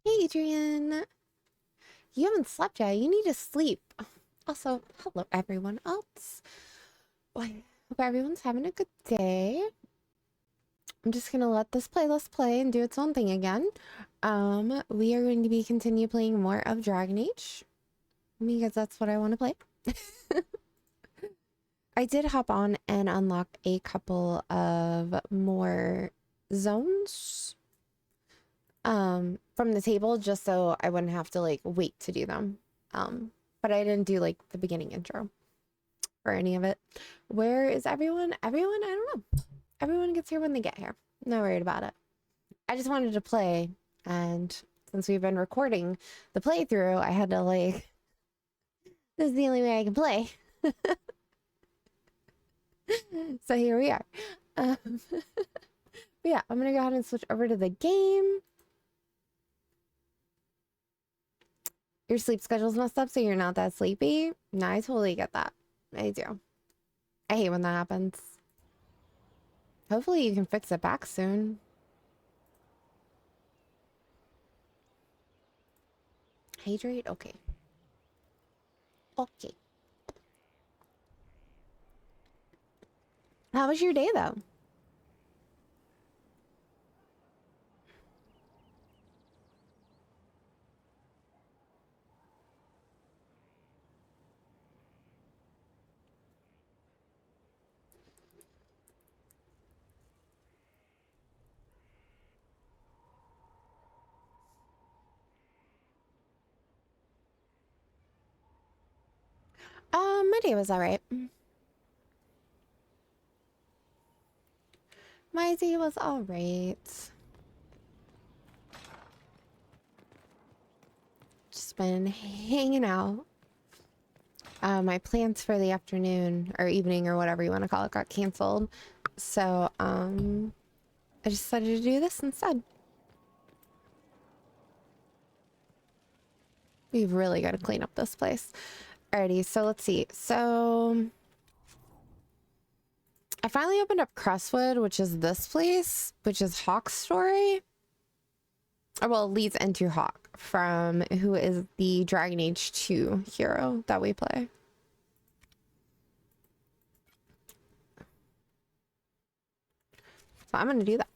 Hey, Adrian. You haven't slept yet. You need to sleep. Also, hello, everyone else. Well, I hope everyone's having a good day. I'm just gonna let this playlist play and do its own thing again. We are going to be continue playing more of Dragon Age because that's what I want to play. I did hop on and unlock a couple of more zones from the table just so I wouldn't have to like wait to do them. But I didn't do like the beginning intro or any of it. Where is everyone? Everyone? I don't know. Everyone gets here when they get here. Not worried about it. I just wanted to play, and since we've been recording the playthrough, I had to like, this is the only way I can play. So here we are. Um, yeah, I'm gonna go ahead and switch over to the game. Your sleep schedule's messed up, so you're not that sleepy. No, I totally get that. I do. I hate when that happens. Hopefully you can fix it back soon. Hydrate? Okay. Okay. How was your day, though? My day was all right. My day was all right. Just been hanging out. My plans for the afternoon or evening or whatever you want to call it got canceled. So, I decided to do this instead. We've really got to clean up this place. Alrighty, so let's see. So, I finally opened up Crestwood, which is this place, which is Hawk's story. Or, well, leads into Hawk from who is the Dragon Age 2 hero that we play. So I'm gonna do that.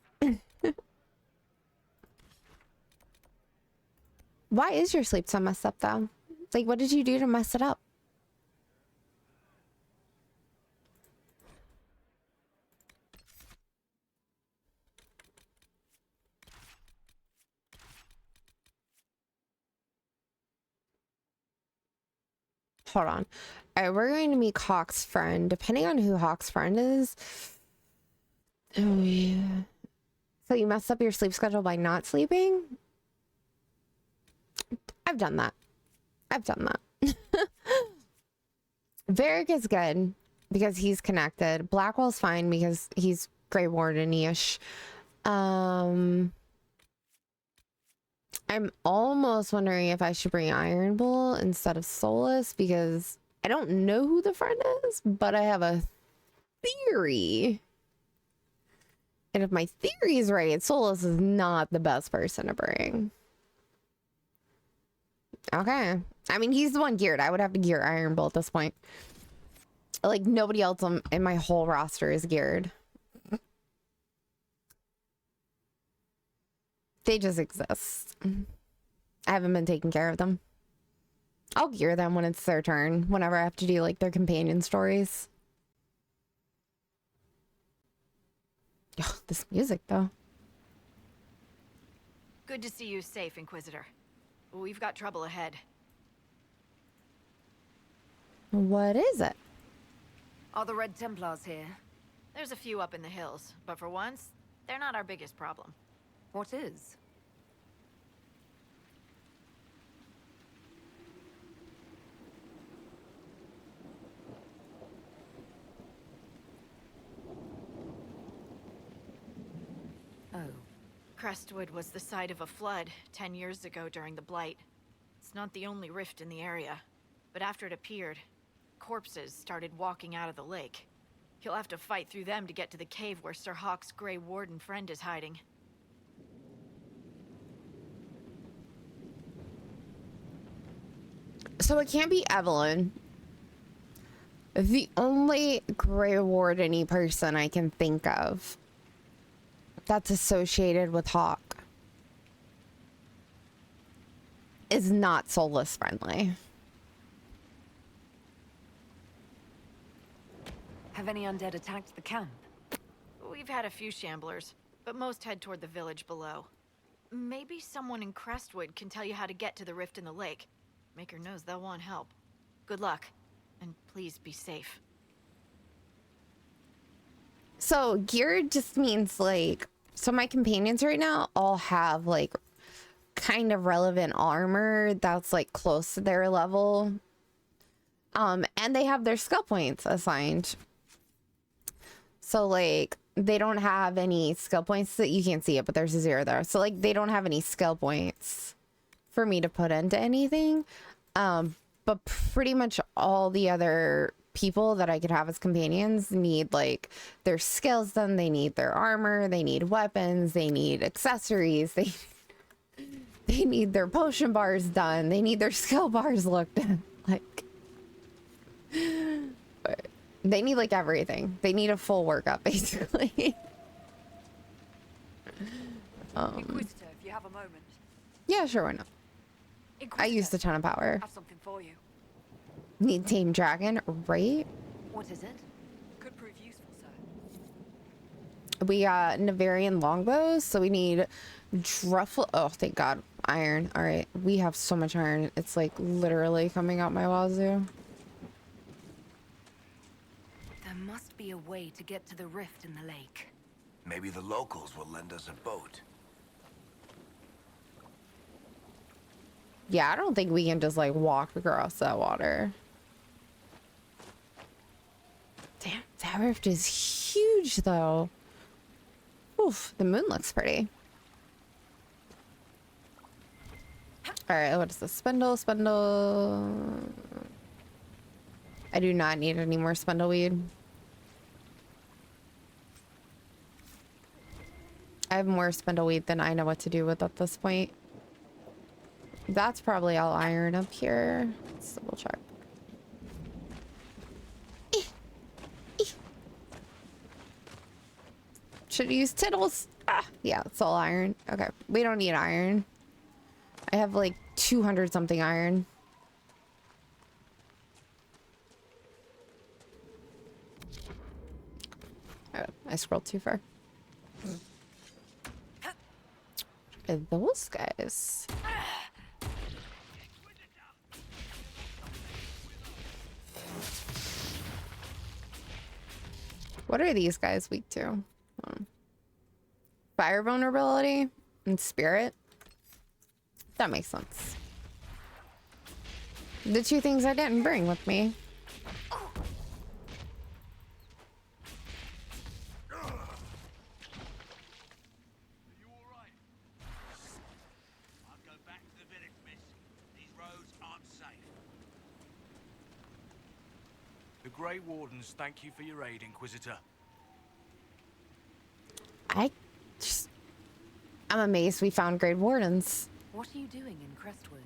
Why is your sleep so messed up though? Like, what did you do to mess it up? Hold on. All right, we're going to meet Hawk's friend. Depending on who Hawk's friend is. Oh, yeah. So you messed up your sleep schedule by not sleeping? I've done that. I've done that. Varric is good because he's connected. Blackwell's fine because he's Grey Warden-ish. I'm almost wondering if I should bring Iron Bull instead of Solus because I don't know who the friend is, but I have a theory. And if my theory is right, Solus is not the best person to bring. Okay. I mean, he's the one geared. I would have to gear Iron Bull at this point. Like, nobody else in my whole roster is geared. They just exist. I haven't been taking care of them. I'll gear them when it's their turn, whenever I have to do, like, their companion stories. Oh, this music, though. Good to see you safe, Inquisitor. We've got trouble ahead. What is it? Are the Red Templars here? There's a few up in the hills, but for once, they're not our biggest problem. What is? Oh. Crestwood was the site of a flood 10 years ago during the Blight. It's not the only rift in the area, but after it appeared, corpses started walking out of the lake. You'll have to fight through them to get to the cave where Sir Hawk's Grey Warden friend is hiding. So it can't be Evelyn. The only Grey Warden-y person I can think of that's associated with Hawk is not soulless friendly. Have any undead attacked the camp? We've had a few shamblers, but most head toward the village below. Maybe someone in Crestwood can tell you how to get to the rift in the lake. Maker knows they'll want help. Good luck, and please be safe. So geared just means like, so my companions right now all have like kind of relevant armor that's like close to their level. And they have their skill points assigned. So like they don't have any skill points that you can't see it, but there's a 0 there. So like they don't have any skill points for me to put into anything. But pretty much all the other people that I could have as companions need like their skills done. They need their armor. They need weapons. They need accessories. They need their potion bars done. They need their skill bars looked at. Like, they need like everything. They need a full workup, basically. Inquisitor, if you have a moment. Yeah, sure, why not? I Inquisitor, used a ton of power. have something for you. Need Tame Dragon, right? What is it? Could prove useful, sir. We got Navarian longbows, so we need Druffle. Oh, thank God. Iron. All right. We have so much iron. It's like literally coming out my wazoo. There must be a way to get to the rift in the lake. Maybe the locals will lend us a boat. Yeah, I don't think we can just like walk across that water. Damn, that rift is huge though. Oof, the moon looks pretty. All right, what is this? Spindle, spindle. I do not need any more spindle weed. I have more spindle weed than I know what to do with at this point. That's probably all iron up here. Let's double check. Should use tittles. Ah, yeah, it's all iron. Okay, we don't need iron. I have like 200 something iron. Oh, I scrolled too far. And those guys. What are these guys weak to? Fire vulnerability and spirit. That makes sense. The two things I didn't bring with me. The Grey Wardens thank you for your aid, Inquisitor. I'm amazed we found Grey Wardens. What are you doing in Crestwood?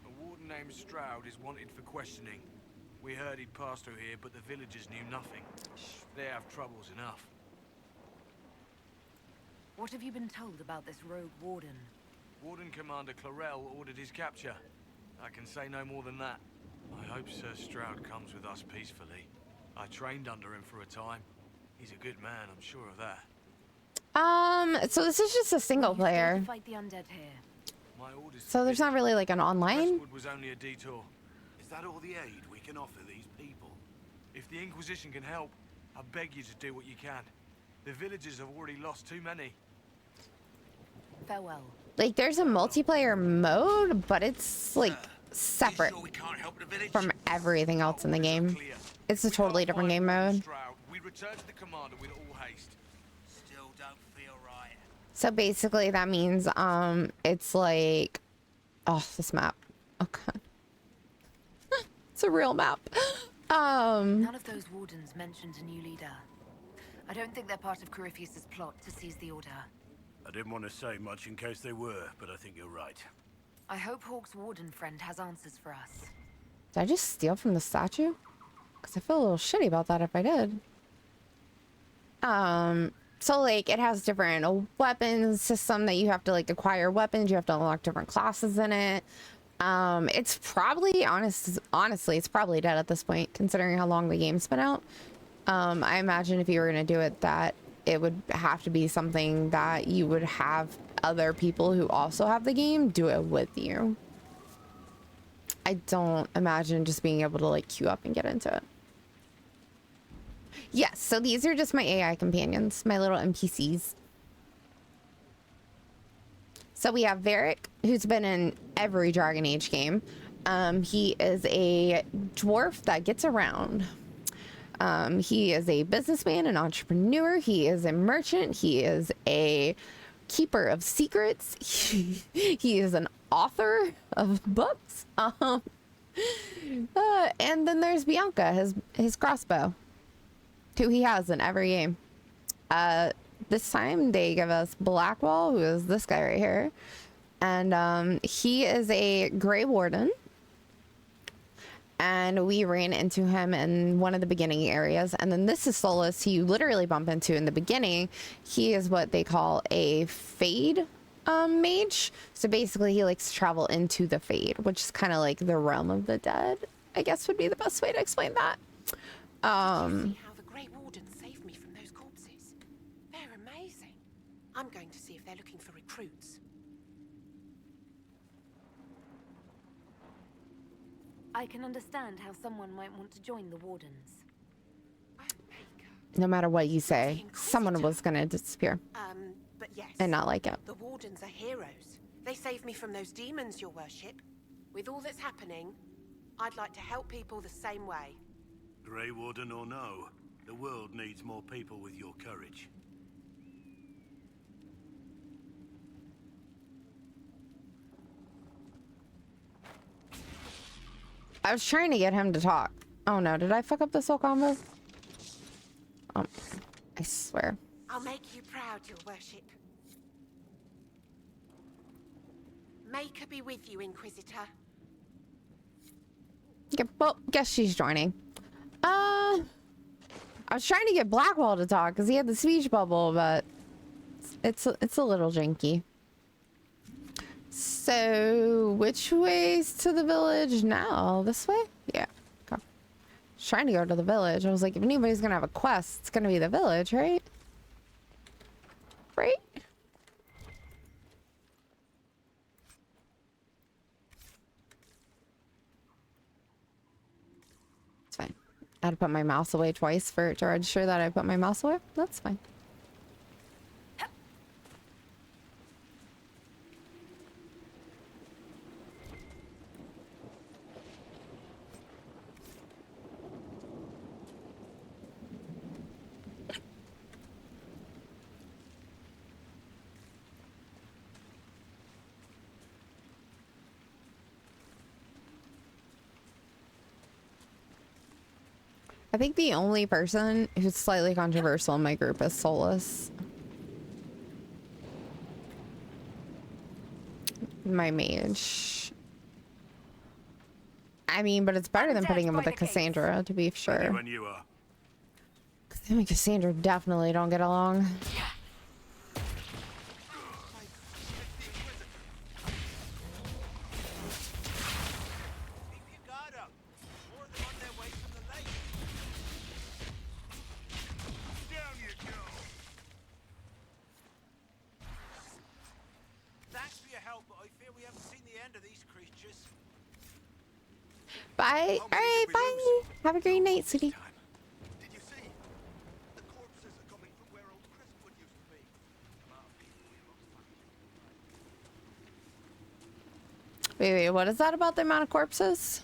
A warden named Stroud is wanted for questioning. We heard he'd passed through here, but the villagers knew nothing. They have troubles enough. What have you been told about this rogue warden? Warden Commander Clarel ordered his capture. I can say no more than that. I hope Sir Stroud comes with us peacefully. I trained under him for a time. He's a good man, I'm sure of that. So this is just a single Will you stay player. to fight the undead here? My orders So there's not really like an online? Crestwood was only a detour. Is that all the aid we can offer these people? If the Inquisition can help, I beg you to do what you can. The villagers have already lost too many. Farewell. Like there's a multiplayer mode, but it's like separate You sure we can't help the village? from everything else in the game. Clear. It's a totally different game mode. Stroud, we return to the commander with all haste. Still don't feel right. So basically that means it's like, oh, this map. Oh god. It's a real map. None of those wardens mentioned a new leader. I don't think they're part of Corypheus's plot to seize the Order. I didn't want to say much in case they were, but I think you're right. I hope Hawk's warden friend has answers for us. Did I just steal from the statue? Because I feel a little shitty about that if I did. So like it has different weapons system that you have to like acquire weapons. You have to unlock different classes in it. It's probably honestly, it's probably dead at this point, considering how long the game's been out. I imagine if you were gonna do it, that it would have to be something that you would have other people who also have the game do it with you. I don't imagine just being able to like queue up and get into it. Yes, so these are just my AI companions, my little NPCs. So we have Varric, who's been in every Dragon Age game. He is a dwarf that gets around. He is a businessman, an entrepreneur. He is a merchant. He is a keeper of secrets. He is an author of books. And then there's Bianca, his crossbow, who he has in every game. This time they give us Blackwall, who is this guy right here. And he is a Grey Warden. And we ran into him in one of the beginning areas. And then this is Solus, who you literally bump into in the beginning. He is what they call a Fade mage. So basically he likes to travel into the Fade, which is kind of like the realm of the dead, I guess would be the best way to explain that. Did you see how the Grey Wardens saved me from those corpses? They're amazing. I'm going to see if they're looking for recruits. I can understand how someone might want to join the Wardens. No matter what you say, someone was gonna disappear But yes. and not like it. The Wardens are heroes. They saved me from those demons, your worship. With all that's happening, I'd like to help people the same way. Grey Warden or no, the world needs more people with your courage. I was trying to get him to talk. Oh no, did I fuck up this whole combo? I swear. I'll make you proud, your worship. May her be with you, Inquisitor. Yeah, well, guess she's joining. I was trying to get Blackwall to talk because he had the speech bubble, but it's a little janky. So, which way's to the village now? This way? Yeah. Okay. I was trying to go to the village. I was like, if anybody's gonna have a quest, it's gonna be the village, right? Right? It's fine. I had to put my mouse away twice for it to register that I put my mouse away. That's fine. I think the only person who's slightly controversial in my group is Solus. My mage. I mean, but it's better than putting him with a Cassandra, to be sure. When you are. Him and Cassandra definitely don't get along. Bye. All right, bye. Have a great night, sweetie. Did you see? The corpses are coming from where old Crestwood used to be. Wait, what is that about the amount of corpses?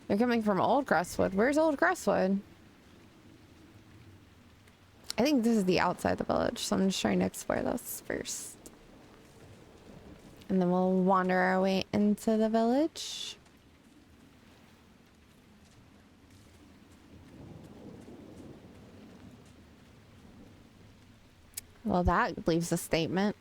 They're coming from Old Crestwood. Where's Old Crestwood? I think this is the outside of the village, so I'm just trying to explore this first. And then we'll wander our way into the village. Well, that leaves a statement.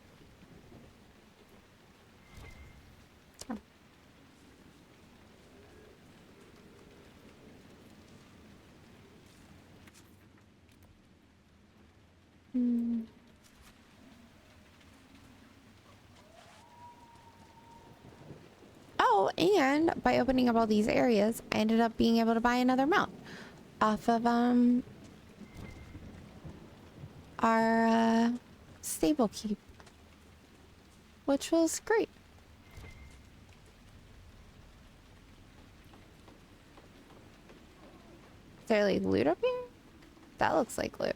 Oh, and by opening up all these areas, I ended up being able to buy another mount off of our stable keep, which was great. Is there like loot up here? That looks like loot.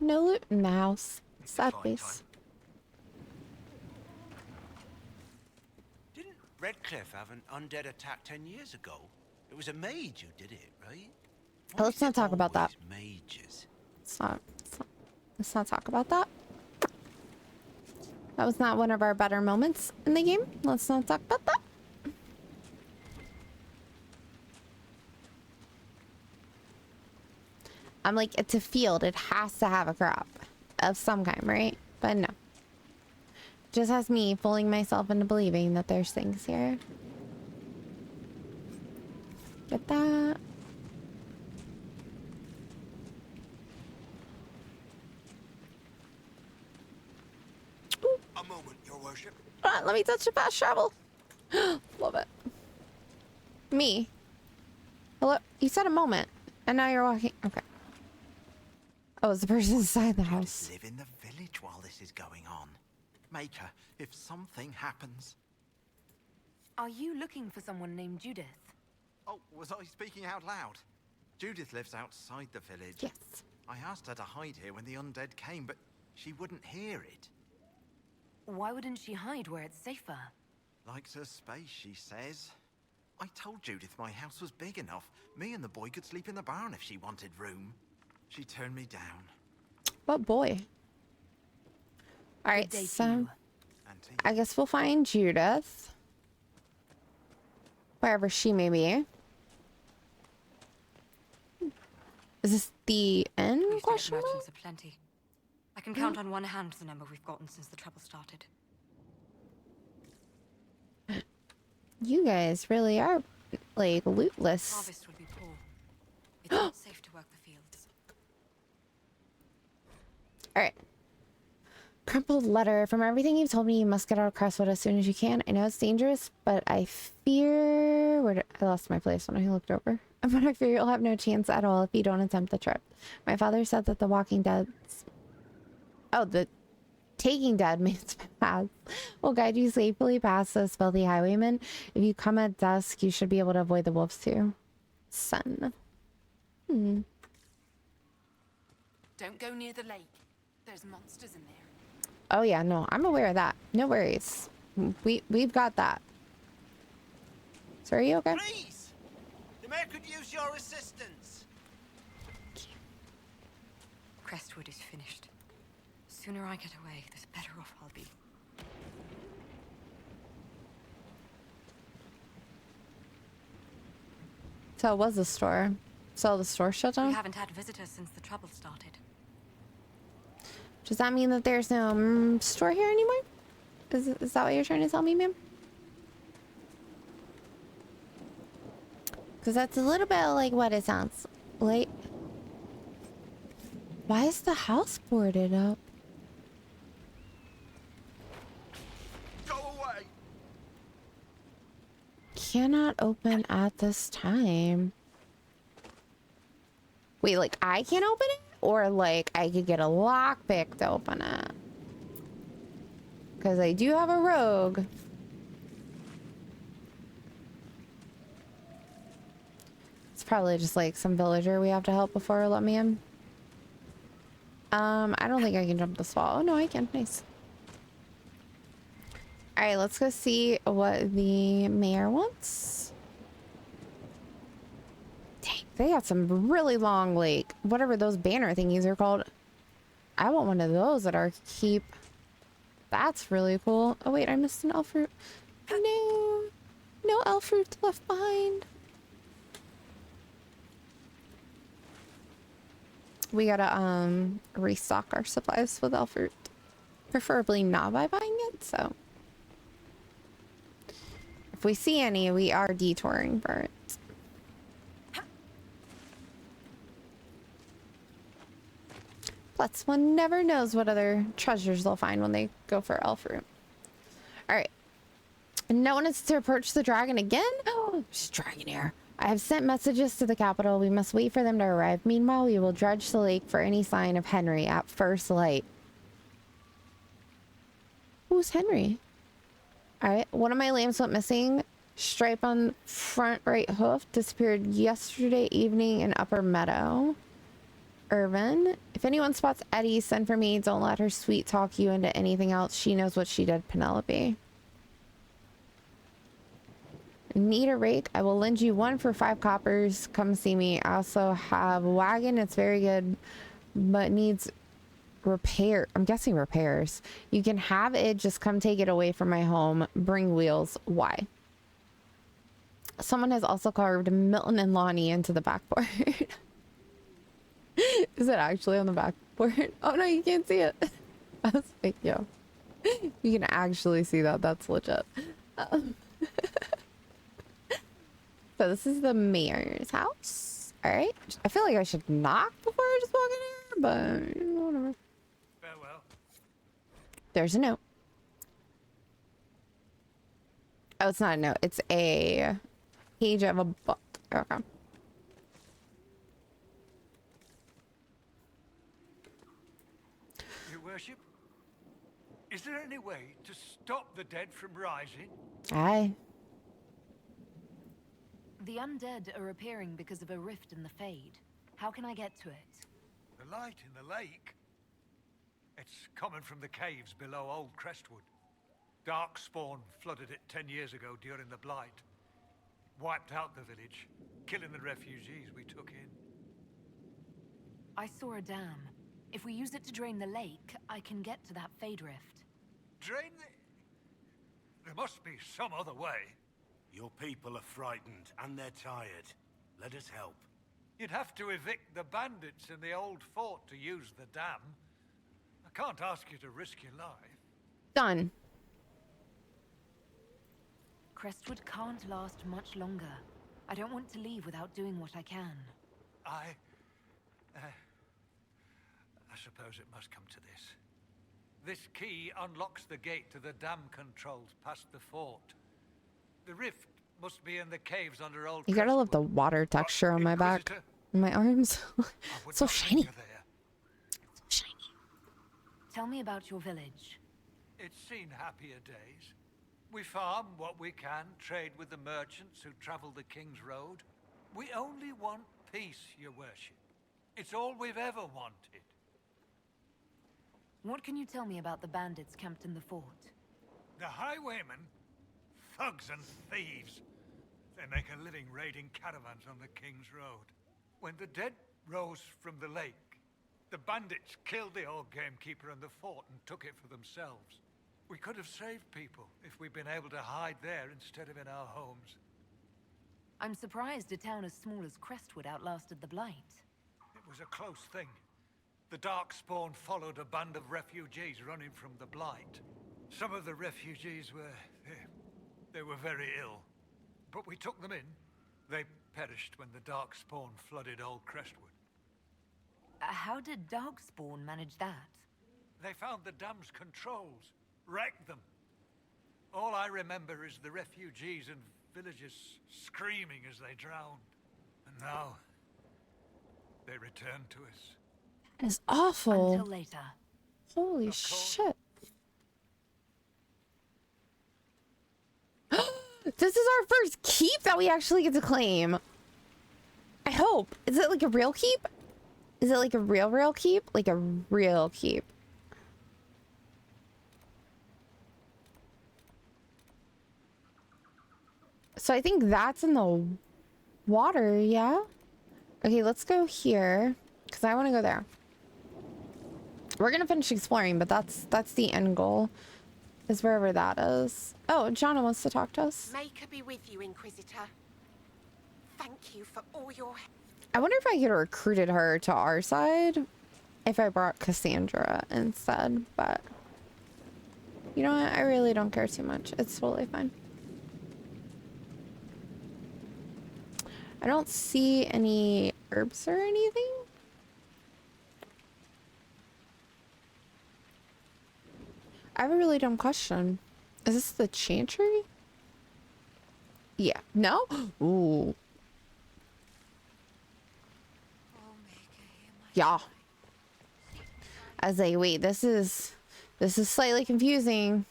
No loot in the house. Sad Fine face. Didn't Redcliffe have an undead attack 10 years ago? It was a mage who did it, right? Why Let's is not it talk about that. always Mages. Let's not talk about that. That was not one of our better moments in the game. Let's not talk about that. I'm like, it's a field. It has to have a crop of some kind, right? But no. Just has me fooling myself into believing that there's things here. Get that. A moment, your worship. Hold on, let me touch the fast travel. Love it. Me. Hello? You said a moment. And now you're walking. Okay. Oh, it's the person inside the house. Live in the village while this is going on. Maker, if something happens. Are you looking for someone named Judith? Oh, was I speaking out loud? Judith lives outside the village. Yes. I asked her to hide here when the undead came, but she wouldn't hear it. Why wouldn't she hide where it's safer? Likes her space, she says. I told Judith my house was big enough. Me and the boy could sleep in the barn if she wanted room. She turned me down. What boy? All right, day to so you. And to I guess we'll find Judith. Wherever she may be. Is this the end? We've got Question mark? merchants aplenty. I can count on one hand the number we've gotten since the trouble started. You guys really are like lootless. Harvest would be poor. It's not safe to work the fields. All right. Crumpled letter. From everything you've told me, you must get out of Crestwood as soon as you can. I know it's dangerous, but I fear... I lost my place when I looked over. But I fear you'll have no chance at all if you don't attempt the trip. My father said that the Walking Dead's... Oh, the Taking Dead means path will guide you safely past those filthy highwaymen. If you come at dusk, you should be able to avoid the wolves too. Son. Don't go near the lake. There's monsters in there. Oh yeah, no, I'm aware of that. No worries. We've got that. So are you okay? Please! The mayor could use your assistance. Crestwood is finished. The sooner I get away, the better off I'll be. So it was the store. So the store shut We down? haven't had visitors since the trouble started. Does that mean that there's no store here anymore? Is that what you're trying to tell me, ma'am? Because that's a little bit like what it sounds like. Why is the house boarded up? Go away! Cannot open at this time. Wait, like I can't open it? Or like I could get a lockpick to open it? Because I do have a rogue. It's probably just like some villager we have to help before let me in. I don't think I can jump this wall. Oh no, I can. Nice. Alright, let's go see what the mayor wants. Dang, they got some really long, like, whatever those banner thingies are called. I want one of those at our keep. That's really cool. Oh wait, I missed an elf fruit. No. No elf fruit left behind. We gotta restock our supplies with elf fruit. Preferably not by buying it, so. If we see any, we are detouring for it. Plus, one never knows what other treasures they'll find when they go for elf room. All right. No one is to approach the dragon again? Oh, there's a dragon here. I have sent messages to the capital. We must wait for them to arrive. Meanwhile, we will dredge the lake for any sign of Henry at first light. Who's Henry? All right. One of my lambs went missing. Stripe on front right hoof disappeared yesterday evening in Upper Meadow. Irvin. If anyone spots Eddie, send for me. Don't let her sweet talk you into anything else. She knows what she did, Penelope. Need a rake? I will lend you one for 5 coppers. Come see me. I also have a wagon. It's very good, but needs repair. I'm guessing repairs. You can have it. Just come take it away from my home. Bring wheels. Why? Someone has also carved Milton and Lonnie into the backboard. Is it actually on the backboard? Oh no, you can't see it. That's fake, yo. You can actually see that. That's legit. So this is the mayor's house. All right. I feel like I should knock before I just walk in here, but whatever. Farewell. There's a note. Oh, it's not a note. It's a page of a book. Okay. Your worship, is there any way to stop the dead from rising? Aye. The undead are appearing because of a rift in the Fade. How can I get to it? The light in the lake? It's coming from the caves below Old Crestwood. Darkspawn flooded it 10 years ago during the Blight. Wiped out the village, killing the refugees we took in. I saw a dam. If we use it to drain the lake, I can get to that Fade rift. Drain the... There must be some other way. Your people are frightened, and they're tired. Let us help. You'd have to evict the bandits in the old fort to use the dam. I can't ask you to risk your life. Done. Crestwood can't last much longer. I don't want to leave without doing what I can. I suppose it must come to this. This key unlocks the gate to the dam controls past the fort. The rift must be in the caves under Old You gotta love the Crestwood. water texture on my back, Inquisitor, and my arms. I would So not let shiny. you there. So shiny. Tell me about your village. It's seen happier days. We farm what we can, trade with the merchants who travel the King's Road. We only want peace, your worship. It's all we've ever wanted. What can you tell me about the bandits camped in the fort? The highwaymen, thugs and thieves. They make a living raiding caravans on the King's Road. When the dead rose from the lake, the bandits killed the old gamekeeper in the fort and took it for themselves. We could have saved people if we'd been able to hide there instead of in our homes. I'm surprised a town as small as Crestwood outlasted the Blight. It was a close thing. The Darkspawn followed a band of refugees running from the Blight. Some of the refugees they were very ill. But we took them in. They perished when the Darkspawn flooded Old Crestwood. How did Darkspawn manage that? They found the dam's controls, wrecked them. All I remember is the refugees and villagers screaming as they drowned. And now, they return to us. It's awful. Until later. Holy Of course. shit. This is our first keep that we actually get to claim. I hope. Is it like a real keep? Is it like a real keep? Like a real keep. So I think that's in the water, yeah? Okay, let's go here, because I want to go there. We're going to finish exploring, but that's the end goal, is wherever that is. Oh, Jonna wants to talk to us. May her be with you, Inquisitor. Thank you for all your help. I wonder if I could have recruited her to our side if I brought Cassandra instead, but you know what? I really don't care too much. It's totally fine. I don't see any herbs or anything. I have a really dumb question. Is this the chantry? Yeah. No? Ooh. Yeah. I was like, wait, this is slightly confusing.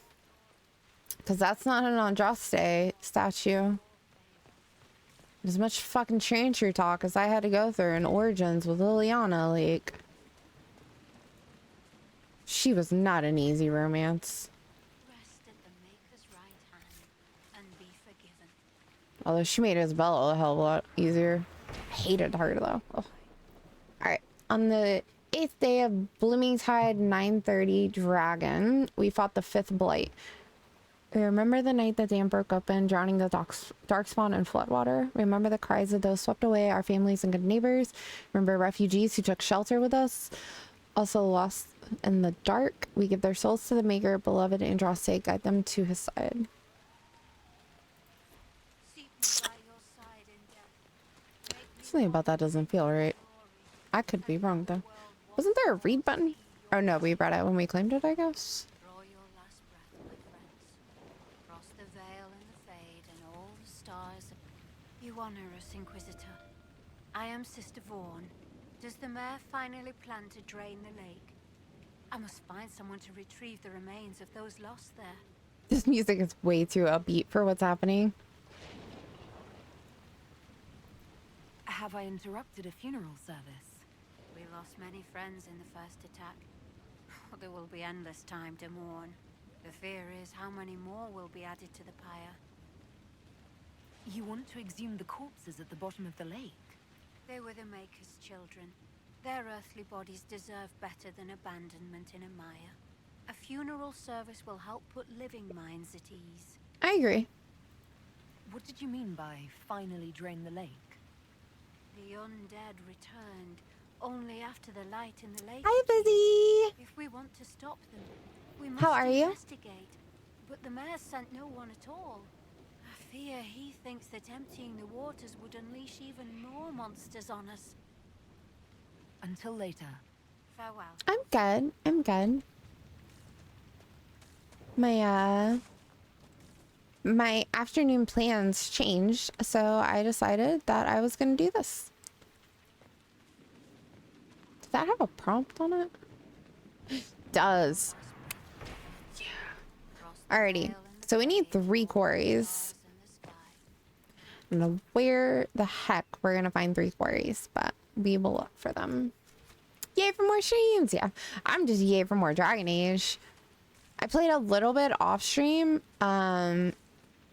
Because that's not an Andraste statue. As much fucking chantry talk as I had to go through in Origins with Liliana, like... She was not an easy romance. Although she made Isabella a hell of a lot easier. I hated her though. Ugh. Alright. On the 8th day of Bloomingtide 930 Dragon, we fought the 5th Blight. Remember the night the dam broke open, drowning the darkspawn in floodwater? Remember the cries of those swept away, our families and good neighbors? Remember refugees who took shelter with us? Also lost in the dark, we give their souls to the Maker, beloved Andraste, guide them to his side. Something about that doesn't feel right. I could be wrong though. Wasn't there a read button? Oh no, we read it when we claimed it, I guess. Draw your last breath, my friends. Cross the veil in the fade and all the stars. You honor us, Inquisitor. I am Sister Vaughn. Does the mayor finally plan to drain the lake? I must find someone to retrieve the remains of those lost there. This music is way too upbeat for what's happening. Have I interrupted a funeral service? We lost many friends in the first attack. There will be endless time to mourn. The fear is how many more will be added to the pyre. You want to exhume the corpses at the bottom of the lake? They were the Maker's children. Their earthly bodies deserve better than abandonment in a mire. A funeral service will help put living minds at ease. I agree. What did you mean by finally drain the lake? The undead returned only after the light in the lake. Hi, Busy. If we want to stop them, we must How are you? investigate. But the mayor sent no one at all. I fear he thinks that emptying the waters would unleash even more monsters on us. Until later. Farewell. I'm good. I'm good. My afternoon plans changed, so I decided that I was gonna do this. Does that have a prompt on it? Does. Yeah. Alrighty. So we need 3 quarries. I don't know where the heck we're gonna find 3 quarries, but we will look for them. Yay for more streams! Yeah, I'm just yay for more Dragon Age. I played a little bit off stream,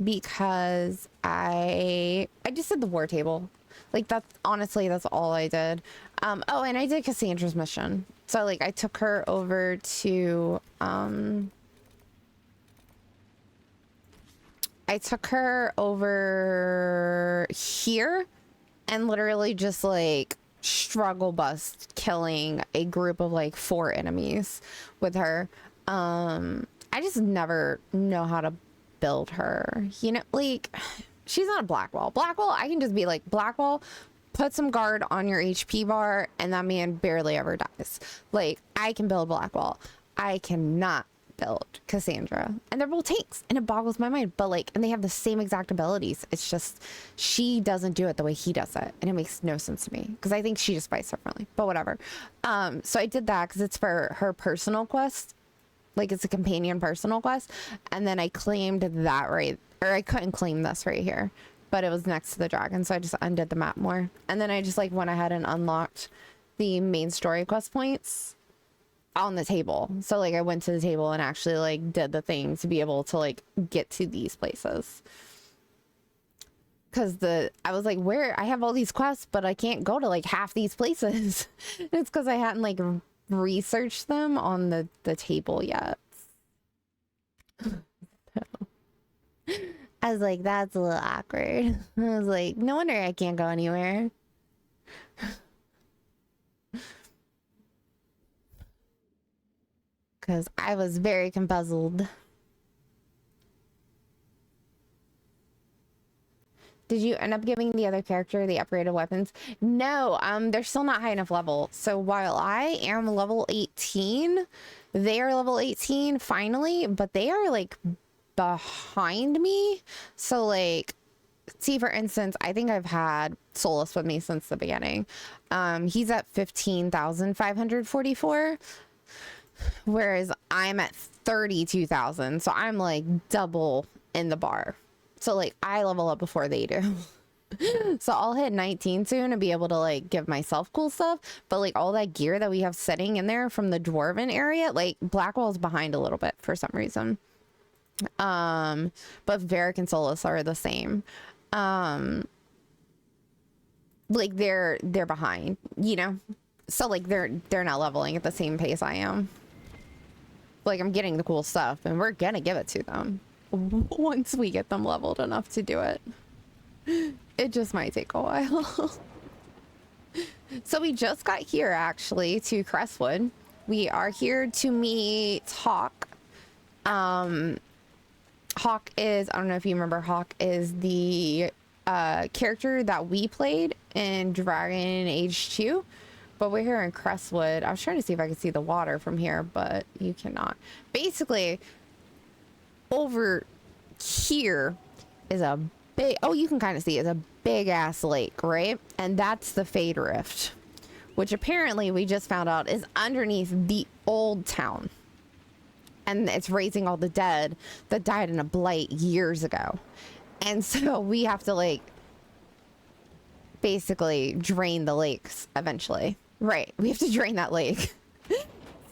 because I just did the war table. Like that's honestly that's all I did. Oh, and I did Cassandra's mission. So like I took her over to here and literally just like struggle bust killing a group of like 4 enemies with her. I just never know how to build her, you know, like she's not a Blackwall. Blackwall, I can just be like, Blackwall, put some guard on your HP bar and that man barely ever dies. Like I can build Blackwall. I cannot build Cassandra, and they're both tanks and it boggles my mind, but like, and they have the same exact abilities. It's just she doesn't do it the way he does it, and it makes no sense to me because I think she just fights differently, but whatever. So I did that because it's for her personal quest. Like it's a companion personal quest, and then I claimed that right, or I couldn't claim this right here, but it was next to the dragon, so I just undid the map more, and then I just like went ahead and unlocked the main story quest points on the table. So like I went to the table and actually like did the thing to be able to like get to these places, because I was like, where I have all these quests but I can't go to like half these places. It's because I hadn't like researched them on the table yet. So, I was like, that's a little awkward. I was like, no wonder I can't go anywhere. Because I was very confuzzled. Did you end up giving the other character the upgraded weapons? No, they're still not high enough level. So while I am level 18, they are level 18 finally, but they are like behind me. So like, see, for instance, I think I've had Solus with me since the beginning. He's at 15,544, whereas I'm at 32,000. So I'm like double in the bar. So like I level up before they do. So I'll hit 19 soon and be able to like give myself cool stuff. But like all that gear that we have sitting in there from the Dwarven area, like Blackwall's behind a little bit for some reason. But Varric and Solus are the same. Like they're behind, you know? So like they're not leveling at the same pace I am. Like I'm getting the cool stuff and we're gonna give it to them once we get them leveled enough to do it. It just might take a while. So we just got here actually to Crestwood. We are here to meet Hawk. Hawk is, I don't know if you remember, Hawk is the character that we played in Dragon Age 2. But we're here in Crestwood. I was trying to see if I could see the water from here, but you cannot. Basically, over here is a big, oh, you can kind of see it's a big ass lake, right? And that's the Fade Rift, which apparently we just found out is underneath the old town. And it's raising all the dead that died in a blight years ago. And so we have to like basically drain the lakes eventually. Right. We have to drain that lake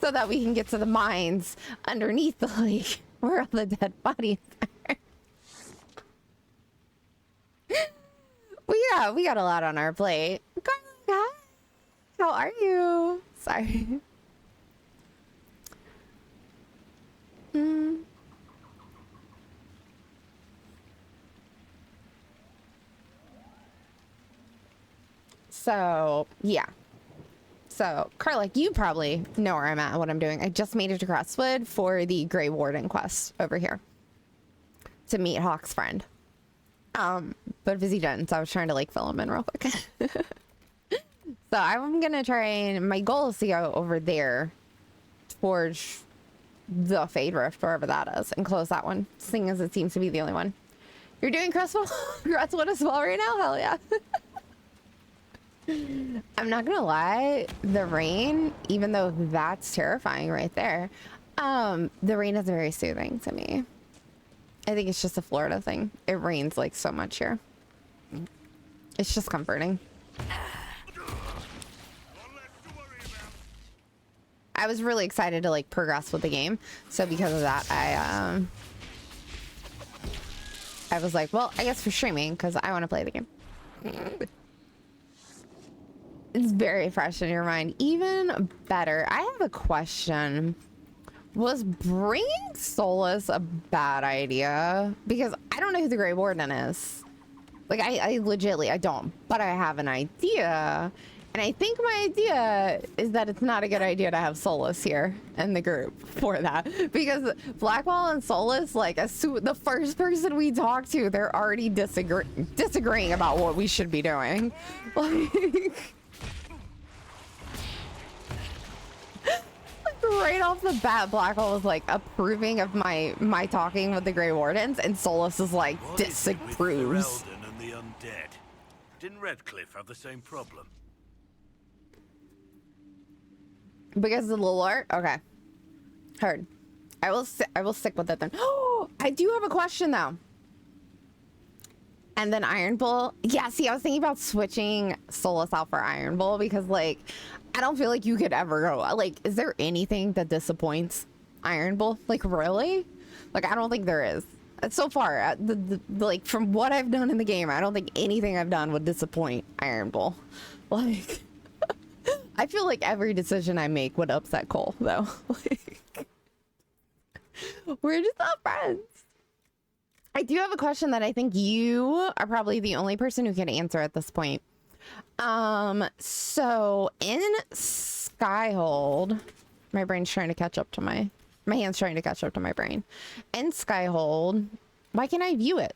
so that we can get to the mines underneath the lake where all the dead bodies are. We got a lot on our plate. Hi. How are you? Sorry. So, yeah. So, Carla, you probably know where I'm at and what I'm doing. I just made it to Crestwood for the Grey Warden quest over here to meet Hawk's friend. But Vizzy didn't, so I was trying to like fill him in real quick. So I'm gonna try and my goal is to go over there towards the Fade Rift, wherever that is, and close that one, seeing as it seems to be the only one. You're doing Crestwood as well right now? Hell yeah. I'm not gonna lie, the rain, even though that's terrifying right there, the rain is very soothing to me. I think it's just a Florida thing. It rains like so much here. It's just comforting. I was really excited to like progress with the game, so because of that I was like, well, I guess for streaming, because I want to play the game. It's very fresh in your mind. Even better. I have a question. Was bringing Solus a bad idea? Because I don't know who the Grey Warden is. Like, I legitimately, I don't. But I have an idea. And I think my idea is that it's not a good idea to have Solus here in the group for that. Because Blackwall and Solus, like, the first person we talk to, they're already disagreeing about what we should be doing. Like... right off the bat, Blackwall was like approving of my talking with the Grey Wardens, and Solus is like disapproves. And the undead. Didn't Redcliffe have the same problem? Because of the lore? Okay. Heard. I will stick with it then. Oh, I do have a question though. And then Iron Bull. Yeah, see, I was thinking about switching Solus out for Iron Bull because, like, I don't feel like you could ever go. Like, is there anything that disappoints Iron Bull? Like, really? Like, I don't think there is. So far, like, from what I've done in the game, I don't think anything I've done would disappoint Iron Bull. Like, I feel like every decision I make would upset Cole, though. Like, we're just not friends. I do have a question that I think you are probably the only person who can answer at this point. So in Skyhold, my brain's trying to catch up to my hand's trying to catch up to my brain. In Skyhold, why can't I view it?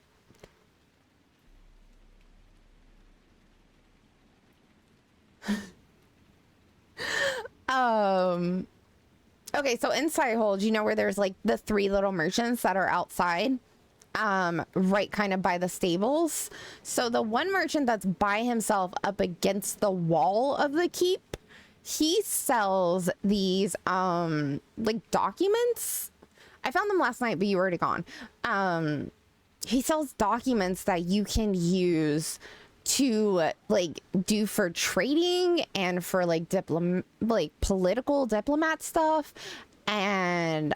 Okay, so in Sidehold, you know where there's like the 3 little merchants that are outside, right kind of by the stables. So the one merchant that's by himself up against the wall of the keep, he sells these like documents. I found them last night, but you were already gone. He sells documents that you can use to like do for trading and for like political diplomat stuff, and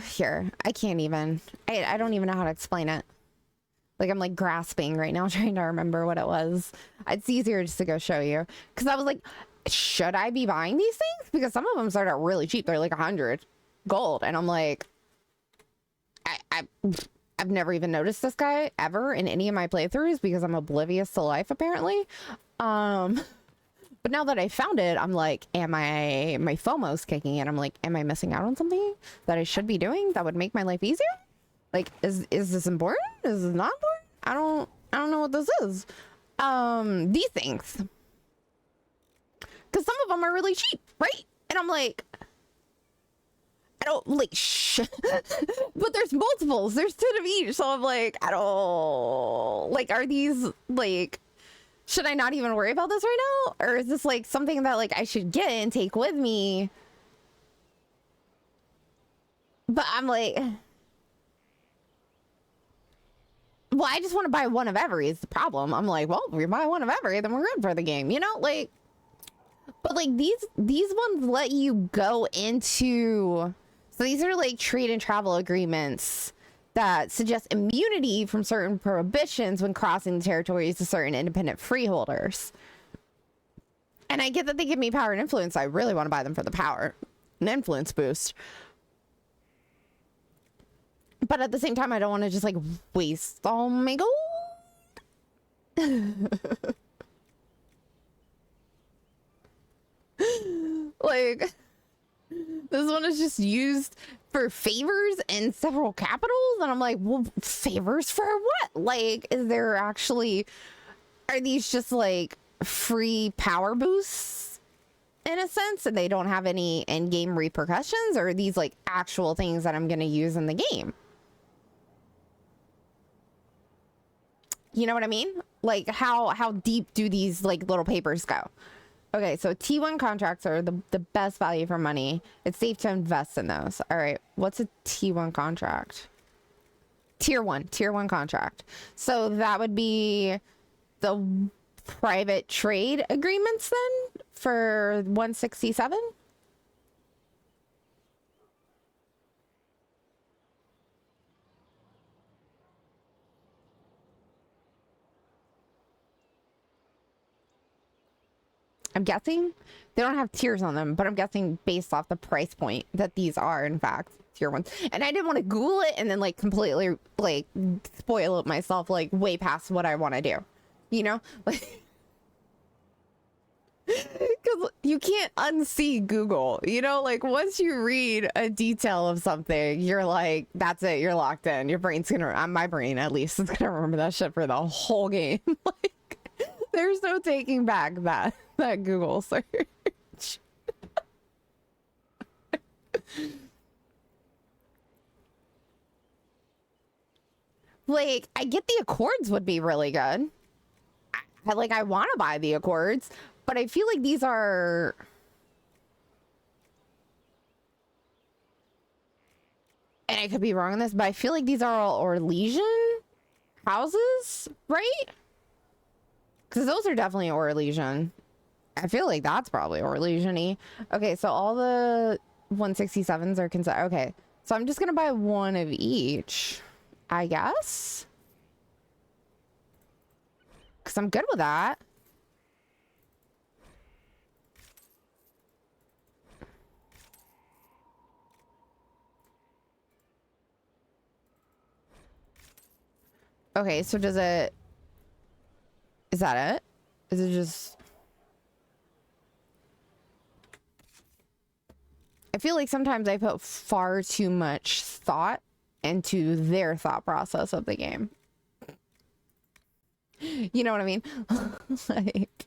here, I can't even, I don't even know how to explain it. Like, I'm like grasping right now trying to remember what it was. It's easier just to go show you, because I was like, should I be buying these things? Because some of them start out really cheap. They're like 100 gold, and I'm like, I've never even noticed this guy ever in any of my playthroughs because I'm oblivious to life, apparently. But now that I found it, I'm like, my FOMO's kicking in. I'm like, am I missing out on something that I should be doing that would make my life easier? Like, is this important? Is this not important? I don't know what this is. These things. Because some of them are really cheap, right? And I'm like, I don't like but there's multiples. There's 10 of each. So I'm like, I don't like, are these like, should I not even worry about this right now? Or is this like something that like I should get and take with me? But I'm like, well, I just want to buy one of every is the problem. I'm like, well, if we buy one of every, then we're good for the game, you know? Like, but like these ones let you go into, so these are like trade and travel agreements that suggest immunity from certain prohibitions when crossing the territories to certain independent freeholders. And I get that they give me power and influence. I really want to buy them for the power and influence boost. But at the same time, I don't want to just like waste all my gold. Like, this one is just used for favors in several capitals, and I'm like, well, favors for what? Like, is there actually, are these just like free power boosts in a sense, and they don't have any end-game repercussions, or are these like actual things that I'm gonna use in the game? You know what I mean? Like, how deep do these like little papers go? Okay, so T1 contracts are the best value for money. It's safe to invest in those. All right, what's a T1 contract? Tier 1 contract. So that would be the private trade agreements then for 167? I'm guessing they don't have tiers on them, but I'm guessing based off the price point that these are in fact tier 1. And I didn't want to Google it and then like completely like spoil it myself, like way past what I want to do, you know? Like, because you can't unsee Google, you know? Like, once you read a detail of something, you're like, that's it, you're locked in. Your brain's gonna, my brain at least, is gonna remember that shit for the whole game. Like, there's no taking back that Google search. Like, I get the Accords would be really good. I want to buy the Accords, but I feel like these are, and I could be wrong on this, but I feel like these are all Orlesian houses, right? Because those are definitely Orlesian. I feel like that's probably Orlesian-y. Okay, so all the 167s are considered. Okay, so I'm just gonna buy one of each, I guess, because I'm good with that. Okay, so does it, is that it? Is it just, I feel like sometimes I put far too much thought into their thought process of the game. You know what I mean? Like,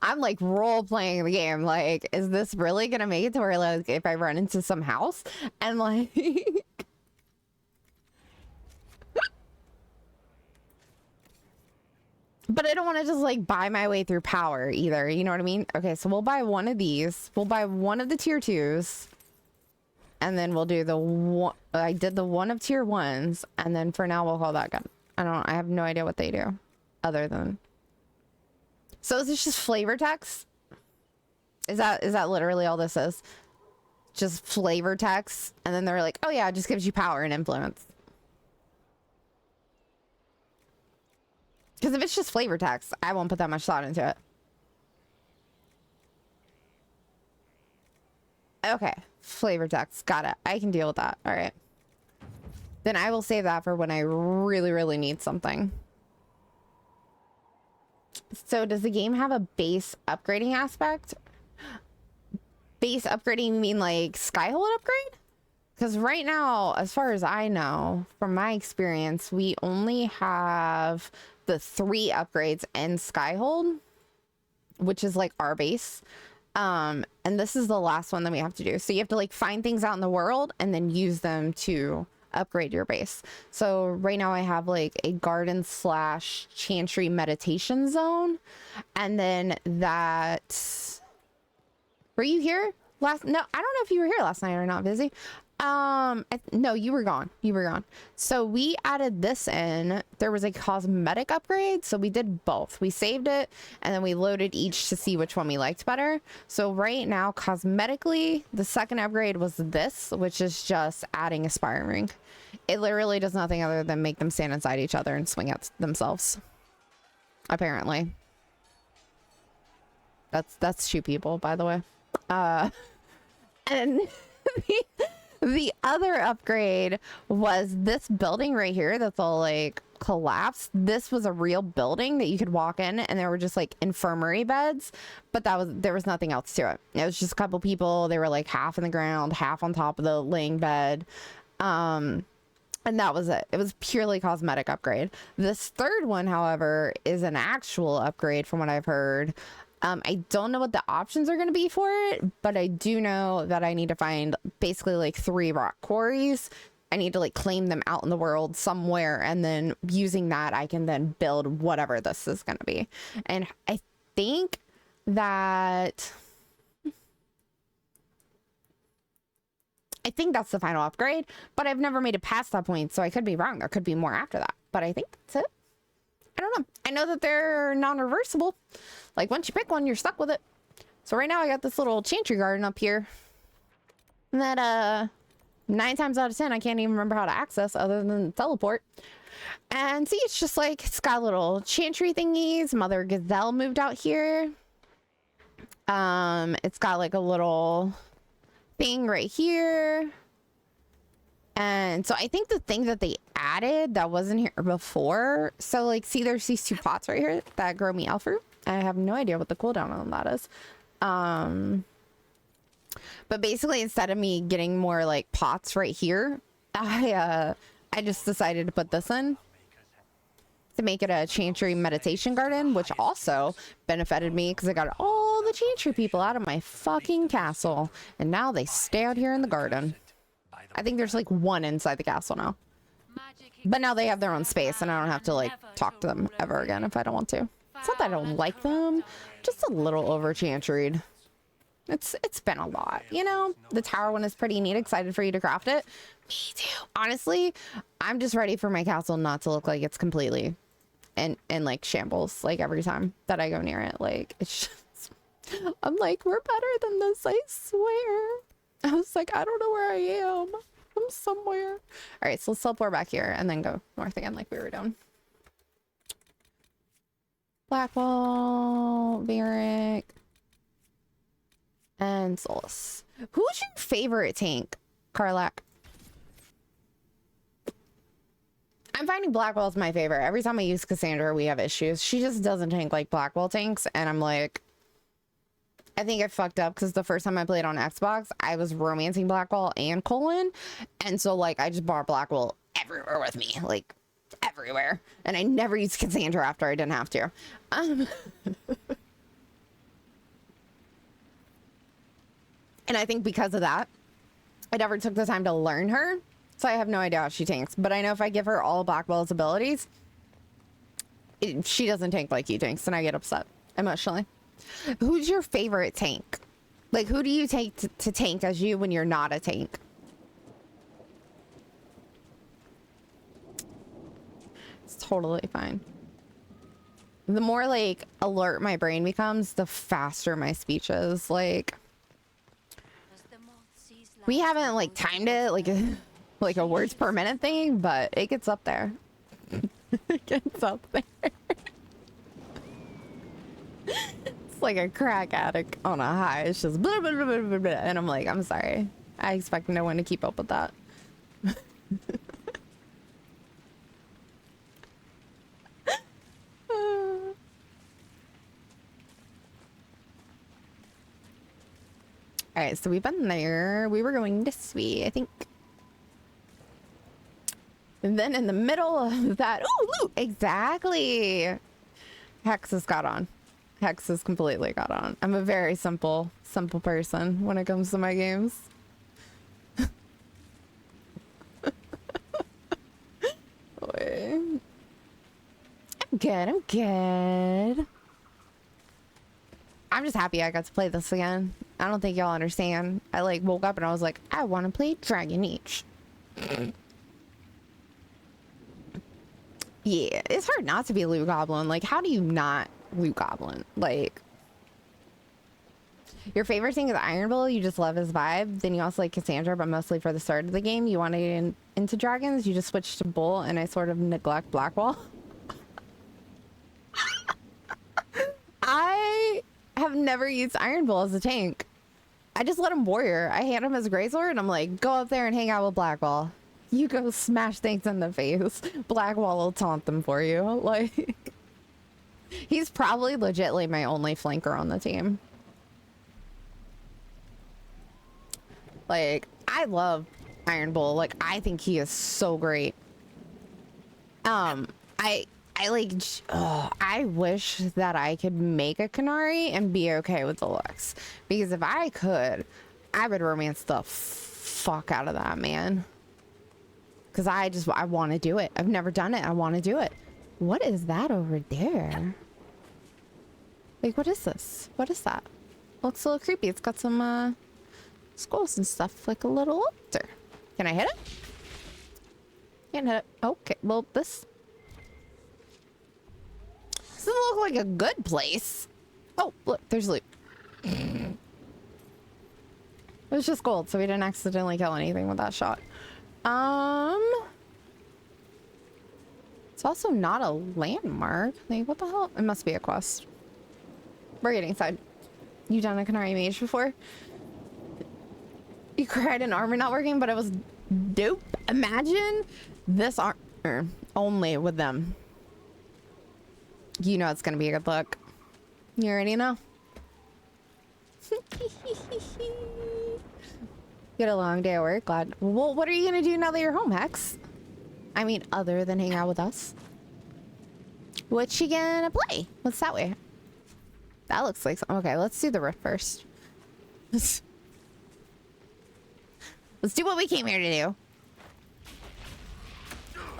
I'm like role playing the game. Like, is this really gonna make it to where like if I run into some house and like but I don't want to just like buy my way through power either. You know what I mean? Okay, so we'll buy one of these. We'll buy one of the tier 2s. And then we'll do the one. I did the one of tier 1s. And then for now, we'll call that gun. I have no idea what they do other than. So is this just flavor text? Is that literally all this is? Just flavor text? And then they're like, oh yeah, it just gives you power and influence. Because if it's just flavor text, I won't put that much thought into it. Okay, flavor text. Got it. I can deal with that. All right. Then I will save that for when I really, really need something. So does the game have a base upgrading aspect? Base upgrading, you mean like Skyhold upgrade? Because right now, as far as I know, from my experience, we only have the 3 upgrades in Skyhold, which is like our base. And this is the last one that we have to do. So you have to like find things out in the world and then use them to upgrade your base. So right now I have like a garden / chantry meditation zone. And then that... Were you here last? No, I don't know if you were here last night or not, Busy. No, you were gone. You were gone. So we added this in. There was a cosmetic upgrade. So we did both. We saved it and then we loaded each to see which one we liked better. So right now, cosmetically, the second upgrade was this, which is just adding a sparring ring. It literally does nothing other than make them stand inside each other and swing at themselves. Apparently. That's 2 people, by the way. And the other upgrade was this building right here that's all like collapsed. This was a real building that you could walk in and there were just like infirmary beds, but there was nothing else to it. It was just a couple people. They were like half in the ground, half on top of the laying bed. And that was it. It was purely cosmetic upgrade. This third one, however, is an actual upgrade from what I've heard. I don't know what the options are going to be for it, but I do know that I need to find basically like 3 rock quarries. I need to like claim them out in the world somewhere, and then using that I can then build whatever this is going to be. And I think that's the final upgrade, but I've never made it past that point, so I could be wrong. There could be more after that, but I think that's it. I don't know. I know that they're non-reversible. Like, once you pick one, you're stuck with it. So right now I got this little chantry garden up here that 9 times out of 10 I can't even remember how to access other than teleport. And see, it's just like, it's got little chantry thingies. Mother Gazelle moved out here. It's got like a little thing right here. And so I think the thing that they added that wasn't here before, so like, see, there's these 2 pots right here that grow meow fruit. I have no idea what the cooldown on that is. But basically, instead of me getting more like pots right here, I just decided to put this in to make it a chantry meditation garden, which also benefited me because I got all the chantry people out of my fucking castle, and now they stay out here in the garden. I think there's like 1 inside the castle now. But now they have their own space and I don't have to like talk to them ever again if I don't want to. It's not that I don't like them, just a little over chantried. It's been a lot, you know? The tower one is pretty neat. Excited for you to craft it. Me too. Honestly, I'm just ready for my castle not to look like it's completely in like shambles like every time that I go near it. Like, it's just, I'm like, we're better than this, I swear. I was like, I don't know where I am. I'm somewhere. All right, so let's teleport back here and then go north again like we were doing. Blackwall, Varric, and Solus. Who's your favorite tank, Karlak? I'm finding Blackwell's my favorite. Every time I use Cassandra, we have issues. She just doesn't tank like Blackwell tanks, and I'm like, I think I fucked up because the first time I played on Xbox, I was romancing Blackwell and Colin, and so like I just brought Blackwell everywhere with me, like everywhere, and I never used Cassandra after I didn't have to. And I think because of that, I never took the time to learn her. So I have no idea how she tanks. But I know if I give her all Black Ball's abilities, she doesn't tank like he tanks, and I get upset emotionally. Who's your favorite tank? Like, who do you take to tank as you when you're not a tank? It's totally fine. The more, like, alert my brain becomes, the faster my speech is. Like, we haven't, like, timed it, like a words per minute thing, but it gets up there. It gets up there. It's like a crack addict on a high. It's just blah, blah, blah, blah, blah, blah. And I'm like, I'm sorry. I expect no one to keep up with that. All right, so we've been there. We were going this way, I think. And then in the middle of that, oh, loot! Exactly. Hex has got on. Hex has completely got on. I'm a very simple person when it comes to my games. I'm good. I'm just happy I got to play this again. I don't think y'all understand. I like woke up and I was like, I want to play Dragon Age. Yeah, it's hard not to be Loot Goblin. Like, how do you not Loot Goblin? Like, your favorite thing is Iron Bull. You just love his vibe. Then you also like Cassandra, but mostly for the start of the game. You want to get into dragons. You just switch to Bull, and I sort of neglect Blackwall. I have never used Iron Bull as a tank. I just let him warrior. I hand him his Greysword, and I'm like, go up there and hang out with Blackwall. You go smash things in the face. Blackwall will taunt them for you. Like, he's probably legitly my only flanker on the team. Like, I love Iron Bull. Like, I think he is so great. I wish that I could make a Canary and be okay with the looks. Because if I could, I would romance the fuck out of that, man. Because I want to do it. I've never done it. I want to do it. What is that over there? Like, what is this? What is that? Looks a little creepy. It's got some skulls and stuff, like a little altar. Can I hit it? Can't hit it. Okay, well, this doesn't look like a good place. Oh, look, there's loot. It was just gold, so we didn't accidentally kill anything with that shot. It's also not a landmark. Like, what the hell? It must be a quest. We're getting inside. You done a Canary Mage before? You cried an armor not working, but it was dope. Imagine this armor only with them. You know it's gonna be a good look. You already know. Get a long day at work. Glad. Well, what are you gonna do now that you're home, Hex? I mean, other than hang out with us. What you gonna play? What's that way? That looks like something. Okay, let's do the rift first. Let's do what we came here to do.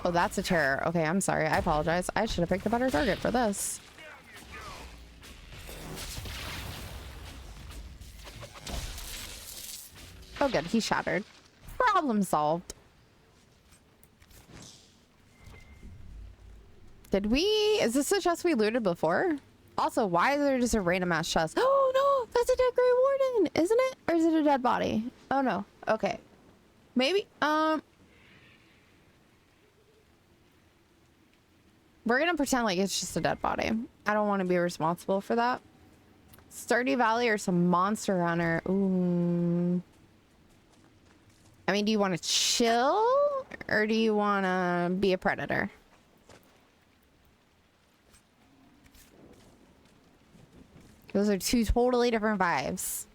Oh, that's a terror. Okay, I'm sorry. I apologize. I should have picked a better target for this. Oh, good. He shattered. Problem solved. Did we... Is this the chest we looted before? Also, why is there just a random ass chest? Oh, no! That's a dead Grey Warden! Isn't it? Or is it a dead body? Oh, no. Okay. Maybe... We're gonna pretend like it's just a dead body. I don't want to be responsible for that. Sturdy Valley or some monster runner. Ooh. I mean, do you want to chill? Or do you want to be a predator? Those are two totally different vibes.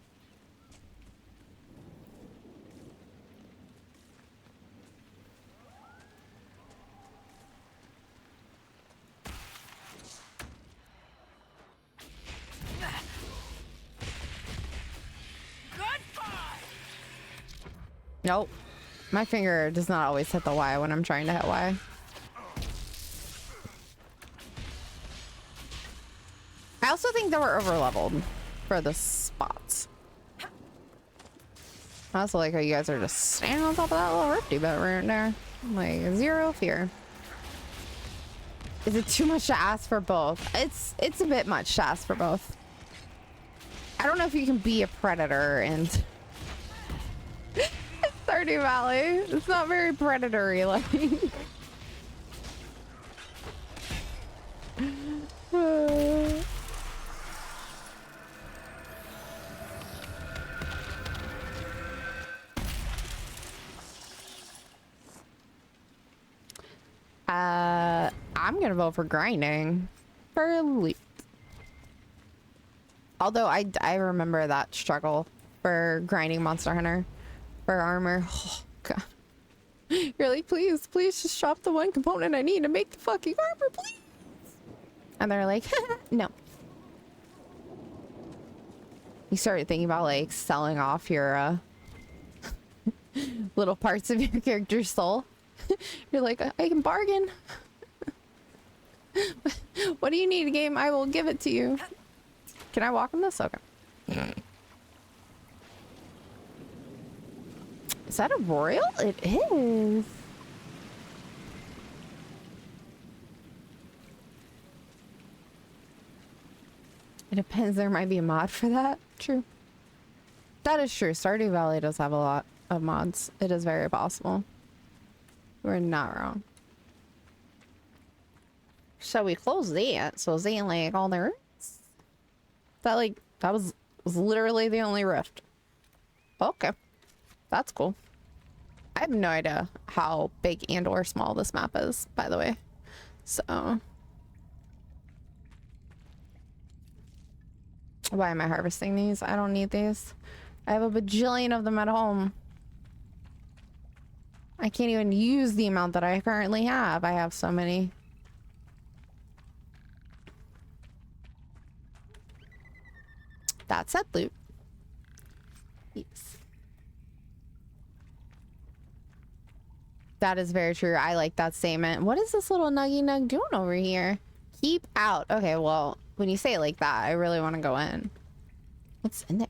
Good boy! Nope. My finger does not always hit the Y when I'm trying to hit Y. I also think that we're over-leveled for the spots. I also like how you guys are just standing on top of that little rifty bit right there. Like, zero fear. Is it too much to ask for both? It's a bit much to ask for both. I don't know if you can be a predator and Stardew Valley. It's not very predatory like. I'm gonna vote for grinding for loot. Although I remember that struggle for grinding Monster Hunter for armor. Oh, God. You're like, please just drop the one component I need to make the fucking armor, please. And they're like, no. You started thinking about like selling off your little parts of your character's soul. You're like, I can bargain. What do you need, game? I will give it to you. Can I walk on this? Okay. Is that a royal? It is. It depends. There might be a mod for that. True. That is true. Stardew Valley does have a lot of mods. It is very possible. We're not wrong. So we closed that. So is that like all there is? That was literally the only rift. Okay. That's cool. I have no idea how big and or small this map is, by the way. So why am I harvesting these? I don't need these. I have a bajillion of them at home. I can't even use the amount that I currently have. I have so many. That said, loot. Yes. That is very true. I like that statement. What is this little nuggy nug doing over here? Keep out. Okay, well, when you say it like that, I really want to go in. What's in there?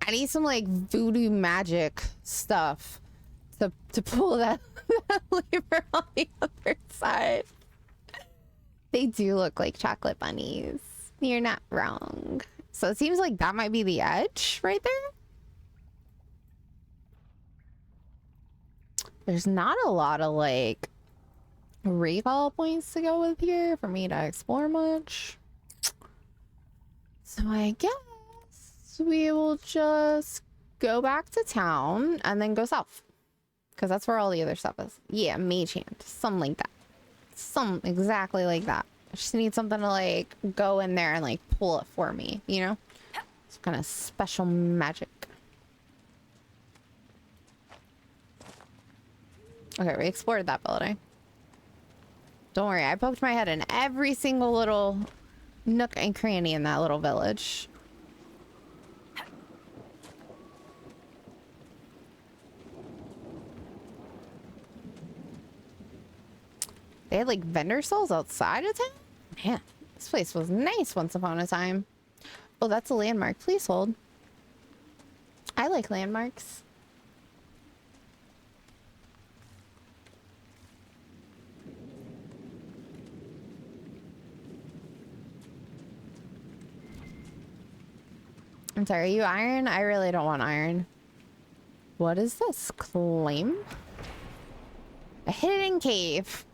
I need some like voodoo magic stuff to pull that lever on the other side. They do look like chocolate bunnies. You're not wrong. So it seems like that might be the edge right there. There's not a lot of like recall points to go with here for me to explore much. So I guess we will just go back to town and then go south. Because that's where all the other stuff is. Yeah, mage hand. Something like that. Exactly like that. I just need something to like go in there and like pull it for me, you know? Some kind of special magic. Okay, we explored that building. Don't worry, I poked my head in every single little nook and cranny in that little village. They had like vendor stalls outside of town? Man, this place was nice once upon a time. Oh, that's a landmark. Please hold. I like landmarks. I'm sorry, are you iron? I really don't want iron. What is this? Claim? A hidden cave.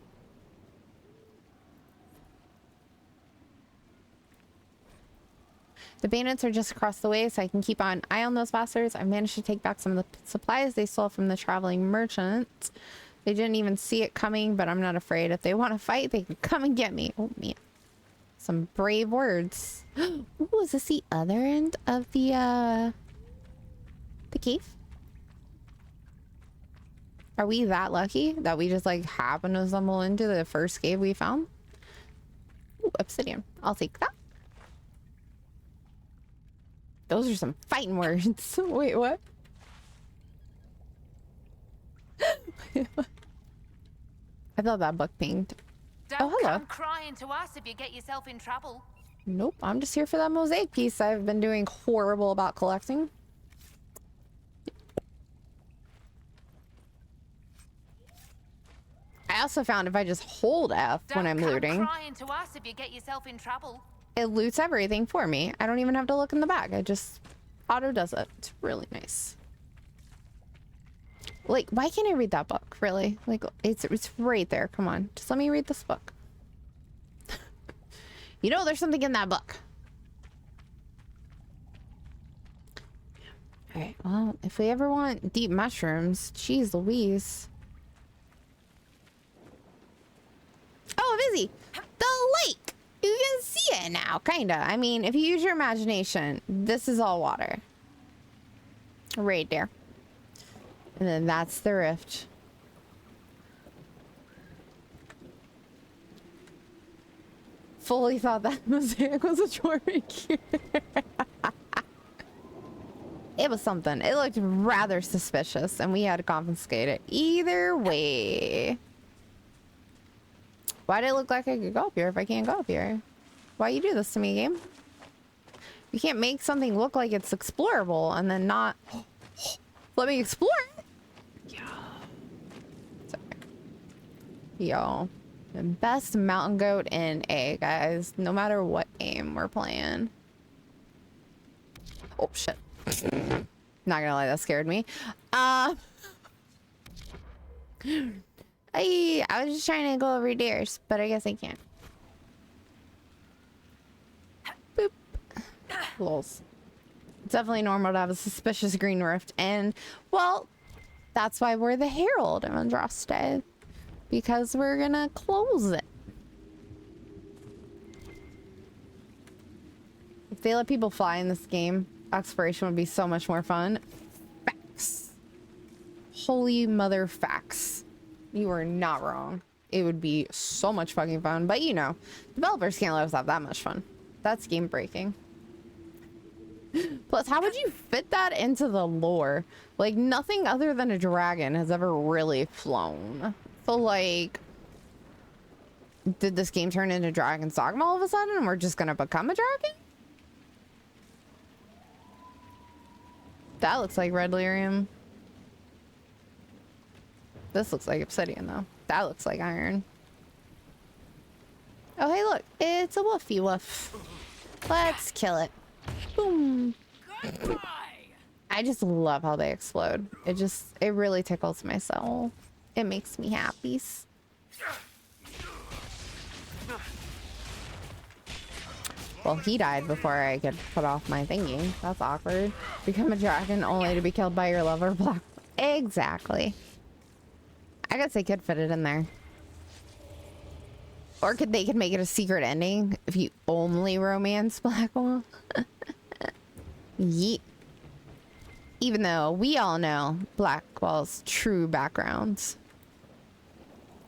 The bandits are just across the way, so I can keep an eye on those bastards. I managed to take back some of the supplies they stole from the traveling merchants. They didn't even see it coming, but I'm not afraid. If they want to fight, they can come and get me. Oh, man. Some brave words. Ooh, is this the other end of the cave? Are we that lucky that we just, like, happen to stumble into the first cave we found? Ooh, obsidian. I'll take that. Those are some fighting words. Wait, what? I thought that book pinged. Don't hello. come crying to us if you get yourself in trouble. Nope, I'm just here for that mosaic piece. I've been doing horrible about collecting. I also found if I just hold F when I'm looting, Don't come crying to us if you get yourself in trouble. it loots everything for me. I don't even have to look in the bag. I just auto does it. It's really nice. Like, why can't I read that book? Really? Like, it's right there. Come on, just let me read this book. You know, there's something in that book. All right. Well, if we ever want deep mushrooms, geez Louise. Oh, Vizzy, the lake. You can see it now, kinda. I mean, if you use your imagination, this is all water. Right there. And then that's the rift. Fully thought that mosaic was a Jorvik. It was something. It looked rather suspicious, and we had to confiscate it. Either way. Why did it look like I could go up here if I can't go up here? Why you do this to me, game? You can't make something look like it's explorable and then not let me explore it. Yeah. Sorry. Yo. The best mountain goat in A, guys. No matter what game we're playing. Oh, shit. Not gonna lie, that scared me. I was just trying to go over stairs, but I guess I can't. Boop. Lols. It's definitely normal to have a suspicious green rift, and, well, that's why we're the Herald of Andraste. Because we're gonna close it. If they let people fly in this game, exploration would be so much more fun. Facts. Holy mother facts. You are not wrong. It would be so much fucking fun. But you know, developers can't let us have that much fun. That's game breaking. Plus, how would you fit that into the lore? Like, nothing other than a dragon has ever really flown. So, like, did this game turn into Dragon's Dogma all of a sudden and we're just gonna become a dragon? That looks like red lyrium. This looks like obsidian, though. That looks like iron. Oh, hey, look. It's a woofy woof. Let's kill it. Boom. I just love how they explode. It really tickles my soul. It makes me happy. Well, he died before I could put off my thingy. That's awkward. Become a dragon only to be killed by your lover. Black. Exactly. I guess they could fit it in there. Or they could make it a secret ending if you only romance Blackwall. Yeet. Even though we all know Blackwall's true backgrounds.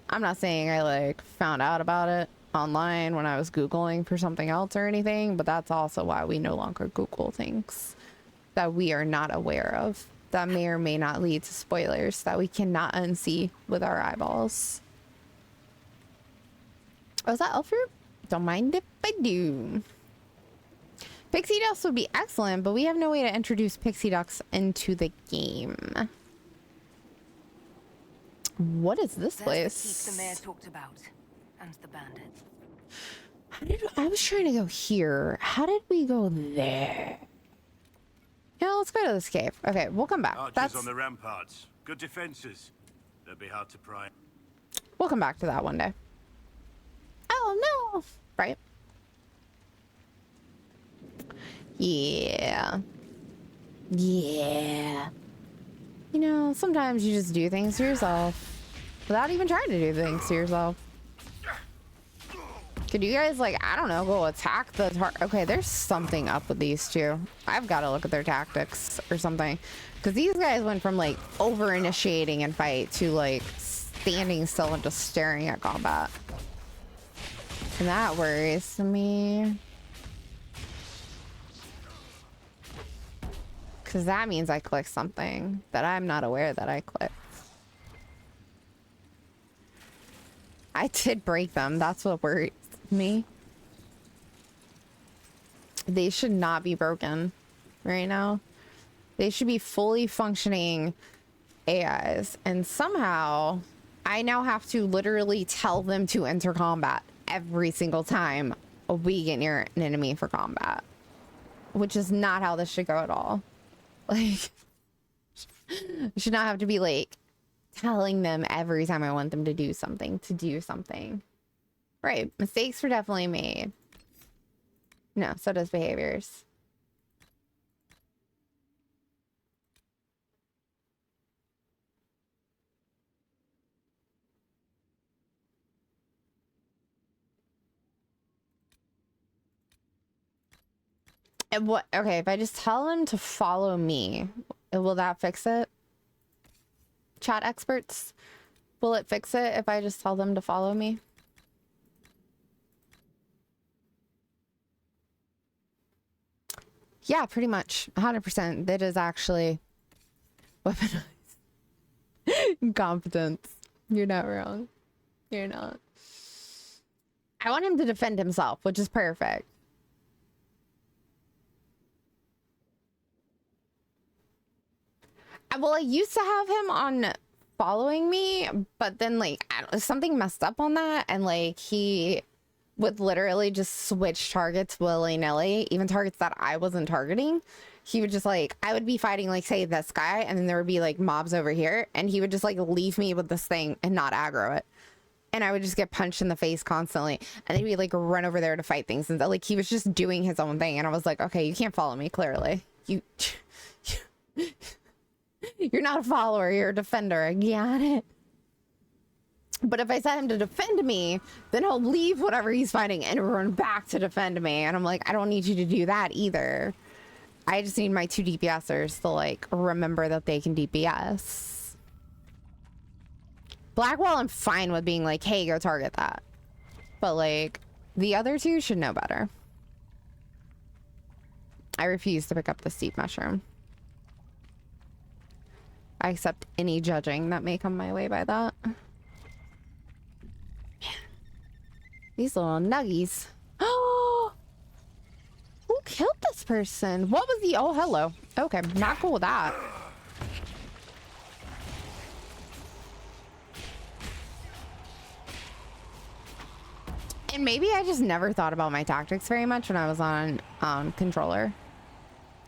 I'm not saying I like found out about it online when I was Googling for something else or anything, but that's also why we no longer Google things that we are not aware of. That may or may not lead to spoilers that we cannot unsee with our eyeballs. Oh, is that elf fruit? Don't mind if I do. Pixie ducks would be excellent, but we have no way to introduce pixie ducks into the game. What is this place? The mayor talked about, and the bandit. I was trying to go here. How did we go there? Yeah, let's go to this cave. Okay, we'll come back. Archers on the ramparts. Good defenses. They'll be hard to pry. We'll come back to that one day. Oh no! Right. Yeah. Yeah. You know, sometimes you just do things to yourself without even trying to do things to yourself. Could you guys, like, I don't know, go attack the okay, there's something up with these two. I've got to look at their tactics or something. Because these guys went from, like, over-initiating and fight to, like, standing still and just staring at combat. And that worries me. Because that means I clicked something that I'm not aware that I clicked. I did break them. That's what worries me. They should not be broken right now. They should be fully functioning AIs. And somehow I now have to literally tell them to enter combat every single time we get near an enemy for combat, which is not how this should go at all. Like, I should not have to be like telling them every time I want them to do something, Right. Mistakes were definitely made. No, so does behaviors. And what, okay, if I just tell them to follow me, will that fix it? Chat experts, will it fix it if I just tell them to follow me? Yeah, pretty much 100%. That is actually weaponized competence. You're not wrong. You're not. I want him to defend himself, which is perfect. Well, I used to have him on following me, but then like something messed up on that, and like he would literally just switch targets willy-nilly, even targets that I wasn't targeting. He would just like, I would be fighting like say this guy, and then there would be like mobs over here, and he would just like leave me with this thing and not aggro it, and I would just get punched in the face constantly, and he'd be like run over there to fight things, and like he was just doing his own thing, and I was like, okay, you can't follow me, clearly. You're not a follower, you're a defender. I got it. But if I set him to defend me, then he'll leave whatever he's fighting and run back to defend me. And I'm like, I don't need you to do that either. I just need my 2 DPSers to like remember that they can DPS. Blackwell, I'm fine with being like, hey, go target that. But like, the other 2 should know better. I refuse to pick up the steep mushroom. I accept any judging that may come my way by that. These little nuggies. Oh, who killed this person? What was the? Oh, hello. Okay, not cool with that. And maybe I just never thought about my tactics very much when I was on controller.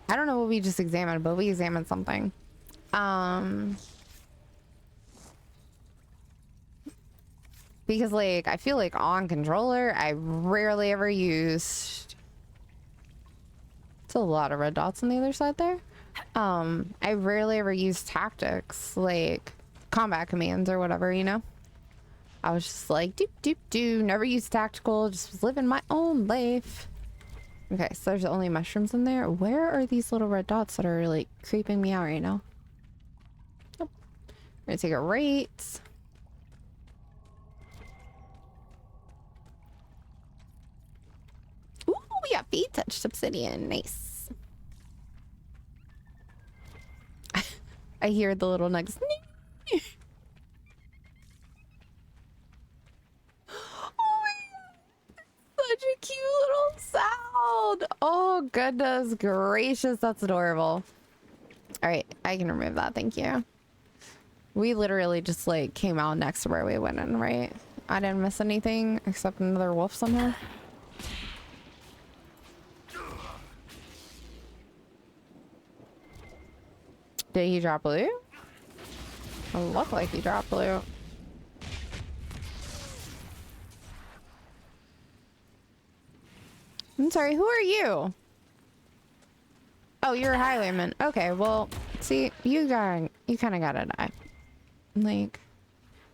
I don't know what we just examined, but we examined something. Because like I feel like on controller I rarely ever used, it's a lot of red dots on the other side there. I rarely ever used tactics like combat commands or whatever, you know. I was just like doop doop doo, never used tactical, just was living my own life. Okay, so there's only mushrooms in there. Where are these little red dots that are like creeping me out right now? Nope. We're gonna take a right. Ooh, we got feet touched obsidian. Nice. I hear the little nugs. Such a cute little sound. Oh goodness gracious, that's adorable. All right, I can remove that, thank you. We literally just like came out next to where we went in, right? I didn't miss anything except another wolf somehow. Did he drop blue? It looked like he dropped blue. I'm sorry, who are you? Oh, you're a highwayman. Okay, well, see, you kind of gotta die. Like,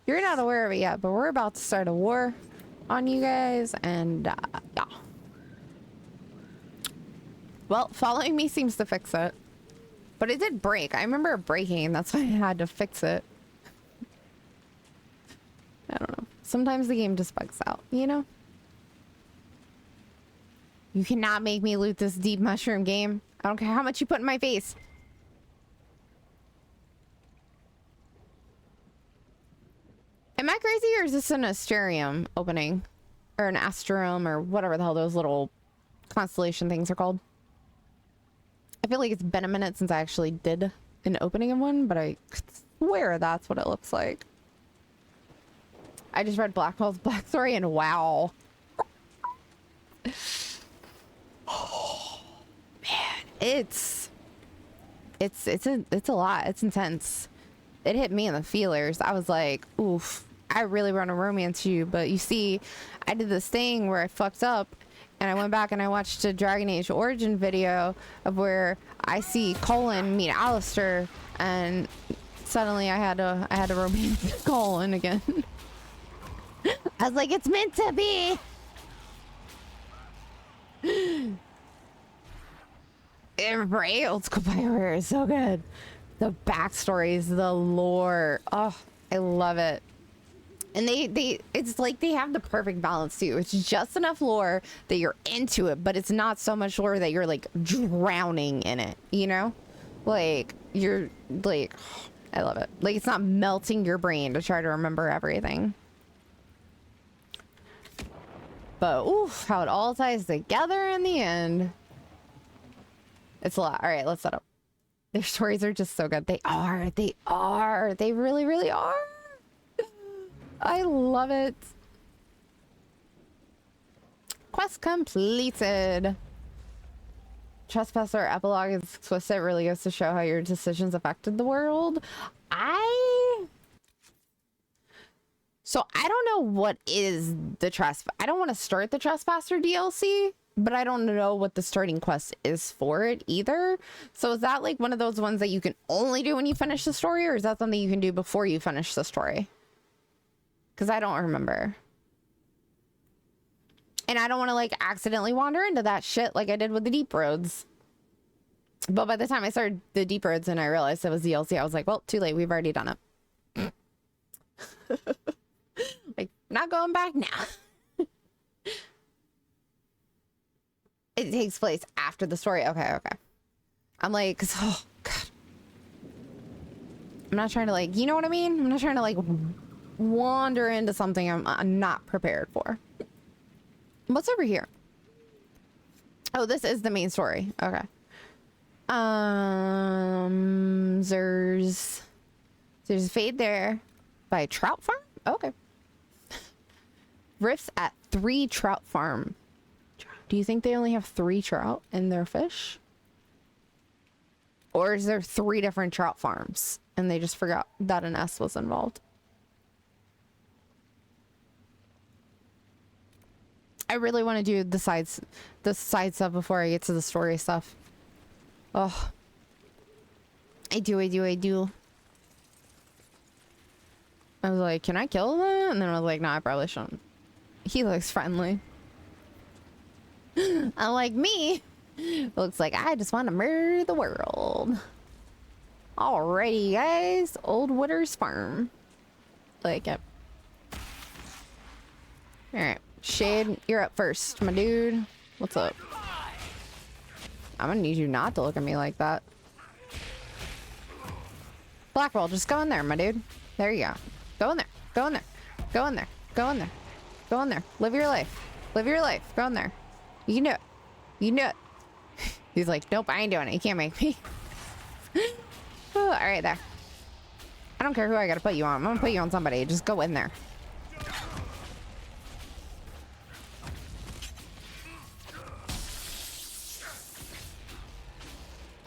you're not aware of it yet, but we're about to start a war on you guys, and yeah. Well, following me seems to fix it. But it did break. I remember it breaking, that's why I had to fix it. I don't know. Sometimes the game just bugs out, you know? You cannot make me loot this deep mushroom game. I don't care how much you put in my face. Am I crazy or is this an Asterium opening? Or an Astrum or whatever the hell those little constellation things are called? I feel like it's been a minute since I actually did an opening of one, but I swear that's what it looks like. I just read Blackwell's Black Story and wow. Oh man, it's a lot. It's intense. It hit me in the feelers. I was like, oof, I really want to romance you, but you see, I did this thing where I fucked up and I went back and I watched a Dragon Age origin video of where I see Colin meet Alistair, and suddenly I had to romance Colin again. I was like, it's meant to be. Right? Old school BioWare is so good. The backstories, the lore. Oh, I love it. And it's like they have the perfect balance too. It's just enough lore that you're into it, but it's not so much lore that you're like drowning in it, you know? Like, you're like, I love it. Like, it's not melting your brain to try to remember everything. But oof, how it all ties together in the end. It's a lot. All right, let's set up. Their stories are just so good. They are. They really, really are. I love it. Quest completed. Trespasser epilogue is explicit. Really goes to show how your decisions affected the world. So I don't know what is the I don't want to start the Trespasser DLC, but I don't know what the starting quest is for it either. So is that like one of those ones that you can only do when you finish the story, or is that something you can do before you finish the story? Because I don't remember. And I don't want to like accidentally wander into that shit like I did with the Deep Roads. But by the time I started the Deep Roads and I realized it was DLC, I was like, well, too late. We've already done it. Like, not going back now. It takes place after the story. Okay. I'm like, oh, God. I'm not trying to like, you know what I mean? I'm not trying to like wander into something I'm not prepared for. What's over here? Oh, this is the main story. Okay. There's a fade there by Trout Farm. Okay. Rifts at 3 trout farm. Do you think they only have 3 trout in their fish? Or is there 3 different trout farms and they just forgot that an S was involved? I really want to do the side stuff before I get to the story stuff. Oh, I do. I was like, can I kill that? And then I was like, no, I probably shouldn't. He looks friendly. Unlike me, looks like I just want to murder the world. Alrighty, guys. Old Wooders Farm. Like it. Alright. Shade, you're up first, my dude. What's up? I'm gonna need you not to look at me like that. Blackwell, just go in there, my dude. There you go. Go in there. Go in there. Go in there. Go in there. Go in there. Live your life. Live your life. Go in there. You can do it. You can do it. He's like, nope, I ain't doing it. You can't make me. Oh, all right, there. I don't care who I gotta put you on. I'm gonna put you on somebody. Just go in there.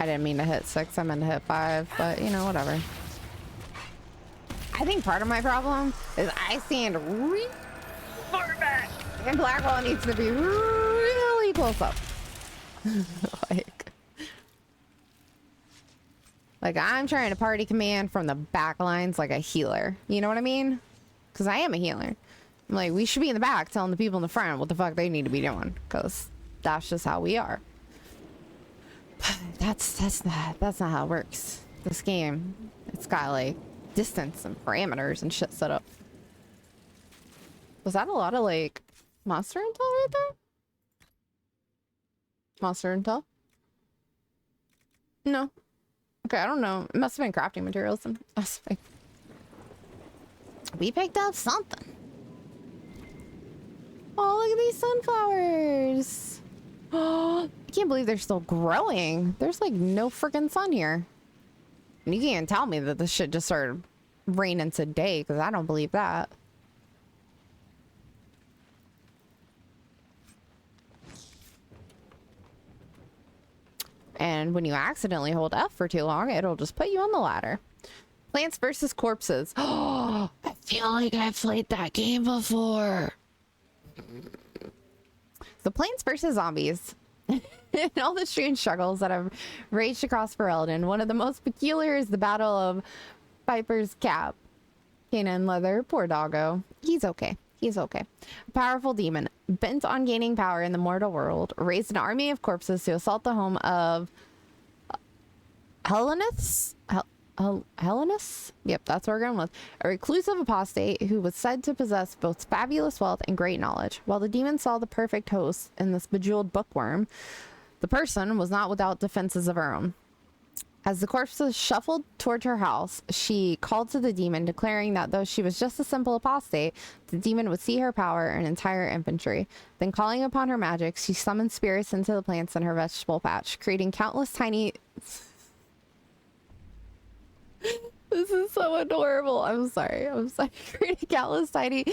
I didn't mean to hit 6. I meant to hit 5, but you know, whatever. I think part of my problem is I stand really far back, and Blackwell needs to be really close up. like I'm trying to party command from the back lines like a healer. You know what I mean? Because I am a healer. I'm like, we should be in the back telling the people in the front what the fuck they need to be doing, because that's just how we are. That's not how it works. This game, it's got like distance and parameters and shit set up. Was that a lot of like monster intel right there? Monster intel? No. Okay, I don't know. It must have been crafting materials. We picked up something. Oh, look at these sunflowers. Oh, I can't believe they're still growing. There's like no freaking sun here. And you can't tell me that this shit just started raining today, because I don't believe that. And when you accidentally hold F for too long, it'll just put you on the ladder. Plants versus corpses. Oh, I feel like I've played that game before. So Plants versus Zombies. And all the strange struggles that have raged across Ferelden. One of the most peculiar is the Battle of Viper's Cap. Kanan Leather, poor doggo. He's okay. He's okay. A powerful demon, bent on gaining power in the mortal world, raised an army of corpses to assault the home of Hellenis? Hellenis? Yep, that's where we're going with. A reclusive apostate who was said to possess both fabulous wealth and great knowledge. While the demon saw the perfect host in this bejeweled bookworm, the person was not without defenses of her own. As the corpses shuffled toward her house, she called to the demon, declaring that though she was just a simple apostate, the demon would see her power and entire infantry. Then calling upon her magic, she summoned spirits into the plants in her vegetable patch, creating countless tiny... This is so adorable. I'm sorry. Creating countless tiny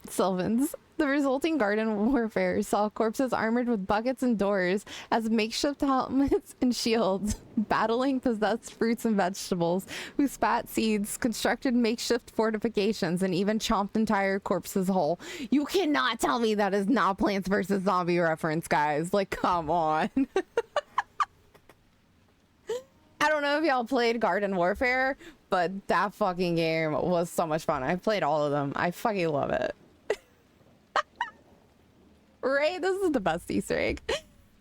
sylvans. The resulting garden warfare saw corpses armored with buckets and doors as makeshift helmets and shields, battling possessed fruits and vegetables, who spat seeds, constructed makeshift fortifications, and even chomped entire corpses whole. You cannot tell me that is not Plants vs. Zombie reference, guys. Like, come on. I don't know if y'all played Garden Warfare, but that fucking game was so much fun. I played all of them. I fucking love it. Right? This is the best Easter egg.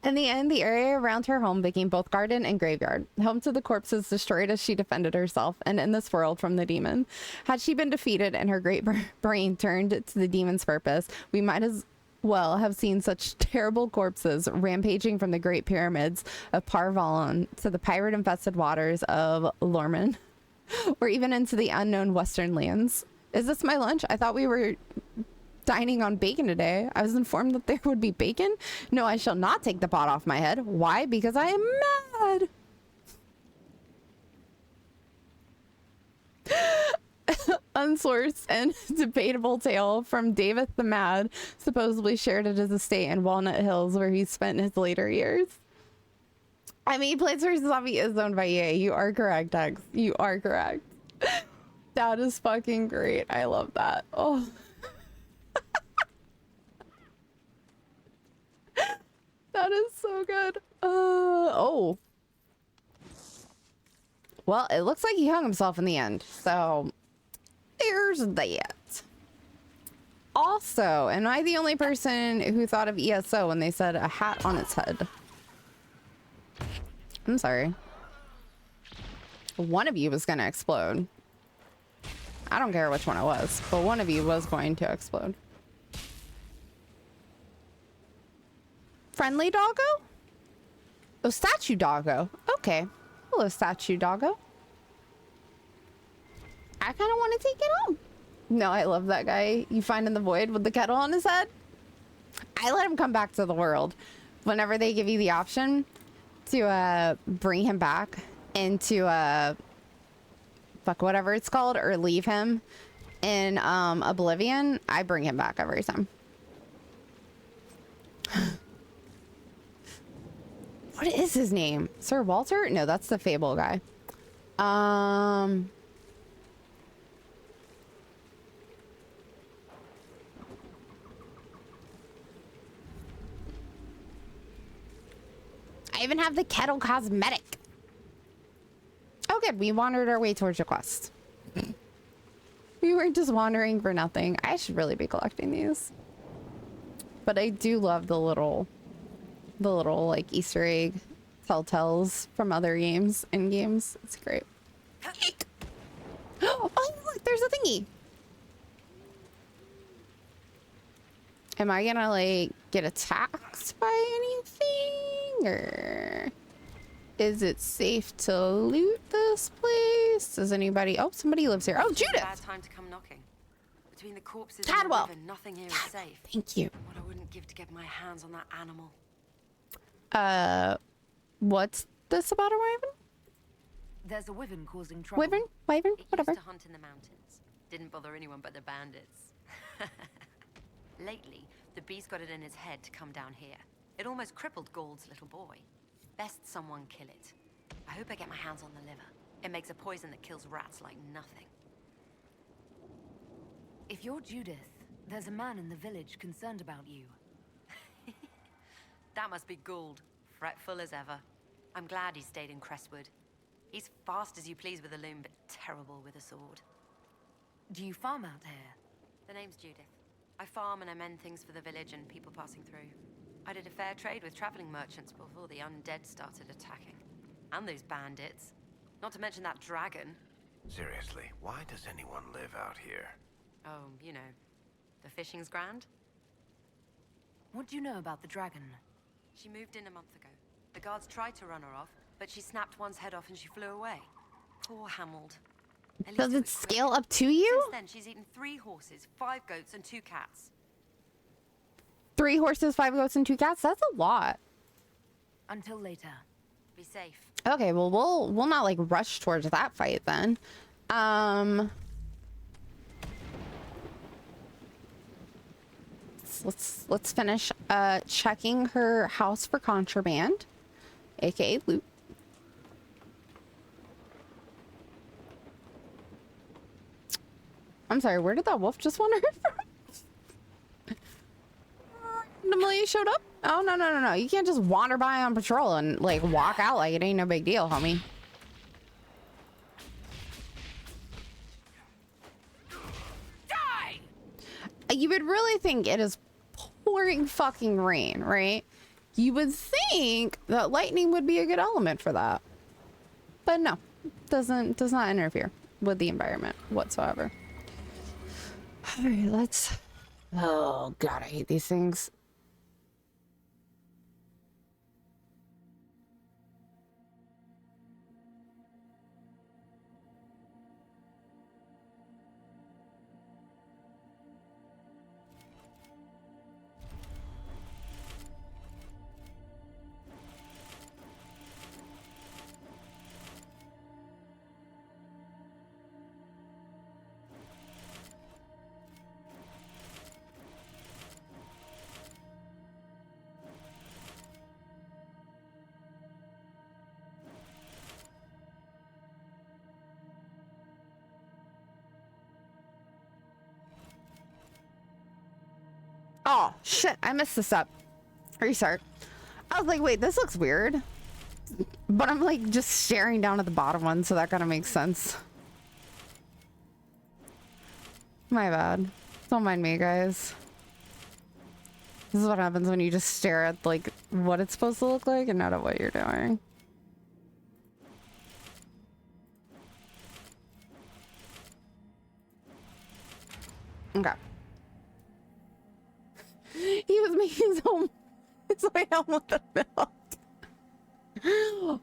In the end, the area around her home became both garden and graveyard, home to the corpses destroyed as she defended herself and in this world from the demon. Had she been defeated and her great brain turned to the demon's purpose, we might as well have seen such terrible corpses rampaging from the great pyramids of Parvalon to the pirate-infested waters of Lorman, or even into the unknown western lands. Is this my lunch? I thought we were dining on bacon today. I was informed that there would be bacon. No, I shall not take the pot off my head. Why? Because I am mad. Unsourced and debatable tale from David the Mad supposedly shared at his estate in Walnut Hills, where he spent his later years. I mean, Plants vs. Zombie is owned by EA. You are correct, X. You are correct. That is fucking great. I love that. Oh. That is so good. Oh. Well, it looks like he hung himself in the end. So, there's that. Also, am I the only person who thought of ESO when they said a hat on its head? I'm sorry. One of you was going to explode. I don't care which one it was, but one of you was going to explode. Friendly doggo? Oh, statue doggo. Okay. Hello, statue doggo. I kind of want to take it home. No, I love that guy you find in the void with the kettle on his head. I let him come back to the world whenever they give you the option to bring him back into fuck whatever it's called, or leave him in Oblivion. I bring him back every time. What is his name? Sir Walter? No, that's the Fable guy. I even have the kettle cosmetic. Oh, good. We wandered our way towards the quest. We weren't just wandering for nothing. I should really be collecting these. But I do love the little like Easter egg telltales from other games and games. It's great. Oh, look, there's a thingy. Am I gonna like get attacked by anything, or is it safe to loot this place? this? Does anybody? Oh, somebody lives here. Oh, Judith. Bad time to come knocking. Between the corpses Cadwell. and the river, nothing here is safe. Thank you. What I wouldn't give to get my hands on that animal. What's this about a wyvern? There's a wyvern causing trouble. Wyvern, It whatever. used to hunt in the mountains. Didn't bother anyone but the bandits. Lately, the beast got it in his head to come down here. It almost crippled Gauld's little boy. Best someone kill it. I hope I get my hands on the liver. It makes a poison that kills rats like nothing. If you're Judith, there's a man in the village concerned about you. That must be Gould, fretful as ever. I'm glad he stayed in Crestwood. He's fast as you please with a loom, but terrible with a sword. Do you farm out here? The name's Judith. I farm and I mend things for the village and people passing through. I did a fair trade with traveling merchants before the undead started attacking. And those bandits. Not to mention that dragon. Seriously, why does anyone live out here? Oh, you know, the fishing's grand. What do you know about the dragon? She moved in a month ago. The guards tried to run her off, but she snapped one's head off and she flew away. Poor Hamold. At Does least it was scale quick. up to you? Since then, she's eaten 3 horses, 5 goats, and 2 cats. 3 horses, 5 goats, and 2 cats. That's a lot. Until later. Be safe. Okay, well, we'll not like rush towards that fight then. Let's finish checking her house for contraband, aka loot. I'm sorry, where did that wolf just wander from? Randomly showed up? Oh, no. You can't just wander by on patrol and like walk out like it ain't no big deal, homie. Die! You would really think it is pouring fucking rain, right? You would think that lightning would be a good element for that. But no, does not interfere with the environment whatsoever. All right, let's... Oh, God, I hate these things. Oh, shit. I messed this up. Restart. I was like, wait, this looks weird. But I'm like just staring down at the bottom one, so that kind of makes sense. My bad. Don't mind me, guys. This is what happens when you just stare at like what it's supposed to look like and not at what you're doing. Okay. He was making his way home with the milk.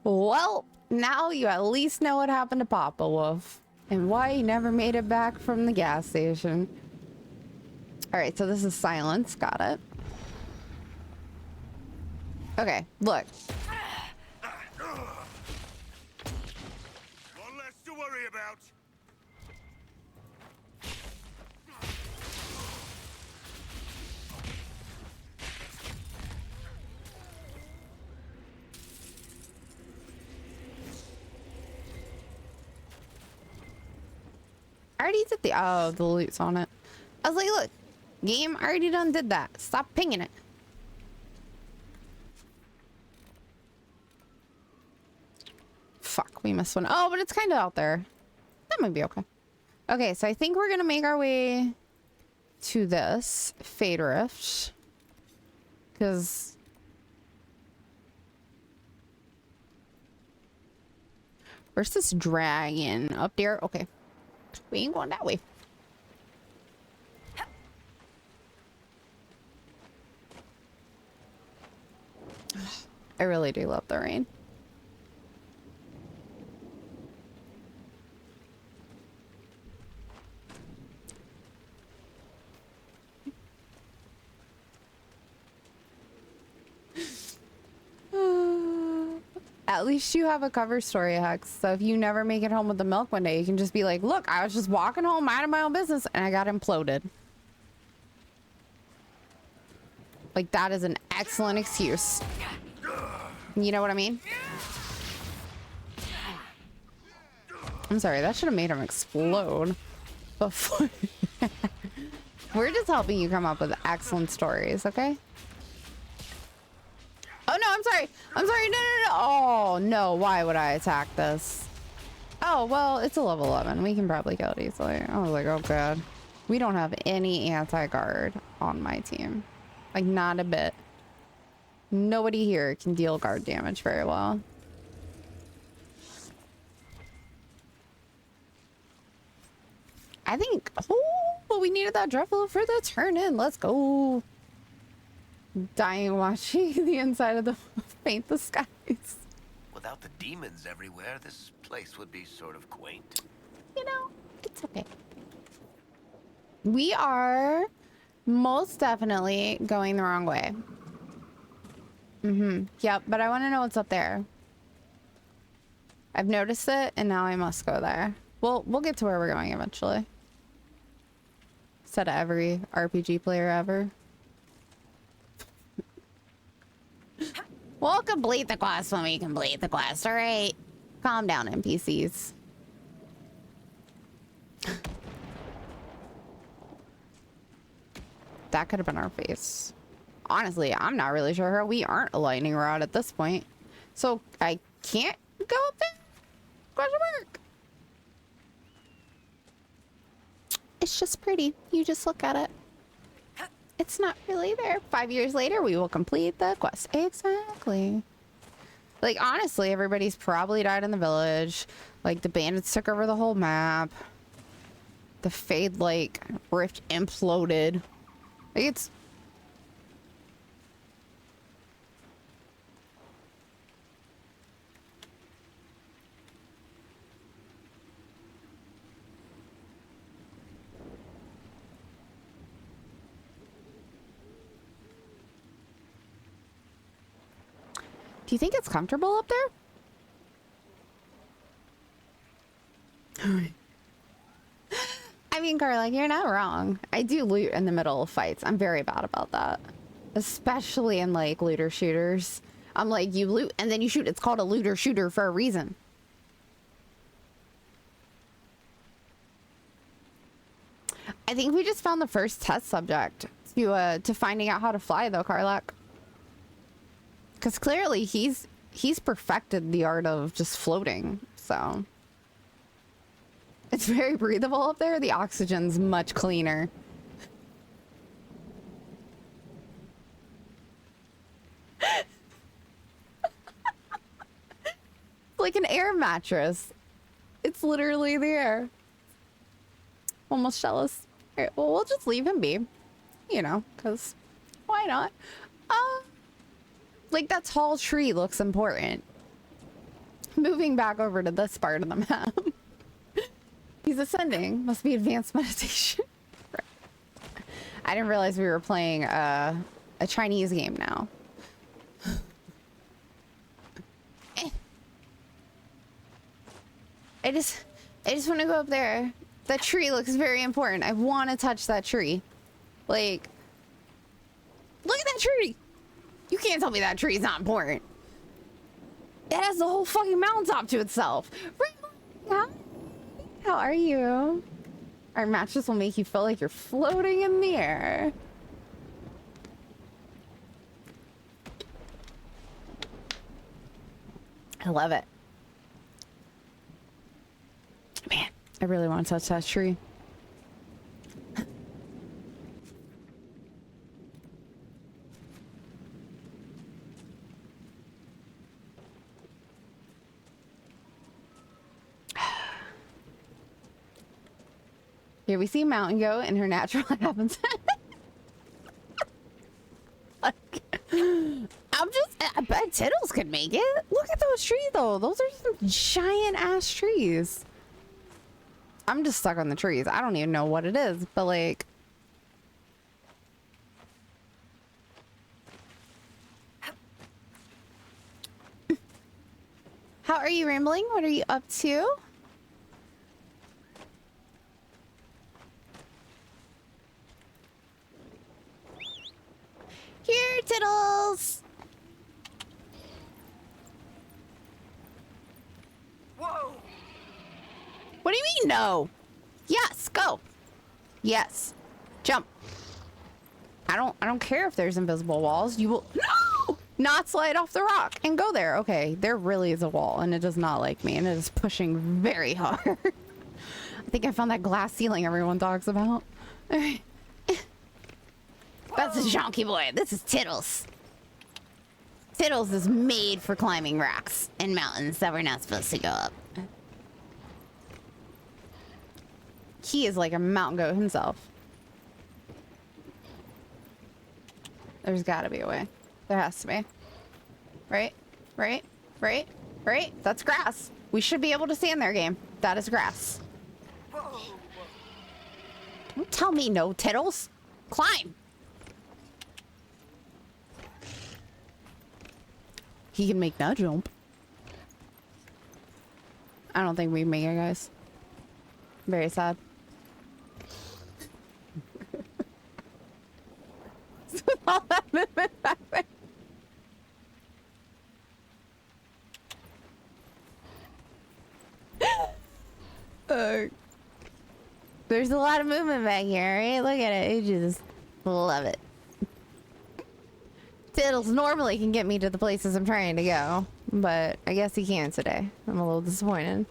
Well, now you at least know what happened to Papa Wolf and why he never made it back from the gas station. All right, so this is silence. Got it. Okay, look. One less to worry about. I already did the loot's on it. I was like, look, game, I already done did that. Stop pinging it. Fuck, we missed one. Oh, but it's kind of out there. That might be okay. Okay, so I think we're gonna make our way to this Fade Rift. Because... Where's this dragon? Up there? Okay. We ain't going that way. I really do love the rain. At least you have a cover story, Hex. So if you never make it home with the milk one day, you can just be like, look, I was just walking home, minding my own business, and I got imploded. Like, that is an excellent excuse. You know what I mean? I'm sorry, that should have made him explode before. We're just helping you come up with excellent stories, okay? Oh no, I'm sorry. I'm sorry. No, no, no. Oh no, why would I attack this? Oh, well, it's a level 11. We can probably kill it easily. I was like, oh god. We don't have any anti-guard on my team. Like, not a bit. Nobody here can deal guard damage very well. I think, oh, but we needed that dreadful for the turn in. Let's go. Dying watching the inside of the paint the skies. Without the demons everywhere, this place would be sort of quaint. You know, it's okay. We are most definitely going the wrong way. Yep, but I want to know what's up there. I've noticed it, and now I must go there. We'll get to where we're going eventually. Said to every RPG player ever. We'll complete the quest when we complete the quest, alright? Calm down, NPCs. That could have been our face. Honestly, I'm not really sure how we aren't a lightning rod at this point. So, I can't go up there? Question mark. It's just pretty. You just look at it. It's not really there. 5 years later, we will complete the quest. Exactly. Like, honestly, everybody's probably died in the village. Like, the bandits took over the whole map. The Fade Lake rift imploded. Like, it's... Do you think it's comfortable up there? I mean, Carla, you're not wrong. I do loot in the middle of fights. I'm very bad about that. Especially in, like, looter shooters. I'm like, you loot and then you shoot. It's called a looter shooter for a reason. I think we just found the first test subject to finding out how to fly, though, Karlak. Because clearly he's perfected the art of just floating, so. It's very breathable up there. The oxygen's much cleaner. Like an air mattress. It's literally there. Almost jealous. All right, well, we'll just leave him be. You know, because why not? Like, that tall tree looks important. Moving back over to this part of the map. He's ascending. Must be advanced meditation. Right. I didn't realize we were playing a Chinese game now. I just want to go up there. That tree looks very important. I want to touch that tree. Like, look at that tree. You can't tell me that tree is not important. It has the whole fucking mountaintop to itself. How are you? Our mattress will make you feel like you're floating in the air. I love it. Man, I really want to touch that tree. Here we see Mountain Goat in her natural habitat. Like, I bet Tiddles could make it. Look at those trees, though. Those are some giant ass trees. I'm just stuck on the trees. I don't even know what it is, but like. How are you rambling? What are you up to? Here, Tiddles! Whoa! What do you mean, no? Yes, go. Yes. Jump. I don't care if there's invisible walls. You will not slide off the rock and go there. Okay, there really is a wall and it does not like me and it is pushing very hard. I think I found that glass ceiling everyone talks about. All right. That's a Jonky boy. This is Tiddles. Tiddles is made for climbing rocks and mountains that we're not supposed to go up. He is like a mountain goat himself. There's gotta be a way. There has to be. Right? Right? Right? Right? That's grass. We should be able to stand there, game. That is grass. Don't tell me no, Tiddles. Climb. He can make that jump. I don't think we make it, guys. Very sad. All that movement back there. There's a lot of movement back here, right? Look at it. You just love it. Tiddles normally can get me to the places I'm trying to go, but I guess he can't today. I'm a little disappointed.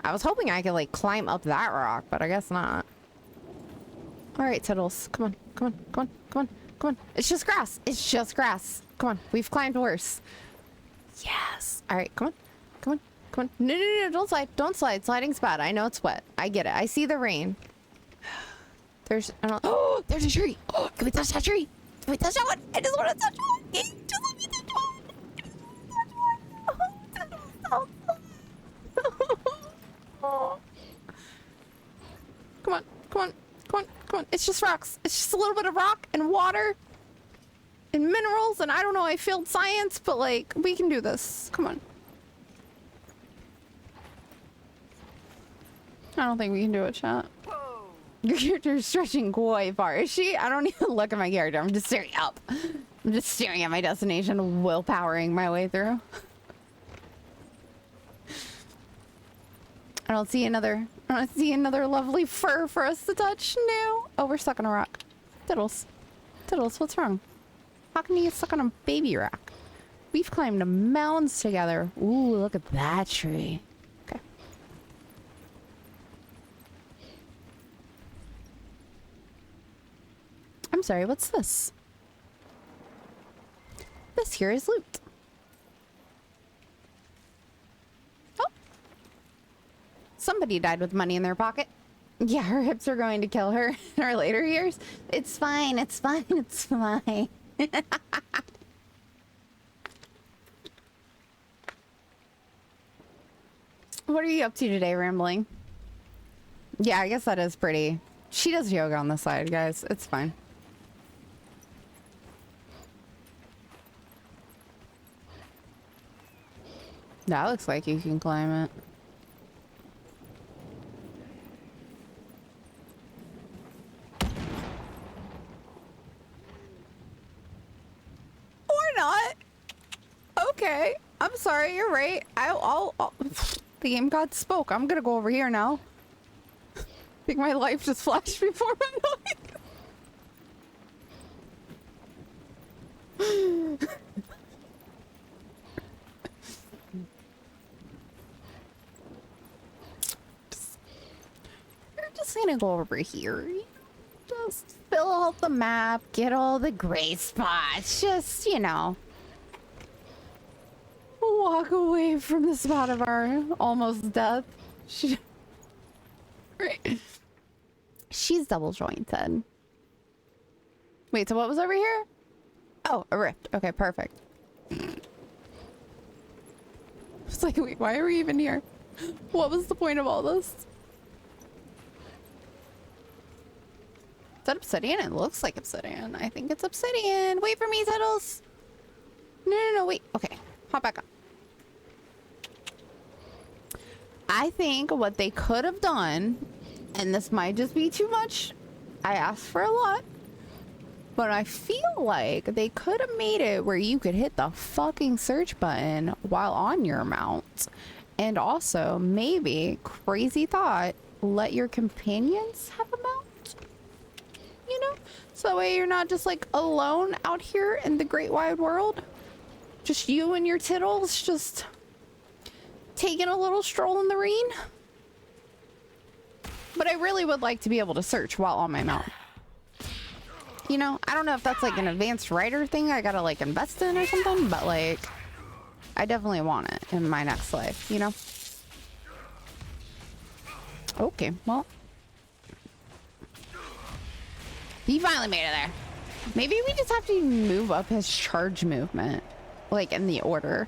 I was hoping I could like climb up that rock, but I guess not. All right, Tiddles, come on, come on, come on, come on, come on. It's just grass. It's just grass. Come on, we've climbed worse. Yes. All right, come on, come on, come on. No, no, no, don't slide, don't slide. Sliding's bad. I know it's wet. I get it. I see the rain. There's, I don't. Oh, there's a tree. Oh, can we touch that tree? Can we touch that one? I just want to touch one. Just let me touch one. Oh. Come on, come on, come on, come on. It's just rocks. It's just a little bit of rock and water and minerals, and I don't know, I failed science, but like, we can do this. Come on. I don't think we can do it, chat. Your character is stretching quite far. Is she? I don't even look at my character. I'm just staring up. I'm just staring at my destination, willpowering my way through. I don't see another lovely fur for us to touch. No. Oh, we're stuck on a rock. Tiddles. Tiddles, what's wrong? How can you get stuck on a baby rock? We've climbed mountains together. Ooh, look at that tree. Okay. I'm sorry, what's this? This here is loot. Oh. Somebody died with money in their pocket. Yeah, her hips are going to kill her in her later years. It's fine, it's fine, it's fine. What are you up to today, Rambling? Yeah, I guess that is pretty. She does yoga on the side, guys. It's fine. That looks like you can climb it. Or not. Okay. I'm sorry, you're right. I'll the game god spoke. I'm gonna go over here now. I think my life just flashed before my mind. We're just gonna go over here. Just fill out the map, get all the gray spots. Just, you know, walk away from the spot of our almost death. Right. She's double jointed. Wait, so what was over here? Oh, a rift. Okay, perfect. It's like, wait, why are we even here? What was the point of all this? that obsidian? It looks like obsidian. I think it's obsidian. Wait for me, Tiddles. No, wait. Okay, hop back on. I think what they could have done, and this might just be too much, I asked for a lot, but I feel like they could have made it where you could hit the fucking search button while on your mount. And also, maybe, crazy thought, let your companions have a mount? You know? So that way you're not just like alone out here in the great wide world. Just you and your tittles just taking a little stroll in the rain. But I really would like to be able to search while on my mount. You know, I don't know if that's like an advanced writer thing I gotta like invest in or something, but like, I definitely want it in my next life, you know? Okay, well. He finally made it there. Maybe we just have to move up his charge movement, like in the order.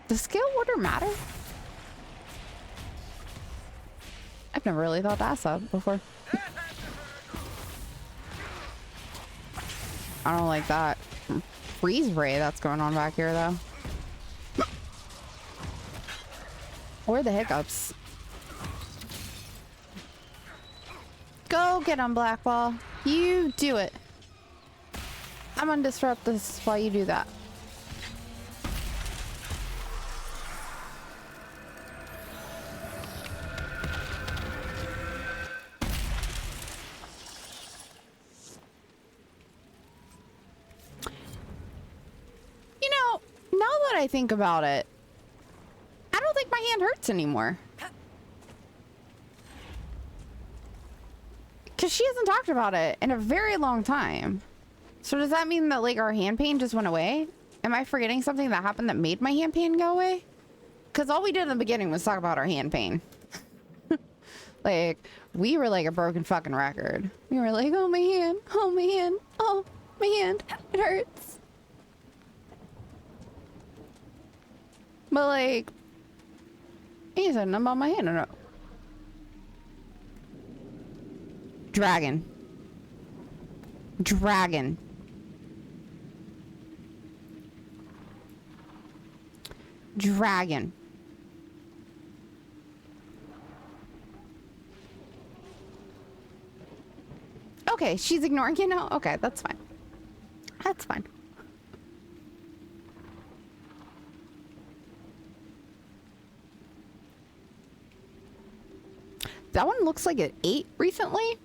Does skill order matter? I've never really thought to ask that before. I don't like that freeze ray that's going on back here though. Or the hiccups. Go get him, Blackwall. You do it. I'm gonna disrupt this while you do that. You know, now that I think about it, I don't think my hand hurts anymore. Because she hasn't talked about it in a very long time. So does that mean that like our hand pain just went away? Am I forgetting something that happened that made my hand pain go away? Because all we did in the beginning was talk about our hand pain. Like, we were like a broken fucking record. We were like, oh my hand, oh my hand, oh my hand, it hurts. But like, he said nothing about my hand or no. Dragon. Dragon. Dragon. Okay, she's ignoring you now? Okay, that's fine. That's fine. That one looks like it ate recently.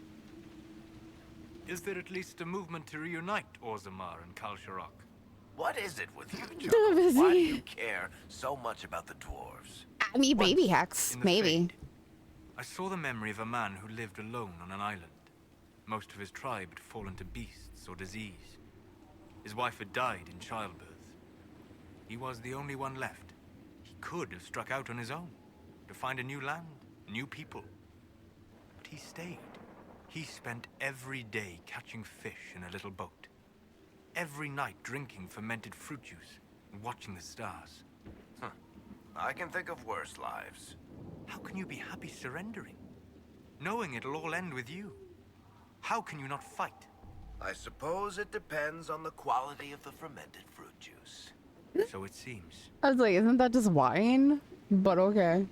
Is there at least a movement to reunite Orzammar and Kalsharok? What is it with you, Joe? Why do you care so much about the dwarves? I mean, baby hacks, maybe. Fade, I saw the memory of a man who lived alone on an island. Most of his tribe had fallen to beasts or disease. His wife had died in childbirth. He was the only one left. He could have struck out on his own to find a new land, new people. But he stayed. He spent every day catching fish in a little boat. Every night drinking fermented fruit juice and watching the stars. Huh. I can think of worse lives. How can you be happy surrendering? Knowing it'll all end with you? How can you not fight? I suppose it depends on the quality of the fermented fruit juice. So it seems. I was like, isn't that just wine? But okay.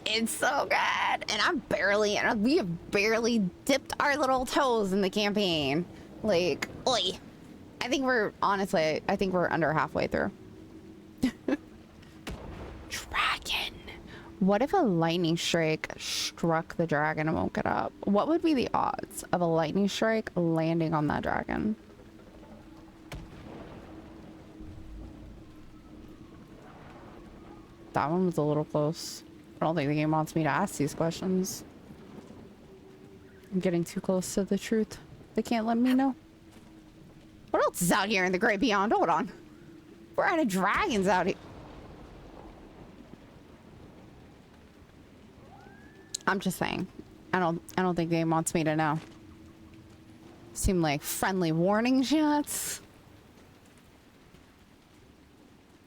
It's so good. And we have barely dipped our little toes in the campaign. Like, oi. I think we're under halfway through. Dragon. What if a lightning strike struck the dragon and woke it up? What would be the odds of a lightning strike landing on that dragon? That one was a little close. I don't think the game wants me to ask these questions. I'm getting too close to the truth. They can't let me know. What else is out here in the great beyond? Hold on. We're out of dragons out here. I'm just saying. I don't think the game wants me to know. Seem like friendly warning shots.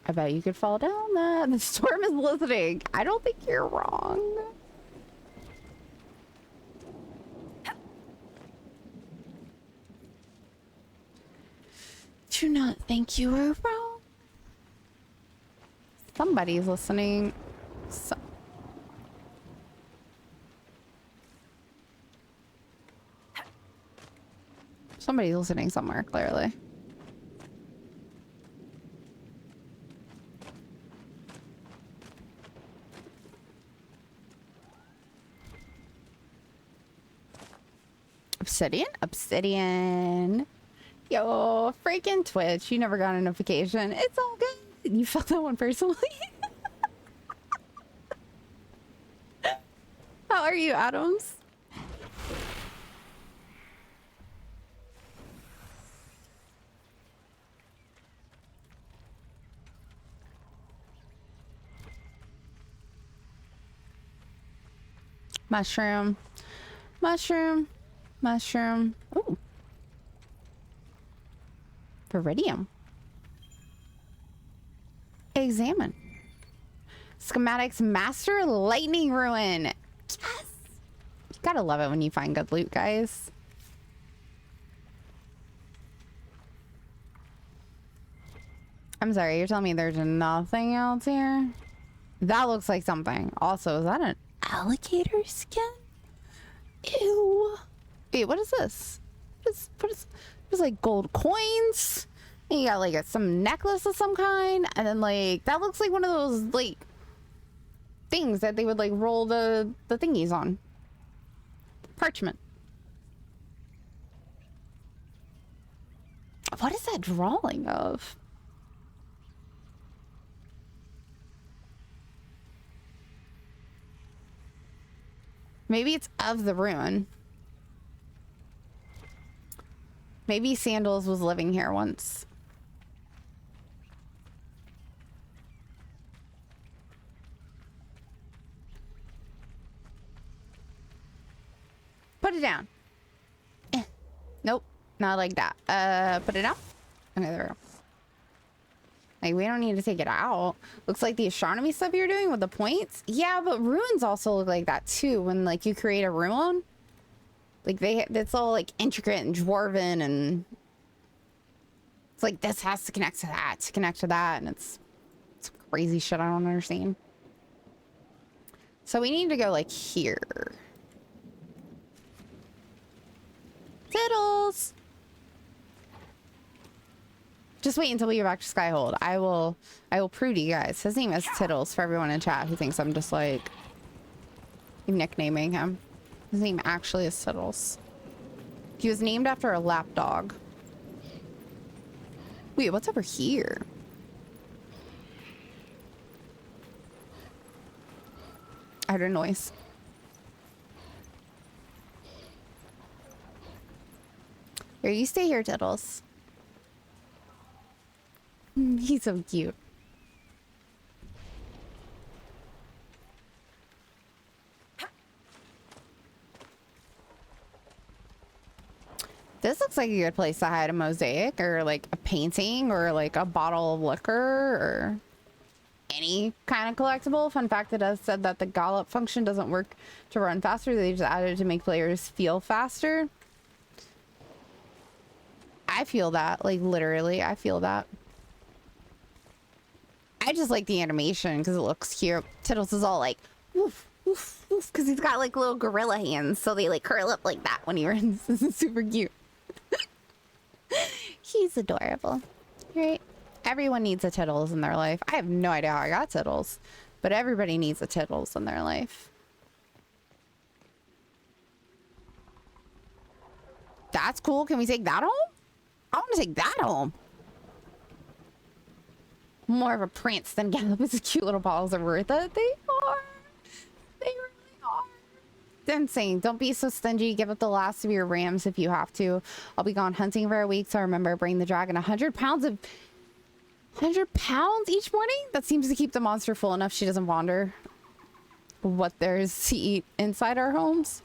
I bet you could fall down that. The storm is listening. I don't think you're wrong. Do not think you are wrong. Somebody's listening. Somebody's listening somewhere, clearly. Obsidian? Obsidian. Yo, freaking Twitch. You never got a notification. It's all good. You felt that one personally. How are you, Adams? Mushroom. Mushroom. Mushroom. Ooh. Viridium. Examine. Schematics Master Lightning Ruin. Yes! You gotta love it when you find good loot, guys. I'm sorry, you're telling me there's nothing else here? That looks like something. Also, is that an alligator skin? Ew. Wait, what is this? What is there's like gold coins. And you got like some necklace of some kind. And then like, that looks like one of those like things that they would like roll the thingies on. Parchment. What is that drawing of? Maybe it's of the ruin. Maybe Sandals was living here once. Put it down. Nope, not like that. Put it down. Okay, there we go. Like, we don't need to take it out. Looks like the astronomy stuff you're doing with the points. Yeah, but ruins also look like that too. When like you create a ruin, like it's all like intricate and dwarven, and it's like this has to connect to that to connect to that, and it's crazy shit I don't understand. So we need to go like here. Tiddles. Just wait until we get back to Skyhold. I will prove to you guys. His name is Tiddles for everyone in chat who thinks I'm just like nicknaming him. His name actually is Tiddles. He was named after a lapdog. Wait, what's over here? I heard a noise. Here, you stay here, Tiddles. He's so cute. This looks like a good place to hide a mosaic or like a painting or like a bottle of liquor or any kind of collectible. Fun fact, it has said that the gallop function doesn't work to run faster. They just added it to make players feel faster. I feel that, like literally, I feel that. I just like the animation because it looks cute. Tiddles is all like, woof, woof, woof, because he's got like little gorilla hands, so they like curl up like that when he runs. This is super cute. He's adorable, right? Everyone needs a Tiddles in their life. I have no idea how I got Tiddles, but everybody needs a Tiddles in their life. That's cool. Can we take that home? I want to take that home. More of a prance than Gallop. It's cute little bottles are worth it. They are. They really are. It's insane. Don't be so stingy. Give up the last of your rams if you have to. I'll be gone hunting for a week, so remember, bring the dragon 100 pounds of... 100 pounds each morning? That seems to keep the monster full enough she doesn't wander what there is to eat inside our homes.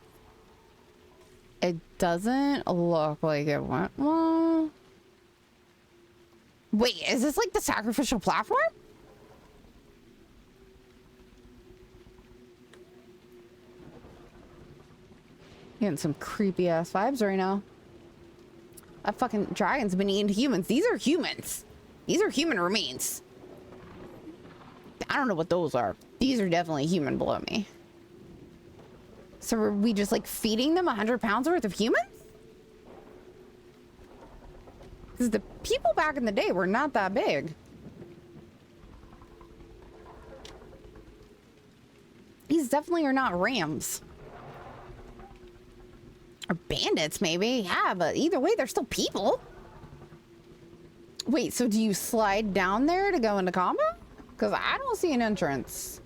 It doesn't look like it went well. Wait, is this like the sacrificial platform? Getting some creepy ass vibes right now. That fucking dragon's been eating humans. These are humans. These are human remains. I don't know what those are. These are definitely human below me. So are we just like feeding them 100 pounds worth of humans? Because the people back in the day were not that big. These definitely are not rams. Or bandits, maybe. Yeah, but either way, they're still people. Wait, so do you slide down there to go into combat? Because I don't see an entrance.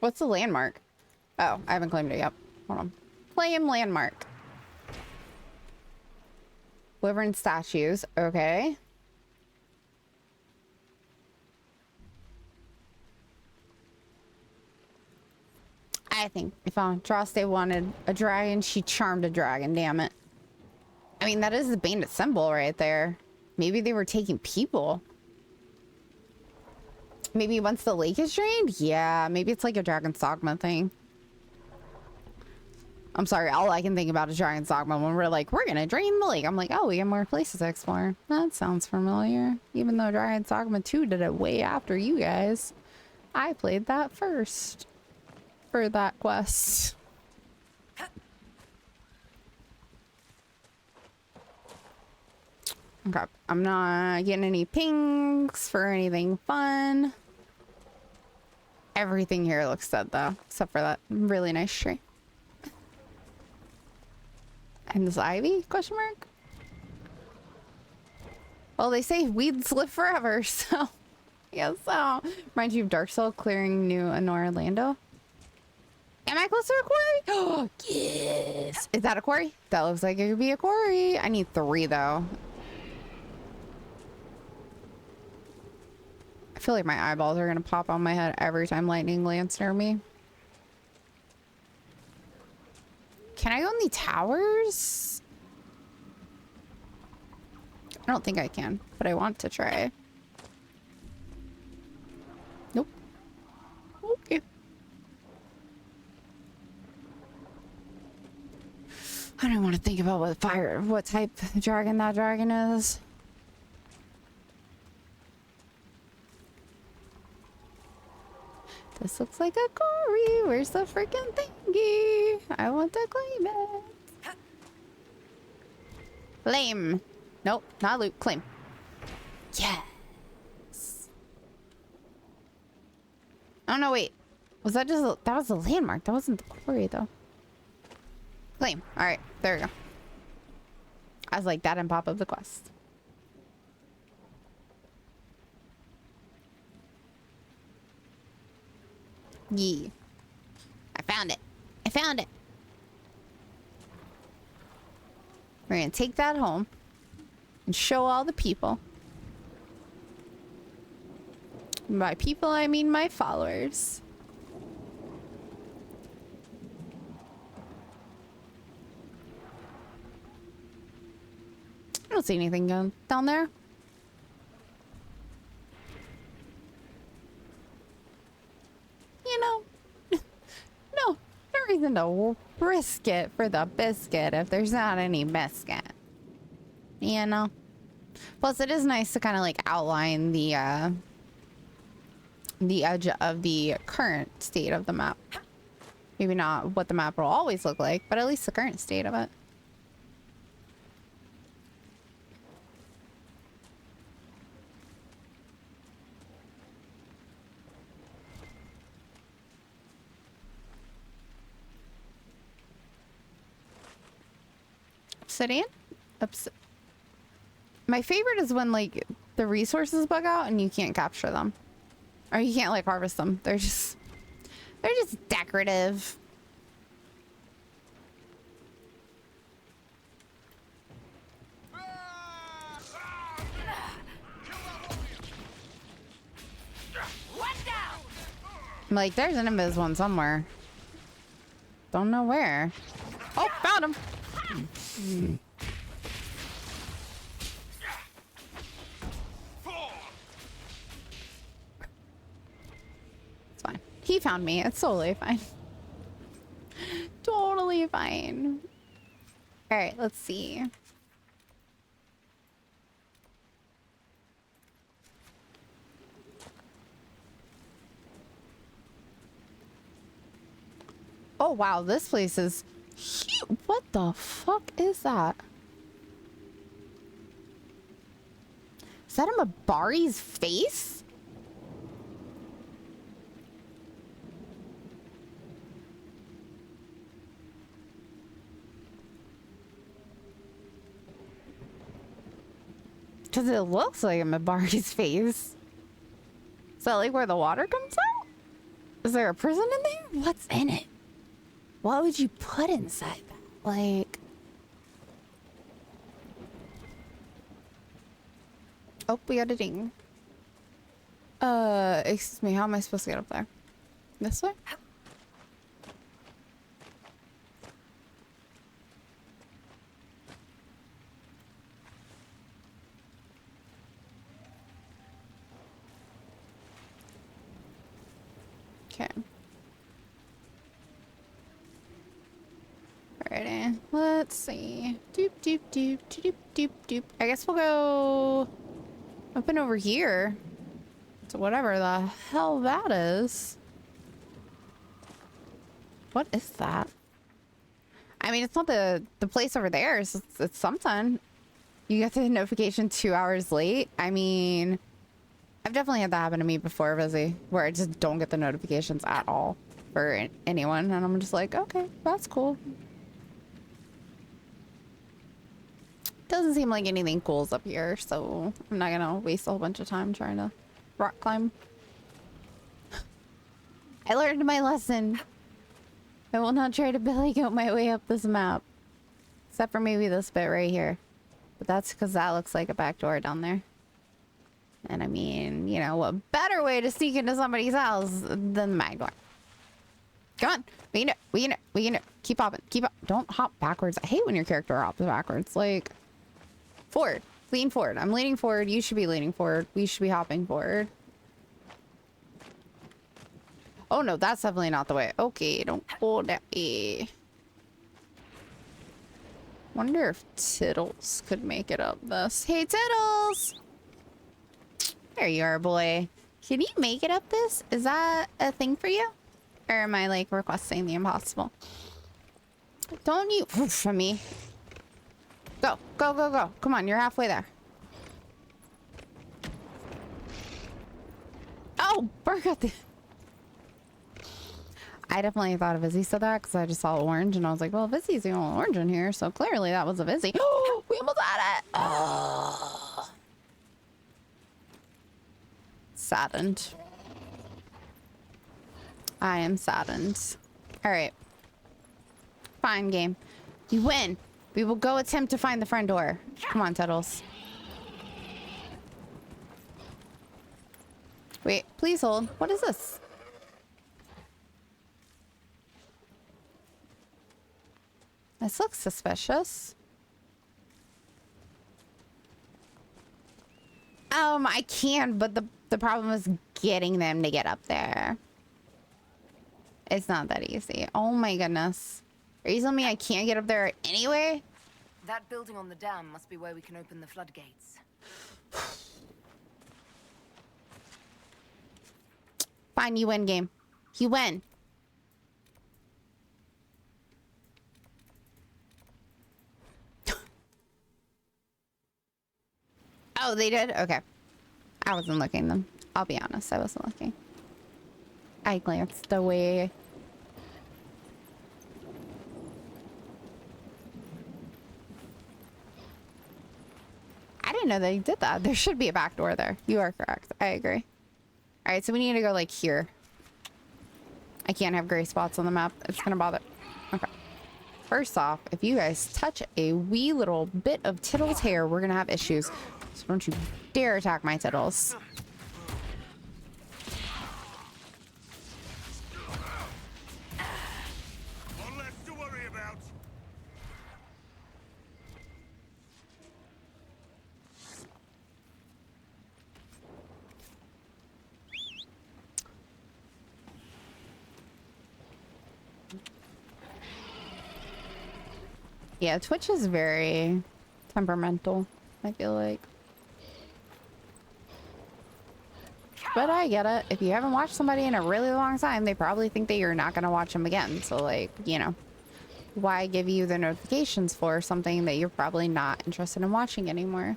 What's the landmark? Oh, I haven't claimed it yet. Hold on. Claim landmark. Wyvern statues. Okay. I think if Andraste wanted a dragon, she charmed a dragon, damn it. I mean, that is the bandit symbol right there. Maybe they were taking people. Maybe once the lake is drained? Yeah, maybe it's like a Dragon's Dogma thing. I'm sorry, all I can think about is Dragon's Dogma when we're like, we're gonna drain the lake. I'm like, oh, we have more places to explore. That sounds familiar. Even though Dragon's Dogma 2 did it way after you guys. I played that first. For that quest. Okay, I'm not getting any pings for anything fun. Everything here looks dead though, except for that really nice tree. And this ivy? Question mark? Well, they say weeds live forever, so yes. So reminds you of Dark Soul clearing New Anor Lando. Am I close to a quarry? Oh, yes. Is that a quarry? That looks like it could be a quarry. I need 3 though. I feel like my eyeballs are gonna pop on my head every time lightning lands near me. Can I go in the towers? I don't think I can, but I want to try. Nope. Okay. I don't want to think about what type dragon that dragon is. This looks like a quarry. Where's the freaking thingy? I want to claim it. Claim. Nope, not loot. Claim. Yes. Oh no, wait. Was that just that was a landmark? That wasn't the quarry though. Claim. All right, there we go. I was like, that didn't pop up the quest. Yeah. I found it. I found it. We're gonna take that home and show all the people. And by people, I mean my followers. I don't see anything going down there. You know, no reason to risk it for the biscuit if there's not any biscuit. You know? Plus, it is nice to kind of like outline the edge of the current state of the map. Maybe not what the map will always look like, but at least the current state of it. Obsidian? My favorite is when like the resources bug out and you can't capture them. Or you can't like harvest them. They're just decorative. I'm like, there's an invis one somewhere. Don't know where. Oh, found him. found me. It's totally fine. Totally fine. All right, let's see. Oh, wow. This place is huge. What the fuck is that? Is that a Mabari's face? Because it looks like a Mabari's face. Is that like where the water comes out? Is there a prison in there? What's in it? What would you put inside that? Like... Oh, we got a ding. Excuse me, how am I supposed to get up there? This way? Okay. Alrighty, let's see. Doop, doop, doop, doop, doop, doop. I guess we'll go up and over here. So whatever the hell that is. What is that? I mean, it's not the place over there. It's something. You get the notification 2 hours late. I mean, I've definitely had that happen to me before, Vizzy, where I just don't get the notifications at all for anyone. And I'm just like, okay, that's cool. Doesn't seem like anything cool's up here, so I'm not gonna waste a whole bunch of time trying to rock climb. I learned my lesson. I will not try to billy goat my way up this map. Except for maybe this bit right here. But that's because that looks like a back door down there. And I mean, you know, what better way to sneak into somebody's house than the back door? Come on. We can do it. We can do it. We can do it. Keep hopping. Keep up. Don't hop backwards. I hate when your character hops backwards. Like, forward. Lean forward. I'm leaning forward. You should be leaning forward. We should be hopping forward. Oh no, that's definitely not the way. Okay, don't go that way. Wonder if Tittles could make it up this. Hey, Tittles! There you are, boy. Can you make it up this? Is that a thing for you? Or am I, like, requesting the impossible? Don't you... from me. Go, go, go, go. Come on, you're halfway there. Oh, Burr got the... I definitely thought of Vizzy said that because I just saw orange and I was like, well, Vizzy's the only orange in here, so clearly that was a Vizzy. Oh, we almost had it! Oh. Saddened. I am saddened. Alright. Fine, game. You win. We will go attempt to find the front door. Come on, Tuttles. Wait, please hold. What is this? This looks suspicious. I can, but the problem is getting them to get up there. It's not that easy. Oh my goodness. Are you telling me I can't get up there anyway? That building on the dam must be where we can open the floodgates. Fine, you win, game. You win. Oh, they did? Okay. I wasn't looking them. I'll be honest, I wasn't looking. I glanced away. I didn't know they did that. There should be a back door there. You are correct. I agree. Alright, so we need to go like here. I can't have gray spots on the map. It's gonna bother. Okay. First off, if you guys touch a wee little bit of Tittle's hair, we're gonna have issues. So don't you dare attack my Tittles. One less to worry about. Yeah, Twitch is very temperamental, I feel like. But I get it. If you haven't watched somebody in a really long time, they probably think that you're not going to watch them again. So, like, you know, why give you the notifications for something that you're probably not interested in watching anymore?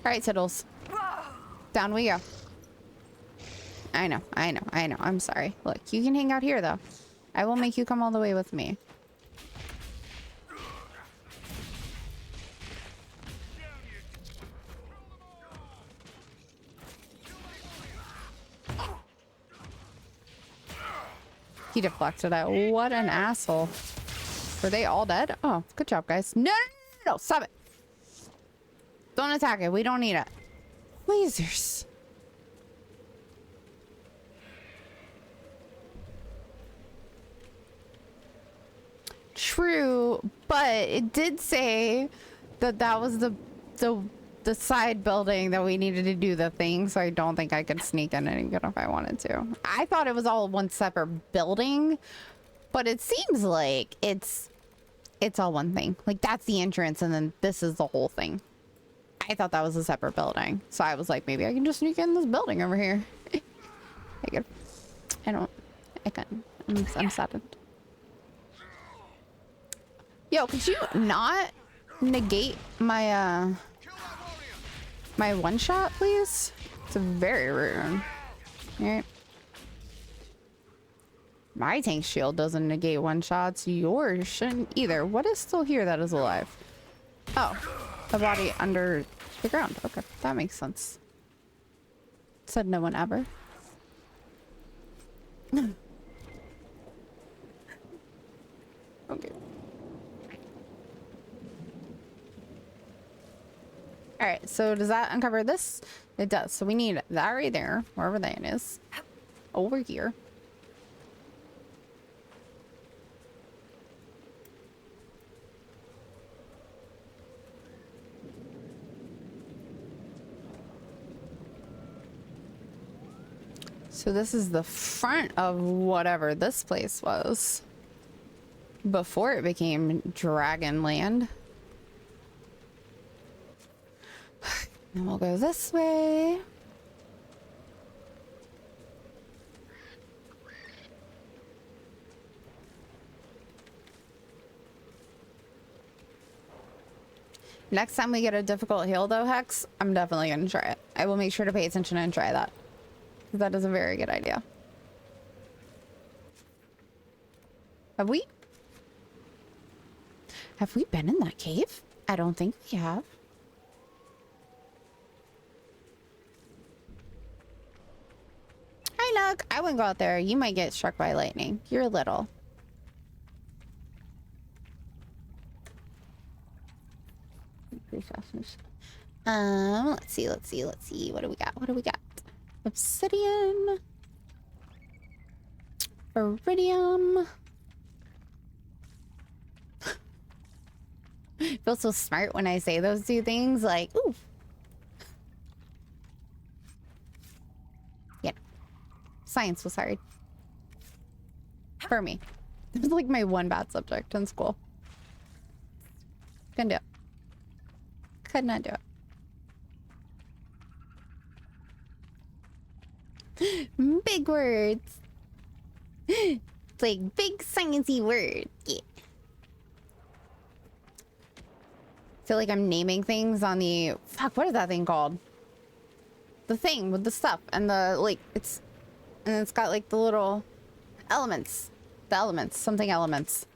All right, Tiddles. Down we go. I know. I'm sorry. Look, you can hang out here, though. I will make you come all the way with me. He deflected it. What an asshole. Were they all dead? Oh, good job, guys. No, stop it. Don't attack it. We don't need it. Lasers. True, but it did say that that was the side building that we needed to do the thing, so I don't think I could sneak in even if I wanted to. I thought it was all one separate building, but it seems like it's all one thing. Like, that's the entrance, and then this is the whole thing. I thought that was a separate building, so I was like, maybe I can just sneak in this building over here. I'm saddened. Yo, could you not negate my my one shot, please? It's very rude. Alright. My tank shield doesn't negate one shots. Yours shouldn't either. What is still here that is alive? Oh, a body under the ground. Okay, that makes sense. Said no one ever. Okay. All right, so does that uncover this? It does. So we need that right there, wherever that is. Over here. So this is the front of whatever this place was before it became Dragonland. And we'll go this way. Next time we get a difficult hill though, Hex, I'm definitely going to try it. I will make sure to pay attention and try that. That is a very good idea. Have we been in that cave? I don't think we have. Hi, Nook. I wouldn't go out there. You might get struck by lightning. You're little. Let's see. What do we got? Obsidian. Iridium. I feel so smart when I say those two things. Like, ooh. Yeah. Science was hard. For me. It was like my one bad subject in school. Couldn't do it. Could not do it. Big words. It's like big sciencey words. Yeah. I feel like I'm naming things on the what is that thing called? The thing with the stuff and the like it's got like the little elements. The elements. Something elements.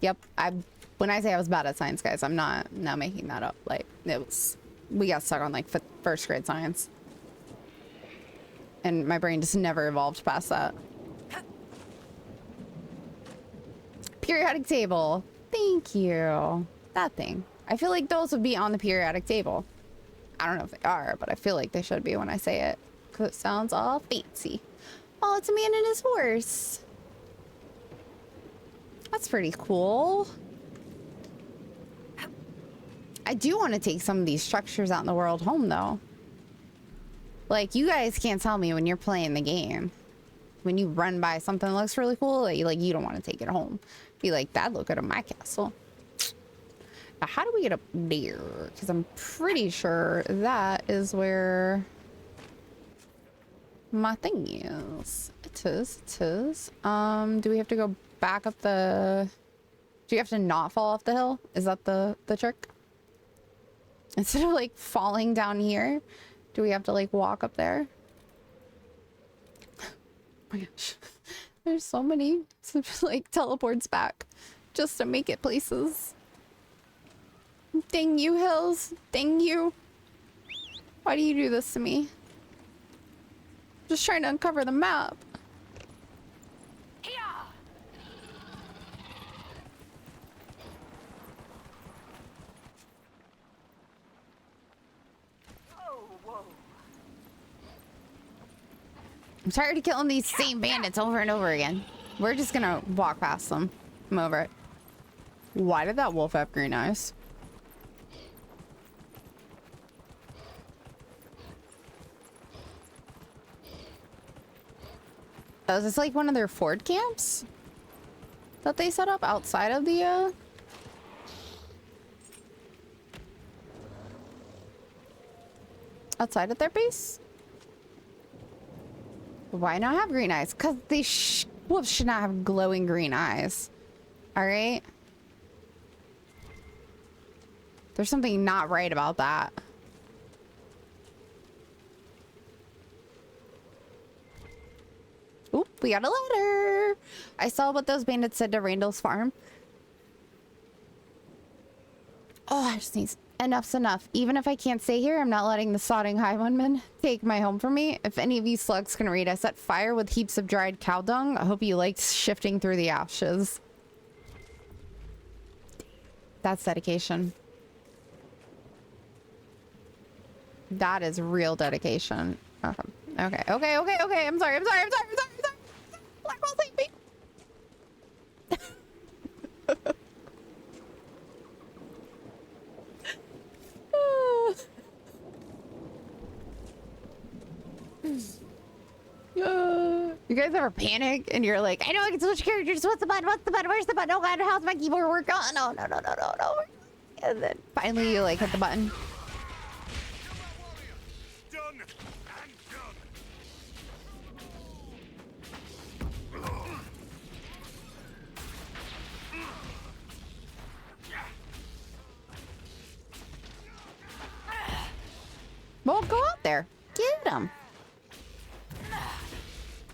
Yep. When I say I was bad at science, guys, I'm not making that up. Like we got stuck on like first grade science. And my brain just never evolved past that. Periodic table. Thank you. That thing. I feel like those would be on the periodic table. I don't know if they are, but I feel like they should be when I say it. Because it sounds all fancy. Oh, it's a man and his horse. That's pretty cool. I do want to take some of these structures out in the world home, though. Like, you guys can't tell me when you're playing the game. When you run by something that looks really cool, like you don't want to take it home. Be like, that look good at my castle. Now, how do we get up there? Because I'm pretty sure that is where my thing is. It is. It is. Do we have to go back up the... Do you have to not fall off the hill? Is that the trick? Instead of like falling down here, do we have to like walk up there? Oh my gosh. There's so many like teleports back just to make it places. Dang you, hills. Dang you. Why do you do this to me? Just trying to uncover the map. I'm tired of killing these same bandits over and over again. We're just gonna walk past them. I'm over it. Why did that wolf have green eyes? Oh, is this like one of their Ford camps that they set up outside of the outside of their base? Why not have green eyes? Because they wolves should not have glowing green eyes. All right? There's something not right about that. Oop, we got a letter. I saw what those bandits said to Randall's farm. Oh, I just need... Enough's enough. Even if I can't stay here, I'm not letting the sodding highwaymen take my home from me. If any of you slugs can read, I set fire with heaps of dried cow dung. I hope you liked shifting through the ashes. That's dedication. That is real dedication. Okay. Okay. Okay. Okay. Okay. I'm sorry. I'm sorry. I'm sorry. I'm sorry. I'm sorry. Blackwell, save me. You guys ever panic and you're like, I know I can switch characters. What's the button? What's the button? Where's the button? Oh god, how's my keyboard work? Oh no, no, no, no, no, no. And then finally you like hit the button. Well, go out there. Get him.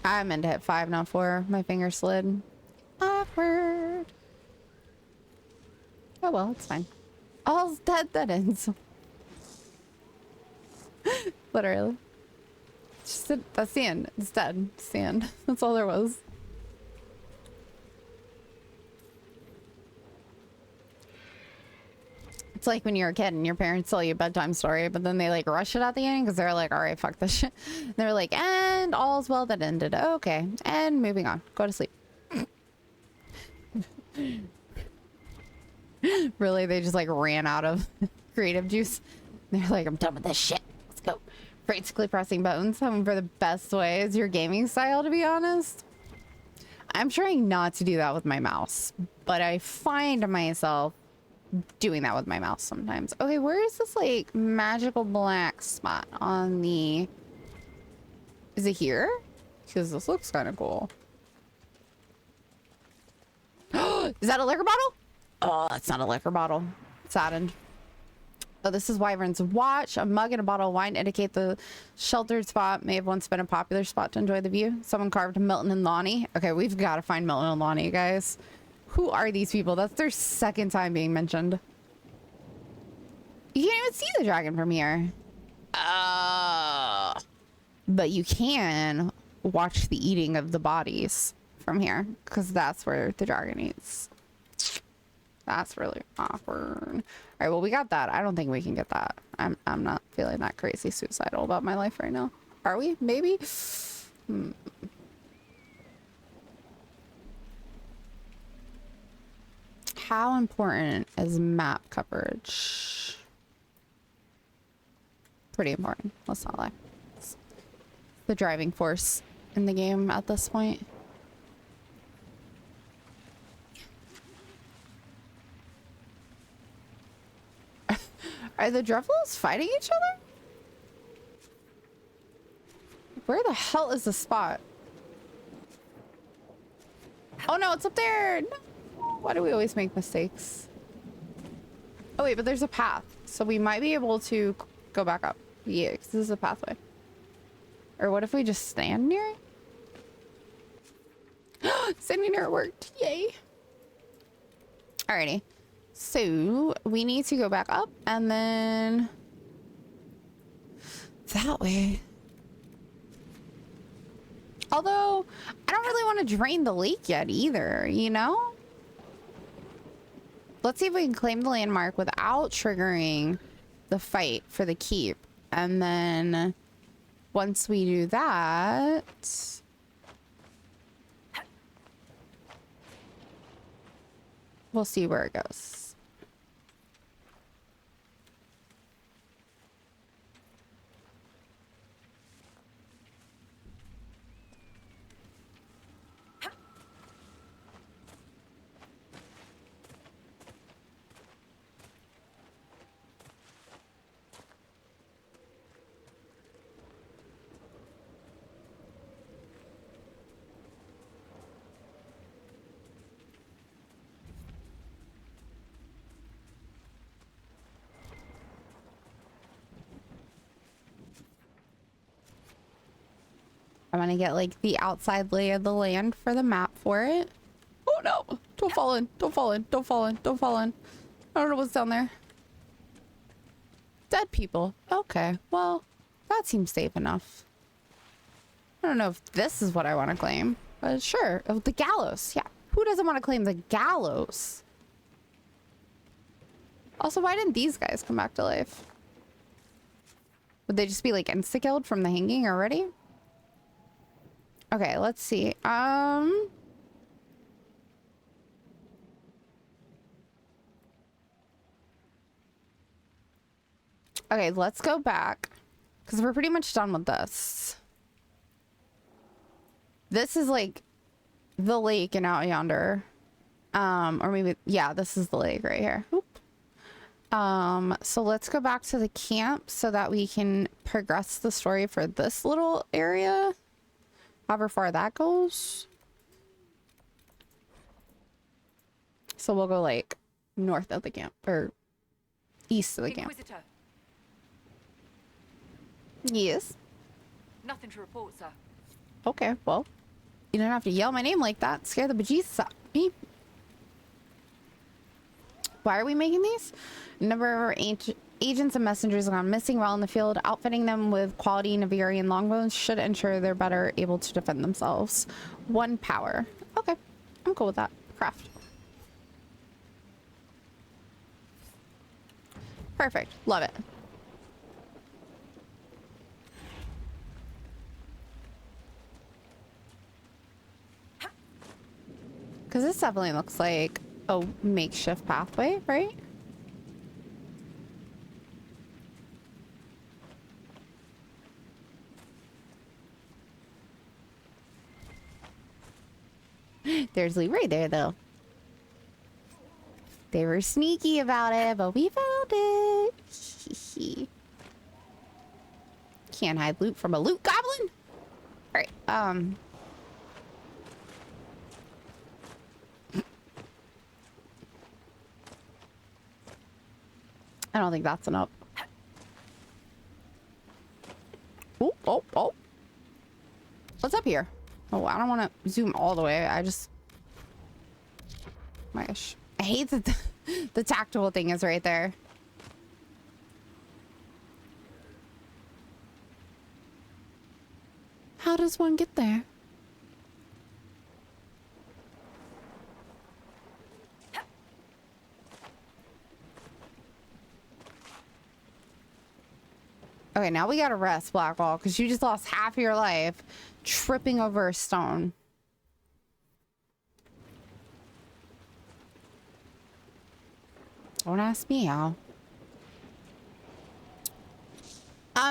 I meant to hit 5, not 4. My finger slid. Awkward. Oh well, it's fine. All's dead that ends. Literally. That's the end. It's dead. It's the end. That's all there was. It's like when you're a kid and your parents tell you a bedtime story, but then they like rush it at the end because they're like, all right, fuck this shit. They're like, and all's well that ended. Okay. And moving on. Go to sleep. Really? They just like ran out of creative juice. They're like, I'm done with this shit. Let's go. Frantically pressing buttons, hoping for the best way is your gaming style, to be honest. I'm trying not to do that with my mouse, but I find myself doing that with my mouse sometimes. Okay, where is this like magical black spot on the... Is it here? Because this looks kind of cool. Is that a liquor bottle? Oh, it's not a liquor bottle. Saddened. Oh, this is Wyvern's watch. A mug and a bottle of wine indicate the sheltered spot may have once been a popular spot to enjoy the view. Someone carved Milton and Lonnie. Okay, we've got to find Milton and Lonnie, guys. Who are these people? That's their second time being mentioned. You can't even see the dragon from here. But you can watch the eating of the bodies from here, because that's where the dragon eats. That's really awkward. All right, well, we got that. I don't think we can get that. I'm not feeling that crazy suicidal about my life right now. Are we? Maybe? How important is map coverage? Pretty important. Let's not lie. the driving force in the game at this point. Are the Drevlos fighting each other? Where the hell is the spot? Oh no, it's up there! No. Why do we always make mistakes? Oh wait, but there's a path. So we might be able to go back up. Yeah, because this is a pathway. Or what if we just stand near it? Standing near it worked. Yay. Alrighty. So we need to go back up and then that way. Although I don't really want to drain the lake yet either, you know? Let's see if we can claim the landmark without triggering the fight for the keep. And then once we do that, we'll see where it goes. I'm gonna get like the outside lay of the land for the map for it. Oh no! Don't fall in! Don't fall in! Don't fall in! Don't fall in! I don't know what's down there. Dead people. Okay, well, that seems safe enough. I don't know if this is what I want to claim, but sure. Oh, the gallows. Yeah, who doesn't want to claim the gallows? Also, why didn't these guys come back to life? Would they just be like insta-killed from the hanging already? Okay, let's see. Okay, let's go back because we're pretty much done with this. This is like the lake and out yonder. Or maybe, yeah, this is the lake right here. Oop. So let's go back to the camp so that we can progress the story for this little area. However far that goes. So we'll go like north of the camp or east of the camp. Inquisitor. Yes. Nothing to report, sir. Okay, well, you don't have to yell my name like that. Scare the bejesus out of me. Why are we making these? A number of our agents and messengers have gone missing while in the field. Outfitting them with quality Navarian longbows should ensure they're better able to defend themselves. 1 power. Okay, I'm cool with that. Craft. Perfect. Love it. Because this definitely looks like a makeshift pathway, right? There's Lee right there, though. They were sneaky about it, but we found it. Can't hide loot from a loot goblin. All right. I don't think that's enough. Oh, oh, oh. What's up here? Oh, I don't want to zoom all the way. I just... My gosh. I hate that the tactical thing is right there. How does one get there? Okay, now we gotta rest, Blackwall, because you just lost half of your life tripping over a stone. Don't ask me how.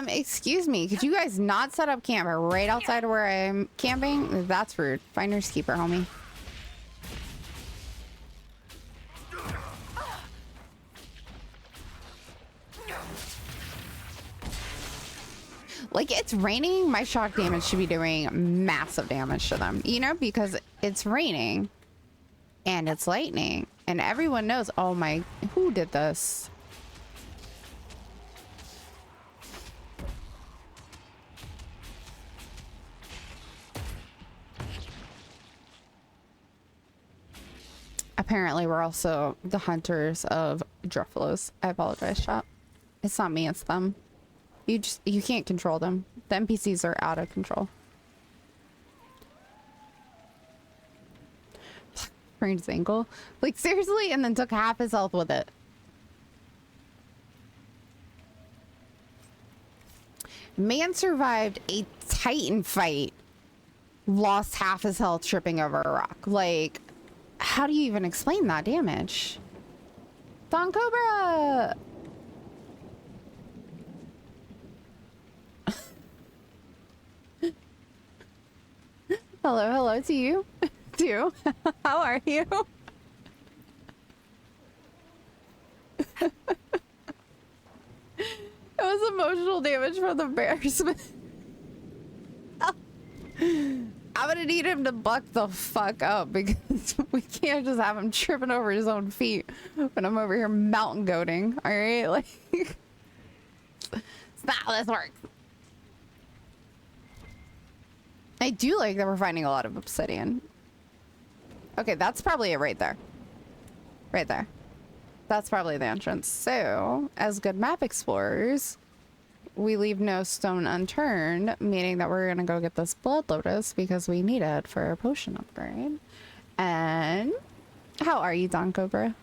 Excuse me, could you guys not set up camp right outside of where I'm camping? That's rude. Finders keeper, homie. Like, it's raining, my shock damage should be doing massive damage to them, you know, because it's raining and it's lightning and everyone knows, oh my, who did this? Apparently we're also the hunters of Druffalos. I apologize, chat. It's not me, it's them. You can't control them. The NPCs are out of control. Sprained his ankle. Like, seriously? And then took half his health with it. Man survived a Titan fight. Lost half his health tripping over a rock. Like, how do you even explain that damage? Don Cobra! Hello to you too. How are you? It was emotional damage from the bears. I'm gonna need him to buck the fuck up because we can't just have him tripping over his own feet when I'm over here mountain goating. All right, like it's not how this works. I do like that we're finding a lot of obsidian. Okay, that's probably it right there. Right there. That's probably the entrance. So, as good map explorers, we leave no stone unturned, meaning that we're gonna go get this blood lotus because we need it for a potion upgrade. And how are you, Don Cobra?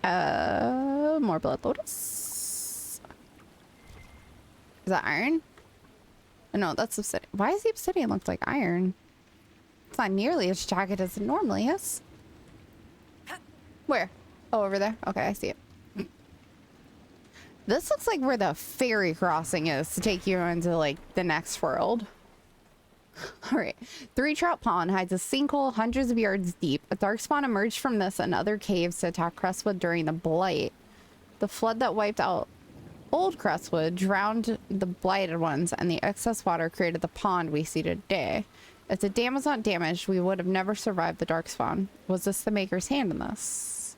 More blood lotus. Is that iron? No, that's obsidian. Why does the obsidian look like iron? It's not nearly as jagged as it normally is. Where? Oh, over there. Okay, I see it. This looks like where the ferry crossing is to take you into, like, the next world. Alright. Three Trout Pond hides a sinkhole hundreds of yards deep. A darkspawn emerged from this and other caves to attack Crestwood during the Blight. The flood that wiped out Old Crestwood drowned the blighted ones, and the excess water created the pond we see today. If the dam was not damaged, we would have never survived the darkspawn. Was this the Maker's hand in this?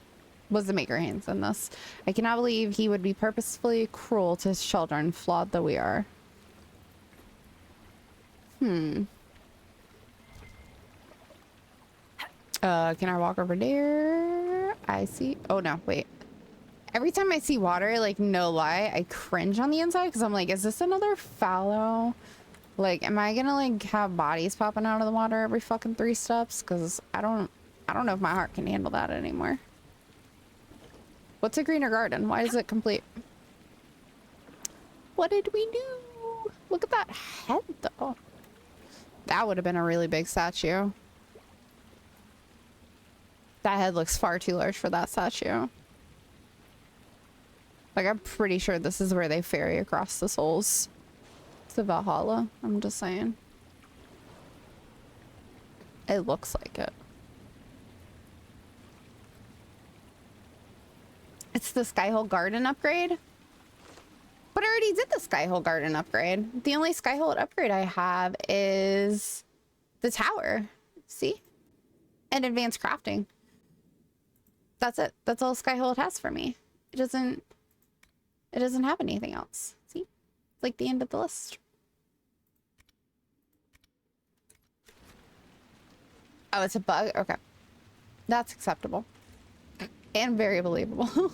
Was the Maker's hands in this? I cannot believe he would be purposefully cruel to his children, flawed though we are. Can I walk over there? I see. Oh no, wait. Every time I see water, like, no lie, I cringe on the inside because I'm like, is this another fallow? Like, am I gonna, like, have bodies popping out of the water every fucking 3 steps? Because I don't know if my heart can handle that anymore. What's a greener garden? Why is it complete? What did we do? Look at that head, though. That would have been a really big statue. That head looks far too large for that statue. Like, I'm pretty sure this is where they ferry across the souls to Valhalla. I'm just saying. It looks like it. It's the Skyhole Garden upgrade. But I already did the Skyhole Garden upgrade. The only Skyhole upgrade I have is the tower. See? And advanced crafting. That's it. That's all Skyhole has for me. It doesn't have anything else. See? It's like the end of the list. Oh, it's a bug? Okay. That's acceptable. And very believable.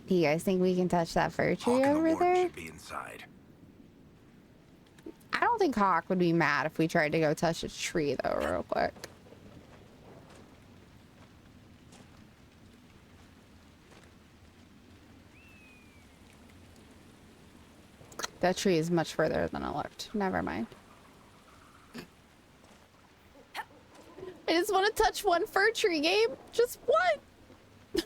Do you guys think we can touch that fir tree over there? Be inside. I don't think Hawk would be mad if we tried to go touch a tree, though, real quick. That tree is much further than it looked. Never mind. I just want to touch one fir tree, Gabe. Just one.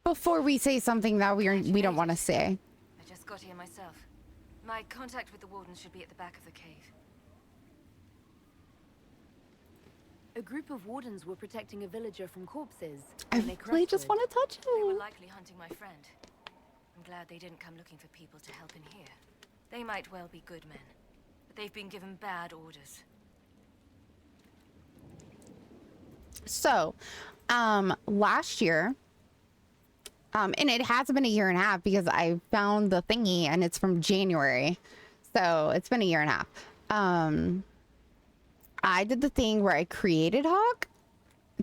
before we say something that we don't want to say. I just got here myself. My contact with the warden should be at the back of the cave. A group of wardens were protecting a villager from corpses. I when they really just crashed. want to touch They were him. likely hunting my friend. I'm glad they didn't come looking for people to help in here. They might well be good men, but they've been given bad orders. So, last year, and it has been a year and a half because I found the thingy and it's from January. So it's been a year and a half. I did the thing where I created Hawk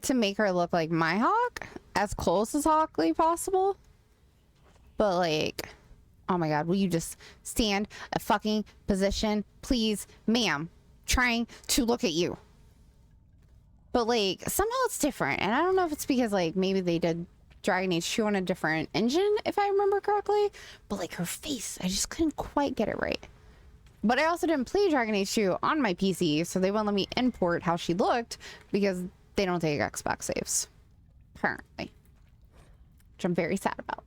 to make her look like my Hawk, as close as Hawkly possible. But like, oh my God, will you just stand a fucking position, please, ma'am? Trying to look at you. But like, somehow it's different. And I don't know if it's because like maybe they did Dragon Age 2 on a different engine, if I remember correctly. But like her face, I just couldn't quite get it right. But I also didn't play Dragon Age 2 on my PC, so they won't let me import how she looked because they don't take Xbox saves, apparently. Which I'm very sad about.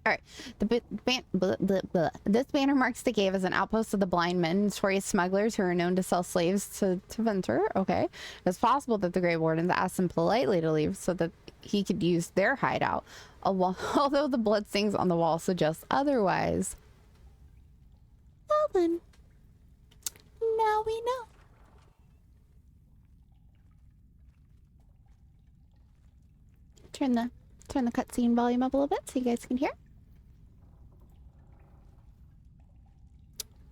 Alright, this banner marks the cave as an outpost of the blind men, notorious smugglers who are known to sell slaves to Ventur. Okay. It's possible that the Grey Wardens asked him politely to leave so that he could use their hideout, although the bloodstains on the wall suggest otherwise. Well then, now we know. Turn the cutscene volume up a little bit so you guys can hear.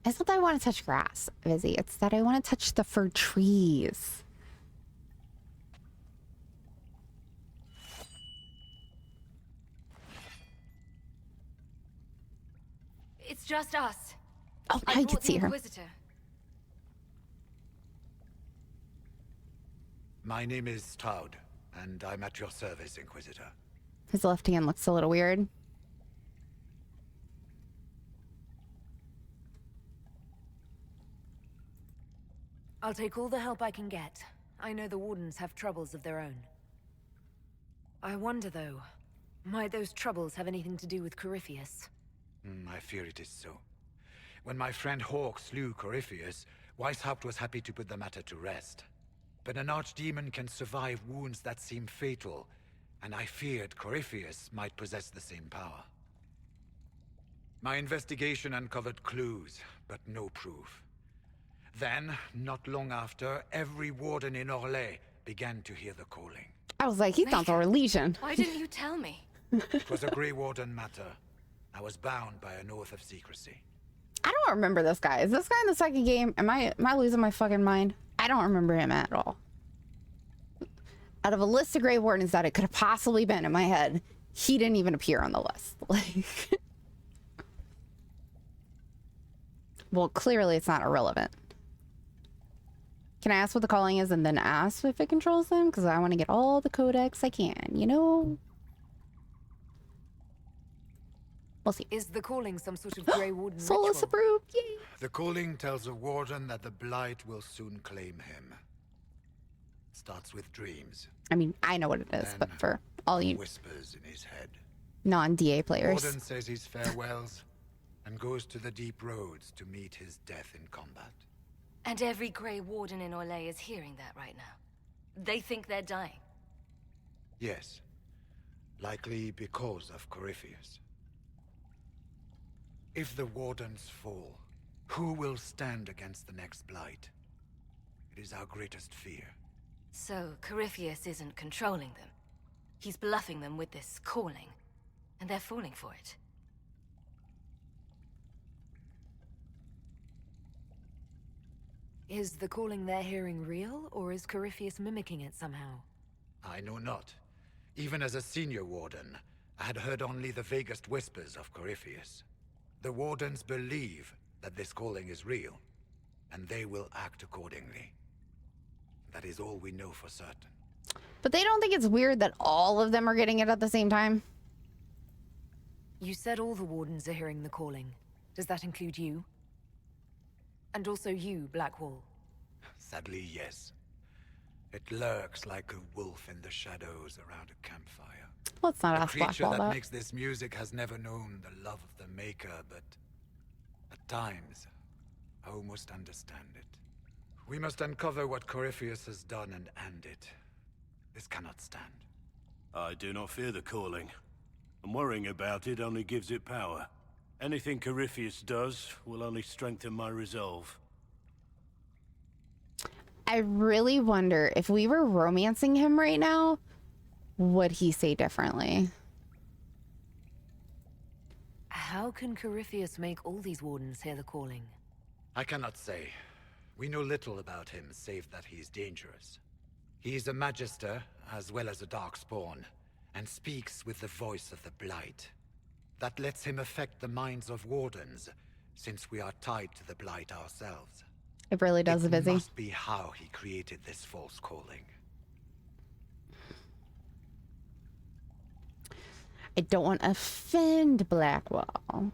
It's not that I want to touch grass, Vizzy. It's that I want to touch the fir trees. It's just us. Oh, I can brought see the her. Inquisitor. My name is Stroud, and I'm at your service, Inquisitor. His left hand looks a little weird. I'll take all the help I can get. I know the wardens have troubles of their own. I wonder, though, might those troubles have anything to do with Corypheus? I fear it is so. When my friend Hawk slew Corypheus, Weishaupt was happy to put the matter to rest. But an archdemon can survive wounds that seem fatal, and I feared Corypheus might possess the same power. My investigation uncovered clues, but no proof. Then, not long after, every warden in Orlais began to hear the calling. I was like, he sounds a Legion. Why didn't you tell me? It was a Grey Warden matter. I was bound by an oath of secrecy. I don't remember this guy. Is this guy in the second game? Am I losing my fucking mind? I don't remember him at all. Out of a list of Grey Wardens that it could have possibly been in my head, he didn't even appear on the list. Like, well, clearly it's not irrelevant. Can I ask what the calling is and then ask if it controls them? Because I want to get all the codex I can, you know? We'll see. Is the calling some sort of Grey Warden Solus ritual? approved, yay! The calling tells a warden that the Blight will soon claim him. Starts with dreams. I mean, I know what it is, but for all you Whispers in his head. non-DA players. Warden says his farewells and goes to the deep roads to meet his death in combat. And every Grey Warden in Orlais is hearing that right now. They think they're dying. Yes. Likely because of Corypheus. If the Wardens fall, who will stand against the next Blight? It is our greatest fear. So, Corypheus isn't controlling them. He's bluffing them with this calling, and they're falling for it. Is the calling they're hearing real, or is Corypheus mimicking it somehow? I know not. Even as a senior Warden, I had heard only the vaguest whispers of Corypheus. The Wardens believe that this calling is real, and they will act accordingly. That is all we know for certain. But they don't think it's weird that all of them are getting it at the same time? You said all the Wardens are hearing the calling. Does that include you? And also you, Blackwall? Sadly, yes. It lurks like a wolf in the shadows around a campfire. Let's not The ask creature Blackwall that that. makes this music has never known the love of the maker, but at times, I almost understand it. We must uncover what Corypheus has done and end it. This cannot stand. I do not fear the calling. And worrying about it only gives it power. Anything Corypheus does will only strengthen my resolve. I really wonder if we were romancing him right now, would he say differently? How can Corypheus make all these wardens hear the calling? I cannot say. We know little about him, save that he is dangerous. He is a Magister, as well as a Darkspawn, and speaks with the voice of the Blight. That lets him affect the minds of wardens, since we are tied to the Blight ourselves. It really does, It Busy. must be how he created this false calling. I don't want to offend Blackwall.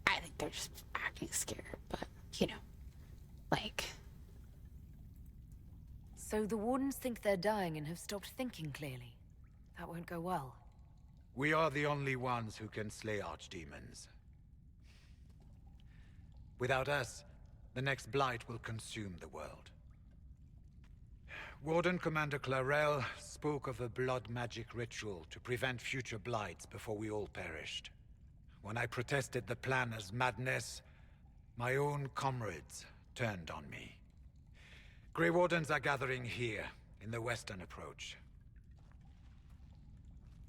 I think they're just acting scared, but, you know, like... So the wardens think they're dying and have stopped thinking clearly. That won't go well. We are the only ones who can slay archdemons. Without us, the next Blight will consume the world. Warden Commander Clarel spoke of a blood magic ritual to prevent future Blights before we all perished. When I protested the plan as madness, my own comrades turned on me. Grey Wardens are gathering here, in the western approach.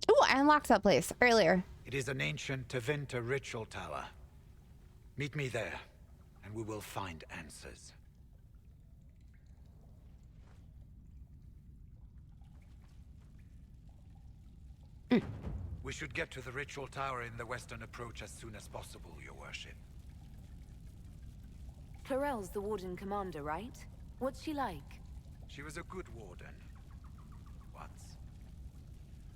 Oh, I unlocked that place earlier. It is an ancient Tevinter ritual tower. Meet me there, and we will find answers. We should get to the ritual tower in the western approach as soon as possible, Your Worship. Clarel's the warden commander, right? What's she like? She was a good warden. Once.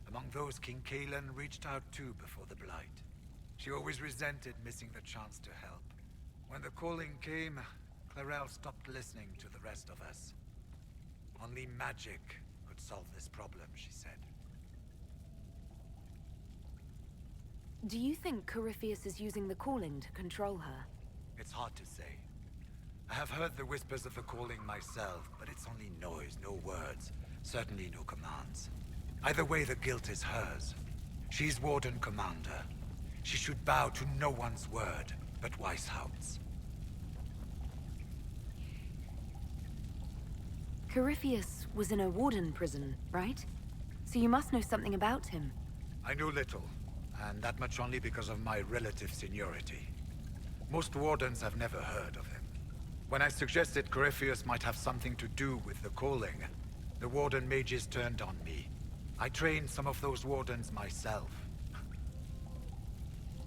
Among those King Kalen reached out to before the Blight. She always resented missing the chance to help. When the calling came, Clarel stopped listening to the rest of us. Only magic could solve this problem, she said. Do you think Corypheus is using the calling to control her? It's hard to say. I have heard the whispers of the calling myself, but it's only noise, no words. Certainly no commands. Either way, the guilt is hers. She's Warden Commander. She should bow to no one's word, but Weishaupt's. Corypheus was in a warden prison, right? So you must know something about him. I know little, and that much only because of my relative seniority. Most wardens have never heard of him. When I suggested Corypheus might have something to do with the calling, the warden mages turned on me. I trained some of those wardens myself.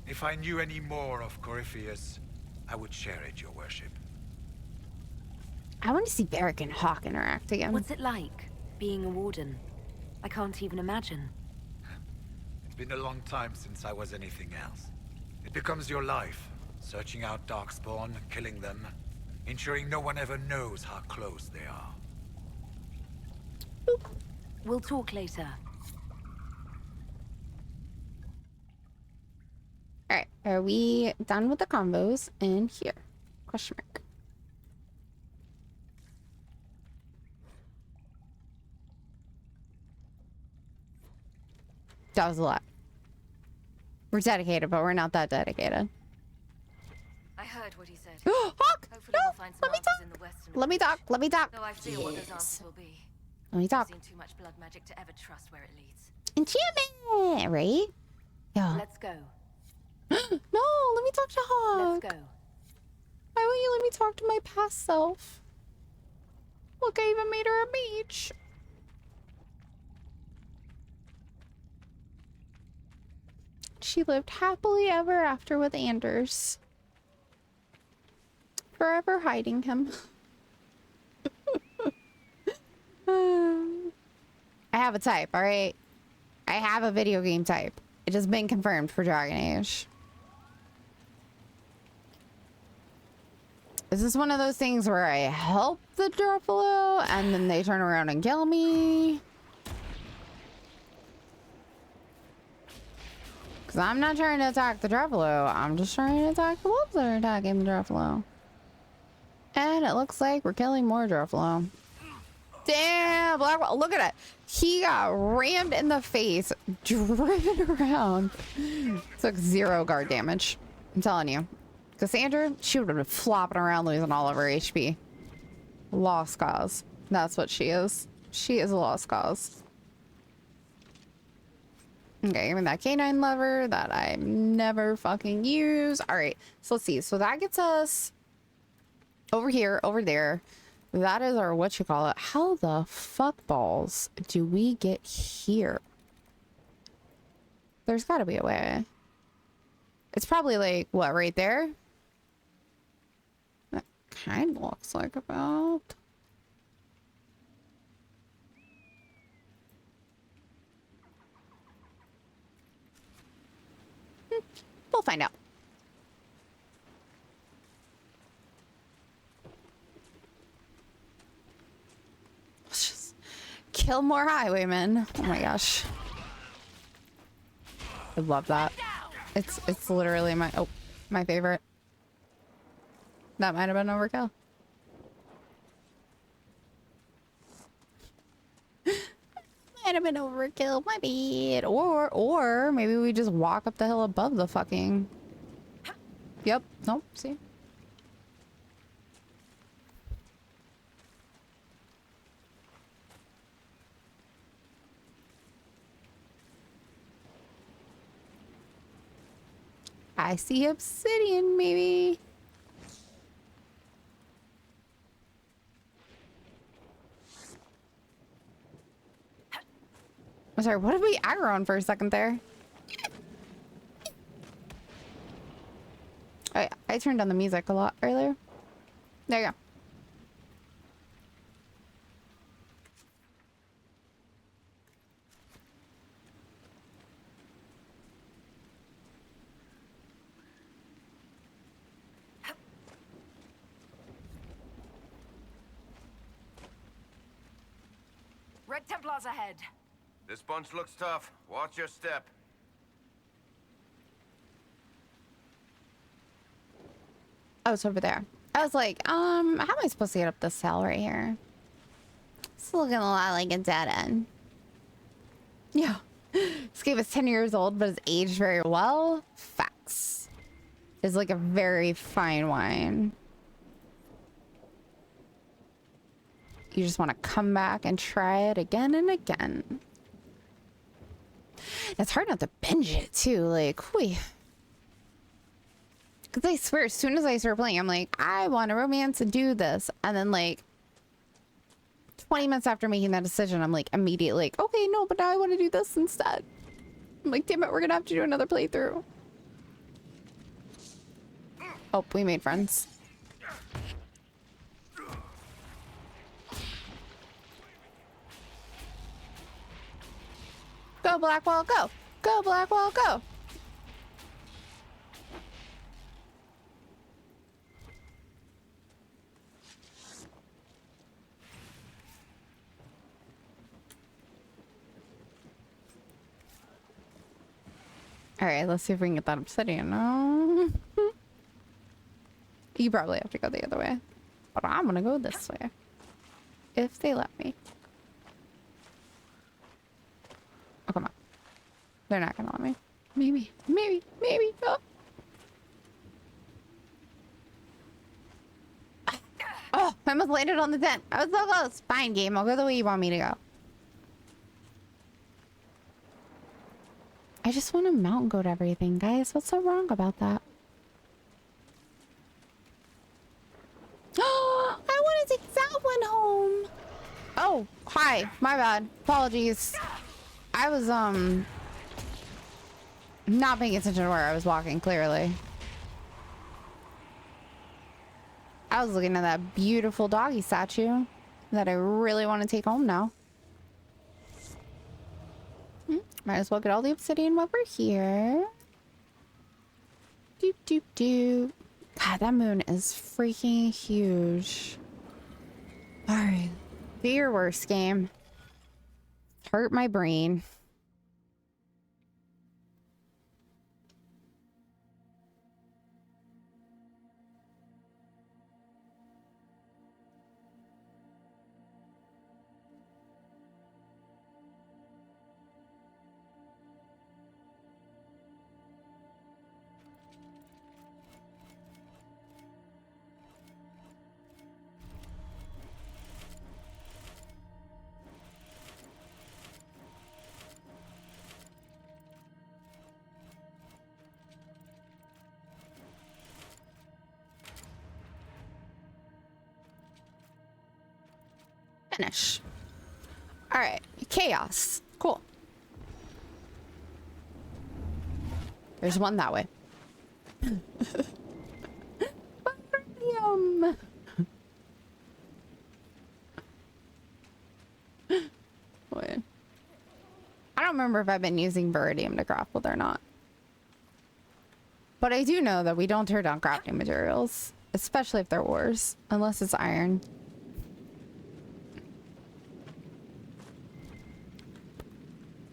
If I knew any more of Corypheus, I would share it, Your Worship. I want to see Barrick and Hawk interact again. What's it like, being a warden? I can't even imagine. It's been a long time since I was anything else. It becomes your life, searching out Darkspawn, killing them, ensuring no one ever knows how close they are. Boop. We'll talk later. Alright, are we done with the combos in here? Question mark. That was a lot. We're dedicated, but we're not that dedicated. I heard what he said. Hawk! Hopefully No! we'll find some Let me answers talk! in the western Let me talk! Let me talk! Though I fear what those Yes. answers will be. Let me talk. I've seen too much blood magic to ever trust where it leads. Enchantment! Right? Yeah. Let's go. No! Let me talk to Hawk! Let's go. Why won't you let me talk to my past self? Look, I even made her a mage. She lived happily ever after with Anders. Forever hiding him. I have a type, alright? I have a video game type. It has been confirmed for Dragon Age. Is this one of those things where I help the Druffalo and then they turn around and kill me? Because I'm not trying to attack the Druffalo. I'm just trying to attack the wolves that are attacking the Druffalo. And it looks like we're killing more Druffalo. Damn, Blackwell, look at it. He got rammed in the face, driven around. Took 0 guard damage. I'm telling you. Cassandra, she would have been flopping around losing all of her HP. Lost cause. That's what she is. She is a lost cause. Okay, give me that canine lever that I never fucking use. All right, so let's see. So that gets us over here, over there. That is our what you call it. How the fuck balls do we get here? There's got to be a way. It's probably like, what, right there? That kind of looks like about. We'll find out. Let's just kill more highwaymen. Oh my gosh. I love that. It's literally my favorite. That might have been overkill. Might have been overkill, my bad. Or maybe we just walk up the hill above the fucking. Yep. Nope. See. I see obsidian, maybe. I'm sorry, what did we aggro on for a second there? I turned down the music a lot earlier. There you go. Red Templars ahead. This bunch looks tough. Watch your step. Oh, it's over there. I was like, how am I supposed to get up this hill right here? It's looking a lot like a dead end. Yeah. This game is 10 years old, but it's aged very well. Facts. It's like a very fine wine. You just want to come back and try it again and again. It's hard not to binge it too, like, whew. Because I swear, as soon as I start playing, I'm like, I want a romance and do this. And then like 20 minutes after making that decision, I'm like immediately like, okay, no, but now I want to do this instead. I'm like, damn it, we're gonna have to do another playthrough. Oh, we made friends. Go, Blackwall, go! Go, Blackwall, go! Alright, let's see if we can get that obsidian. No. You probably have to go the other way. But I'm gonna go this way. If they let me. Oh, come on. They're not gonna let me. Maybe. Oh. Oh, I almost landed on the tent. I was so close. Fine, game. I'll go the way you want me to go. I just want to mountain goat everything, guys. What's so wrong about that? Oh, I want to take that one home. Oh, hi. My bad. Apologies. I was, not paying attention to where I was walking, clearly. I was looking at that beautiful doggy statue that I really want to take home now. Might as well get all the obsidian while we're here. Doop, doop, doop. God, that moon is freaking huge. All right. Do your worst, game. Hurt my brain. Finish. All right, chaos. Cool. There's one that way. Yum. Wait. I don't remember if I've been using Viridium to craft with or not. But I do know that we don't turn down crafting materials, especially if they're ores, unless it's iron.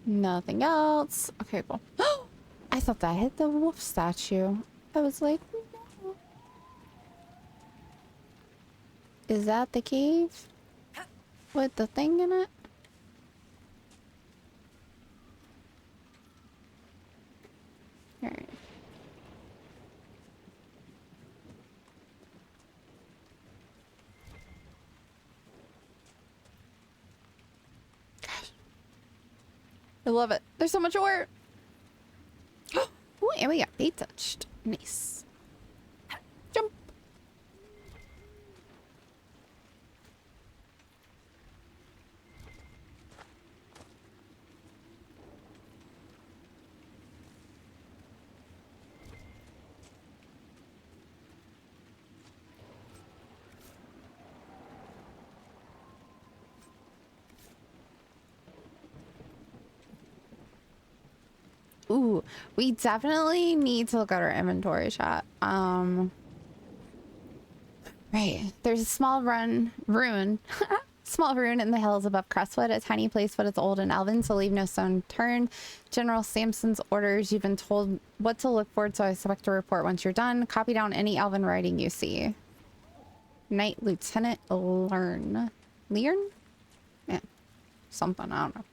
Nothing else. Okay, cool. I thought that hit the wolf statue. I was like, no. Is that the cave? With the thing in it? Alright. I love it. There's so much ore. Oh, and we got bait touched. Nice. Jump. Ooh, we definitely need to look at our inventory, chat. Right. There's a small ruin. Small ruin in the hills above Crestwood, a tiny place, but it's old and elven, so leave no stone unturned. General Samson's orders. You've been told what to look for, so I expect a report once you're done. Copy down any elven writing you see. Knight Lieutenant Learn. Learn? Yeah. Something, I don't know.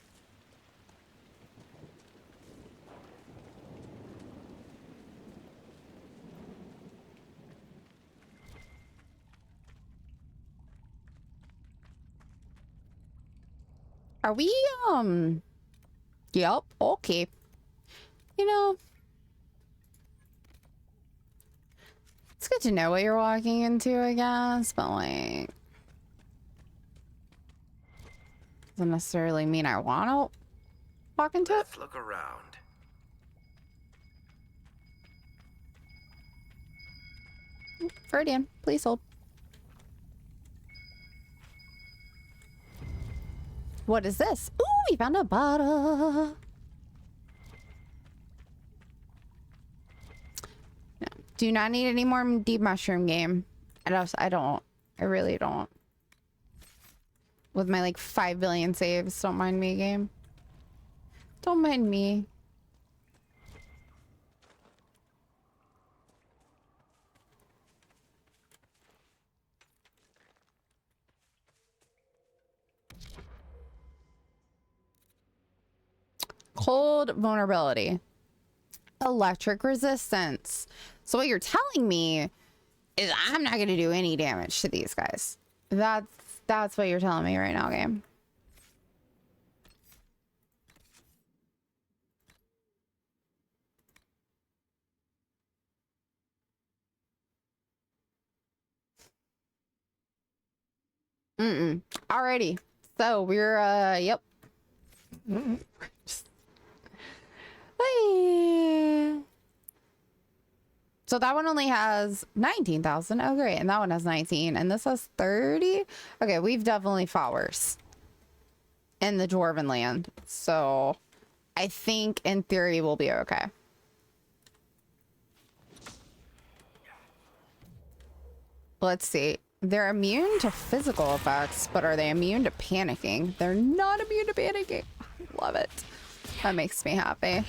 Are we, yep, okay. You know, it's good to know what you're walking into, I guess, but like, doesn't necessarily mean I want to walk into it. Let's look around. Viridian, please hold. What is this? Ooh, we found a bottle. No, do not need any more deep mushroom game. I don't. I really don't. With my like 5 billion saves, don't mind me, game. Don't mind me. Cold vulnerability. Electric resistance. So what you're telling me is I'm not going to do any damage to these guys. That's what you're telling me right now, game. Alrighty. So we're yep. Hey. So that one only has 19,000. Oh, great. And that one has 19. And this has 30. Okay, we've definitely fought worse in the Dwarven land. So I think in theory we'll be okay. Let's see. They're immune to physical effects, but are they immune to panicking? They're not immune to panicking. Love it. That makes me happy.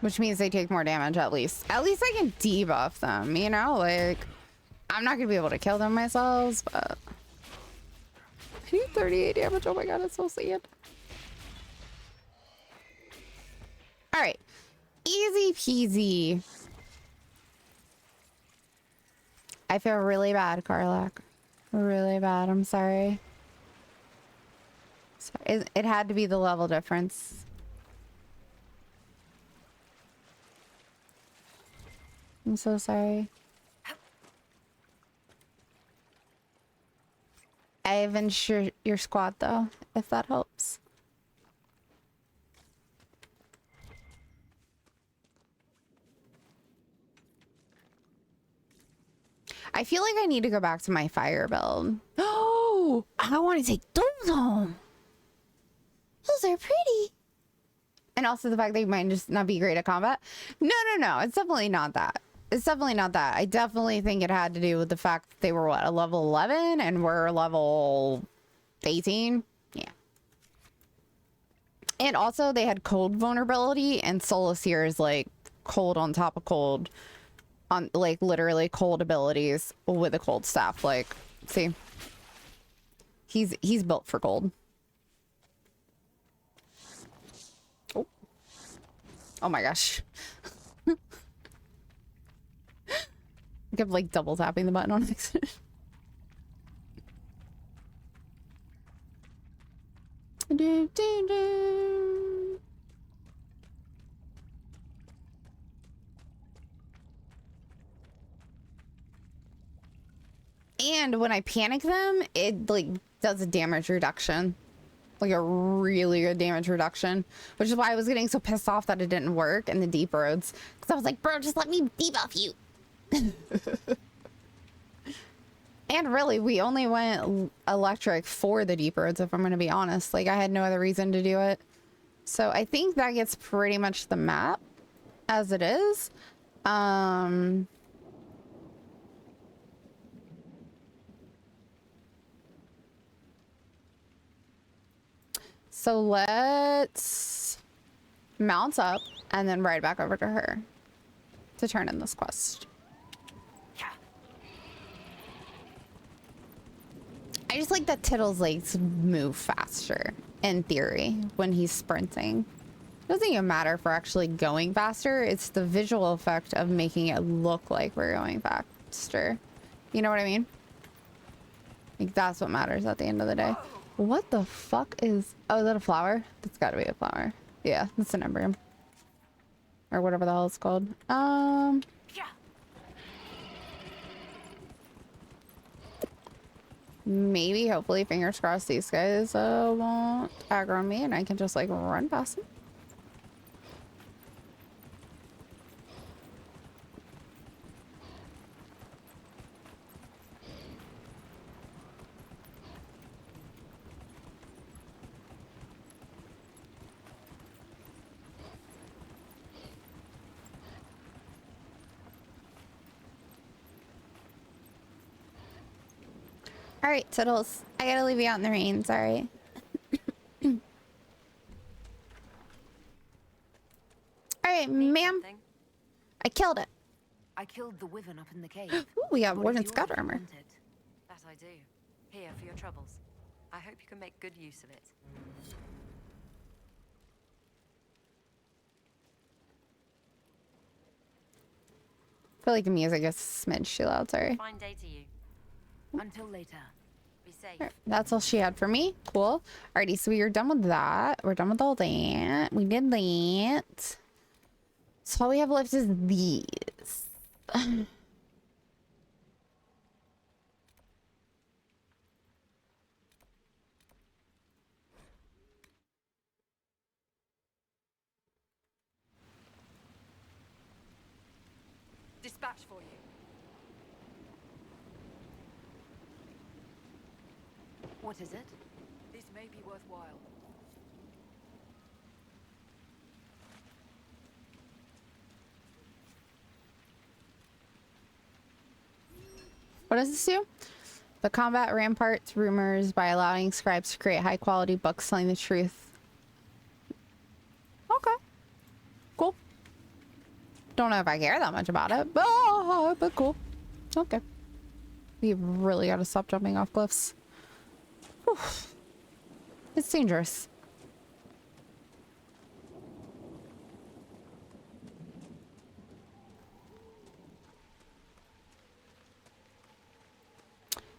Which means they take more damage at least. At least I can debuff them, you know? Like, I'm not gonna be able to kill them myself, but... I need 38 damage. Oh my god, it's so sad. Alright. Easy peasy. I feel really bad, Karlak. Really bad. I'm sorry. It had to be the level difference. I'm so sorry. I've insured your squad though, if that helps. I feel like I need to go back to my fire build. Oh, I want to take those home. Those are pretty. And also the fact that you might just not be great at combat. No. It's definitely not that. It's definitely not that. I definitely think it had to do with the fact that they were, what, a level 11 and we're level 18? Yeah. And also they had cold vulnerability, and Solus here is like cold on top of cold. On like literally cold abilities with a cold staff. Like, see? He's built for cold. Oh my gosh. I kept like double tapping the button on accident. And when I panic them, it like does a damage reduction. Like a really good damage reduction, which is why I was getting so pissed off that it didn't work in the deep roads, because I was like, bro, just let me debuff you. And really, we only went electric for the deep roads, if I'm going to be honest. Like, I had no other reason to do it. So I think that gets pretty much the map as it is. So let's mount up and then ride back over to her to turn in this quest. I just like that Tittle's legs move faster, in theory, when he's sprinting. It doesn't even matter if we're actually going faster. It's the visual effect of making it look like we're going faster. You know what I mean? Like, that's what matters at the end of the day. What the fuck is... Oh, is that a flower? That's gotta be a flower. Yeah, that's an embryo. Or whatever the hell it's called. Maybe, hopefully, fingers crossed, these guys won't aggro on me and I can just, like, run past them. All right, Tittles. I gotta leave you out in the rain. Sorry. All right, ma'am. I killed it. I killed the wyvern up in the cave. Ooh, we got What Warden is Scout yours, armor. wanted? That I do. Here for your troubles. I hope you can make good use of it. I feel like the music is a smidge too loud. Sorry. Fine day to you. Until later. Be safe. Right, that's all she had for me. Cool. Alrighty, so we are done with that. We're done with all that. We did that. So all we have left is these. message for you. What is it? This may be worthwhile. What does this do? The combat ramparts rumors by allowing scribes to create high quality books telling the truth. Okay. Cool. Don't know if I care that much about it, but cool. Okay. We really gotta stop jumping off cliffs. Whew. It's dangerous.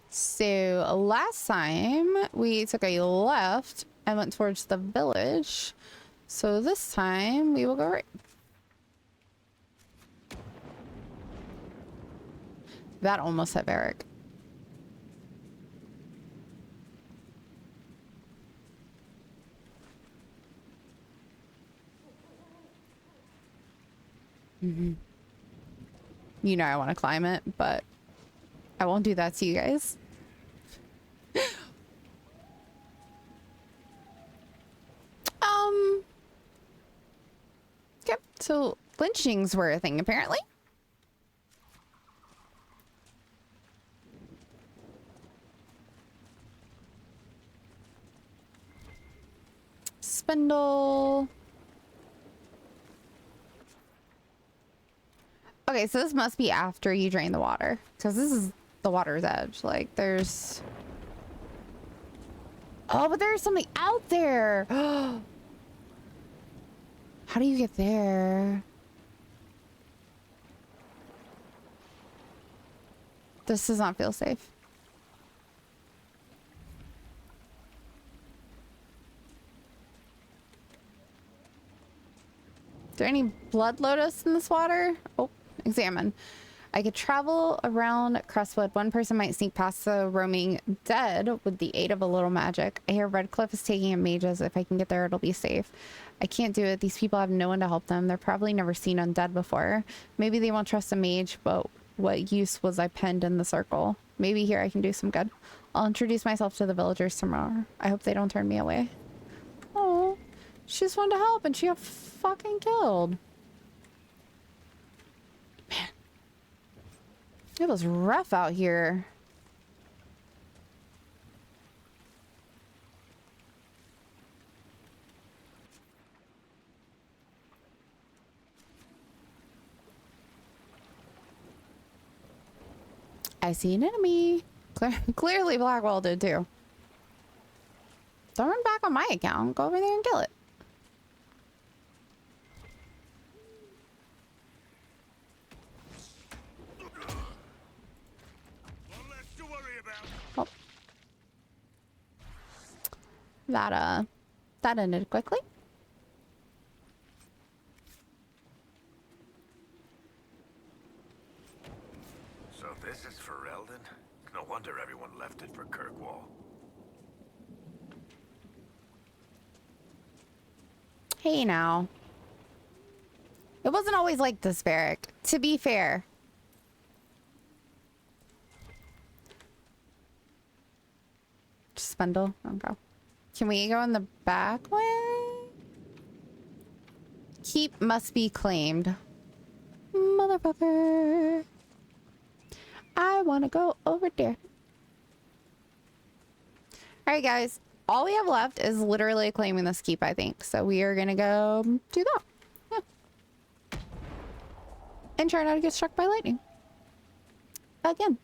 So last time we took a left and went towards the village. So this time we will go right. That almost hit Varric. You know I want to climb it, but I won't do that to you guys. Yep. So lynchings were a thing apparently. Spindle. Okay, so this must be after you drain the water, because this is the water's edge. Like, there's... Oh, but there's something out there! How do you get there? This does not feel safe. Is there any blood lotus in this water? Oh, examine. I could travel around Crestwood. One person might sneak past the roaming dead with the aid of a little magic. I hear Redcliffe is taking in mages. If I can get there, it'll be safe. I can't do it. These people have no one to help them. They're probably never seen undead before. Maybe they won't trust a mage, but what use was I penned in the circle? Maybe here I can do some good. I'll introduce myself to the villagers tomorrow. I hope they don't turn me away. Oh, she just wanted to help and she got fucking killed. Man. It was rough out here. I see an enemy. Clearly Blackwell did too. Don't run back on my account. Go over there and kill it. Oh. That ended quickly. So this is for Eldon? No wonder everyone left it for Kirkwall. Hey now. It wasn't always like this, Varric. To be fair. Spindle. Okay. Can we go in the back way? Keep must be claimed. Motherfucker. I want to go over there. Alright, guys. All we have left is literally claiming this keep, I think. So we are going to go do that. Yeah. And try not to get struck by lightning. Again.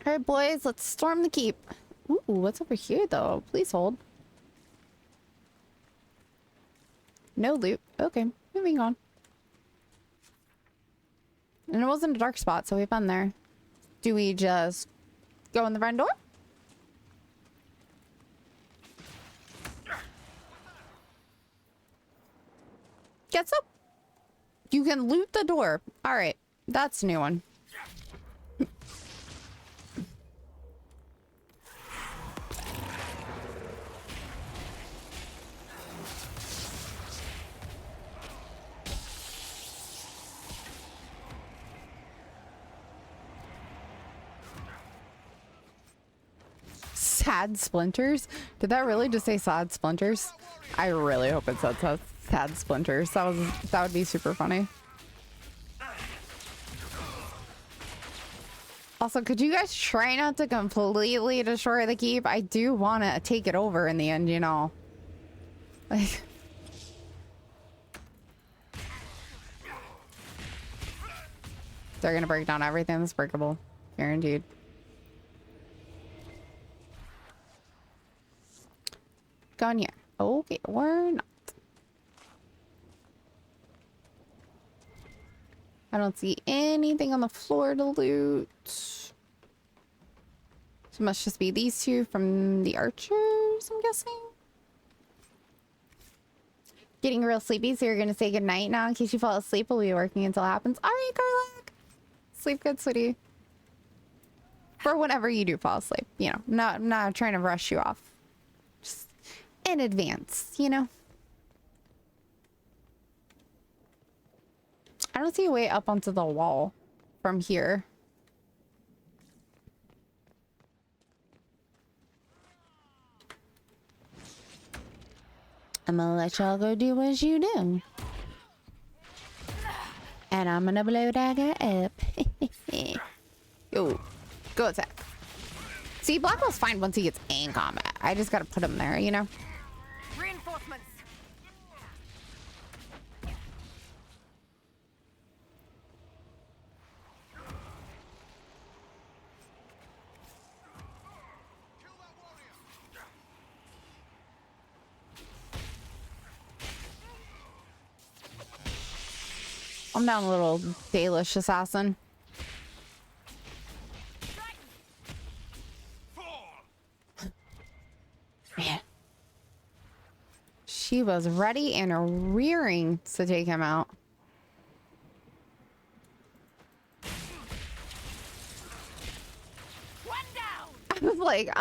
All right, boys, let's storm the keep. Ooh, what's over here, though? Please hold. No loot. Okay, moving on. And it wasn't a dark spot, so we've been there. Do we just go in the front door? Gets up. You can loot the door. All right, that's a new one. Sad splinters? Did that really just say sad splinters? I really hope it said sad splinters. That would be super funny. Also, could you guys try not to completely destroy the keep? I do want to take it over in the end, you know. Like... They're gonna break down everything that's breakable. Guaranteed. Gone yet. Okay, we're not. I don't see anything on the floor to loot. So it must just be these two from the archers, I'm guessing. Getting real sleepy, so you're gonna say goodnight now in case you fall asleep. We'll be working until it happens. Alright, Garlic. Sleep good, sweetie. For whenever you do fall asleep. You know, not trying to rush you off. Just in advance, you know? I don't see a way up onto the wall from here. I'm gonna let y'all go do what you do. And I'm gonna blow that guy up. Yo, go attack. See, Blackwell's fine once he gets in combat. I just gotta put him there, you know? Reinforcements. I'm down a little Dalish assassin. Man. She was ready and rearing to take him out. I was like,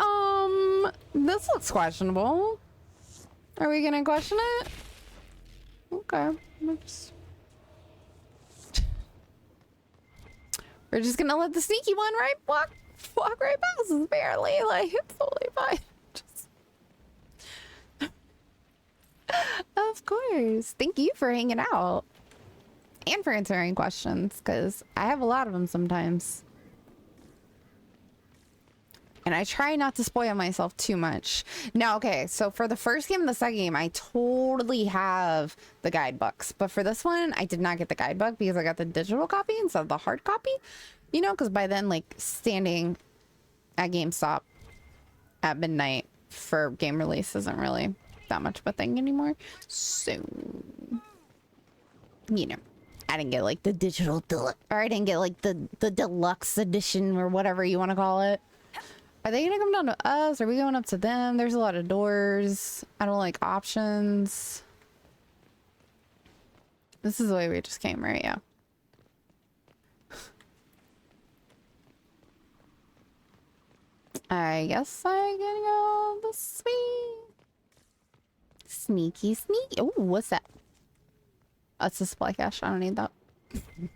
this looks questionable. Are we gonna question it? Okay. Oops. We're just gonna let the sneaky one walk right past us barely. Like, it's totally fine. Just... Of course. Thank you for hanging out. And for answering questions, because I have a lot of them sometimes. And I try not to spoil myself too much. Now, okay, so for the first game and the second game, I totally have the guidebooks. But for this one, I did not get the guidebook because I got the digital copy instead of the hard copy. You know, because by then, like, standing at GameStop at midnight for game release isn't really that much of a thing anymore. So, you know, I didn't get, like, the digital deluxe, or I didn't get, like, the deluxe edition or whatever you want to call it. Are they gonna come down to us? Are we going up to them? There's a lot of doors. I don't like options. This is the way we just came, right? Yeah. I guess I can go this way. Sneaky, sneaky. Oh, what's that? That's a supply cache. I don't need that. I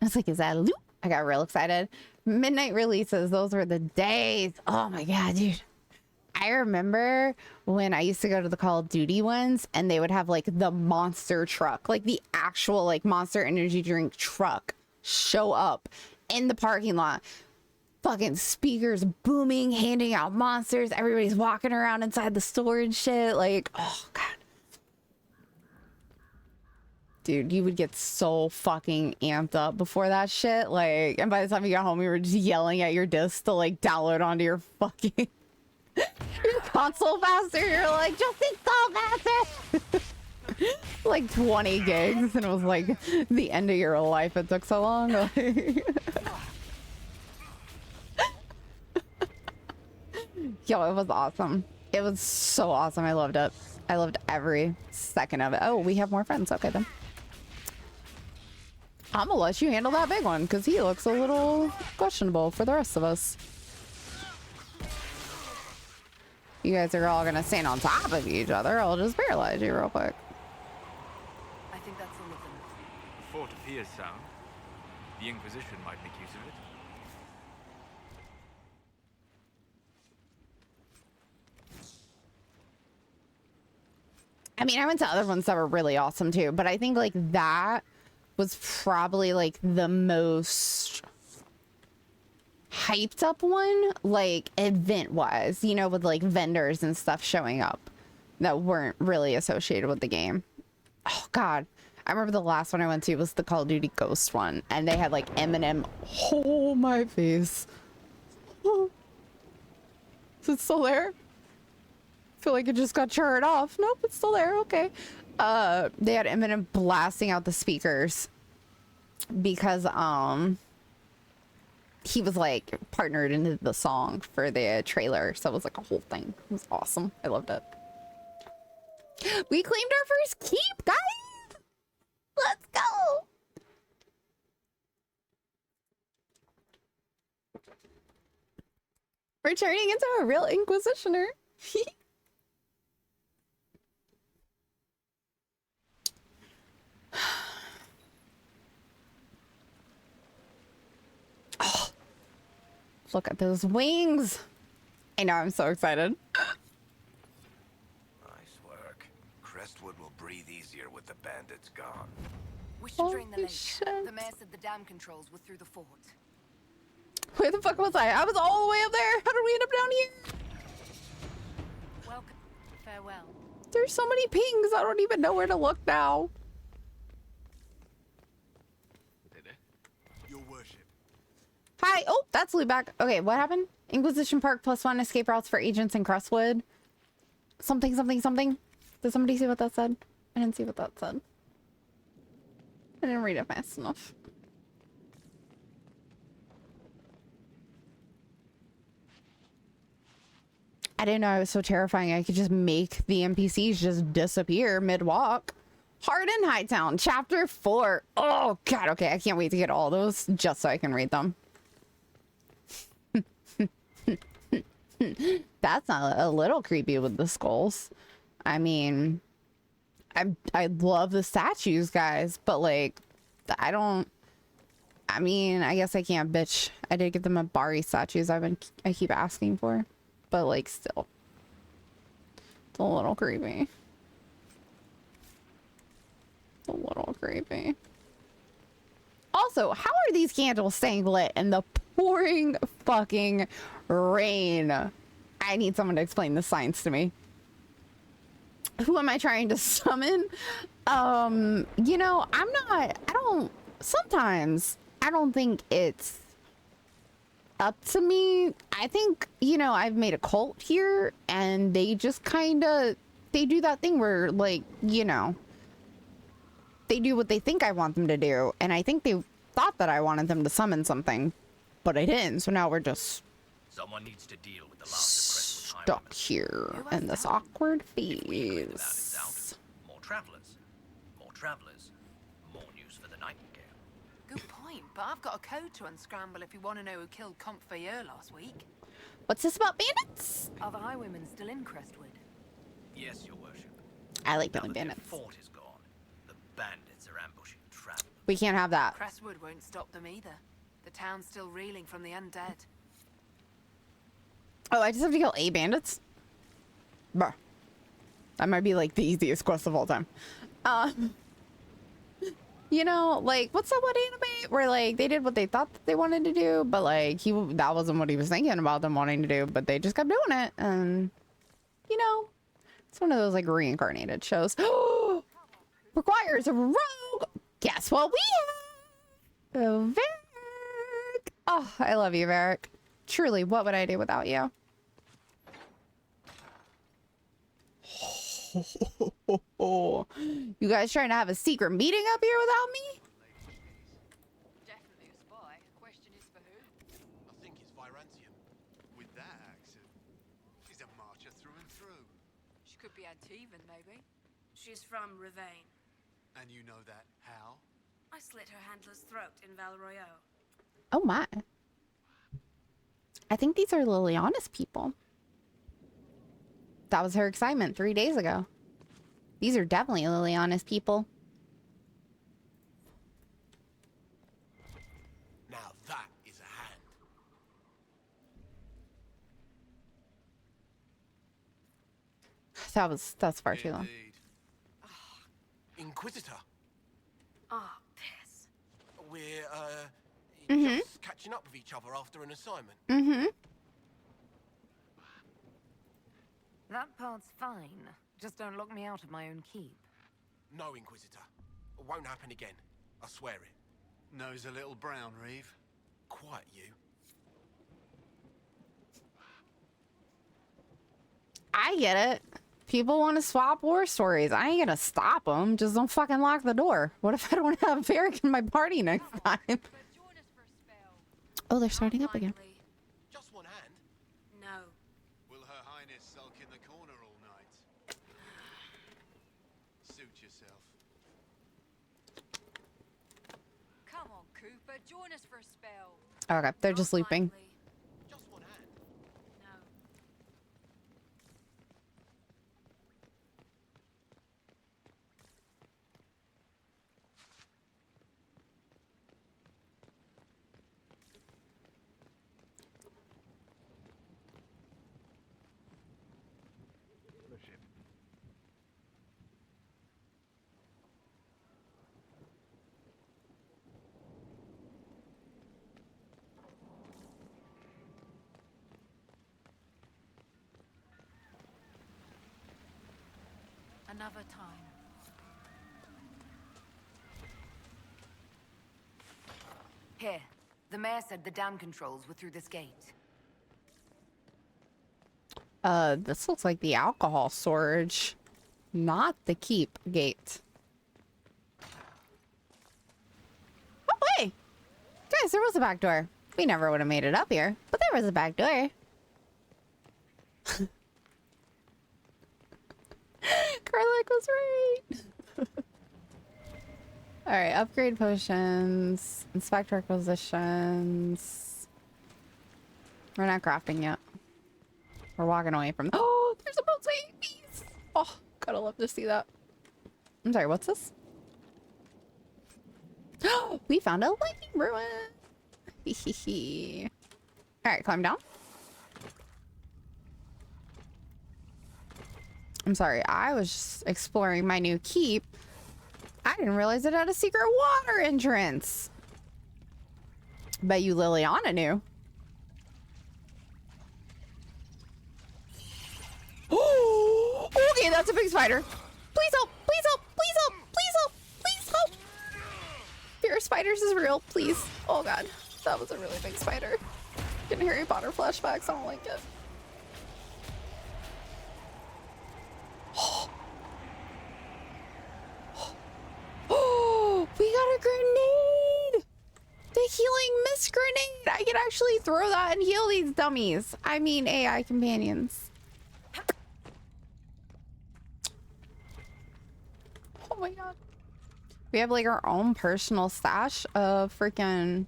was like, is that a loot? I got real excited. Midnight releases, those were the days. Oh my god, dude. I remember when I used to go to the Call of Duty ones and they would have like the monster truck, like the actual like Monster energy drink truck show up in the parking lot. Fucking speakers booming, handing out monsters. Everybody's walking around inside the store and shit. Like, oh god. Dude, you would get so fucking amped up before that shit. Like, and by the time you got home, you were just yelling at your disc to like download onto your fucking your console faster. You're like, just install faster. Like 20 gigs, and it was like the end of your life. It took so long. Like... Yo, it was awesome. It was so awesome. I loved it. I loved every second of it. Oh, we have more friends. Okay, then. I'm gonna let you handle that big one because he looks a little questionable for the rest of us. You guys are all gonna stand on top of each other. I'll just paralyze you real quick. I think that's all of them. The fort appears sound. The Inquisition might make use of it. I mean, I went to other ones that were really awesome too, but I think like that was probably like the most hyped up one, like event wise, you know, with like vendors and stuff showing up that weren't really associated with the game. Oh God. I remember the last one I went to was the Call of Duty Ghost one, and they had like Eminem. Oh my face. Is it still there? I feel like it just got turned off. Nope, it's still there. Okay. They had Eminem blasting out the speakers because he was like partnered into the song for the trailer, so it was like a whole thing. It was awesome. I loved it. We claimed our first keep, guys. Let's go. We're turning into a real Inquisitioner. Oh, look at those wings. I know, I'm so excited. Nice work. Crestwood will breathe easier with the bandits gone. We should drain the Holy lake. shit. The mayor said the dam controls were through the fort. Where the fuck was I? I was all the way up there. How did we end up down here? Welcome. Farewell. There's so many pings. I don't even know where to look now. Your worship. Hi. Oh, that's Lou back. Okay, what happened? Inquisition Park +1 escape routes for agents in Crestwood. Something, something, something. Did somebody see what that said? I didn't see what that said. I didn't read it fast enough. I didn't know I was so terrifying. I could just make the NPCs just disappear mid-walk. Hard in Hightown, Chapter 4. Oh, God. Okay, I can't wait to get all those just so I can read them. That's not a little creepy with the skulls. I mean, I love the statues, guys, but like, I mean, I guess I can't bitch. I did get them a Bari statues I keep asking for, but like still, it's a little creepy. It's a little creepy. Also, how are these candles staying lit in the pouring fucking rain? I need someone to explain the science to me. Who am I trying to summon? You know, sometimes I don't think it's up to me. I think, you know, I've made a cult here and they just they do that thing where, like, you know, they do what they think I want them to do, and I think they thought that I wanted them to summon something, but I didn't, so now we're just Someone needs to deal with the last of stuck here in this awkward phase. More travelers. More travelers. More news for the Nightingale. Good point, but I've got a code to unscramble if you want to know who killed Comte Fayeur last week. What's this about bandits? Are the highwaymen still in Crestwood? Yes, your worship. I like Now killing that their bandits. fort is gone, the bandits are ambushing travelers. We can't have that. Crestwood won't stop them either. The town's still reeling from the undead. Oh, I just have to kill 8 bandits? Bruh. That might be like the easiest quest of all time. You know, like, what's that one anime where like they did what they thought that they wanted to do, but like that wasn't what he was thinking about them wanting to do, but they just kept doing it, and you know, it's one of those like reincarnated shows. Requires a rogue. Guess what we have? Varric. Oh, I love you, Varric. Truly, what would I do without you? You guys trying to have a secret meeting up here without me? Definitely a spy. Question is for who? I think it's Virantium. With that accent, she's a marcher through and through. She could be Antivan, maybe. She's from Ravane. And you know that how? I slit her handler's throat in Val Royeaux. Oh my. I think these are Liliana's people. That was her excitement 3 days ago. These are definitely Liliana's people. Now that is a hand. That's far too long. Indeed. Inquisitor. Oh, piss. We're, Mm-hmm. just catching up with each other after an assignment. Mm-hmm. That part's fine. Just don't lock me out of my own keep. No, Inquisitor. It won't happen again. I swear it. Nose a little brown, Reeve. Quiet, you. I get it. People want to swap war stories. I ain't gonna stop them. Just don't fucking lock the door. What if I don't have Varric in my party next time? Oh, they're starting up again. Just one hand. No. Will Her Highness sulk in the corner all night? Suit yourself. Come on, Cooper, join us for a spell. Okay, they're just sleeping. Just one hand. No. Another time. Here. The mayor said the dam controls were through this gate. This looks like the alcohol storage, not the keep gate. Oh, hey! Guys, there was a back door. We never would have made it up here, but there was a back door. Karlak was right. Alright, upgrade potions, inspect requisitions. We're not crafting yet. We're walking away from. Oh, there's a mosaic piece. Oh, gotta love to see that. I'm sorry, what's this? Oh, we found a lightning ruin. Alright, climb down. I'm sorry, I was just exploring my new keep. I didn't realize it had a secret water entrance. Bet you Liliana knew. Oh, okay, that's a big spider. Please help, please help, please help, please help, please help. Fear of spiders is real, please. Oh god, that was a really big spider. Getting Harry Potter flashbacks, I don't like it. Oh, we got a grenade! The healing mist grenade! I can actually throw that and heal these dummies. I mean, AI companions. Oh my god. We have like our own personal stash of freaking...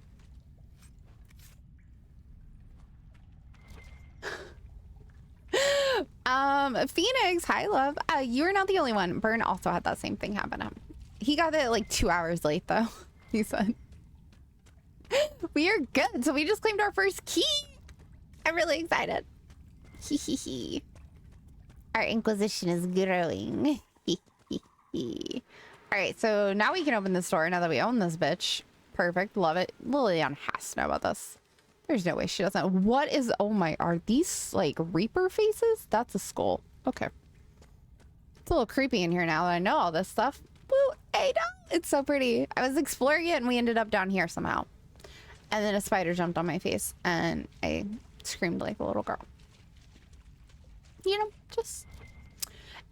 Phoenix, hi love. You're not the only one. Burn also had that same thing happen to him. He got it like 2 hours late though, he said. We are good, so we just claimed our first key. I'm really excited. Hee hee hee. Our Inquisition is growing. Hee hee hee. Alright, so now we can open this door now that we own this bitch. Perfect, love it. Lillian has to know about this. There's no way she doesn't. What is, oh my, are these like Reaper faces? That's a skull. Okay. It's a little creepy in here now that I know all this stuff. Woo, hey, no, it's so pretty. I was exploring it and we ended up down here somehow. And then a spider jumped on my face and I screamed like a little girl. You know, just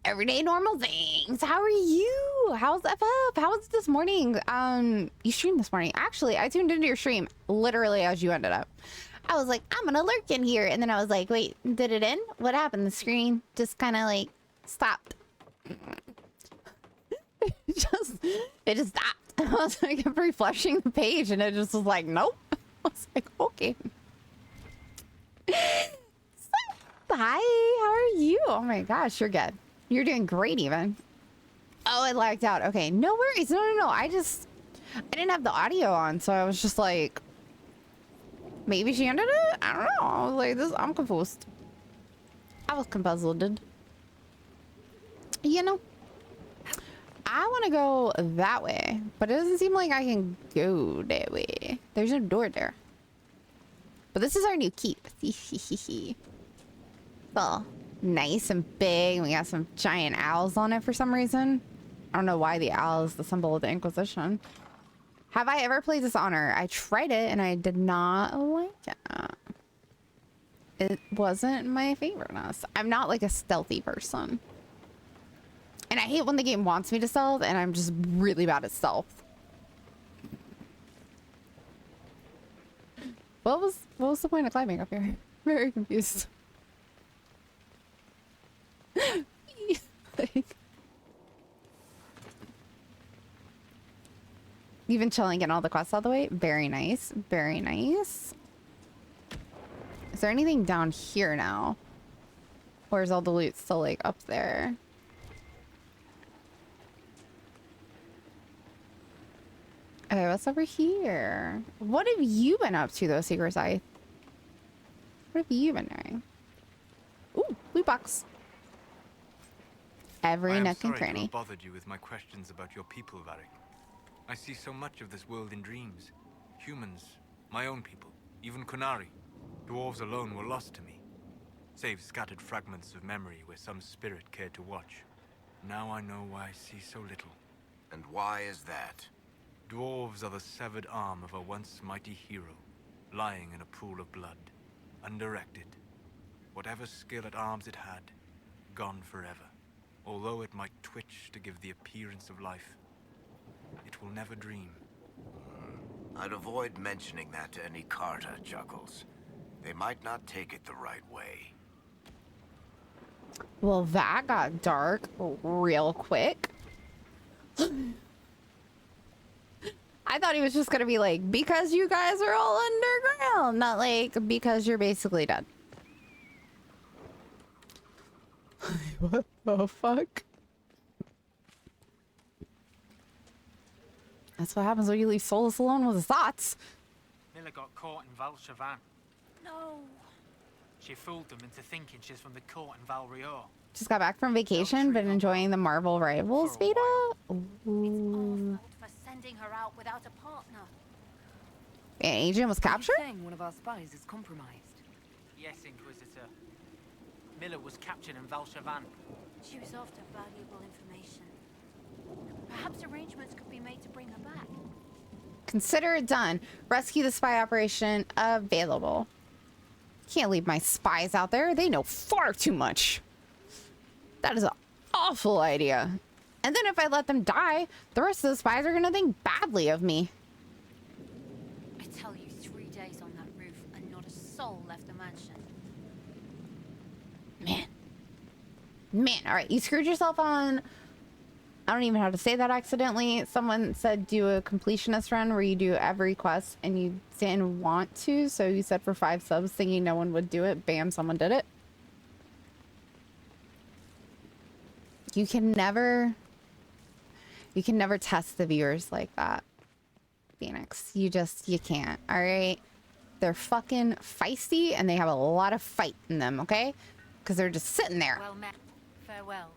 everyday normal things. How are you? How's FF? How was this morning? You streamed this morning. Actually, I tuned into your stream literally as you ended up. I was like, I'm gonna lurk in here. And then I was like, wait, did it end? What happened? The screen just kind of like stopped. it just stopped. I was like, I kept refreshing the page and it just was like, nope. I was like, okay. Hi, how are you? Oh my gosh, you're good. You're doing great even. Oh, it lagged out. Okay, no worries. No. I didn't have the audio on, so I was just like, maybe she ended it? I don't know. I was like, I'm confused. I was confuzzled. You know? I want to go that way, but it doesn't seem like I can go that way. There's no door there. But this is our new keep. Well, nice and big. We got some giant owls on it for some reason. I don't know why the owl is the symbol of the Inquisition. Have I ever played Dishonor? I tried it and I did not like it. It wasn't my favorite. I'm not like a stealthy person. And I hate when the game wants me to stealth and I'm just really bad at stealth. What was the point of climbing up here? Very confused. Like, you've been chilling, getting all the quests all the way. Very nice. Very nice. Is there anything down here now? Or is all the loot still like up there? Okay, what's over here? What have you been up to though, Secret Scythe? What have you been doing? Ooh, loot box. Every nook and cranny. I have bothered you with my questions about your people, Varric. I see so much of this world in dreams. Humans, my own people, even Kunari. Dwarves alone were lost to me, save scattered fragments of memory where some spirit cared to watch. Now I know why I see so little. And why is that? Dwarves are the severed arm of a once mighty hero, lying in a pool of blood, undirected. Whatever skill at arms it had, gone forever. Although it might twitch to give the appearance of life, it will never dream. I'd avoid mentioning that to any Carta, Chuckles. They might not take it the right way. Well, that got dark real quick. I thought he was just gonna be like, because you guys are all underground, not like because you're basically dead. What the fuck? That's what happens when you leave Solus alone with his thoughts. Miller got caught in Val Chavan. No. She fooled them into thinking she's from the court in Val Rio. Just got back from vacation, been enjoying the Marvel Rivals beta. Ooh. For sending her out without a partner. An agent was captured? Saying one of our spies is compromised. Yes, Inquisitor. Miller was captured in Val Chavan. She was after valuable information. Perhaps arrangements could be made to bring her back. Consider it done. Rescue the spy operation available. Can't leave my spies out there. They know far too much. That is an awful idea. And then if I let them die, the rest of the spies are going to think badly of me. I tell you, 3 days on that roof and not a soul left the mansion. Man, all right. You screwed yourself on... I don't even know how to say that accidentally. Someone said do a completionist run where you do every quest and you didn't want to. So you said for 5 subs thinking no one would do it. Bam, someone did it. You can never test the viewers like that, Phoenix. You can't, all right? They're fucking feisty and they have a lot of fight in them, okay? Because they're just sitting there. Well met. Farewell.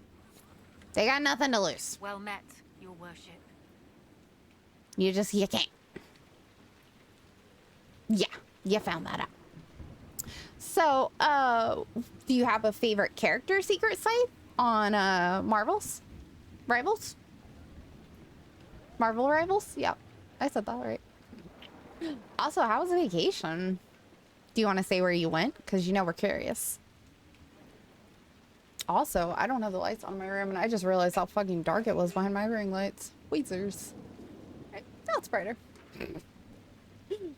They got nothing to lose. Well met, your worship. You can't. Yeah, you found that out. So, do you have a favorite character, Secret Scythe, on Marvel's Rivals? Marvel Rivals? Yep, I said that right. Also, how was the vacation? Do you want to say where you went? Because you know we're curious. Also, I don't have the lights on in my room, and I just realized how fucking dark it was behind my ring lights. Weezers. Right, now it's brighter.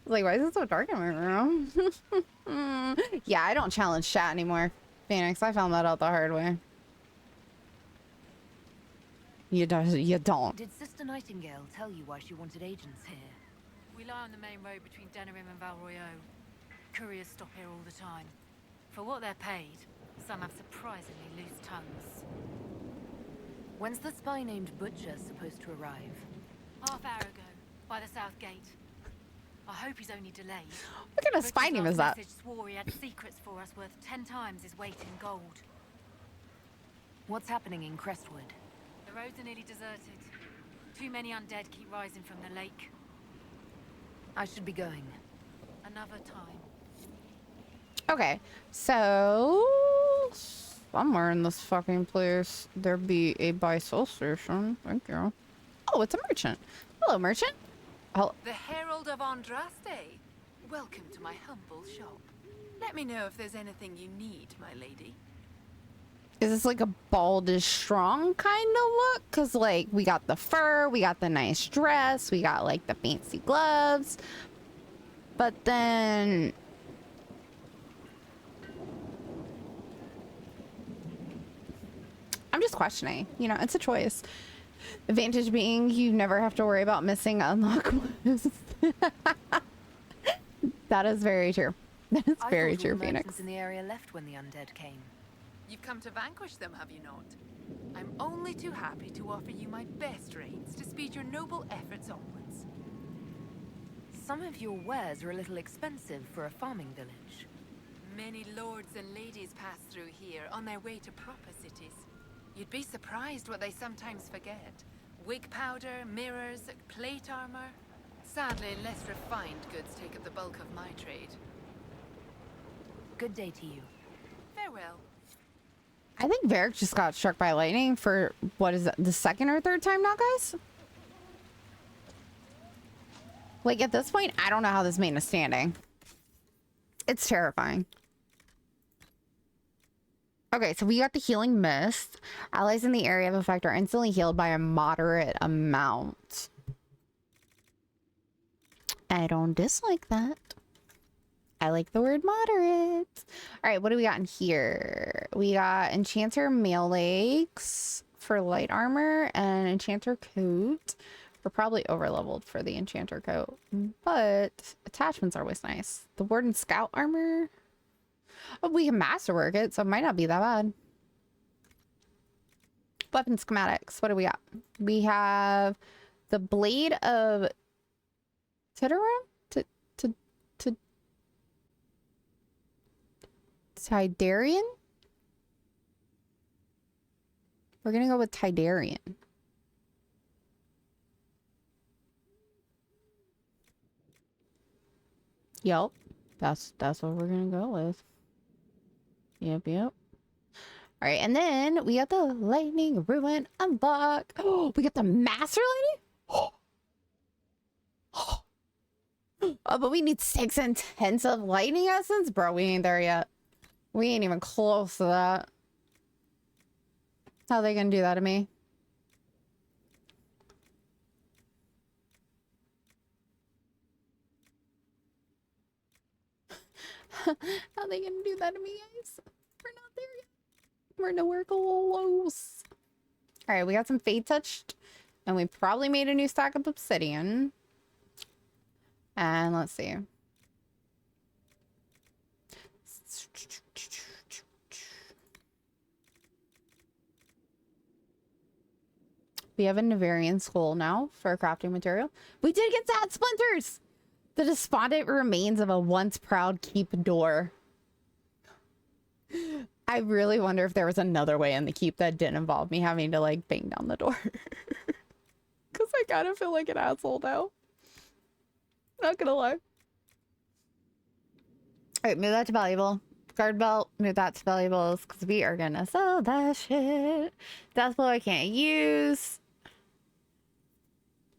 Like, why is it so dark in my room? Yeah, I don't challenge chat anymore, Phoenix. I found that out the hard way. You don't. Did Sister Nightingale tell you why she wanted agents here? We lie on the main road between Denerim and Val Royeaux. Couriers stop here all the time. For what they're paid, some have surprisingly loose tongues. When's the spy named Butcher supposed to arrive? Half hour ago, by the south gate. I hope he's only delayed. What kind of spy name is that? Message swore he had secrets for us worth 10 times his weight in gold. What's happening in Crestwood? The roads are nearly deserted. Too many undead keep rising from the lake. I should be going. Another time. Okay, so somewhere in this fucking place there be a buy-sell station. Thank you. Oh, it's a merchant. Hello, merchant. Oh, The Herald of Andraste. Welcome to my humble shop. Let me know if there's anything you need, my lady. is this like a bald is strong kind of look? Cause like we got the fur, we got the nice dress, we got like the fancy gloves, but then I'm just questioning. You know, it's a choice. Advantage being you never have to worry about missing unlock quests. That is very true. That is very true, Phoenix. Merchants in the area left when the undead came. You've come to vanquish them, have you not? I'm only too happy to offer you my best rates to speed your noble efforts onwards. Some of your wares are a little expensive for a farming village. Many lords and ladies pass through here on their way to proper cities. You'd be surprised what they sometimes forget. Wig powder, mirrors, plate armor. Sadly, less refined goods take up the bulk of my trade. Good day to you. Farewell. I think Varric just got struck by lightning for, what is it, the second or third time now, guys? Like, at this point, I don't know how this man is standing. It's terrifying. Okay, so we got the healing mist. Allies in the area of effect are instantly healed by a moderate amount. I don't dislike that. I like the word moderate. All right, what do we got in here? We got Enchanter mail legs for light armor and Enchanter coat. We're probably overleveled for the Enchanter coat, but attachments are always nice. The Warden Scout armor. Oh, we can masterwork it, so it might not be that bad. Weapon schematics. What do we got? We have the Blade of Tidera? Tidarian? We're gonna go with Tidarian. Yep. That's what we're gonna go with. Yep. All right, and then we got the Lightning Ruin unlock. Oh, we got the Master Lightning? Oh, but we need 6 intensive lightning essence? Bro, we ain't there yet. We ain't even close to that. How are they gonna do that to me? How are they gonna do that to me, guys? We're not there yet. We're nowhere close. All right, we got some Fade Touched, and we probably made a new stack of obsidian. And let's see. We have a Navarian skull now for a crafting material. We did get sad splinters! The despondent remains of a once proud keep door. I really wonder if there was another way in the keep that didn't involve me having to like bang down the door. Because I kind of feel like an asshole now. Not gonna lie. Alright, move that to valuable. Guard belt, move that to valuables because we are gonna sell that shit. Death blow I can't use.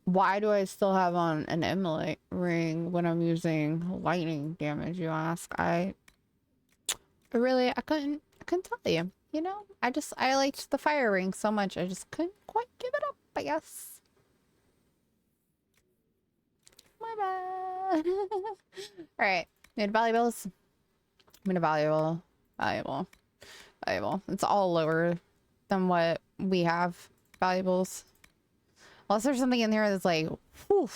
Why do I still have on an emulate ring when I'm using lightning damage, you ask? I couldn't tell you, you know? I liked the fire ring so much I just couldn't quite give it up, I guess. My bad. Alright, need valuables. I'm gonna valuable. It's all lower than what we have valuables. Unless there's something in there that's like, whew,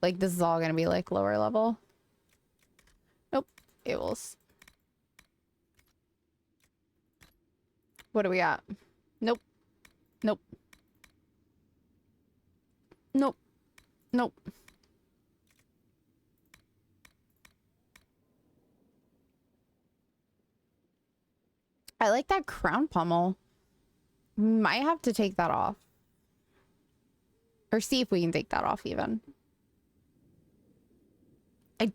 like this is all gonna be like lower level. Nope, valuables. What do we got? Nope. Nope. Nope. Nope. I like that crown pommel. Might have to take that off. Or see if we can take that off even. I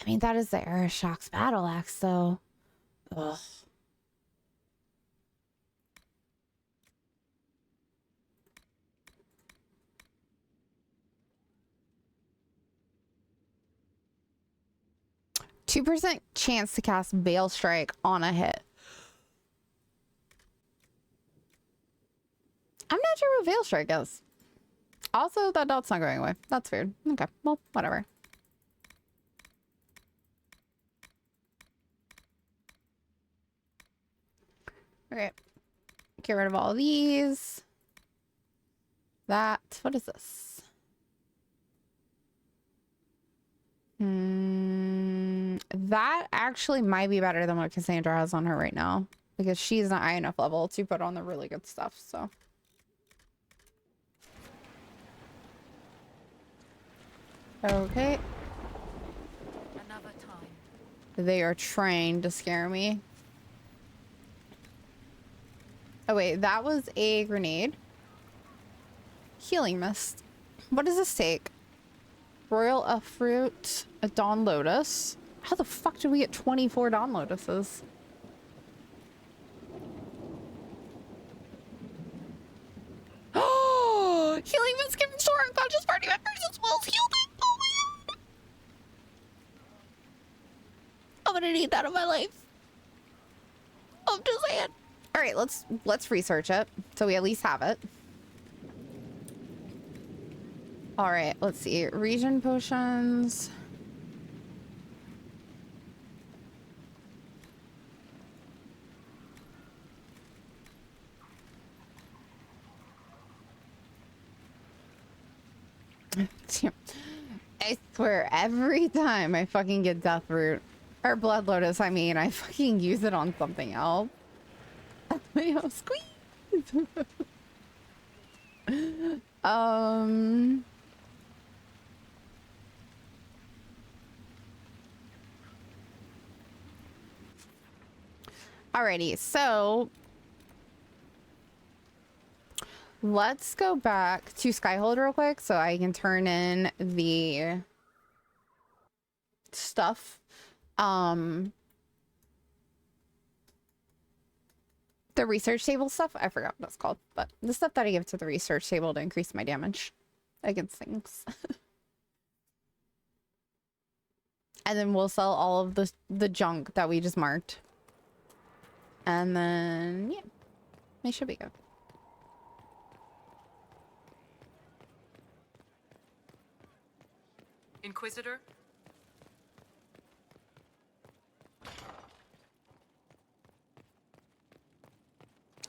mean, that is the Aeroshocks battle axe, though. Ugh. %2 chance to cast Veil Strike on a hit. I'm not sure what Veil Strike is. Also, that dot's not going away. That's weird. Okay, well, whatever. Okay. Get rid of all of these. That. What is this? That actually might be better than what Cassandra has on her right now. Because she's not high enough level to put on the really good stuff, so. Okay. Another time. They are trying to scare me. Oh wait, that was a grenade. Healing mist. What does this take? Royal Fruit, a Dawn Lotus. How the fuck did we get 24 Dawn Lotuses? Oh, healing mist can restore unconscious party members as well as heal them. Oh my god. I'm gonna need that in my life. I'm just saying. All right, let's research it so we at least have it. All right, let's see. Region potions. I swear, every time I fucking get Death Root or Blood Lotus, I mean, I fucking use it on something else. Squeeze. Alrighty, so let's go back to Skyhold real quick so I can turn in the stuff. The research table stuff. I forgot what it's called, but the stuff that I give to the research table to increase my damage against things. And then we'll sell all of the junk that we just marked. And then, yeah, they should be good. Inquisitor?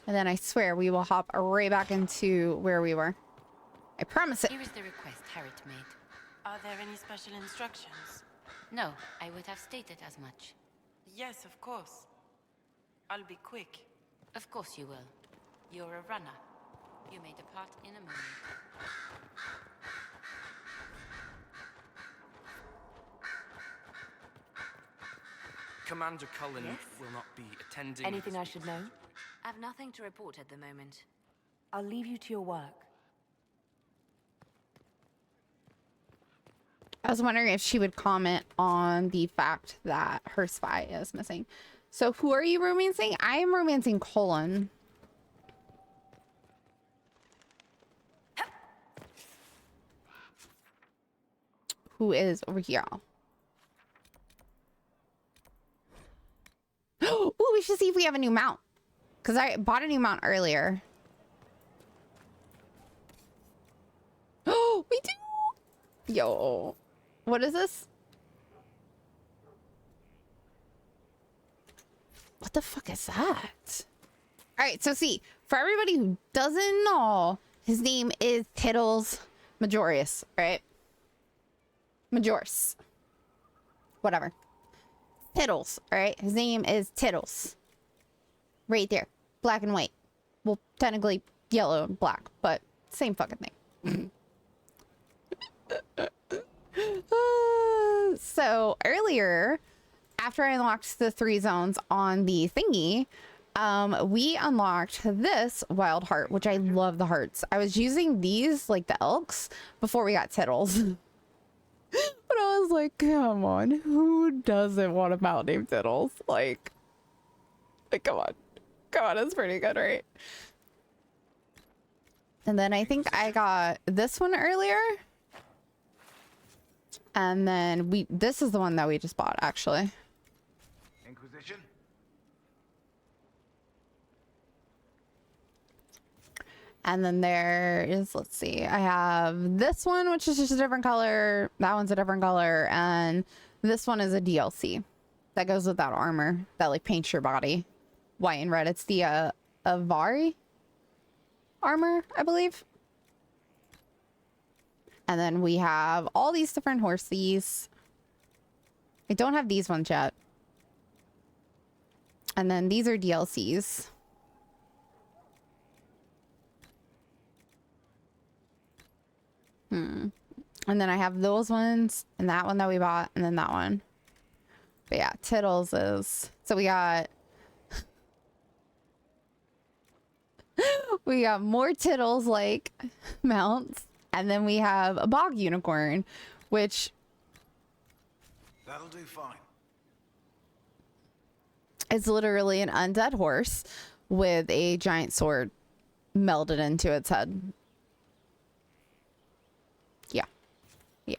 And then I swear we will hop right back into where we were. I promise it. Here is the request Harriet made. Are there any special instructions? No, I would have stated as much. Yes, of course. I'll be quick. Of course you will. You're a runner. You may depart in a moment. Commander Cullen will not be attending. Anything I should know? I've nothing to report at the moment. I'll leave you to your work. I was wondering if she would comment on the fact that her spy is missing. So who are you romancing? I am romancing Colin. Who is over here? Oh, we should see if we have a new mount. Because I bought a new mount earlier. Oh, we do! Yo. What is this? What the fuck is that? Alright, so see, for everybody who doesn't know, his name is Tittles Majorius, right? Majoris. Whatever. Tittles, alright? His name is Tittles. Right there. Black and white. Well, technically yellow and black, but same fucking thing. So earlier, after I unlocked the 3 zones on the thingy, We unlocked this wild heart, which I love the hearts. I was using these, like the elks, before we got Tittles. But I was like, come on, who doesn't want a mount named Tittles? Like come on. Come on, it's pretty good, right? And then I think I got this one earlier. And then this is the one that we just bought, actually. Inquisition? And then there is, let's see, I have this one, which is just a different color. That one's a different color. And this one is a DLC that goes with that armor that like paints your body white and red. It's the Avari armor, I believe. And then we have all these different horsies. I don't have these ones yet. And then these are DLCs. And then I have those ones and that one that we bought and then that one. But yeah, Tittles is... So we got... we got more Tittles like mounts. And then we have a bog unicorn, which... That'll do fine. It's literally an undead horse with a giant sword melded into its head. Yeah.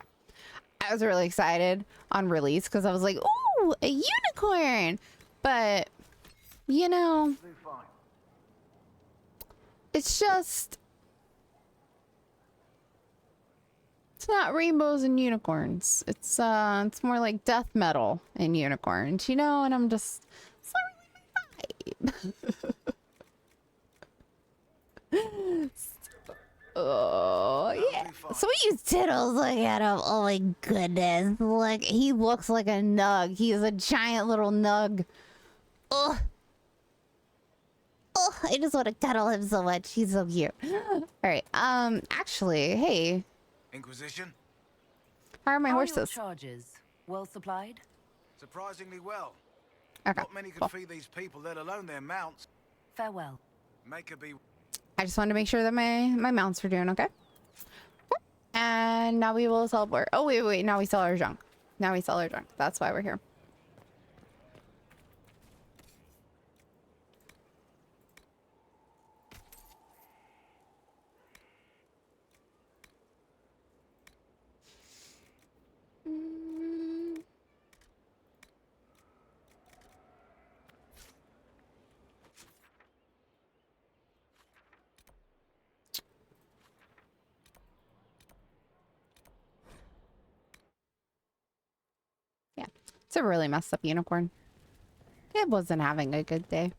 I was really excited on release because I was like, ooh, a unicorn. But, you know, it's just... It's not rainbows and unicorns. It's more like death metal and unicorns, you know? And I'm just... It's not really my vibe. Oh, yeah. So we use Tittles. Look at him. Oh my goodness. Look, he looks like a nug. He is a giant little nug. Oh. Oh, I just want to cuddle him so much. He's so cute. All right. Actually, hey. Inquisition? How are my How horses? Are your charges well supplied? Surprisingly well. Okay. Not many could feed these people, let alone their mounts. Farewell. Make her be... I just wanted to make sure that my mounts were doing okay. And now we will sell more. Oh, wait. Now we sell our junk. That's why we're here. Yeah, it's a really messed up unicorn. It wasn't having a good day.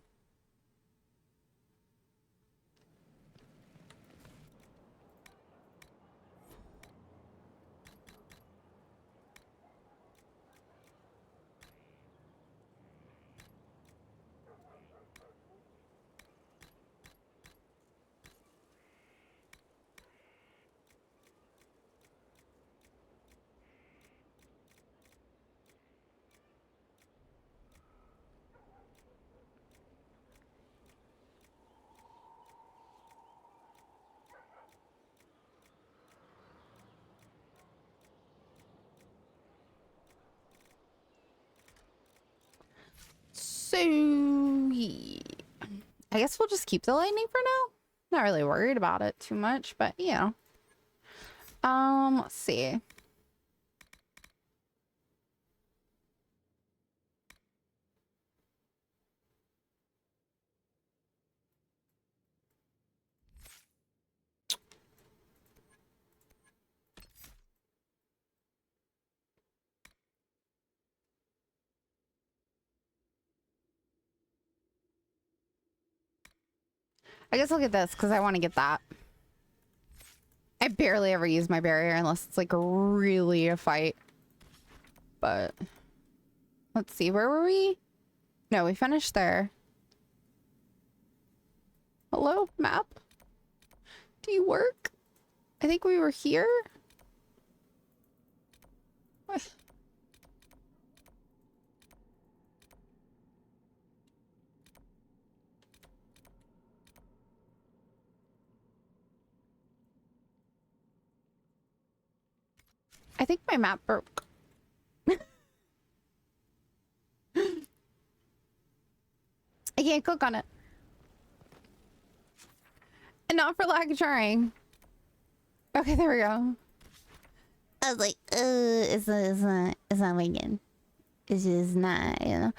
So, yeah. I guess we'll just keep the lightning for now. Not really worried about it too much, but you know. Let's see. I guess I'll get this because I want to get that. I barely ever use my barrier unless it's like really a fight. But let's see, where were we? No, we finished there. Hello, map? Do you work? I think we were here. What? I think my map broke. I can't click on it. And not for lack of trying. Okay, there we go. I was like, it's not working. It's just not, you know.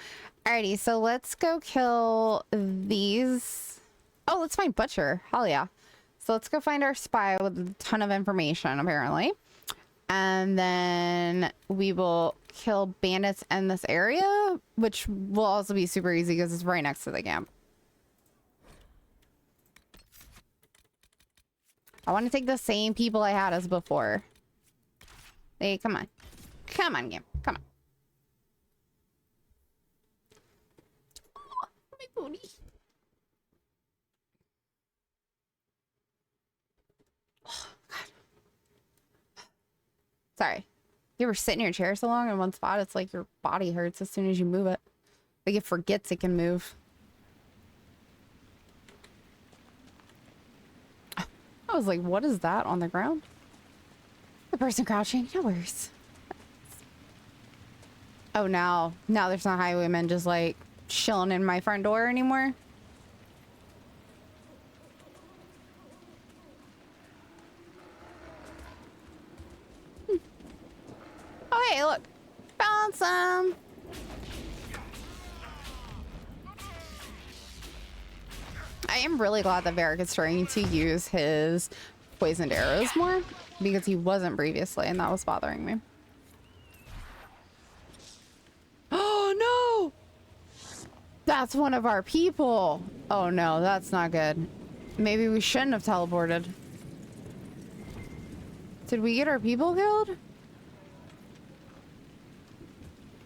Alrighty, so let's go kill these. Oh, let's find Butcher. Hell yeah. So let's go find our spy with a ton of information, apparently. And then we will kill bandits in this area, which will also be super easy because it's right next to the camp. I want to take the same people I had as before. Hey, come on. Come on, game. Come on. Oh, my booty. Oh, God. Sorry. You ever sit in your chair so long in one spot, it's like your body hurts as soon as you move it. Like it forgets it can move. I was like, what is that on the ground? The person crouching. No worries. Oh, now there's not highwaymen just like chilling in my front door anymore. Oh, hey, look. Found some. I am really glad that Varric is starting to use his poisoned arrows more because he wasn't previously, and that was bothering me. Oh, no! That's one of our people. Oh, no, that's not good. Maybe we shouldn't have teleported. Did we get our people killed?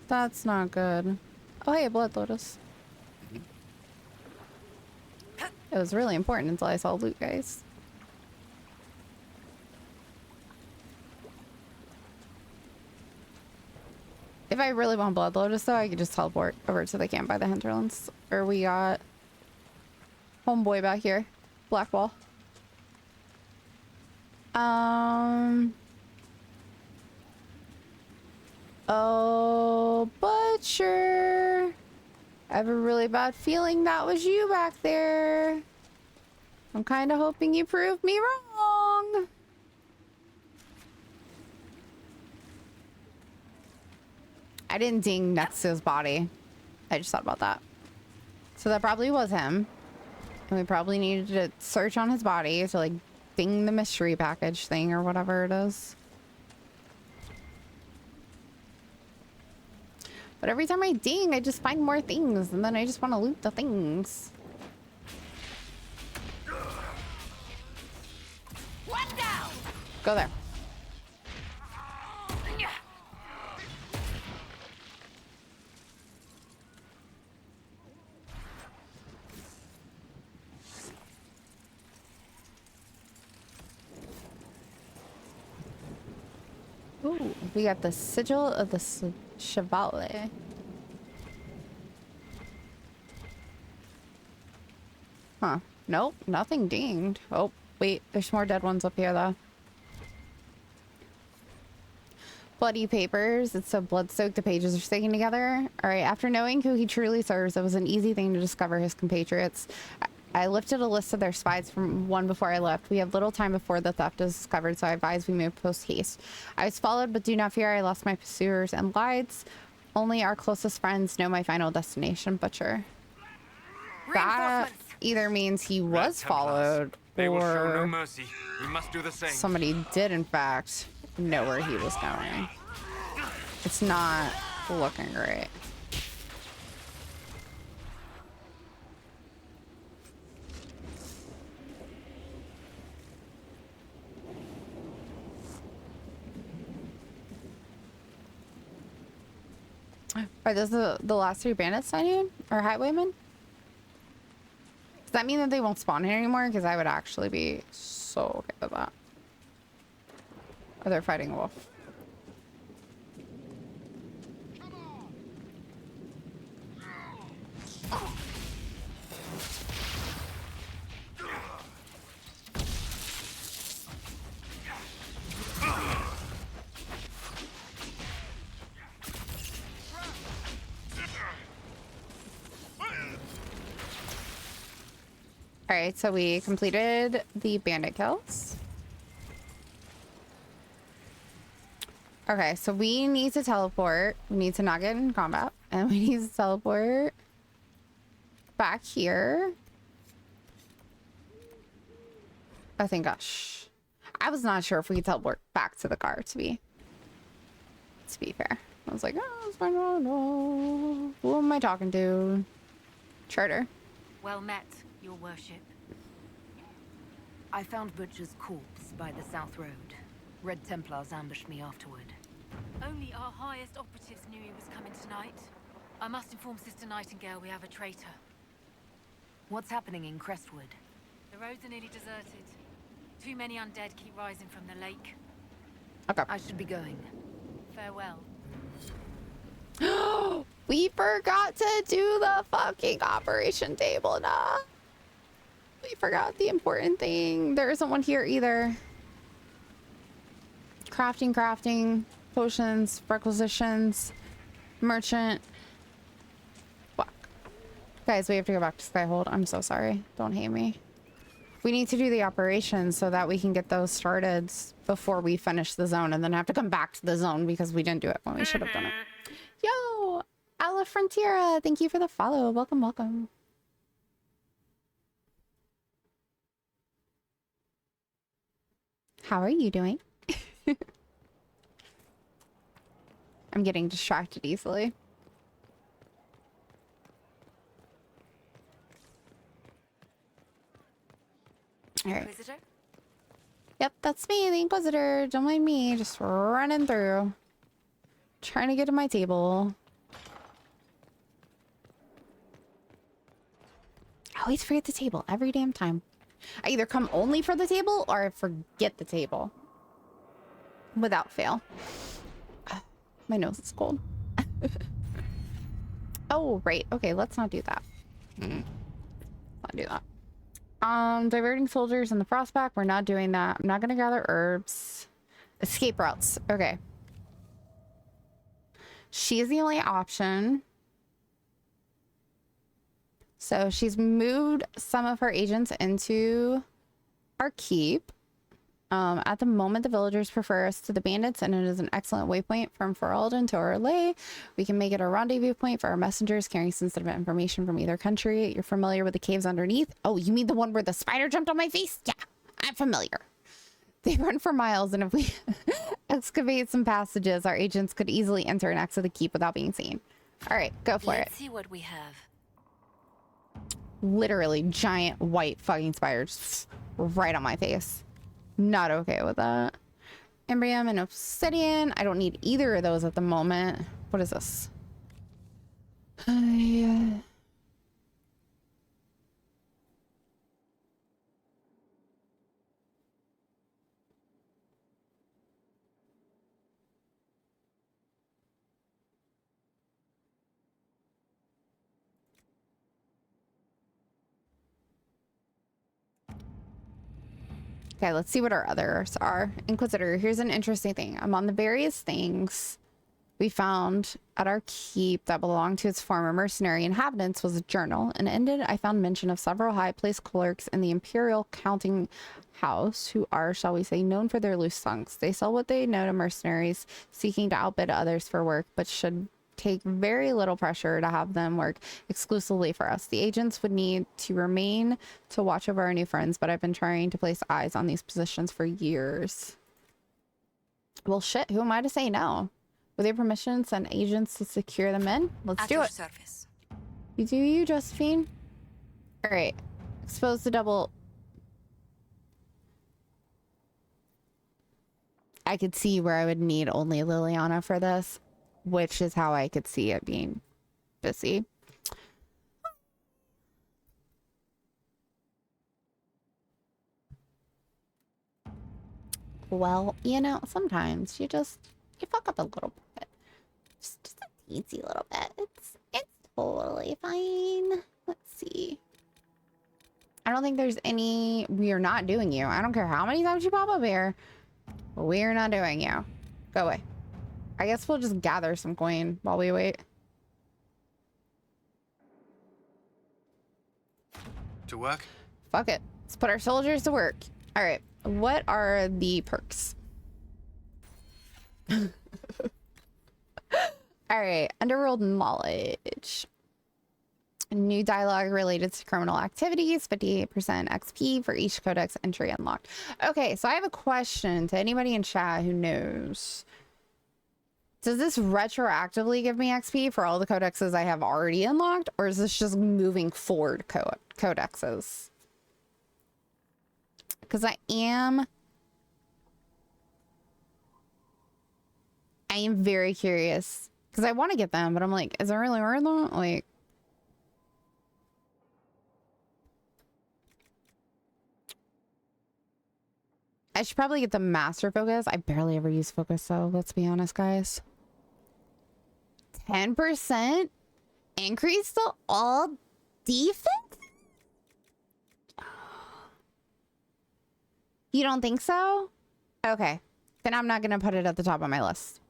That's not good. Oh, hey, a blood lotus. It was really important until I saw loot, guys. If I really want blood lotus, though, I could just teleport over to the camp by the hinterlands. Or we got homeboy back here. Black wall. Oh, Butcher. I have a really bad feeling that was you back there. I'm kind of hoping you prove me wrong. I didn't ding next to his body. I just thought about that. So that probably was him. And we probably needed to search on his body to like ding the mystery package thing or whatever it is. But every time I ding, I just find more things, and then I just want to loot the things. Go there. Ooh, we got the sigil of the Chevalier. Huh. Nope, nothing dinged. Oh, wait, there's more dead ones up here, though. Bloody papers. It's so blood-soaked the pages are sticking together. Alright, after knowing who he truly serves, it was an easy thing to discover his compatriots. I lifted a list of their spies from one before I left. We have little time before the theft is discovered, so I advise we move post-haste. I was followed, but do not fear, I lost my pursuers and lights. Only our closest friends know my final destination, Butcher. That either means he was followed, they will show no or mercy. We must do the same. somebody did, in fact, know where he was going. It's not looking great. Are those the last three bandits I need? Or highwaymen? Does that mean that they won't spawn here anymore? Because I would actually be so okay with that. Or they're fighting a wolf. All right, so we completed the bandit kills. Okay, so we need to teleport. We need to not get in combat, and we need to teleport back here. I think, gosh, I was not sure if we could teleport back to the car. To be fair, I was like, oh, who am I talking to? Charter. Well met, your worship. I found Butcher's corpse by the South Road. Red Templars ambushed me afterward. Only our highest operatives knew he was coming tonight. I must inform Sister Nightingale we have a traitor. What's happening in Crestwood? The roads are nearly deserted. Too many undead keep rising from the lake. Okay. I should be going. Farewell. We forgot to do the fucking operation table, nah. We forgot the important thing. There isn't one here either. Crafting, potions, requisitions, merchant. Fuck. Guys, we have to go back to Skyhold. I'm so sorry. Don't hate me. We need to do the operations so that we can get those started before we finish the zone and then have to come back to the zone because we didn't do it when we should have done it. Yo, Ala Frontiera, thank you for the follow. Welcome, welcome. How are you doing? I'm getting distracted easily. All right. Inquisitor? Yep, that's me, the Inquisitor. Don't mind me, just running through. Trying to get to my table. I always forget the table every damn time. I either come only for the table or I forget the table. Without fail. My nose is cold. Oh, right. Okay, let's not do that. Not do that. Diverting soldiers in the frostback. We're not doing that. I'm not gonna gather herbs. Escape routes. Okay. She is the only option. So she's moved some of her agents into our keep. At the moment, the villagers prefer us to the bandits, and it is an excellent waypoint from Ferelden to Orlais. We can make it a rendezvous point for our messengers carrying sensitive information from either country. You're familiar with the caves underneath? Oh, you mean the one where the spider jumped on my face? Yeah, I'm familiar. They run for miles, and if we excavate some passages, our agents could easily enter and exit the keep without being seen. All right, go for it. Let's see what we have. Literally giant white fucking spiders right on my face. Not okay with that. Embryum and obsidian. I don't need either of those at the moment. What is this? Okay, let's see what our others are. Inquisitor, here's an interesting thing. Among the various things we found at our keep that belonged to its former mercenary inhabitants was a journal. And in it, I found mention of several high-placed clerks in the Imperial Counting House who are, shall we say, known for their loose tongues. They sell what they know to mercenaries seeking to outbid others for work, but should take very little pressure to have them work exclusively for us. The agents would need to remain to watch over our new friends, but I've been trying to place eyes on these positions for years. Well, shit, who am I to say no? With your permission, send agents to secure them in. Let's do it. Service. You do you, Josephine? All right. Expose the double. I could see where I would need only Liliana for this, which is how I could see it being busy. Well, you know, sometimes you fuck up a little bit. Just a teensy little bit. It's totally fine. Let's see. I don't think there's any... We are not doing you. I don't care how many times you pop up here. We are not doing you. Go away. I guess we'll just gather some coin while we wait. To work? Fuck it. Let's put our soldiers to work. All right. What are the perks? All right. Underworld knowledge. New dialogue related to criminal activities. 58% XP for each codex entry unlocked. Okay, so I have a question to anybody in chat who knows. Does this retroactively give me XP for all the codexes I have already unlocked? Or is this just moving forward codexes? Because I am very curious. Because I want to get them, but I'm like, is it really worth it? Like, I should probably get the master focus. I barely ever use focus, though. Let's be honest, guys. 10% increase to all defense? You don't think so? Okay. Then I'm not going to put it at the top of my list.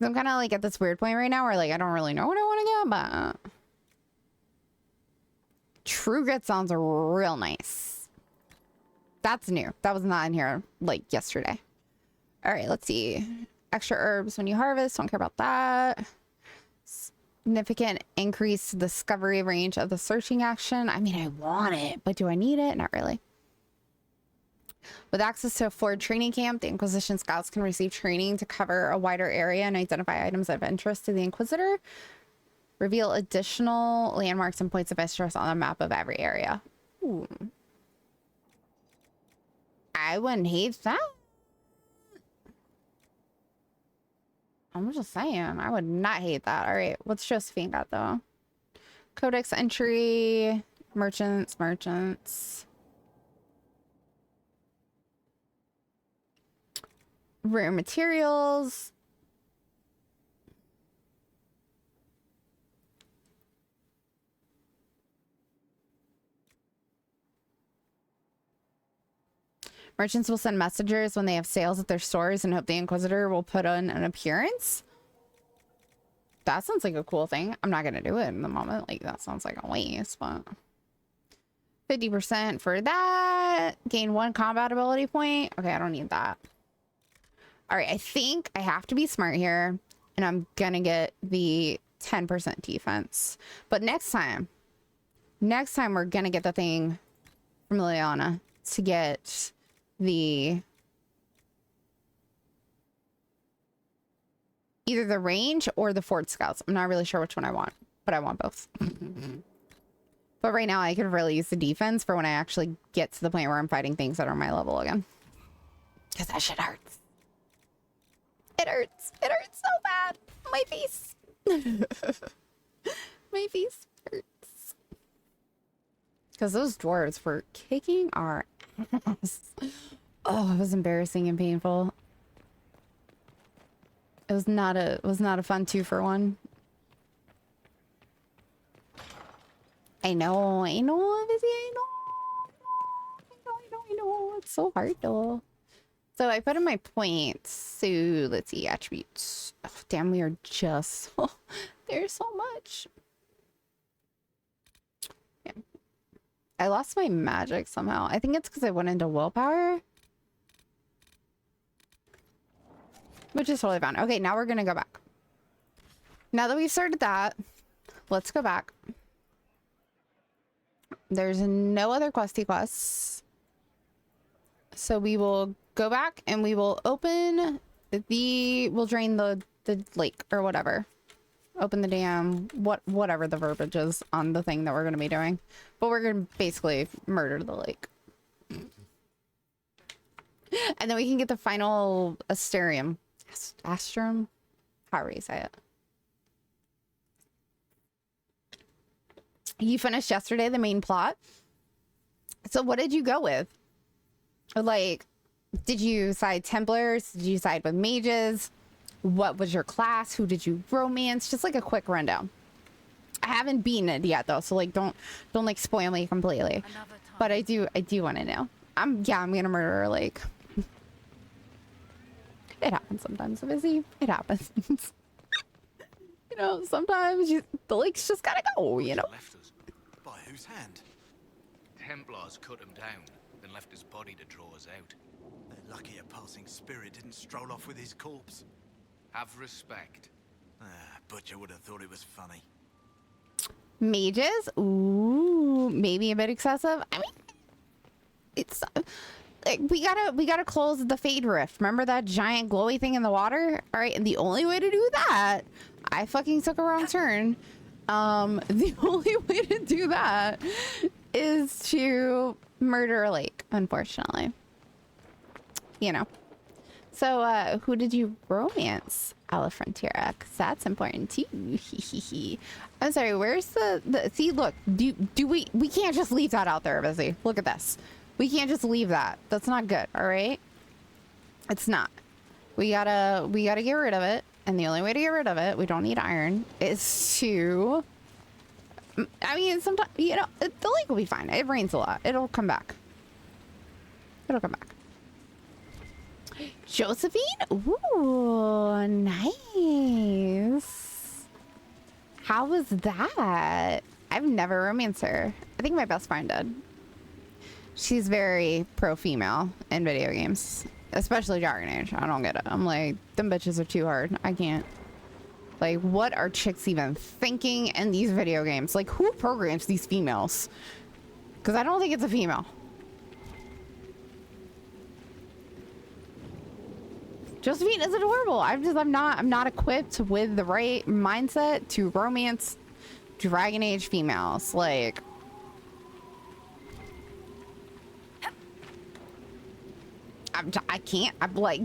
I'm kind of like at this weird point right now where like I don't really know what I want to get, but True Grit sounds real nice. That's new. That was not in here like yesterday. All right, let's see. Extra herbs when you harvest. Don't care about that. Significant increase to the discovery range of the searching action. I mean, I want it, but do I need it? Not really. With access to a Ford training camp, the Inquisition scouts can receive training to cover a wider area and identify items of interest to the Inquisitor. Reveal additional landmarks and points of interest on the map of every area. Ooh. I wouldn't hate that. I'm just saying, I would not hate that. All right, what's Josephine got though? Codex entry, merchants. Rare materials. Merchants will send messengers when they have sales at their stores and hope the Inquisitor will put on an appearance. That sounds like a cool thing. I'm not going to do it in the moment. Like, that sounds like a waste, but 50% for that. Gain 1 combat ability point. Okay, I don't need that. All right, I think I have to be smart here, and I'm going to get the 10% defense. But next time we're going to get the thing from Liliana to get the either the range or the Ford Scouts. I'm not really sure which one I want, but I want both. But right now I could really use the defense for when I actually get to the point where I'm fighting things that are my level again. Because that shit hurts. It hurts. It hurts so bad. My face. My face hurts. Because those dwarves were kicking our ass. Oh, it was embarrassing and painful. It was not a fun 2-for-1. I know, Izzy, I know. It's so hard though. So I put in my points. So let's see, attributes. Oh, damn, we are just there's so much. Yeah. I lost my magic somehow. I think it's because I went into willpower. Which is totally fine. Okay, now we're gonna go back. Now that we've started that, let's go back. There's no other questy quests. So we will go back and we will open we'll drain the lake or whatever. Open the dam, whatever the verbiage is on the thing that we're going to be doing. But we're going to basically murder the lake. And then we can get the final Asterium. Astrum? However you say it. You finished yesterday the main plot. So what did you go with? Like, did you side Templars? Did you side with mages? What was your class? Who did you romance? Just like a quick rundown. I haven't beaten it yet though, so like don't like spoil me completely. But I do want to know. I'm gonna murder her, like. It happens sometimes, Izzy. It happens. You know, sometimes the lake's just gotta go, you know. By whose hand? Templars cut him down, then left his body to draw us out. They're lucky a passing spirit didn't stroll off with his corpse. Have respect. Butcher would have thought it was funny. Mages? Ooh, maybe a bit excessive. I mean, it's like we gotta close the Fade Rift. Remember that giant glowy thing in the water? All right, and the only way to do that, I fucking took a wrong turn. The only way to do that is to murder a lake, unfortunately. You know. So, who did you romance, Ala Frontiera? Because that's important too. I'm sorry, where's the see, look, do we can't just leave that out there, Busy. Look at this. We can't just leave that. That's not good, all right? It's not. We gotta get rid of it. And the only way to get rid of it, we don't need iron, is to... I mean, sometimes, you know, the lake will be fine. It rains a lot. It'll come back. It'll come back. Josephine? Ooh, nice. How was that? I've never romanced her. I think my best friend did. She's very pro-female in video games. Especially Dragon Age. I don't get it. I'm like, them bitches are too hard. I can't. Like, what are chicks even thinking in these video games? Like, who programs these females? Because I don't think it's a female. Josephine is adorable. I'm not equipped with the right mindset to romance Dragon Age females. Like, I can't. I'm like,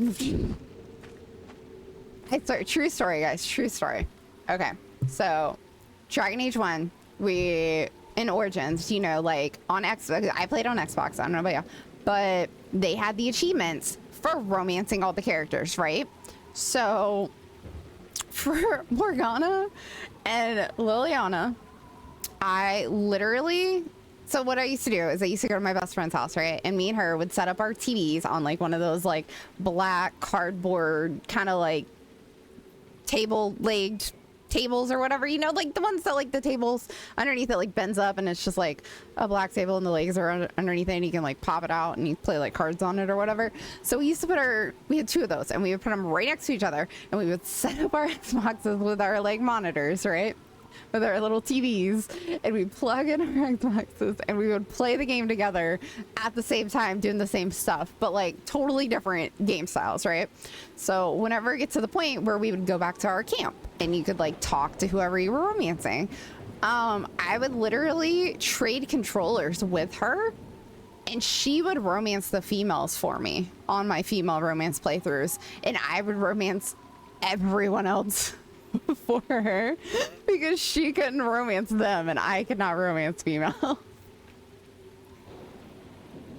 true story, guys. True story. Okay, so Dragon Age 1, we in Origins, you know, like on Xbox. I played on Xbox. I don't know about you, but they had the achievements for romancing all the characters, right? So for Morgana and Liliana, I literally. So what I used to do is I used to go to my best friend's house, right? And me and her would set up our TVs on like one of those like black cardboard kind of like table-legged tables or whatever, you know, like the ones that like the tables underneath it like bends up and it's just like a black table and the legs are underneath it and you can like pop it out and you play like cards on it or whatever. So we used to we had two of those and we would put them right next to each other and we would set up our Xboxes with our like monitors, right? With our little TVs, and we plug in our Xboxes and we would play the game together at the same time doing the same stuff, but like totally different game styles, right? So whenever it gets to the point where we would go back to our camp and you could like talk to whoever you were romancing, I would literally trade controllers with her and she would romance the females for me on my female romance playthroughs, and I would romance everyone else for her because she couldn't romance them and I could not romance female.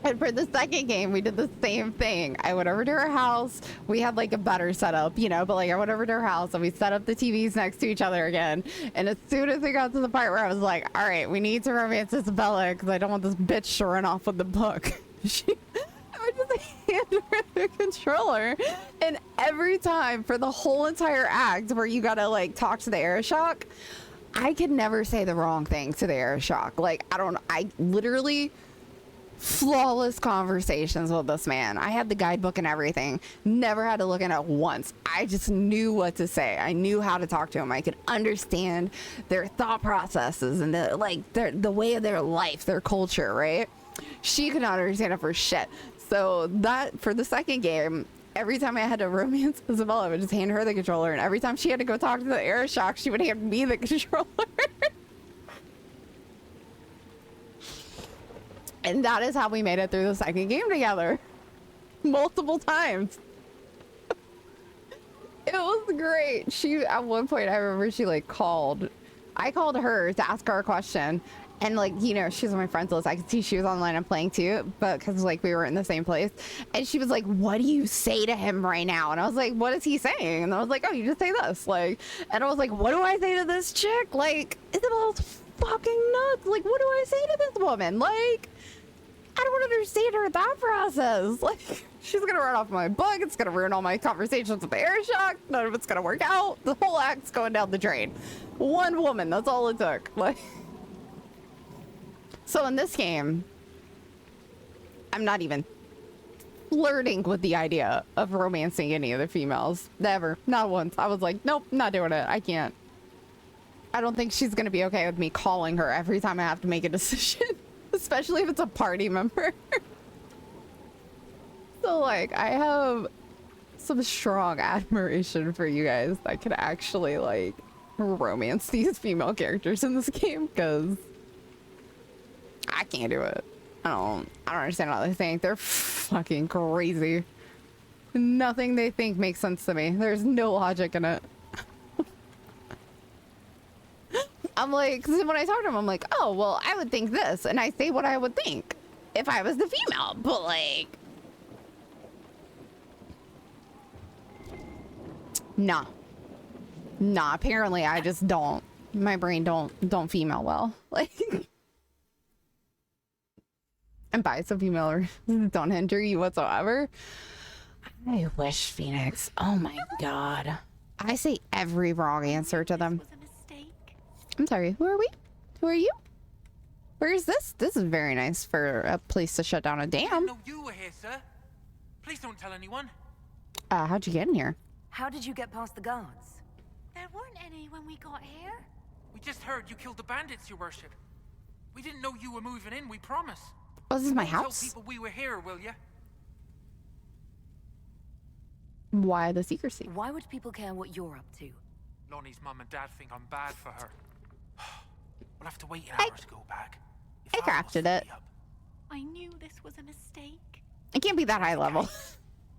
And for the second game, we did the same thing. I went over to her house. We had like a better setup, you know, but like I went over to her house and we set up the TVs next to each other again. And as soon as we got to the part where I was like, all right, we need to romance Isabella because I don't want this bitch to run off with the book. I would just hand her the controller, and every time for the whole entire act where you gotta like talk to the Aeroshock, I could never say the wrong thing to the Aeroshock. Like, I literally flawless conversations with this man. I had the guidebook and everything, never had to look at it once. I just knew what to say. I knew how to talk to him. I could understand their thought processes and the way of their life, their culture, right? She could not understand it for shit. So that, for the second game, every time I had to romance Isabella, I would just hand her the controller, and every time she had to go talk to the Aeroshock, she would hand me the controller. And that is how we made it through the second game together. Multiple times. It was great. She, at one point, I remember she like called. I called her to ask her a question. And like, you know, she was on my friends list. I could see she was online and playing too, but because like we were in the same place. And she was like, what do you say to him right now? And I was like, what is he saying? And I was like, oh, you just say this. Like, and I was like, what do I say to this chick? Like, Isabella's fucking nuts. Like, what do I say to this woman? Like, I don't understand her thought process. Like, she's gonna run off my book. It's gonna ruin all my conversations with the Aeroshock. None of it's gonna work out. The whole act's going down the drain. One woman, that's all it took. Like, so in this game, I'm not even flirting with the idea of romancing any of the females. Never. Not once. I was like, nope, not doing it. I can't. I don't think she's gonna be okay with me calling her every time I have to make a decision. Especially if it's a party member. So, like, I have some strong admiration for you guys that can actually, like, romance these female characters in this game, because I can't do it. I don't understand how they think. They're fucking crazy. Nothing they think makes sense to me. There's no logic in it. I'm like, 'cause when I talk to them, I'm like, oh, well, I would think this, and I say what I would think if I was the female, but like, nah, apparently I just don't, my brain don't female well, like, and by some female don't hinder you whatsoever. I wish, Phoenix, oh my god, I say every wrong answer to them. I'm sorry, who are we? Who are you? Where is this? This is very nice for a place to shut down a dam. I didn't know you were here, sir. Please don't tell anyone. How'd you get in here? How did you get past the guards? There weren't any when we got here. We just heard you killed the bandits, your worship. We didn't know you were moving in, we promise. Oh, this is my Don't house? Tell people we were here, will you? Why the secrecy? Why would people care what you're up to? Lonnie's mum and dad think I'm bad for her. We'll have to wait an hour to go back. I crafted it. I knew this was a mistake. It can't be that high level.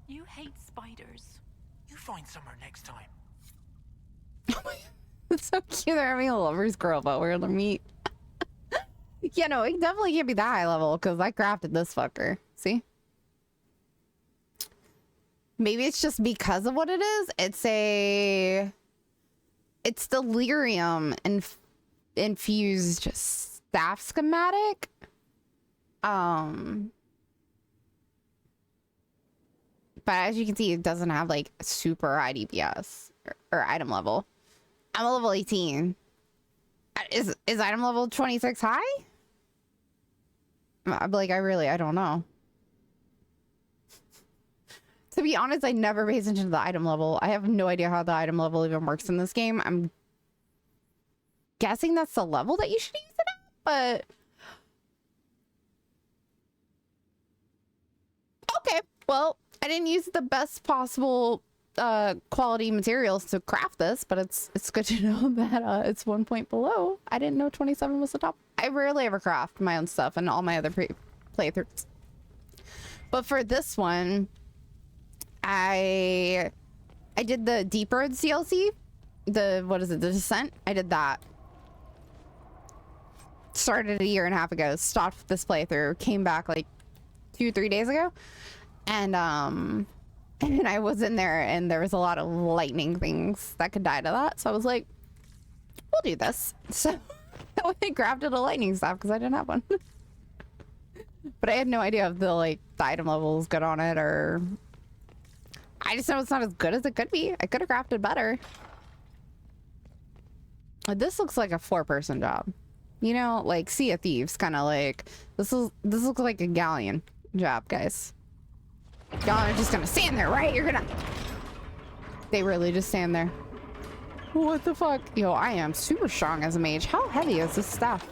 You hate spiders. You find somewhere next time. It's so cute. They're having a lovers girl, but we're gonna meet. Yeah, no, it definitely can't be that high level because I crafted this fucker. See? Maybe it's just because of what it is. It's delirium and infused staff schematic. But as you can see, it doesn't have like super high DPS or item level. I'm a level 18. Is item level 26 high? I'm like, I don't know. To be honest, I never pay attention to the item level. I have no idea how the item level even works in this game. I'm guessing that's the level that you should use it at, but okay. Well, I didn't use the best possible quality materials to craft this, but it's good to know that it's 1 point below. I didn't know 27 was the top. I rarely ever craft my own stuff in all my other playthroughs, but for this one, I did the Deep Roads DLC. The Descent. I did that. Started a year and a half ago. Stopped this playthrough. Came back like 2-3 days ago, and I was in there, and there was a lot of lightning things that could die to that. So I was like, we'll do this. So I crafted a lightning staff because I didn't have one. But I had no idea if the item level was good on it, or I just know it's not as good as it could be. I could have crafted better. This looks like a 4-person job. You know, like Sea of Thieves, kind of like this looks like a galleon job, guys. Y'all are just gonna stand there, right? They really just stand there. What the fuck? Yo, I am super strong as a mage. How heavy is this staff?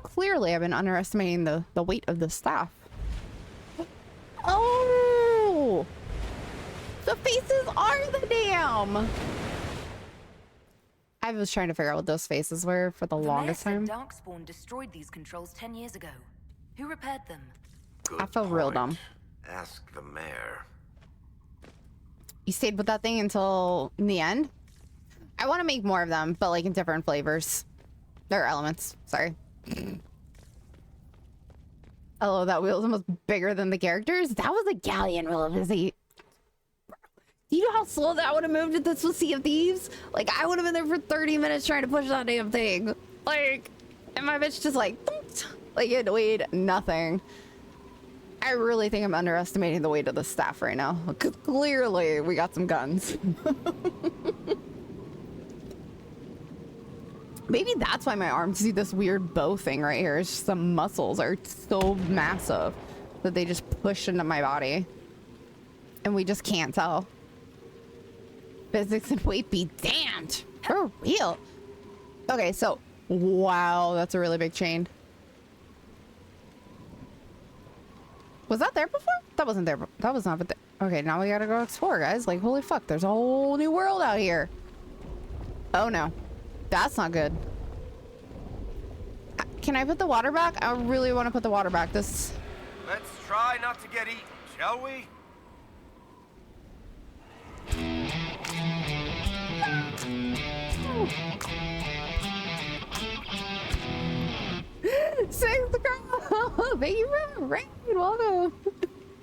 Clearly, I've been underestimating the weight of the staff. Oh! The faces are the dam! I was trying to figure out what those faces were for the longest time. Darkspawn destroyed these controls 10 years ago. Who repaired them? Good I feel real dumb. Ask the mayor. You stayed with that thing until the end? I want to make more of them, but like in different flavors. Or elements, sorry. Oh, that wheel is almost bigger than the characters? That was a galleon wheel of his. Do you know how slow that would have moved if this was Sea of Thieves? Like, I would have been there for 30 minutes trying to push that damn thing. Like, and my bitch just like it weighed nothing. I really think I'm underestimating the weight of the staff right now. Because clearly we got some guns. Maybe that's why my arms do this weird bow thing right here. It's just the muscles are so massive that they just push into my body. And we just can't tell. Physics and weight be damned. For real. Okay, so, wow, that's a really big chain. Was that there before? That wasn't there. That was not there. Okay, now we gotta go explore, guys. Like, holy fuck, there's a whole new world out here. Oh no. That's not good. Can I put the water back? I really want to put the water back. This... Let's try not to get eaten, shall we? Six girl! Thank you for the raid. Welcome.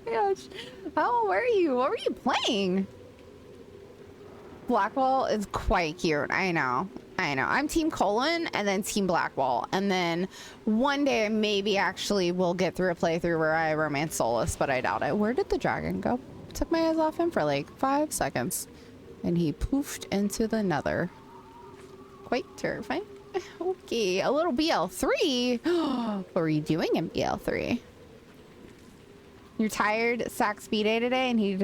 Gosh. How were you? What were you playing? Blackwall is quite cute. I know. I'm Team Colon and then Team Blackwall. And then one day maybe actually we'll get through a playthrough where I romance Solus, but I doubt it. Where did the dragon go? Took my eyes off him for like 5 seconds. And he poofed into the nether. Quite terrifying. Okay, a little BL3. What were you doing in BL3? You're tired, sack speed day today, and he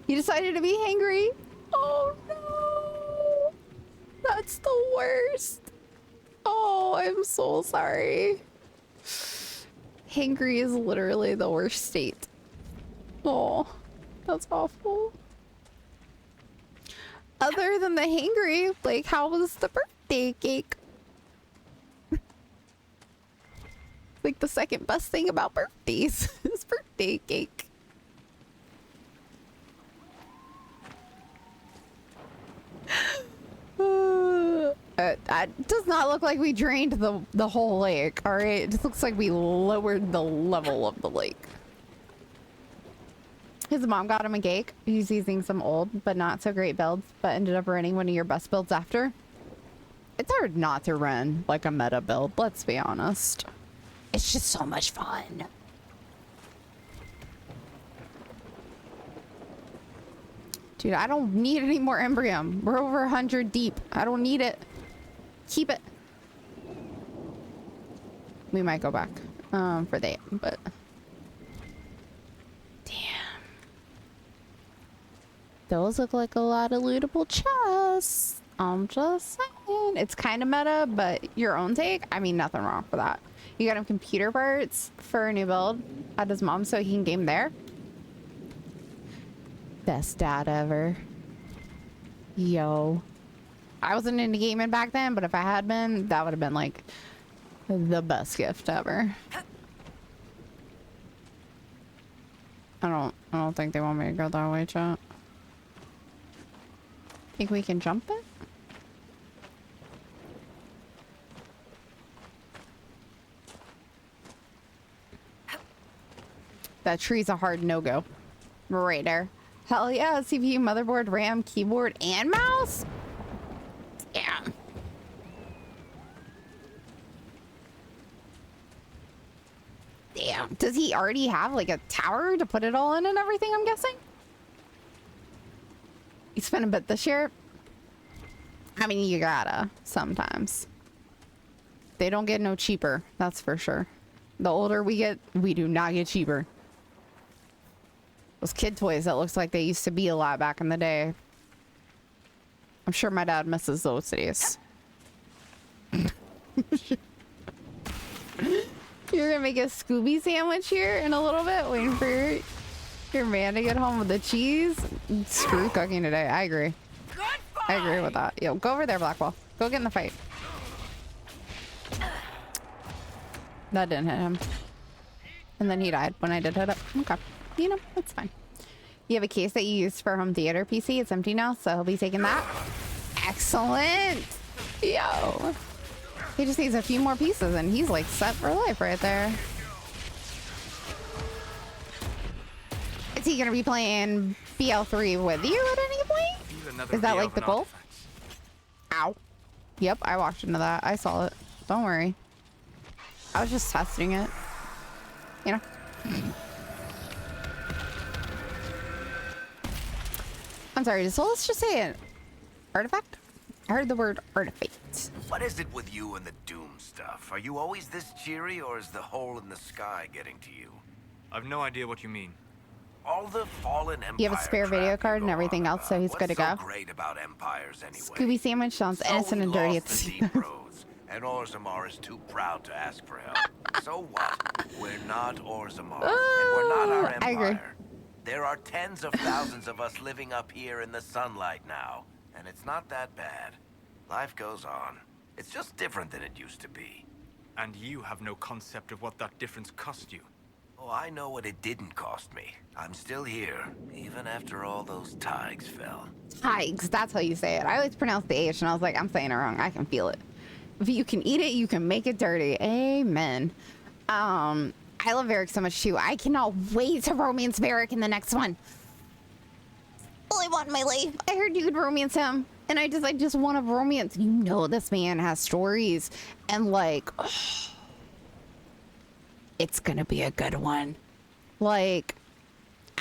decided to be hangry. Oh no, that's the worst. Oh, I'm so sorry. Hangry is literally the worst state. Oh, that's awful. Other than the hangry, like, how was the birthday cake? Like, the second best thing about birthdays is birthday cake. That does not look like we drained the whole lake, all right? It just looks like we lowered the level of the lake. His mom got him a cake. He's using some old but not so great builds, but ended up running one of your best builds after. It's hard not to run like a meta build, let's be honest. It's just so much fun. Dude, I don't need any more Embrium. We're over 100 deep. I don't need it. Keep it. We might go back for that, but... Damn. Those look like a lot of lootable chests. I'm just saying. It's kind of meta, but your own take? I mean, nothing wrong with that. You got him computer parts for a new build at his mom so he can game there. Best dad ever. Yo. I wasn't into gaming back then, but if I had been, that would have been like the best gift ever. I don't think they want me to go that way, chat. Think we can jump it? That tree's a hard no-go. Right there. Hell yeah, CPU, motherboard, RAM, keyboard, and mouse? Damn. Damn. Does he already have like a tower to put it all in and everything, I'm guessing? You spent a bit this year? I mean, you gotta, sometimes. They don't get no cheaper, that's for sure. The older we get, we do not get cheaper. Those kid toys that looks like they used to be a lot back in the day. I'm sure my dad misses those days. You're gonna make a Scooby sandwich here in a little bit, waiting for your man to get home with the cheese. Screw cooking today. I agree. I agree with that. Yo, go over there, Blackwall. Go get in the fight. That didn't hit him. And then he died when I did hit it. Okay. You know, that's fine. You have a case that you used for home theater PC. It's empty now, so he'll be taking that. Excellent. Yo. He just needs a few more pieces and he's like set for life right there. Is he gonna be playing BL3 with you at any point? Is that like the goal? Ow. Yep, I walked into that. I saw it. Don't worry. I was just testing it. You know? I'm sorry, so let's just say an artifact? I heard the word artifact. What is it with you and the doom stuff? Are you always this cheery, or is the hole in the sky getting to you? I've no idea what you mean. All the fallen empire. You have a spare video card and everything else, so he's good to go. What's so great about empires anyway? Scooby Sandwich sounds innocent and dirty at the same time. And Orzammar is too proud to ask for help. So what? We're not Orzammar, and we're not our empire. I agree. There are tens of thousands of us living up here in the sunlight now, and it's not that bad. Life goes on. It's just different than it used to be. And you have no concept of what that difference cost you. Oh, I know what it didn't cost me. I'm still here, even after all those tigers fell. Tigers, that's how you say it. I always pronounce the H, and I was like, I'm saying it wrong. I can feel it. If you can eat it, you can make it dirty. Amen. I love Varric so much too. I cannot wait to romance Varric in the next one. All I want in my life. I heard you could romance him, and I just want to romance. You know, this man has stories, and like, it's gonna be a good one. Like,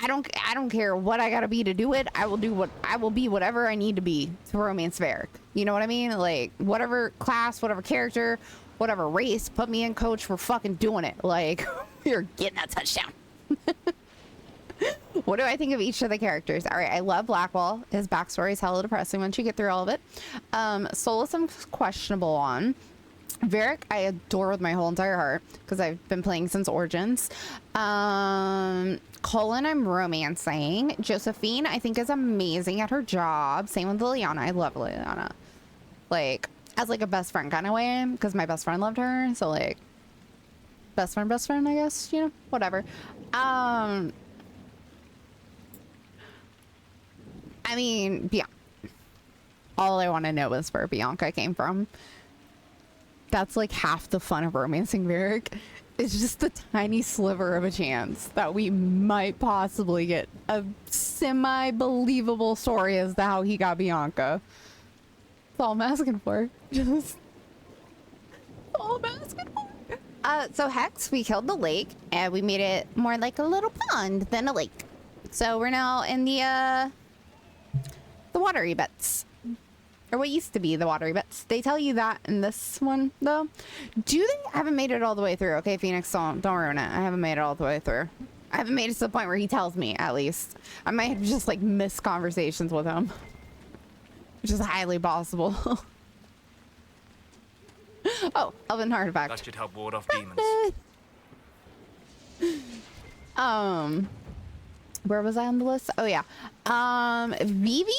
I don't care what I gotta be to do it. I will be whatever I need to be to romance Varric. You know what I mean? Like, whatever class, whatever character, whatever race, put me in, coach. We're fucking doing it. Like, we're getting that touchdown. What do I think of each of the characters? All right, I love Blackwall. His backstory is hella depressing once you get through all of it. Solus, I'm questionable on. Varric, I adore with my whole entire heart because I've been playing since Origins. Colin, I'm romancing. Josephine, I think, is amazing at her job. Same with Liliana. I love Liliana. Like, as like a best friend kind of way, because my best friend loved her. So like, best friend, I guess, you know, whatever. I mean, yeah. All I want to know is where Bianca came from. That's like half the fun of romancing Varric. It's just a tiny sliver of a chance that we might possibly get a semi-believable story as to how he got Bianca. That's all I'm asking for. Just all I'm asking for. So Hex, we killed the lake and we made it more like a little pond than a lake. So we're now in the watery bits. Or what used to be the watery bits. They tell you that in this one, though. I haven't made it all the way through. Okay, Phoenix, don't ruin it. I haven't made it all the way through. I haven't made it to the point where he tells me, at least. I might have just, like, missed conversations with him. Which is highly possible. Oh, Elven Artifact. That should help ward off demons. Where was I on the list? Oh, yeah. Vivi?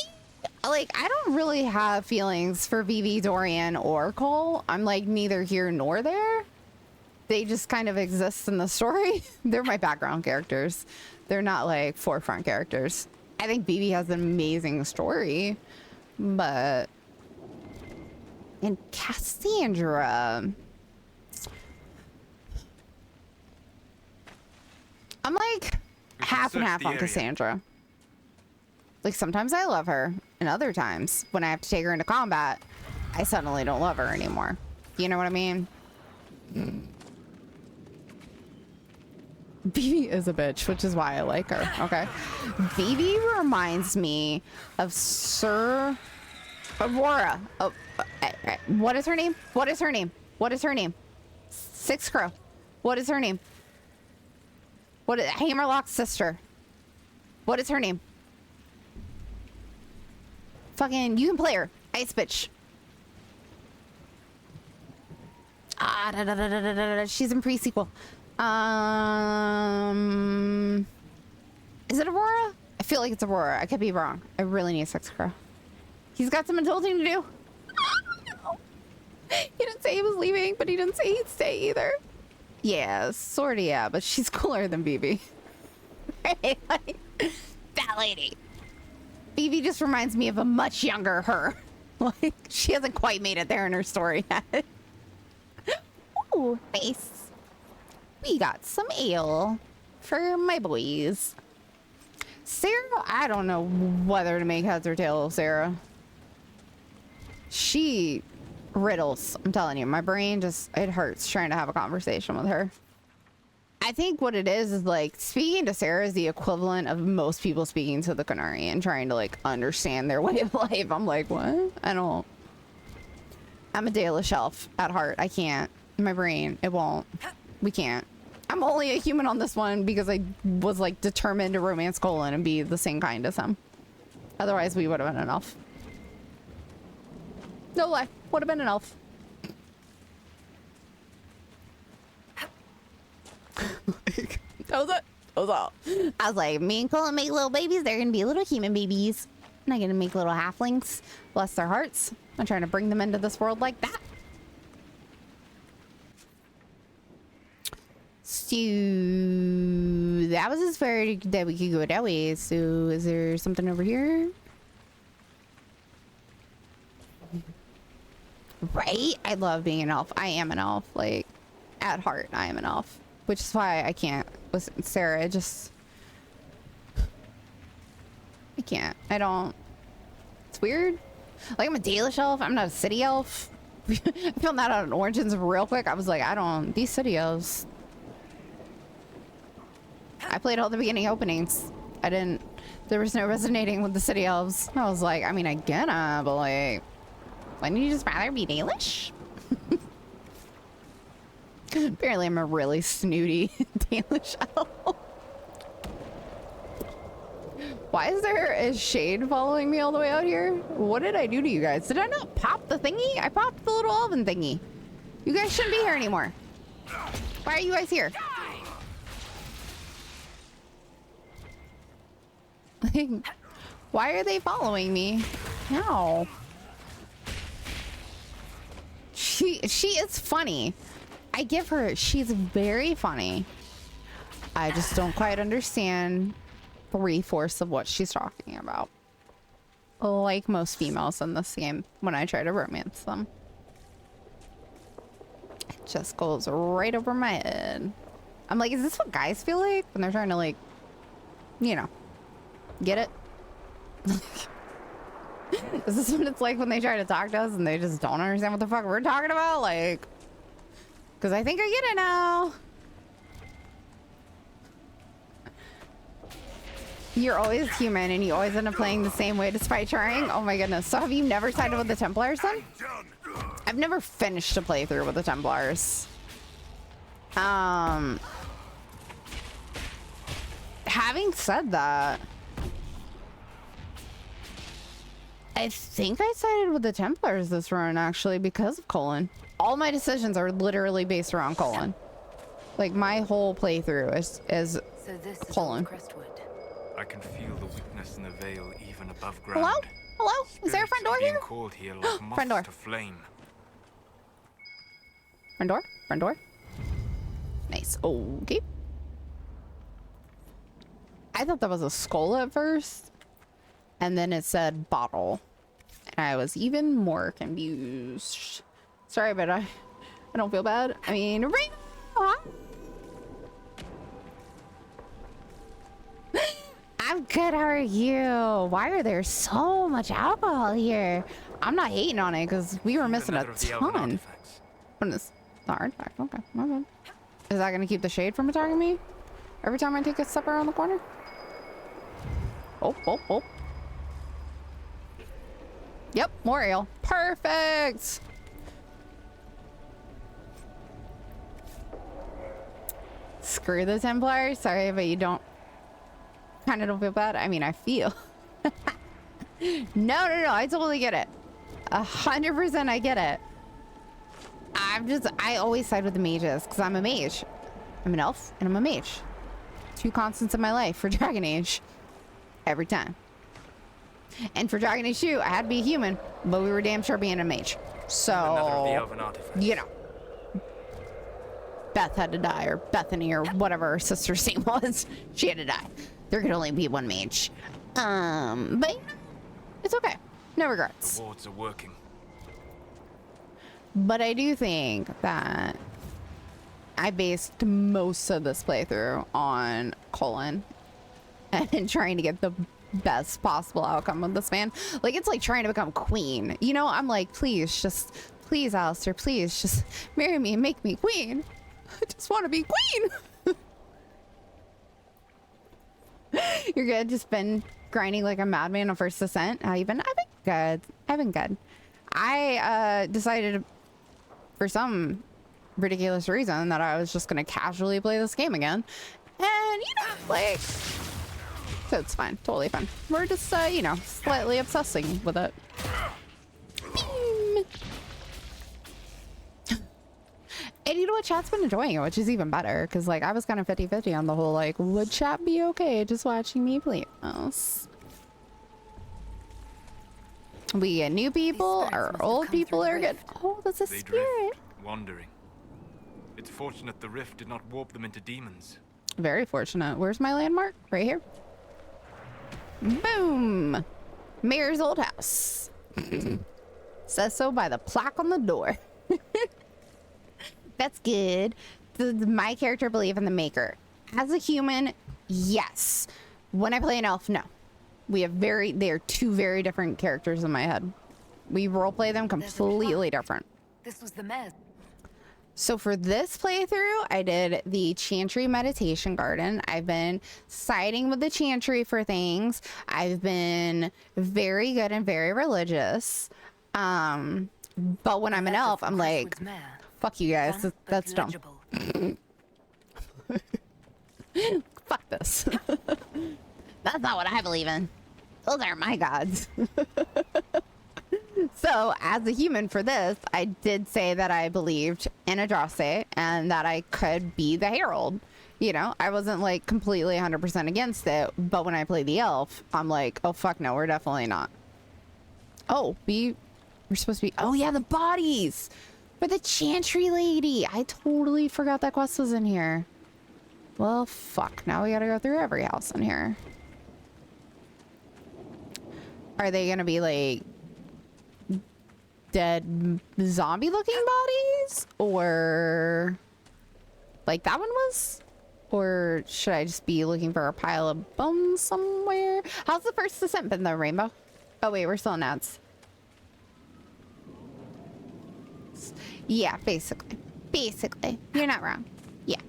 Like, I don't really have feelings for Vivi, Dorian, or Cole. I'm like neither here nor there. They just kind of exist in the story. They're my background characters. They're not like forefront characters. I think Vivi has an amazing story, but and Cassandra, I'm like half and half on Cassandra. Like, sometimes I love her, and other times, when I have to take her into combat, I suddenly don't love her anymore. You know what I mean? Vivi is a bitch, which is why I like her, okay? Vivi reminds me of Sir Aurora. Oh, what is her name? What is her name? What is her name? Six Crow. What is her name? Hammerlock's sister. What is her name? Fucking, you can play her. Ice bitch. She's in pre-sequel. Is it Aurora? I feel like it's Aurora. I could be wrong. I really need Six Crow. He's got some adulting to do. He didn't say he was leaving, but he didn't say he'd stay either. Yeah, sorta yeah, but she's cooler than BB. Like, that lady. BB just reminds me of a much younger her. Like, she hasn't quite made it there in her story yet. Ooh, nice. We got some ale for my boys. Sarah, I don't know whether to make heads or tails of Sarah. She riddles. I'm telling you, my brain just, it hurts trying to have a conversation with her. I think what it is like speaking to Sarah is the equivalent of most people speaking to the Canary and trying to like understand their way of life. I'm like, what? I don't. I'm a Dalish elf at heart. I can't. My brain, it won't. We can't. I'm only a human on this one because I was like determined to romance Colin and be the same kind as him. Otherwise, we would have been an elf. No lie, would have been an elf. That was it. That was all. I was like, me and Colin make little babies. They're gonna be little human babies. I'm not gonna make little halflings. Bless their hearts. I'm trying to bring them into this world like that. So that was as far that we could go that way. So is there something over here? Right? I love being an elf. I am an elf. Like, at heart, I am an elf. Which is why I can't listen, Sarah. I can't. I don't. It's weird. Like, I'm a Dalish elf. I'm not a city elf. I found that out in Origins real quick. I was like, these city elves. I played all the beginning openings. There was no resonating with the city elves. I was like, I mean, I get it, but like, wouldn't you just rather be Dalish? Apparently I'm a really snooty Dalish elf. Why is there a shade following me all the way out here? What did I do to you guys? Did I not pop the thingy? I popped the little elven thingy. You guys shouldn't be here anymore. Why are you guys here? Why are they following me? No. She is funny. I give her, she's very funny. I just don't quite understand 3/4 of what she's talking about. Like most females in this game when I try to romance them. It just goes right over my head. I'm like, is this what guys feel like when they're trying to, like, you know, get it? Is this what it's like when they try to talk to us and they just don't understand what the fuck we're talking about? Like, because I think I get it now. You're always human and you always end up playing the same way despite trying. Oh my goodness. So have you never sided with the Templars then? I've never finished a playthrough with the Templars. Having said that, I think I sided with the Templars this run actually because of Colin. All my decisions are literally based around Colin. Like my whole playthrough is so this Colin. Is Crestwood. I can feel the weakness in the veil even above ground. Hello? Hello? Is there a front door Being here? called here like moths Front door. to flame. Front door? Front door? Nice. Okay. I thought that was a skull at first. And then it said bottle. And I was even more confused. Sorry, but I don't feel bad. I mean, right now, I'm good. How are you? Why are there so much alcohol here? I'm not hating on it because we were missing a ton. What is the artifact? Okay, my bad. Is that gonna keep the shade from attacking me every time I take a step around the corner? Oh, oh, oh. Yep, more ale. Perfect. Screw the Templars. Sorry, but you don't. Kind of don't feel bad. I mean, I feel. No. I totally get it. 100% I get it. I always side with the mages because I'm a mage. I'm an elf and I'm a mage. 2 constants in my life for Dragon Age. Every time. And for Dragon Age 2, I had to be a human, but we were damn sure being a mage. So, you know. Beth had to die, or Bethany, or whatever her sister's name was. She had to die. There could only be one mage. But it's okay. No regrets. The wards are working. But I do think that I based most of this playthrough on Colin and trying to get the best possible outcome with this man. Like, it's like trying to become queen. You know, I'm like, please, Alistair, please, just marry me and make me queen. I just want to be queen. You're good. Just been grinding like a madman on First Ascent. How you been? I've been good. I decided for some ridiculous reason that I was just gonna casually play this game again. And, you know, like, so it's fine. Totally fine. We're just, you know, slightly obsessing with it. Beam. And you know what? Chat's been enjoying it, which is even better. Because, like, I was kind of 50-50 on the whole, like, would chat be okay just watching me play this? We get new people, or old people are good. Oh, that's a They spirit. drift, wandering. It's fortunate the rift did not warp them into demons. Very fortunate. Where's my landmark? Right here. Boom! Mayor's old house. Says so by the plaque on the door. That's good. Does my character believe in the maker? As a human, yes. When I play an elf, no. They are two very different characters in my head. We roleplay them completely different. This was the mess. So for this playthrough, I did the Chantry Meditation Garden. I've been siding with the Chantry for things. I've been very good and very religious. But when I'm an elf, I'm like, fuck you guys, that's dumb. Fuck this. That's not what I believe in. Those are my gods. So, as a human for this, I did say that I believed in Adraste and that I could be the Herald. You know, I wasn't like completely 100% against it, but when I play the elf, I'm like, oh fuck no, we're definitely not. Oh, we're supposed to be, oh yeah, the bodies for the Chantry lady. I totally forgot that quest was in here. Well, fuck, now we gotta go through every house in here. Are they gonna be like dead zombie looking bodies, or like that one was, or should I just be looking for a pile of bones somewhere? How's the first descent been though, Rainbow? Oh wait, we're still in ads. Yeah, basically you're not wrong. Yeah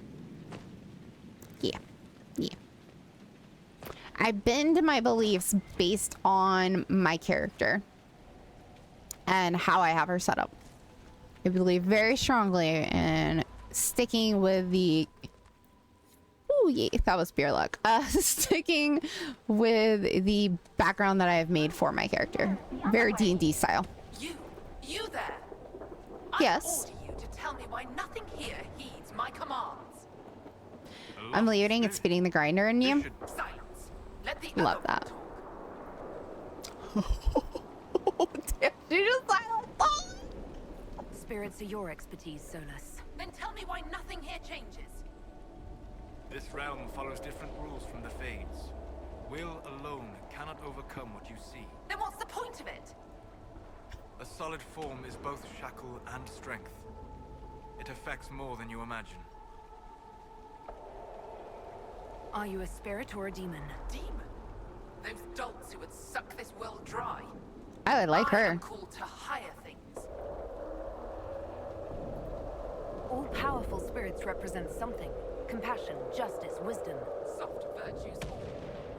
I bend my beliefs based on my character and how I have her set up. I believe very strongly in sticking with the... Ooh, yeah, that was beer luck. Sticking with the background that I have made for my character. Very D&D style. You there? Yes. I order you to tell me why nothing here heeds my commands. I'm looting and spitting the grinder in you. Silence. Let the Love that. Oh, damn, she just silenced. Spirits are your expertise, Solus. Then tell me why nothing here changes. This realm follows different rules from the Fades. Will alone cannot overcome what you see. Then what's the point of it? A solid form is both shackle and strength. It affects more than you imagine. Are you a spirit or a demon? Demon? Those dolts who would suck this world dry. I like her. I am called to higher things. All powerful spirits represent something. Compassion, justice, wisdom. Soft virtues.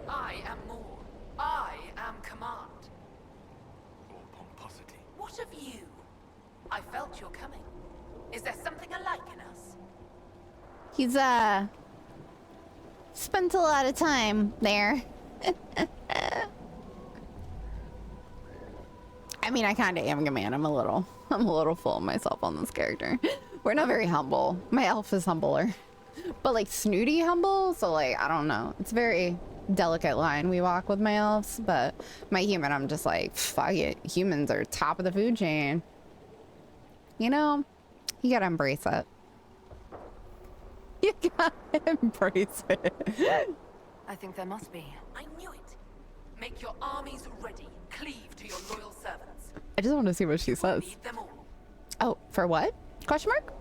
I am more. I am command. Or pomposity. What of you? I felt your coming. Is there something alike in us? He's, spent a lot of time there. I mean, I kind of am a man. I'm a little full of myself on this character. We're not very humble. My elf is humbler, but like snooty humble. So like, I don't know. It's a very delicate line we walk with my elves, but my human, I'm just like, fuck it. Humans are top of the food chain. You know, you gotta embrace it. You gotta embrace it. I think there must be. I knew it. Make your armies ready. Cleave to your loyal servants. I just want to see what she says. Lead them all. Oh, for what? Question mark?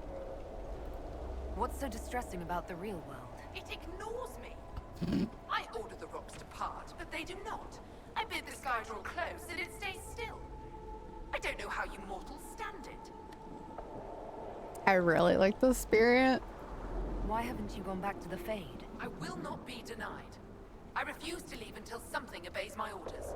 What's so distressing about the real world? It ignores me. I order the rocks to part, but they do not. I bid the sky draw close, and it stays still. I don't know how you mortals stand it. I really like the spirit. Why haven't you gone back to the Fade? I will not be denied. I refuse to leave until something obeys my orders.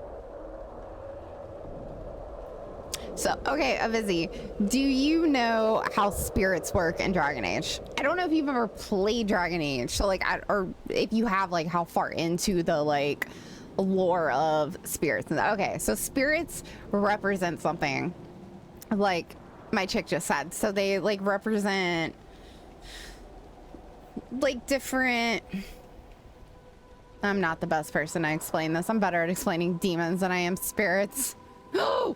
So, okay, Avizzy, do you know how spirits work in Dragon Age? I don't know if you've ever played Dragon Age, so like, or if you have, like, how far into the like lore of spirits. Okay, so spirits represent something, like my chick just said. So they like represent like different. I'm not the best person to explain this. I'm better at explaining demons than I am spirits.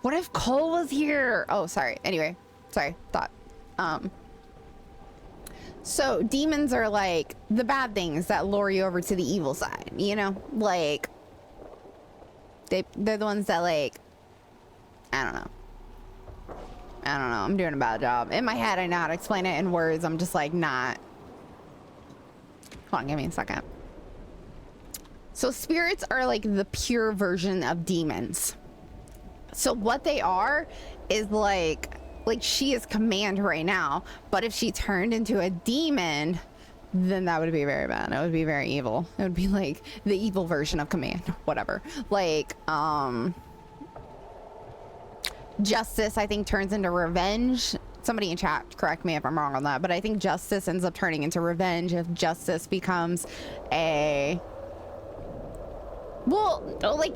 What if Cole was here? Oh, sorry. Anyway, sorry. Thought. So demons are like the bad things that lure you over to the evil side, you know? Like they're the ones that like, I don't know. I'm doing a bad job. In my head, I know how to explain it. In words, I'm just like not. Hold on, give me a second. So spirits are like the pure version of demons. So what they are is like she is Command right now, but if she turned into a demon, then that would be very bad. It would be very evil. It would be like the evil version of Command, whatever. Like, Justice, I think, turns into revenge. Somebody in chat, correct me if I'm wrong on that, but I think Justice ends up turning into revenge if Justice becomes a... Well, like,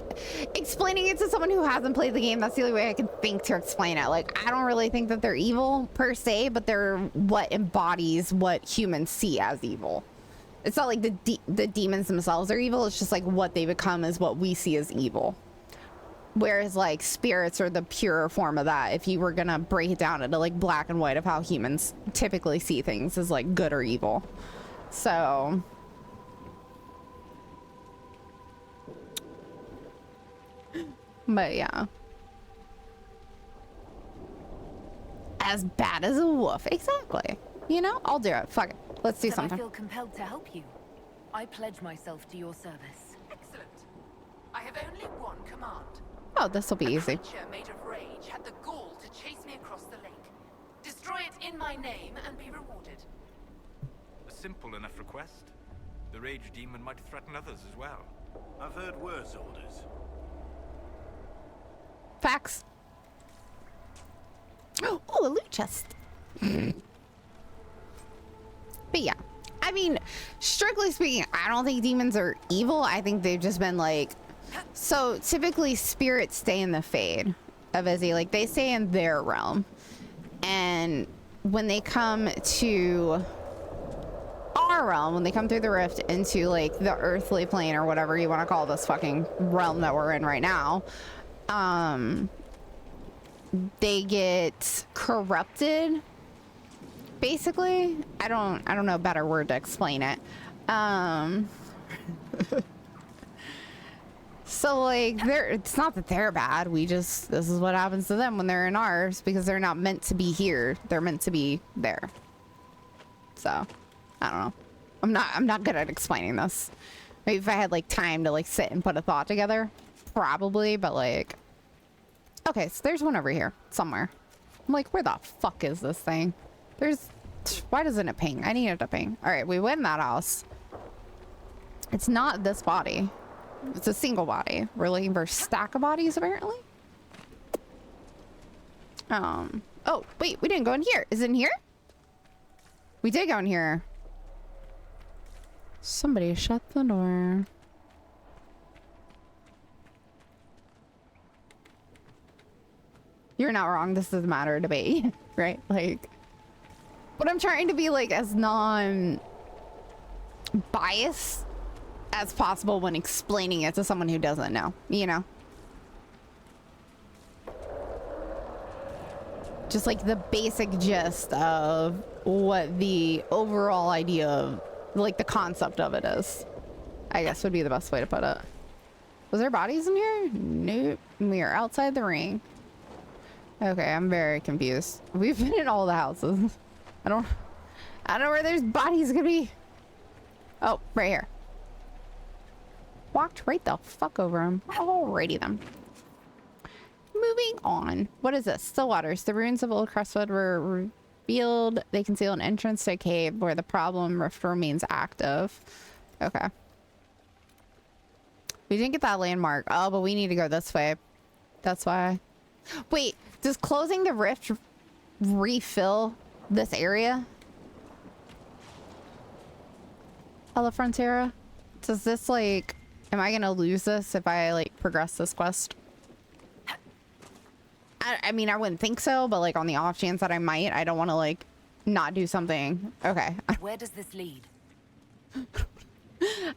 explaining it to someone who hasn't played the game, that's the only way I can think to explain it. Like, I don't really think that they're evil, per se, but they're what embodies what humans see as evil. It's not like the demons themselves are evil, it's just like what they become is what we see as evil. Whereas, like, spirits are the pure form of that. If you were gonna break it down into, like, black and white of how humans typically see things as, like, good or evil. So... But yeah. As bad as a wolf. Exactly. You know? I'll do it. Fuck it. Let's do something. I feel compelled to help you. I pledge myself to your service. Excellent. I have only one command. Oh, this will be easy. A creature made of rage had the gall to chase me across the lake. Destroy it in my name and be rewarded. A simple enough request. The rage demon might threaten others as well. I've heard worse orders. Facts. Oh, a loot chest. But yeah, I mean, strictly speaking, I don't think demons are evil. I think they've just been like, so typically spirits stay in the Fade of Izzy, like they stay in their realm. And when they come to our realm, when they come through the rift into like the earthly plane or whatever you want to call this fucking realm that we're in right now, they get corrupted, basically. I don't know a better word to explain it. So like it's not that they're bad, this is what happens to them when they're in ours, because they're not meant to be here, they're meant to be there. So I don't know, I'm not good at explaining this. Maybe if I had like time to like sit and put a thought together, probably, but like, okay, so there's one over here somewhere. I'm like, where the fuck is this thing? Why doesn't it ping? I need it to ping. All right, we went in that house. It's not this body. It's a single body. We're looking for a stack of bodies, apparently. Oh, wait, we didn't go in here. Is it in here? We did go in here. Somebody shut the door. You're not wrong. This doesn't matter of debate, right? Like, but I'm trying to be like as non-biased as possible when explaining it to someone who doesn't know, you know? Just like the basic gist of what the overall idea of, like the concept of it is, I guess would be the best way to put it. Was there bodies in here? Nope. We are outside the ring. Okay, I'm very confused. We've been in all the houses. I don't know where there's bodies gonna be. Oh, right here. Walked right the fuck over him. Alrighty then. Moving on. What is this? Still waters. The ruins of Old Crestwood were revealed. They conceal an entrance to a cave where the problem rift remains active. Okay. We didn't get that landmark. Oh, but we need to go this way. That's why. Wait, does closing the rift refill this area? Hello, Frontera. Does this, like... Am I gonna lose this if I, like, progress this quest? I mean, I wouldn't think so, but, like, on the off chance that I might, I don't want to, like, not do something. Okay. Where does this lead?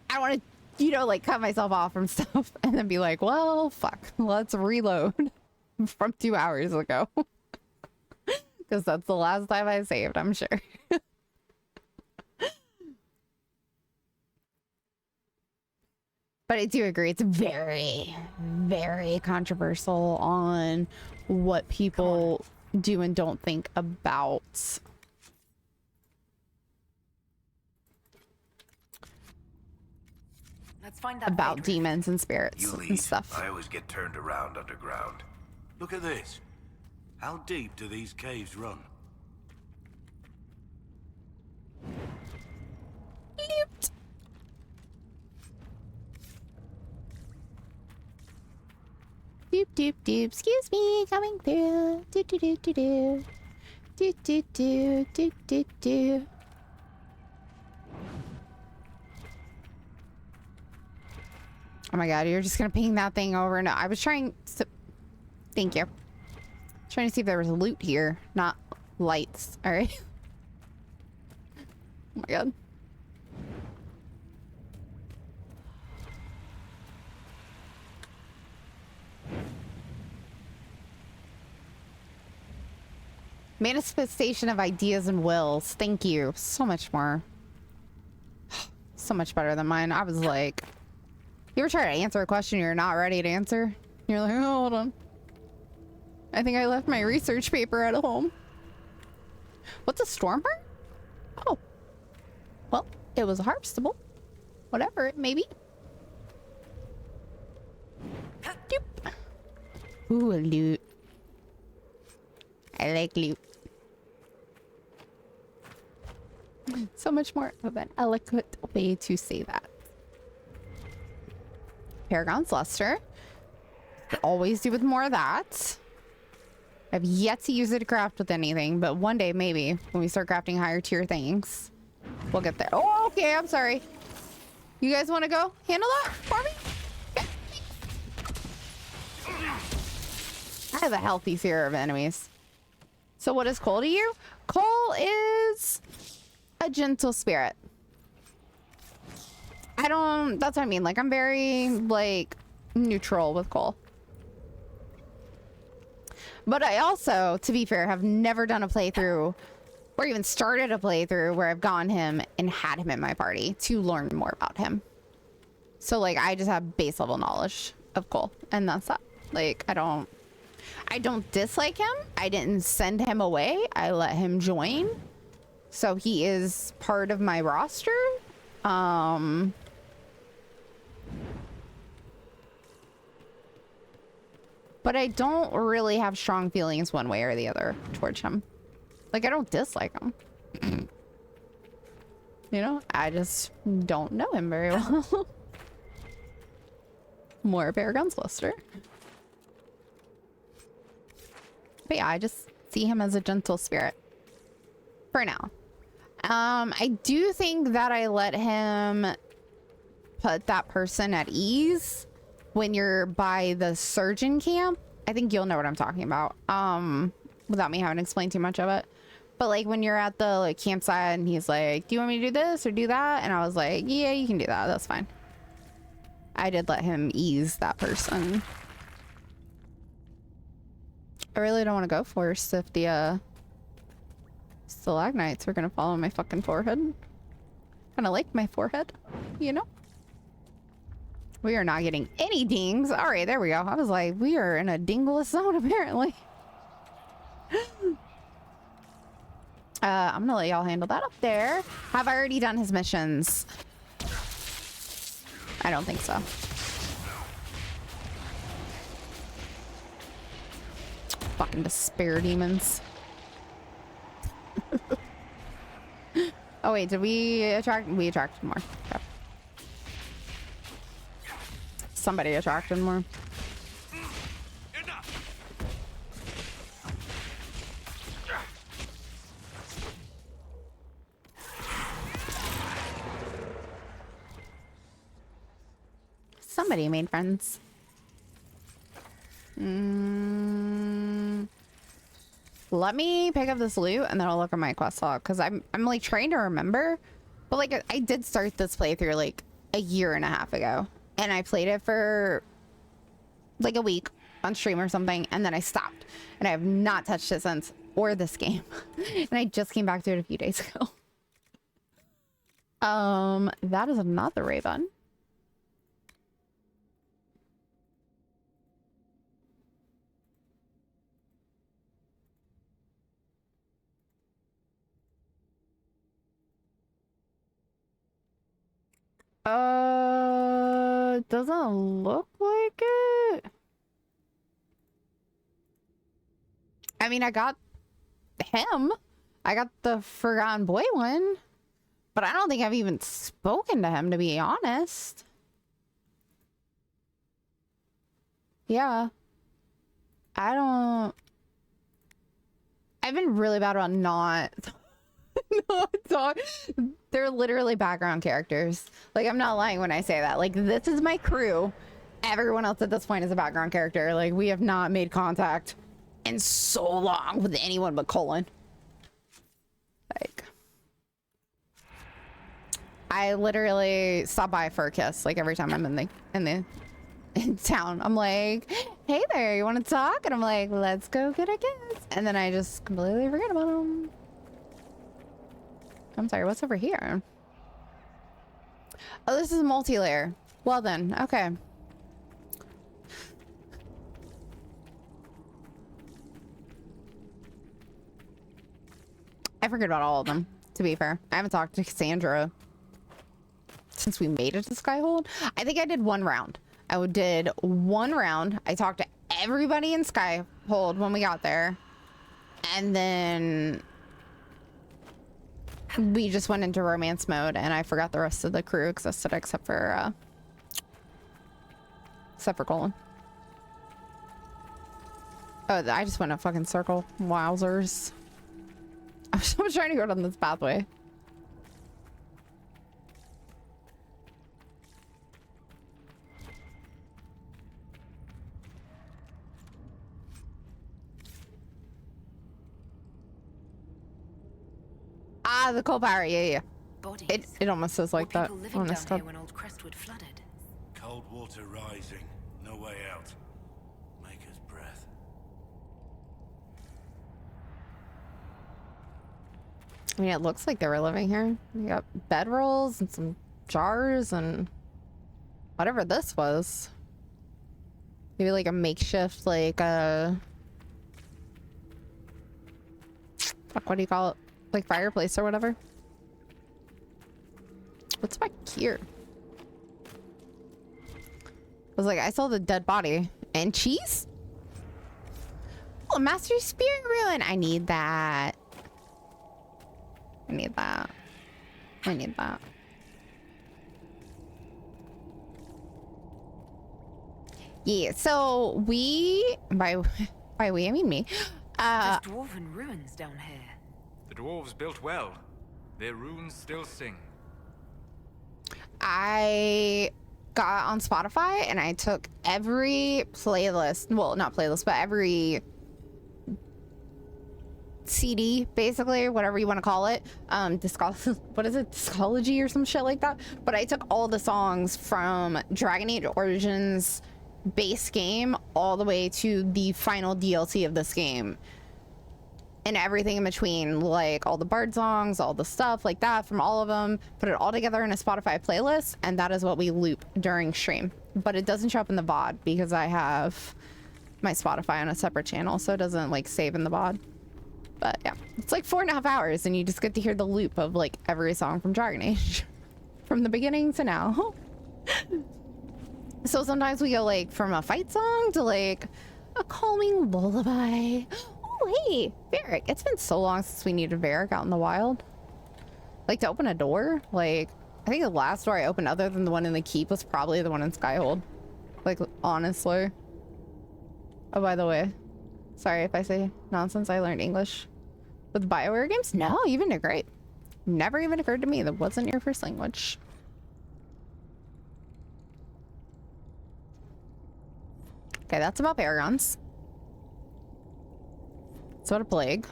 I want to, you know, like, cut myself off from stuff and then be like, well, fuck, let's reload from 2 hours ago. Because that's the last time I saved, I'm sure. But I do agree, it's very, very controversial on what people do and don't think about. Let's find that about demons and spirits You lead. and stuff. I always get turned around underground. Look at this. How deep do these caves run? Looped. Doop doop doop. Excuse me, coming through. Do do do do do. Do do do do do do. Oh my god, you're just gonna ping that thing over and I was trying to... Thank you. Trying to see if there was loot here, not lights. Alright. Oh my god. Manifestation of ideas and wills. Thank you. So much more. So much better than mine. I was like... You ever try to answer a question you're not ready to answer? You're like, oh, hold on. I think I left my research paper at home. What's a storm heart? Oh. Well, it was a harvestable. Whatever it may be. Doop. Ooh, loot. I like loot. So much more of an eloquent way to say that. Paragon's Luster. Could always do with more of that. I've yet to use it to craft with anything, but one day maybe when we start crafting higher tier things, we'll get there. Oh, okay, I'm sorry. You guys want to go handle that for me? Okay. I have a healthy fear of enemies. So what is Cole to you? Cole is a gentle spirit. That's what I mean. Like, I'm very, like, neutral with Cole. But I also, to be fair, have never done a playthrough or even started a playthrough where I've gone him and had him in my party to learn more about him. So, like, I just have base level knowledge of Cole, and that's that. Like, I don't dislike him. I didn't send him away. I let him join. So he is part of my roster. But I don't really have strong feelings one way or the other towards him. Like, I don't dislike him. You know, I just don't know him very well. More Paragon's Luster. But yeah, I just see him as a gentle spirit. For now. I do think that I let him put that person at ease when you're by the surgeon camp. I think you'll know what I'm talking about. Without me having to explain too much of it. But like when you're at the like campsite and he's like, do you want me to do this or do that? And I was like, yeah, you can do that. That's fine. I did let him ease that person. I really don't want to go first if the stalagmites are gonna fall on my fucking forehead. Kinda like my forehead, you know? We are not getting any dings. All right, there we go. I was like, we are in a dingless zone apparently. I'm gonna let y'all handle that up there. Have I already done his missions? I don't think so. Fucking despair demons. Oh wait, did we attract? We attracted more. Okay. Somebody attracted more. Somebody made friends. Let me pick up this loot and then I'll look at my quest log because I'm like trying to remember, but like I did start this playthrough like a year and a half ago, and I played it for like a week on stream or something, and then I stopped, and I have not touched it since, or this game, and I just came back to it a few days ago. That is not the Ray button. Doesn't look like it. I mean, I got him. I got the Forgotten Boy one, but I don't think I've even spoken to him, to be honest. Yeah. I've been really bad about not they're literally background characters. Like, I'm not lying when I say that. Like, this is my crew. Everyone else at this point is a background character. Like, we have not made contact in so long with anyone but Colin. Like, I literally stop by for a kiss like every time I'm in town. I'm like, hey there, you want to talk? And I'm like, let's go get a kiss. And then I just completely forget about him. I'm sorry, what's over here? Oh, this is a multi-layer. Well then, okay. I forget about all of them, to be fair. I haven't talked to Cassandra since we made it to Skyhold. I think I did one round. I did one round. I talked to everybody in Skyhold when we got there. And then we just went into romance mode, and I forgot the rest of the crew existed except for Colin. Oh, I just went a fucking circle. Wowzers. I was trying to go down this pathway. Ah, the coal power, yeah. It almost says like that on the stuff. When old Crestwood flooded. Cold water rising. No way out. Maker's breath. I mean, it looks like they were living here. You got bedrolls and some jars and whatever this was. Maybe like a makeshift, like fuck, what do you call it? Like fireplace or whatever. What's back here? I was like, I saw the dead body and cheese. Oh, Master Spirit Ruin. I need that. I need that. I need that. Yeah, so we by we I mean me. There's dwarven ruins down here. The dwarves built well. Their runes still sing. I got on Spotify and I took every playlist, well, not playlist, but every CD, basically, whatever you want to call it. What is it? Discology or some shit like that. But I took all the songs from Dragon Age Origins base game all the way to the final DLC of this game. And everything in between, like all the bard songs, all the stuff like that from all of them, put it all together in a Spotify playlist, and that is what we loop during stream. But it doesn't show up in the VOD because I have my Spotify on a separate channel, so it doesn't like save in the VOD. But yeah, it's like 4.5 hours, and you just get to hear the loop of like every song from Dragon Age from the beginning to now. So sometimes we go like from a fight song to like a calming lullaby. Oh, hey, Varric. It's been so long since we needed Varric out in the wild. Like, to open a door, like, I think the last door I opened other than the one in the keep was probably the one in Skyhold. Like, honestly. Oh, by the way, sorry if I say nonsense. I learned English with BioWare games. No, you've been doing great. Never even occurred to me that wasn't your first language. Okay, that's about paragons. It's about a plague.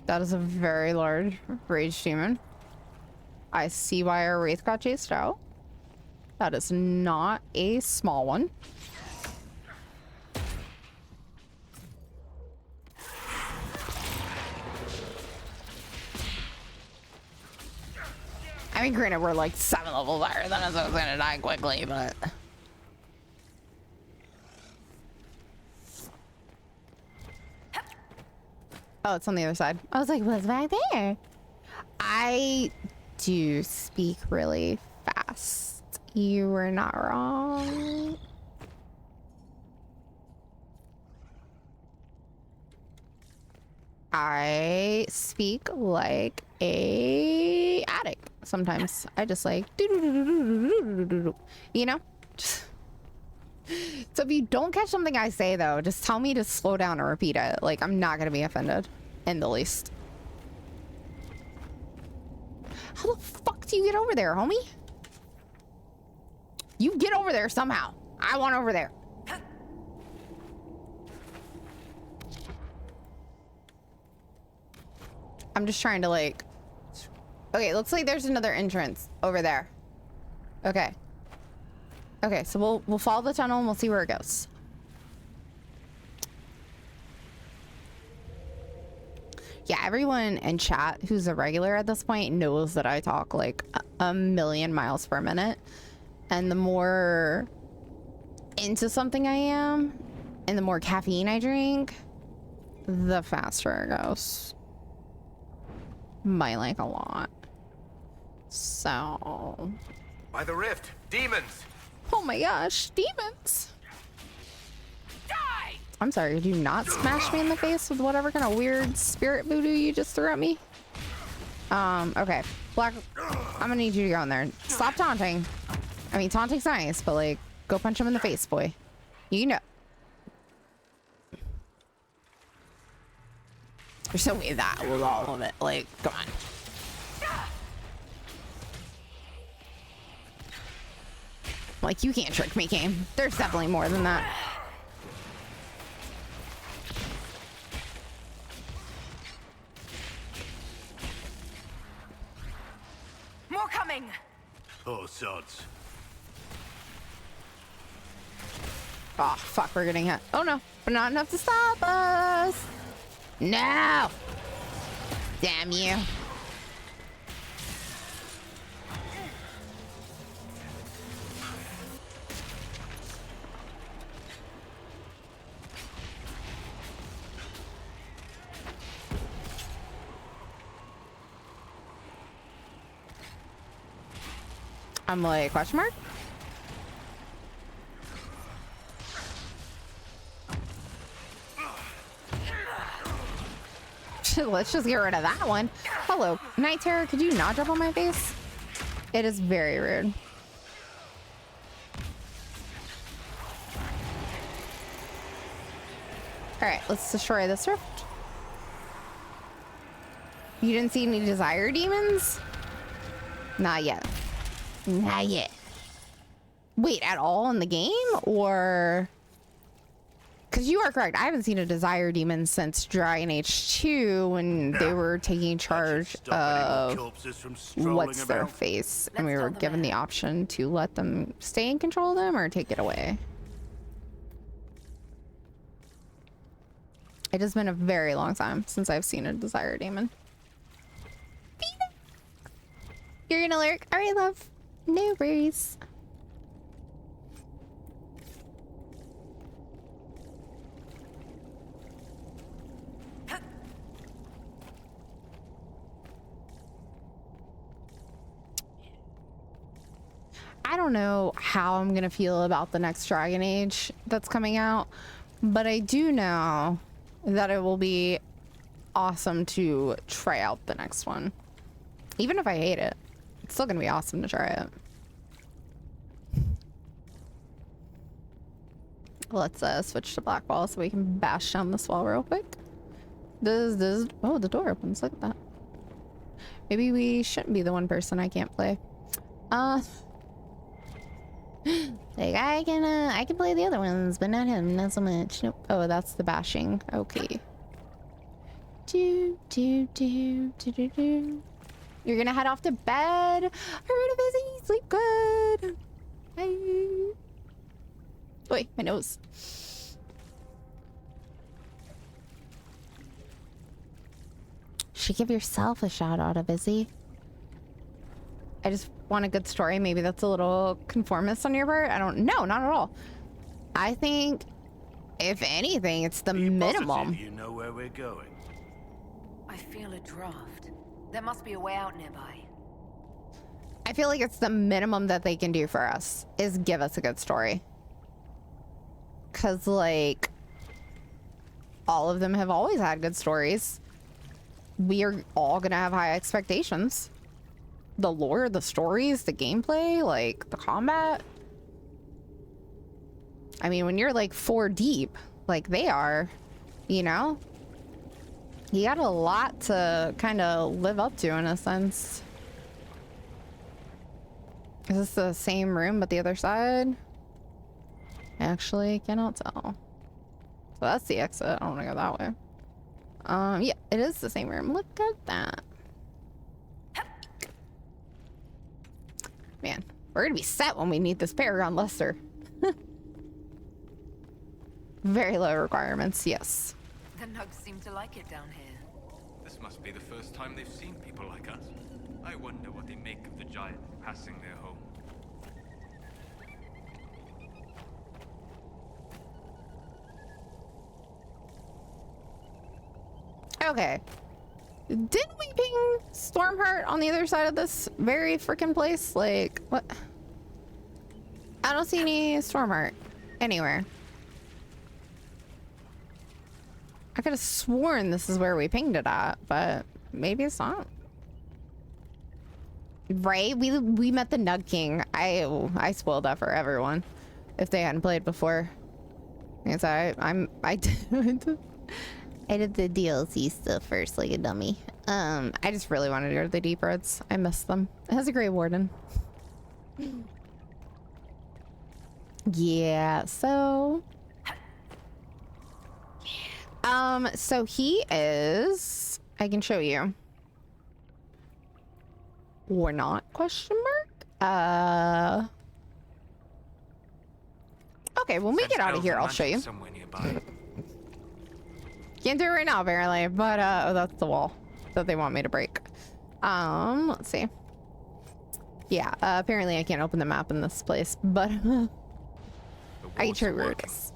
That is a very large rage demon. I see why our wraith got chased out. That is not a small one. I mean, granted, we're like 7 levels higher than us, so it's gonna die quickly, but... Oh, it's on the other side. I was like, what's back there? I do speak really fast. You were not wrong. I speak like a addict. Sometimes I just like, you know? So if you don't catch something I say though, just tell me to slow down or repeat it. Like, I'm not gonna be offended in the least. How the fuck do you get over there, homie? You get over there somehow. I want over there. I'm just trying to like... Okay, it looks like there's another entrance over there. Okay. Okay, so we'll follow the tunnel and we'll see where it goes. Yeah, everyone in chat who's a regular at this point knows that I talk like a million miles per minute. And the more into something I am, and the more caffeine I drink, the faster it goes. By like a lot. So... By the rift, demons! Oh my gosh, demons! Die! I'm sorry, did you not smash me in the face with whatever kind of weird spirit voodoo you just threw at me? Okay. Black, I'm gonna need you to go in there. Stop taunting. I mean, taunting's nice, but like, go punch him in the face, boy. You know. There's no way that was all of it. Like, come on. Like, you can't trick me, game. There's definitely more than that. More coming! Oh, sods. Oh, fuck, we're getting hit. Oh, no. But not enough to stop us. No! Damn you. I'm like, question mark? Let's just get rid of that one. Hello, Night Terror, could you not jump on my face? It is very rude. Alright, let's destroy this rift. You didn't see any desire demons? Not yet. Not yet. Wait, at all in the game? Or... Because you are correct. I haven't seen a desire demon since Dragon Age 2 when they were taking charge of what's their face. And we were given the option to let them stay in control of them or take it away. It has been a very long time since I've seen a desire demon. You're gonna lurk? Alright, love. No worries. I don't know how I'm gonna feel about the next Dragon Age that's coming out, but I do know that it will be awesome to try out the next one. Even if I hate it, it's still gonna be awesome to try it. Let's switch to Black Wall so we can bash down this wall real quick. Oh, the door opens. Look at that. Maybe we shouldn't be the one person I can't play. Like I can play the other ones, but not him, not so much. Nope. Oh, that's the bashing. Okay. Do. You're gonna head off to bed. Alright, busy. Sleep good. Bye. Wait, my nose. Should give yourself a shout out, a busy. I just want a good story. Maybe that's a little conformist on your part. I don't know, not at all. I think, if anything, it's the minimum. You know where we're going. I feel a draft. There must be a way out nearby. I feel like it's the minimum that they can do for us, is give us a good story. Because, like, all of them have always had good stories. We are all gonna have high expectations. The lore, the stories, the gameplay, like, the combat. I mean, when you're, like, 4 deep, like they are, you know? You got a lot to kind of live up to, in a sense. Is this the same room but the other side? Actually, cannot tell. So that's the exit. I don't want to go that way. Yeah, it is the same room. Look at that. Man, we're gonna be set when we need this Paragon Luster. Very low requirements, yes. The nugs seem to like it down here. This must be the first time they've seen people like us. I wonder what they make of the giant passing their home. Okay. Didn't we ping Stormheart on the other side of this very freaking place? Like, what? I don't see any Stormheart anywhere. I could have sworn this is where we pinged it at, but maybe it's not. Right? We met the Nug King. I spoiled that for everyone if they hadn't played before. Because I did the DLC stuff first like a dummy. I just really wanted to go to the Deep Reds. I missed them. It has a Grey Warden. Yeah, so so he is, I can show you. Or not, question mark? Okay, when we get out of here, I'll show you. Can't do it right now, apparently, but oh, that's the wall that they want me to break. Let's see. Yeah, apparently I can't open the map in this place, but I can show you where it is.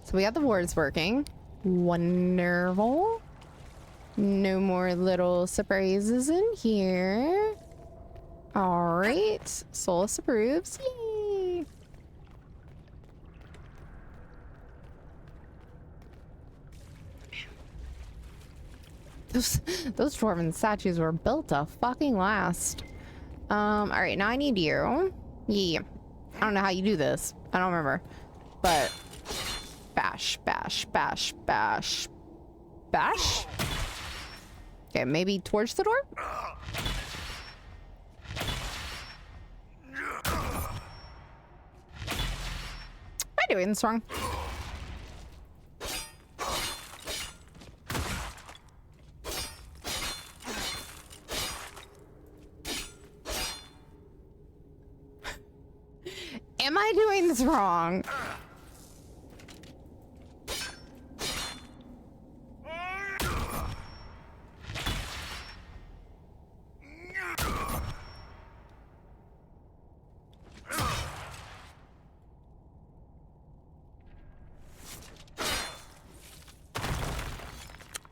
So we got the wards working. Wonderful. No more little surprises in here. All right, Solus approves. Yay! Those dwarven statues were built to fucking last. All right, now I need you. Yeah. I don't know how you do this. I don't remember. But bash, bash, bash, bash, bash. Okay, maybe torch the door? Am I doing this wrong? Am I doing this wrong?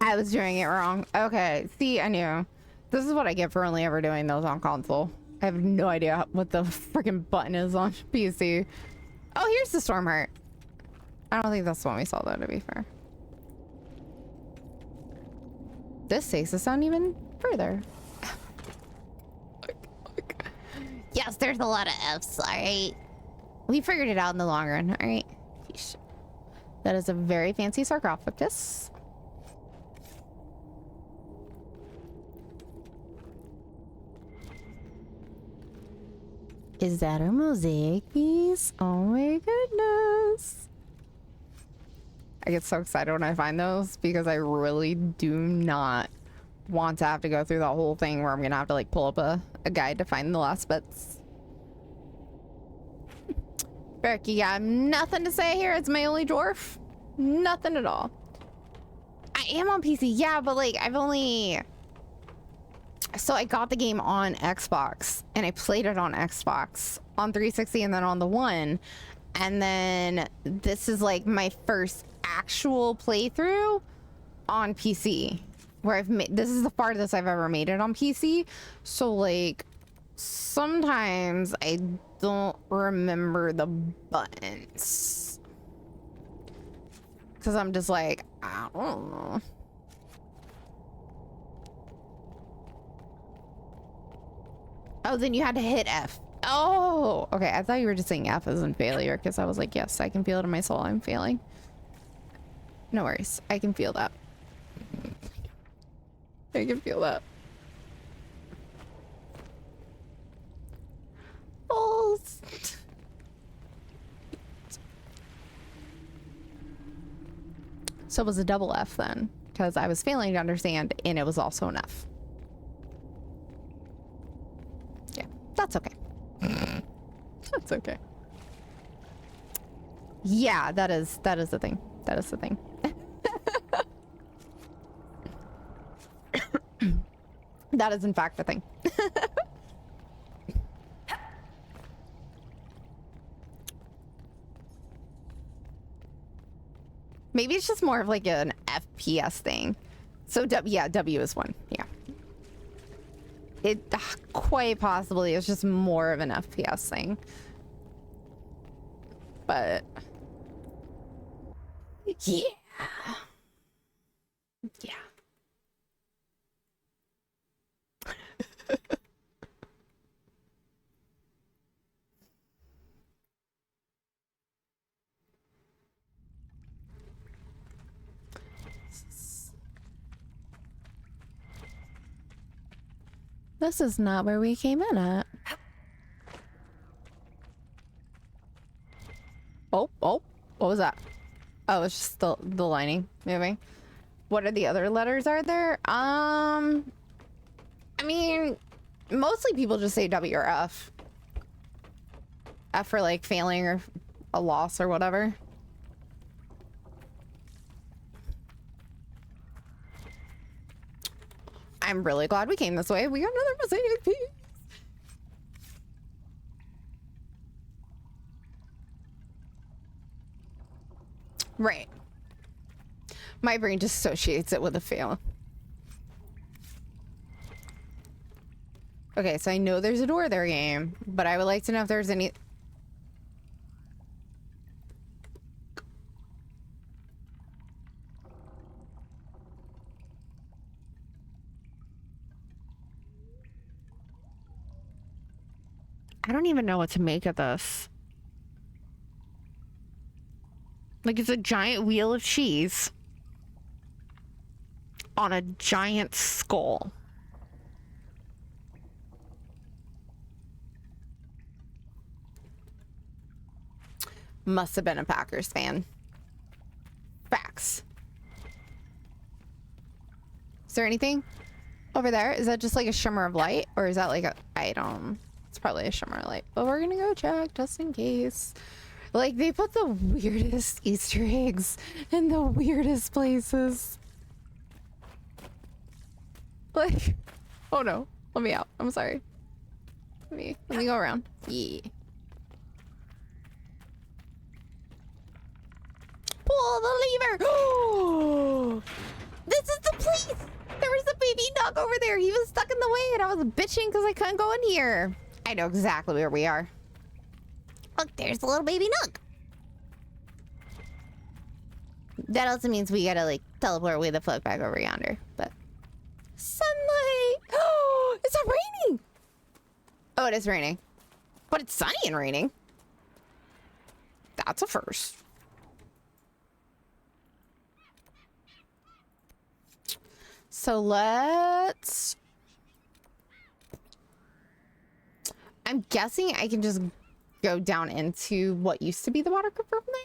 I was doing it wrong. Okay, see, I knew. This is what I get for only ever doing those on console. I have no idea what the freaking button is on PC. Oh, here's the Stormheart. I don't think that's the one we saw, though, to be fair. This takes us down even further. Yes, there's a lot of F's, alright? We figured it out in the long run, alright? That is a very fancy sarcophagus. Is that a mosaic piece? Oh my goodness. I get so excited when I find those because I really do not want to have to go through the whole thing where I'm gonna have to like pull up a guide to find the last bits. Becky, you got nothing to say here? It's my only dwarf? Nothing at all. I am on PC, yeah, but like I've only... So I got the game on Xbox and I played it on Xbox, on 360 and then on the One. And then this is like my first actual playthrough on PC where I've made, this is the farthest I've ever made it on PC. So like sometimes I don't remember the buttons because I'm just like, I don't know. Oh, then you had to hit F. Oh, okay. I thought you were just saying F as in failure because I was like, yes, I can feel it in my soul. I'm failing. No worries. I can feel that. I can feel that. Oh. So it was a double F then because I was failing to understand and it was also an F. Yeah, that's okay. That's okay. Yeah, that is the thing. That is the thing. That is in fact the thing. Maybe it's just more of like an FPS thing. So yeah, W is one. Yeah. It quite possibly is just more of an FPS thing. But yeah. Yeah. This is not where we came in at. Oh, what was that? Oh, it's just the lining moving. What are the other letters are there? I mean, mostly people just say W or F. F for like failing or a loss or whatever. I'm really glad we came this way. We got another mosaic piece. Right. My brain just associates it with a fail. Okay, so I know there's a door there, game, but I would like to know if there's any... I don't even know what to make of this. Like, it's a giant wheel of cheese on a giant skull. Must have been a Packers fan. Facts. Is there anything over there? Is that just like a shimmer of light? Or is that like a item? It's probably a shimmer of light. But we're gonna go check just in case. Like, they put the weirdest Easter eggs in the weirdest places. Like, oh no. Let me out. I'm sorry. Let me go around. Yeah. Pull the lever. Oh, this is the place. There was a baby dog over there. He was stuck in the way and I was bitching because I couldn't go in here. I know exactly where we are. Look, there's the little baby Nug. That also means we gotta like teleport away the float back over yonder. But sunlight. Oh, it's not raining. Oh, it is raining. But it's sunny and raining. That's a first. So let's... I'm guessing I can just go down into what used to be the water from there.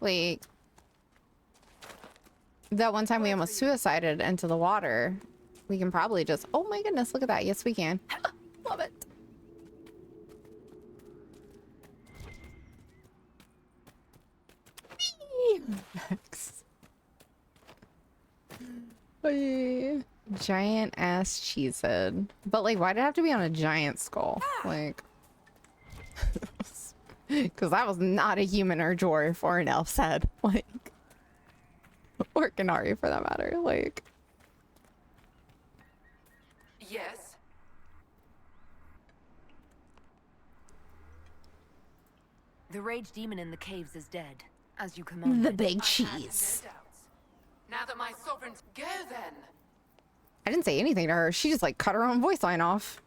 Like that one time we almost suicided into the water. We can probably just, oh my goodness, look at that. Yes, we can. Love it. Giant ass cheesehead. But like, why'd it have to be on a giant skull? Like, because that was not a human or dwarf or an elf's head. Like, or Canary for that matter. Like, Yes. The rage demon in the caves is dead, as you commanded. the big cheese. Now that my sovereign's go then. I didn't say anything to her. She just like cut her own voice line off.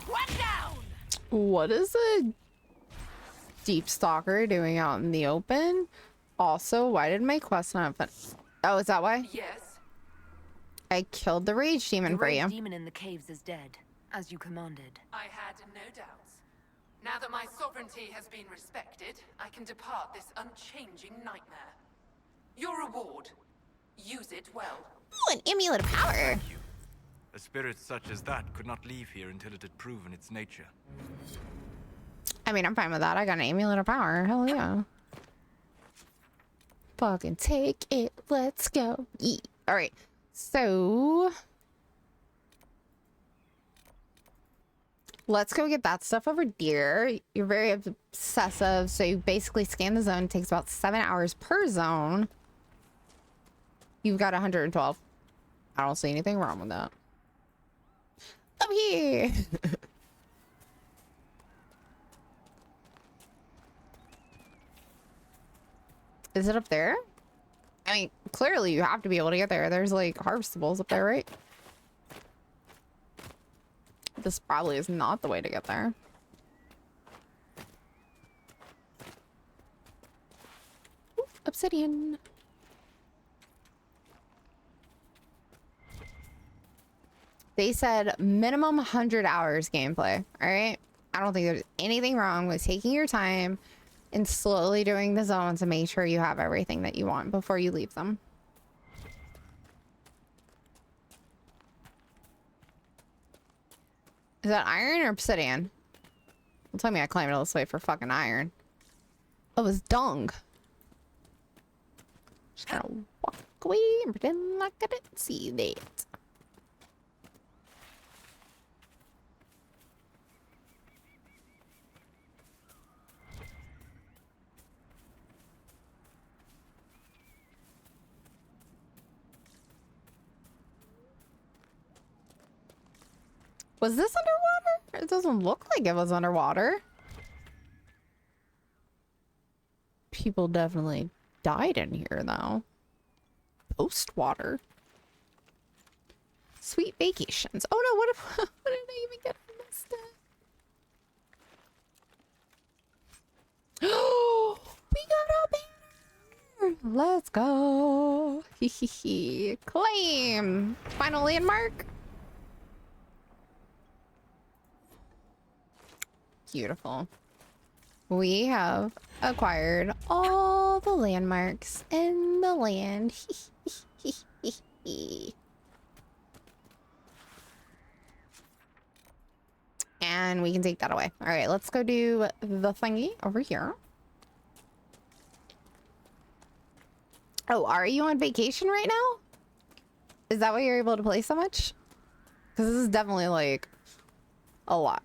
One down. What is a deep stalker doing out in the open? Also, why did my quest not fun? Oh, is that why? Yes. I killed the rage demon for you. The demon in the caves is dead, as you commanded. I had no doubts. Now that my sovereignty has been respected, I can depart this unchanging nightmare. Your reward. Use it well. Ooh, an amulet of power. A spirit such as that could not leave here until it had proven its nature. I mean, I'm fine with that. I got an amulet of power. Hell yeah. Fucking take it. Let's go. Yeah. All right. So let's go get that stuff over here. You're very obsessive. So you basically scan the zone. It takes about 7 hours per zone. You've got 112. I don't see anything wrong with that. Up here. Is it up there? I mean, clearly you have to be able to get there. There's like harvestables up there, right? This probably is not the way to get there. Ooh, obsidian. They said minimum 100 hours gameplay. All right. I don't think there's anything wrong with taking your time and slowly doing the zones to make sure you have everything that you want before you leave them. Is that iron or obsidian? Don't tell me I climbed all this way for fucking iron. Oh, it was dung. Just gonna walk away and pretend like I didn't see that. Was this underwater? It doesn't look like it was underwater. People definitely died in here, though. Post water. Sweet vacations. Oh no, what if what did I even get from this stuff? Oh, we got a banner. Let's go. Claim. Final landmark. Beautiful. We have acquired all the landmarks in the land. And we can take that away. All right, let's go do the thingy over here. Oh, are you on vacation right now? Is that why you're able to play so much? Because this is definitely like a lot.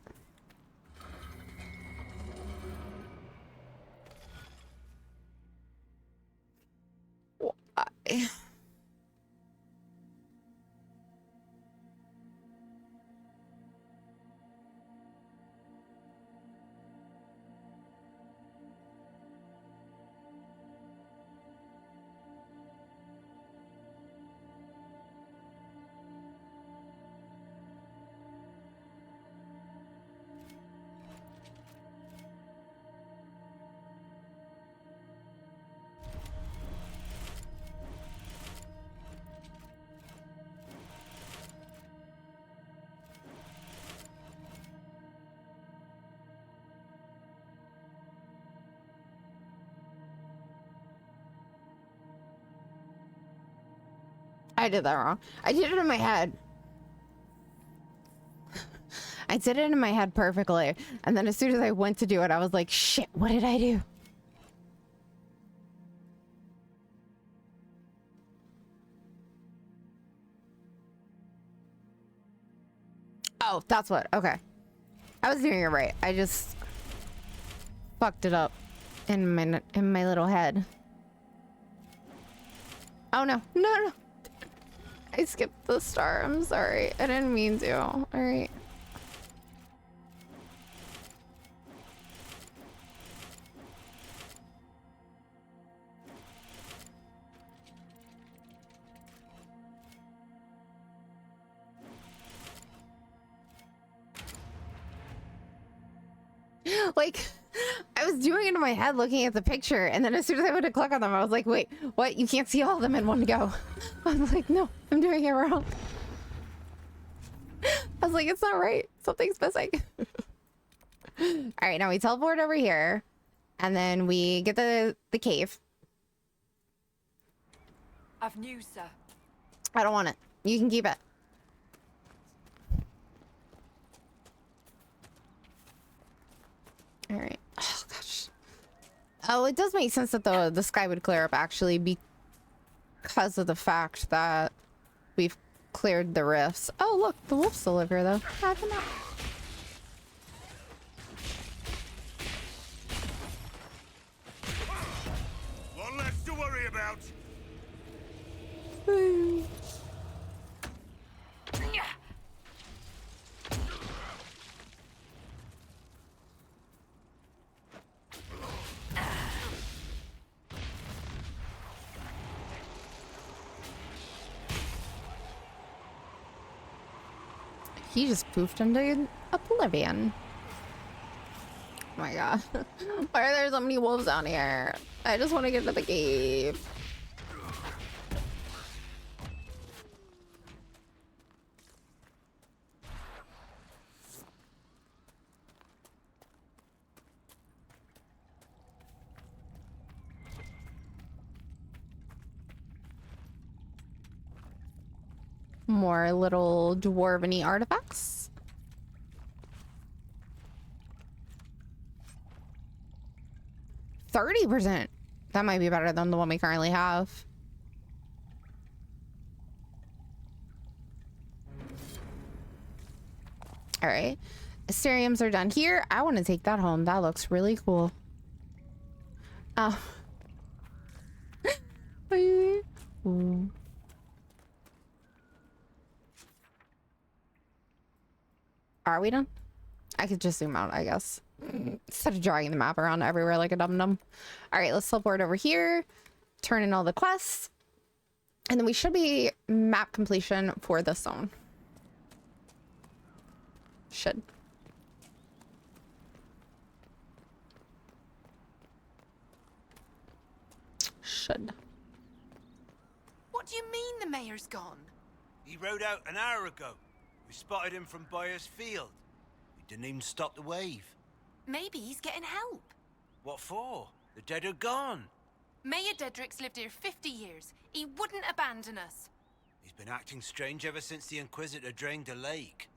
I did that wrong. I did it in my head. I did it in my head perfectly. And then as soon as I went to do it, I was like, shit, what did I do? Oh, that's what. Okay. I was doing it right. I just fucked it up in my little head. Oh no. No. I skipped the star. I'm sorry. I didn't mean to. All right. Like, I was doing it in my head looking at the picture, and then as soon as I went to click on them, I was like, wait, what? You can't see all of them in one go. I was like, no, I'm doing it wrong. I was like, it's not right. Something's missing. All right, now we teleport over here, and then we get the cave. I've news, sir. I don't want it. You can keep it. All right. Oh gosh. Oh, it does make sense that the sky would clear up actually because of the fact that we've cleared the rifts. Oh look, the wolf's still live here though. Ah, come on. One less to worry about. He just poofed into oblivion. Oh my god. Why are there so many wolves down here? I just want to get to the cave. More little dwarven-y artifacts. %30%. That might be better than the one we currently have. All right. Asteriums are done here. I want to take that home. That looks really cool. Oh. Ooh. Are we done? I could just zoom out, I guess. Instead of drawing the map around everywhere like a dum-dum. All right, let's teleport over here. Turn in all the quests. And then we should be map completion for this zone. Should. Should. What do you mean the mayor's gone? He rode out an hour ago. We spotted him from Byers Field. He didn't even stop the wave. Maybe he's getting help. What for? The dead are gone. Mayor Dedrick's lived here 50 years. He wouldn't abandon us. He's been acting strange ever since the Inquisitor drained the lake.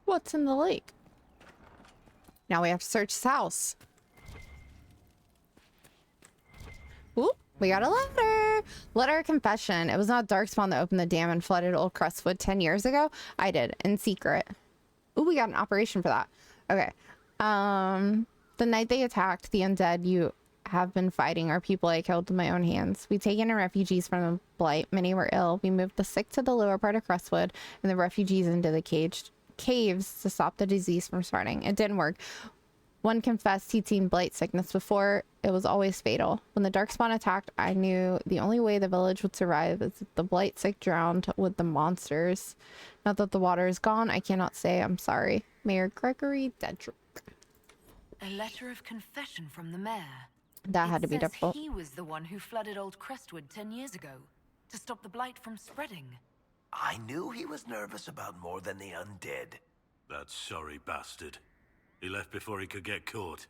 What's in the lake? Now we have to search his house. Ooh, we got a letter. Letter of confession. It was not Darkspawn that opened the dam and flooded Old Crestwood 10 years ago. I did, in secret. Ooh, we got an operation for that. Okay. The night they attacked the undead you have been fighting are people I killed with my own hands. We taken in refugees from the Blight. Many were ill. We moved the sick to the lower part of Crestwood and the refugees into the caves to stop the disease from spreading. It didn't work. One confessed he'd seen blight sickness before. It was always fatal. When the Darkspawn attacked, I knew the only way the village would survive is if the blight sick drowned with the monsters. Now that the water is gone, I cannot say I'm sorry. Mayor Gregory Dedrick. A letter of confession from the mayor. That had to be difficult. He was the one who flooded Old Crestwood 10 years ago to stop the blight from spreading. I knew he was nervous about more than the undead. That sorry bastard. He left before he could get caught.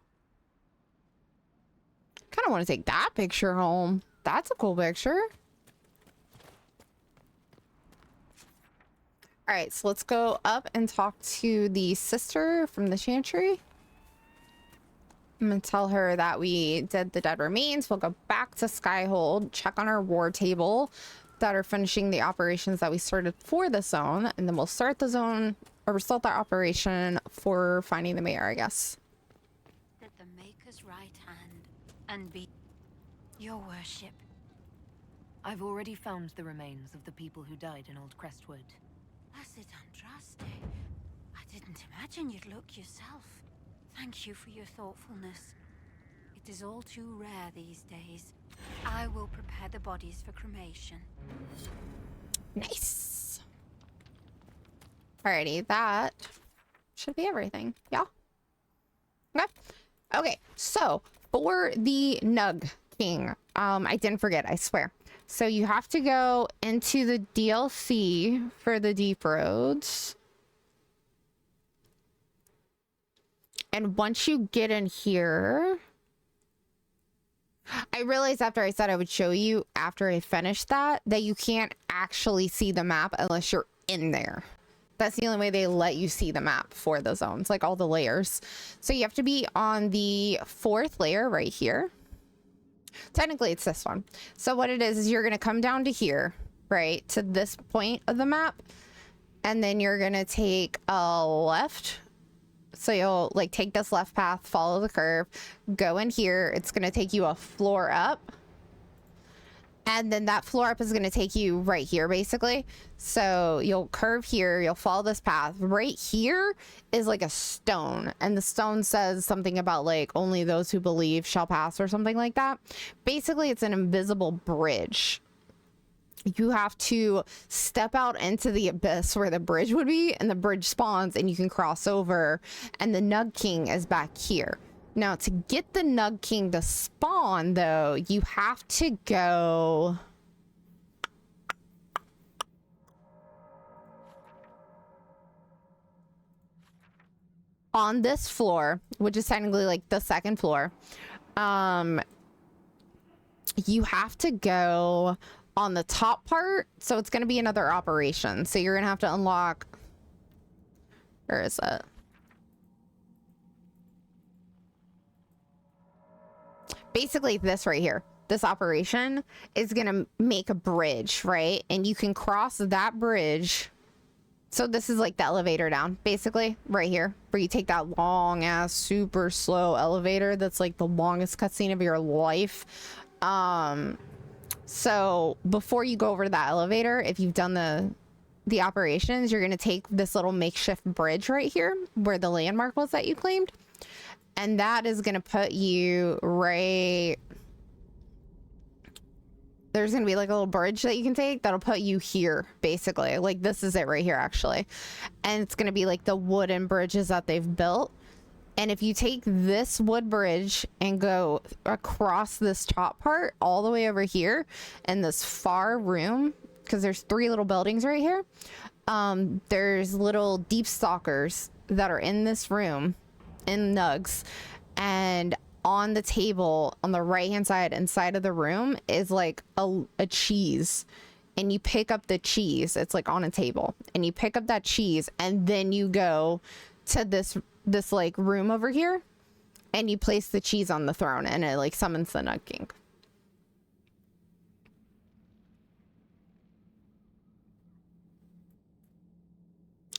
Kind of want to take that picture home. That's a cool picture. All right, so let's go up and talk to the sister from the Chantry. I'm gonna tell her that we did the dead remains. We'll go back to Skyhold, check on our war table that are finishing the operations that we started for the zone, and then we'll start the zone, or we'll start the operation for finding the mayor, I guess. That the Maker's right hand and be your worship. I've already found the remains of the people who died in Old Crestwood. Blessed Andraste. I didn't imagine you'd look yourself. Thank you for your thoughtfulness. It is all too rare these days. I will prepare the bodies for cremation. Nice. Alrighty, that should be everything. Yeah. Okay. Okay, so for the Nug King, I didn't forget, I swear. So you have to go into the DLC for the Deep Roads. And once you get in here, I realized after I said I would show you after I finished that you can't actually see the map unless you're in there. That's the only way they let you see the map for the zones, like all the layers. So you have to be on the 4th layer right here. Technically it's this one. So what it is you're going to come down to here, right, to this point of the map, and then you're going to take a left. So you'll like take this left path, follow the curve, go in here. It's going to take you a floor up. And then that floor up is going to take you right here, basically. So you'll curve here. You'll follow this path. Right here is like a stone. And the stone says something about like only those who believe shall pass or something like that. Basically, it's an invisible bridge. You have to step out into the abyss where the bridge would be, and the bridge spawns and you can cross over, and the Nug King is back here. Now to get the Nug King to spawn though, you have to go on this floor, which is technically like the 2nd floor. You have to go on the top part, so it's going to be another operation. So you're going to have to unlock, where is it? Basically this right here, this operation is going to make a bridge, right? And you can cross that bridge. So this is like the elevator down, basically right here, where you take that long ass, super slow elevator. That's like the longest cutscene of your life. So before you go over to that elevator, if you've done the operations, you're going to take this little makeshift bridge right here where the landmark was that you claimed. And that is going to put you right... There's going to be like a little bridge that you can take that'll put you here, basically. Like this is it right here, actually. And it's going to be like the wooden bridges that they've built. And if you take this wood bridge and go across this top part all the way over here in this far room, because there's 3 little buildings right here, there's little deep stalkers that are in this room in nugs, and on the table on the right hand side inside of the room is like a cheese, and you pick up the cheese. It's like on a table, and you pick up that cheese, and then you go to this like room over here, and you place the cheese on the throne, and it like summons the Nug King.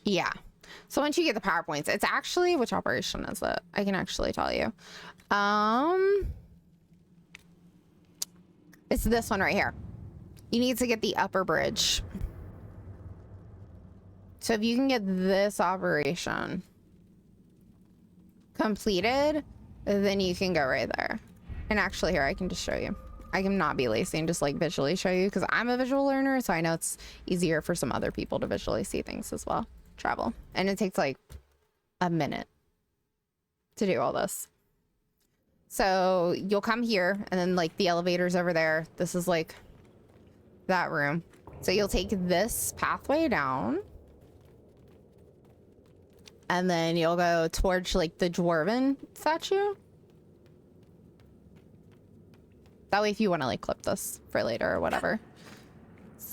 Yeah. So once you get the PowerPoints, it's actually, which operation is it? I can actually tell you. It's this one right here. You need to get the upper bridge. So if you can get this operation completed, then you can go right there. And actually here, I can just show you. I can not be lazy and just like visually show you, because I'm a visual learner, so I know it's easier for some other people to visually see things as well. Travel. And it takes like a minute to do all this. So you'll come here, and then like the elevator's over there. This is like that room. So you'll take this pathway down, and then you'll go towards like the dwarven statue. That way if you want to like clip this for later or whatever.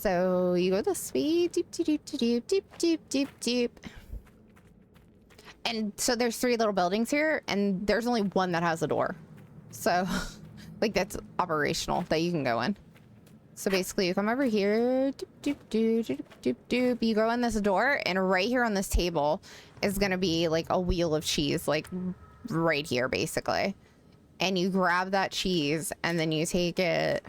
So you go this way, deep, deep, deep, deep, deep, deep, deep, deep. And so there's 3 little buildings here, and there's only one that has a door. So, like, that's operational that you can go in. So basically, you come over here, doop, doop, doop, doop, doop, doop. You go in this door, and right here on this table is gonna be like a wheel of cheese, like right here, basically. And you grab that cheese, and then you take it.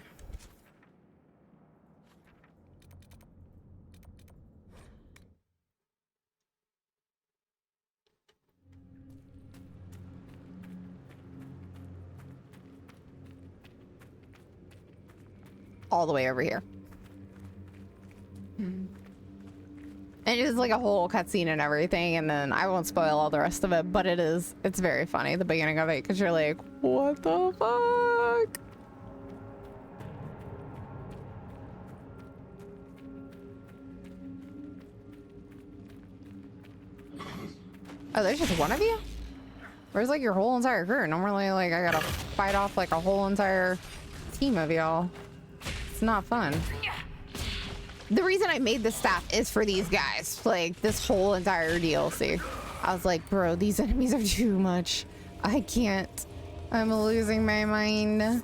All the way over here. And it's like a whole cutscene and everything, and then I won't spoil all the rest of it, but it's very funny, the beginning of it, because you're like, what the fuck? Oh, there's just one of you? Where's like your whole entire crew? Normally, like, I gotta fight off like a whole entire team of y'all. It's not fun. The reason I made this staff is for these guys. Like, this whole entire DLC. I was like, bro, these enemies are too much. I can't. I'm losing my mind.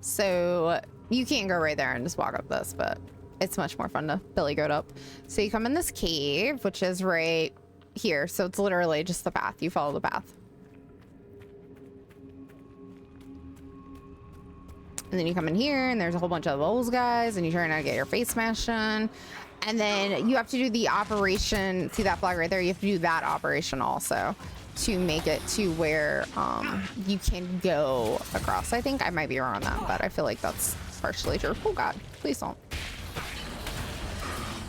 So, you can't go right there and just walk up this, but it's much more fun to billy goat up. So you come in this cave, which is right here. So it's literally just the path. You follow the path. And then you come in here, and there's a whole bunch of those guys, and you try not to get your face smashed in. And then you have to do the operation. See that flag right there? You have to do that operation also to make it to where you can go across. I think I might be wrong on that, but I feel like that's partially true. Oh God, please don't.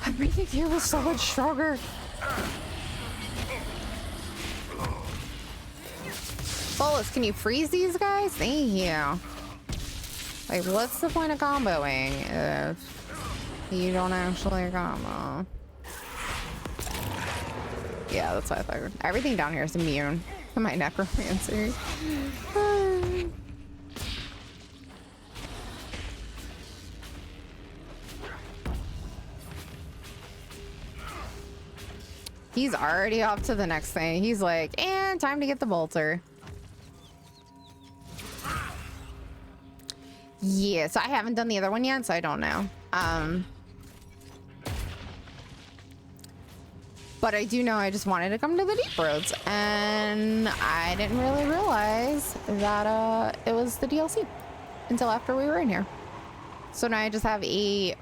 Everything here was so much stronger. Solus, can you freeze these guys? Thank you. Like, what's the point of comboing if you don't actually combo? Yeah, that's what I thought. Everything down here is immune to my necromancy. He's already off to the next thing. He's like, and time to get the bolter. Yeah, so I haven't done the other one yet, so I don't know. But I do know I just wanted to come to the deep roads, and I didn't really realize that it was the DLC until after we were in here. So now I just have a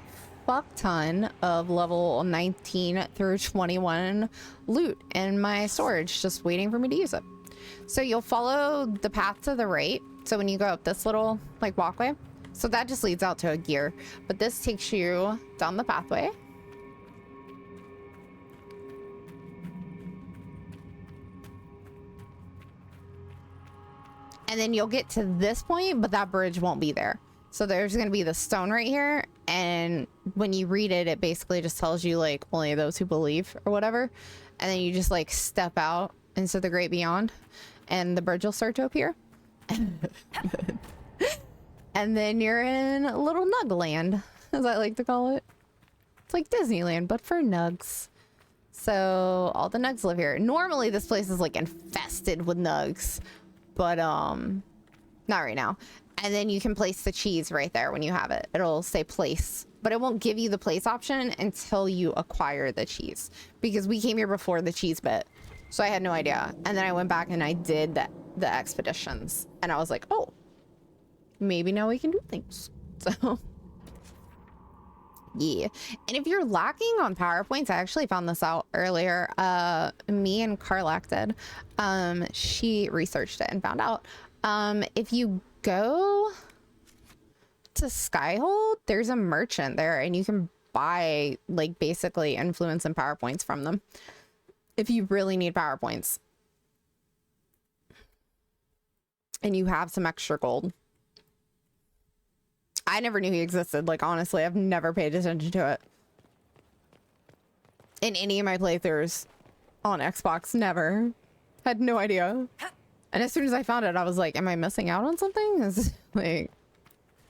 fuck ton of level 19 through 21 loot in my storage, just waiting for me to use it. So you'll follow the path to the right. So when you go up this little like walkway, so that just leads out to a gear, but this takes you down the pathway. And then you'll get to this point, but that bridge won't be there. So there's going to be the stone right here. And when you read it, it basically just tells you like only those who believe or whatever. And then you just like step out into the great beyond and the bridge will start to appear. And then you're in Little Nug Land, as I like to call it. It's like Disneyland, but for nugs. So all the nugs live here. Normally this place is like infested with nugs, but not right now. And then you can place the cheese right there when you have it. It'll say place, but it won't give you the place option until you acquire the cheese, because we came here before the cheese bit. So I had no idea. And then I went back and I did the expeditions, and I was like, oh, maybe now we can do things. So yeah. And if you're lacking on PowerPoints, I actually found this out earlier. Me and Carlac did. She researched it and found out. If you go to Skyhold, there's a merchant there, and you can buy like basically influence and PowerPoints from them if you really need PowerPoints and you have some extra gold. I never knew he existed. Like, honestly, I've never paid attention to it in any of my playthroughs on Xbox. Never. Had no idea. And as soon as I found it, I was like, am I missing out on something? Is like,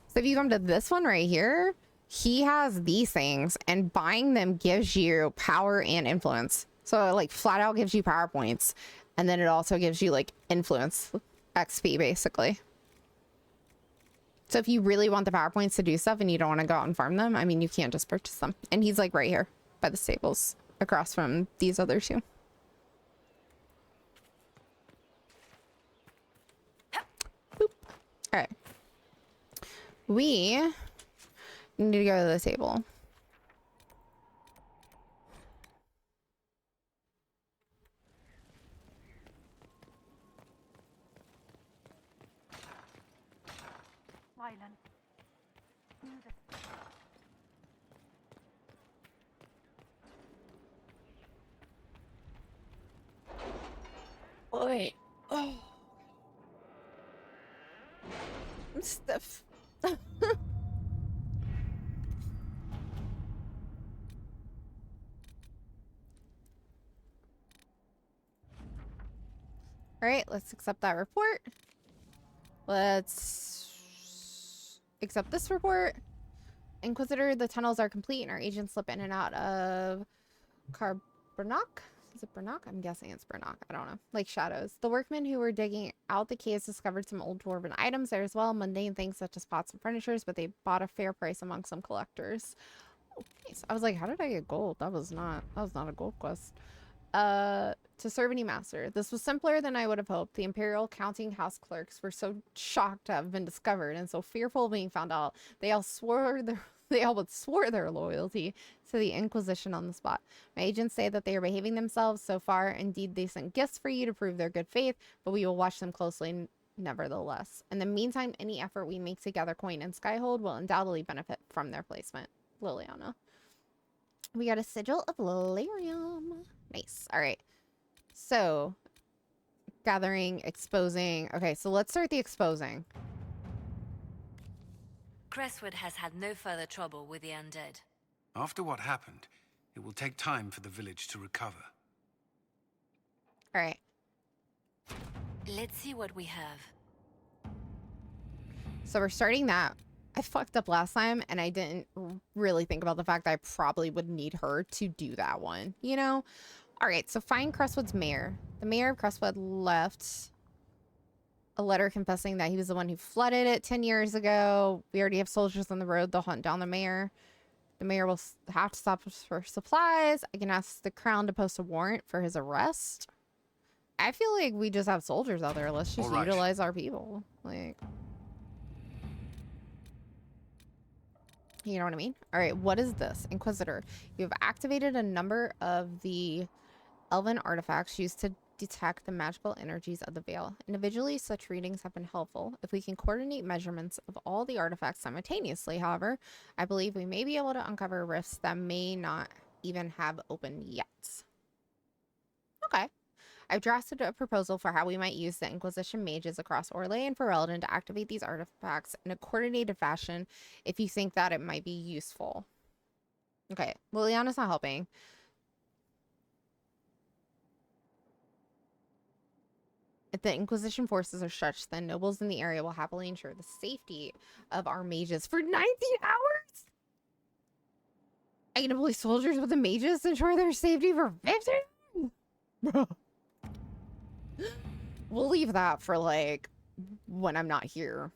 so if you come to this one right here, he has these things, and buying them gives you power and influence. So it, like, flat out gives you power points, and then it also gives you like influence XP basically. So if you really want the power points to do stuff and you don't want to go out and farm them, I mean, you can't just purchase them. And he's like right here by the stables across from these other two. Boop. All right. We need to go to the table. Mylan. Wait. Oh. I'm stiff. All right, let's accept that report. Let's accept this report. Inquisitor, the tunnels are complete and our agents slip in and out of Carbernock. Is it Bernock? I'm guessing it's Bernock. I don't know. Like shadows. The workmen who were digging out the caves discovered some old dwarven items there as well. Mundane things such as pots and furnitures, but they bought a fair price among some collectors. Oh, nice. I was like, how did I get gold? That was not a gold quest. To serve any master. This was simpler than I would have hoped. The Imperial counting house clerks were so shocked to have been discovered and so fearful of being found out. They all swore their loyalty to the Inquisition on the spot. My agents say that they are behaving themselves so far. Indeed, they sent gifts for you to prove their good faith, but we will watch them closely nevertheless. In the meantime, any effort we make to gather coin and Skyhold will undoubtedly benefit from their placement. Liliana. We got a sigil of Larium. Nice. All right. So, gathering, exposing. Okay, so let's start the exposing. Crestwood has had no further trouble with the undead. After what happened, it will take time for the village to recover. All right. Let's see what we have. So we're starting that. I fucked up last time and I didn't really think about the fact that I probably would need her to do that one, you know? All right, so find Crestwood's mayor. The mayor of Crestwood left a letter confessing that he was the one who flooded it 10 years ago. We already have soldiers on the road. They'll hunt down the mayor. The mayor will have to stop for supplies. I can ask the crown to post a warrant for his arrest. I feel like we just have soldiers out there. Let's just utilize our people. Like, you know what I mean? All right, what is this? Inquisitor. You have activated a number of the elven artifacts used to detect the magical energies of the veil. Individually, such readings have been helpful. If we can coordinate measurements of all the artifacts simultaneously, however, I believe we may be able to uncover rifts that may not even have opened yet. Okay. I've drafted a proposal for how we might use the Inquisition mages across Orlais and Ferelden to activate these artifacts in a coordinated fashion if you think that it might be useful. Okay, Liliana's not helping. If the Inquisition forces are stretched, then nobles in the area will happily ensure the safety of our mages for 19 hours? I can employ soldiers with the mages to ensure their safety for 15? Bro. We'll leave that for, like, when I'm not here.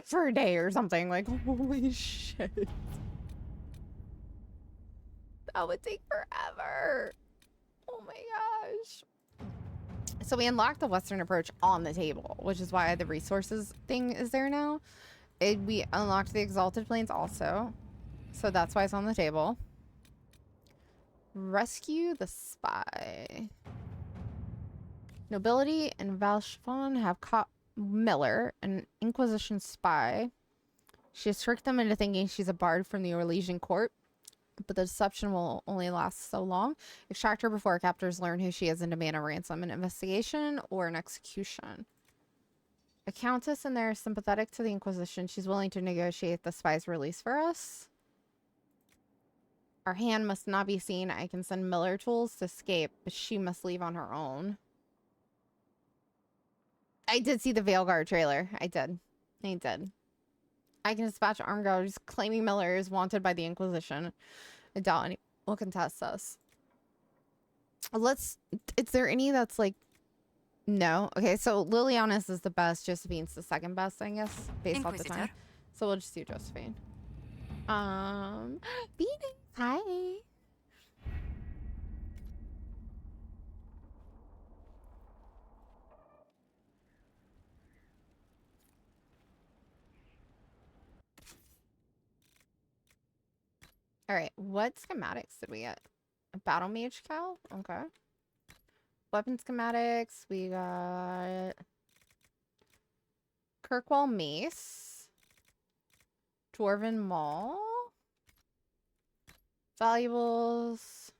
For a day or something. Like, holy shit. That would take forever. Oh my gosh. So we unlocked the Western approach on the table, which is why the resources thing is there now. We unlocked the Exalted Plains also. So that's why it's on the table. Rescue the spy. Nobility and Valshvon have caught Miller, an Inquisition spy. She has tricked them into thinking she's a bard from the Orlesian court, but the deception will only last so long. Extract her before captors learn who she is and demand a ransom, an investigation, or an execution. A countess in there is sympathetic to the Inquisition. She's willing to negotiate the spy's release for us. Our hand must not be seen. I can send Miller tools to escape, but she must leave on her own. I did see the Veilguard trailer. I did. I did. I can dispatch armed guards claiming Miller is wanted by the Inquisition. I doubt any will contest us. Let's... Is there any that's like... No? Okay, so Liliana's is the best. Josephine's the second best, I guess, based off the time. So we'll just do Josephine. Phoenix, hi. All right, what schematics did we get? A battle mage cow? Okay. Weapon schematics, we got Kirkwall mace, Dwarven maul, valuables,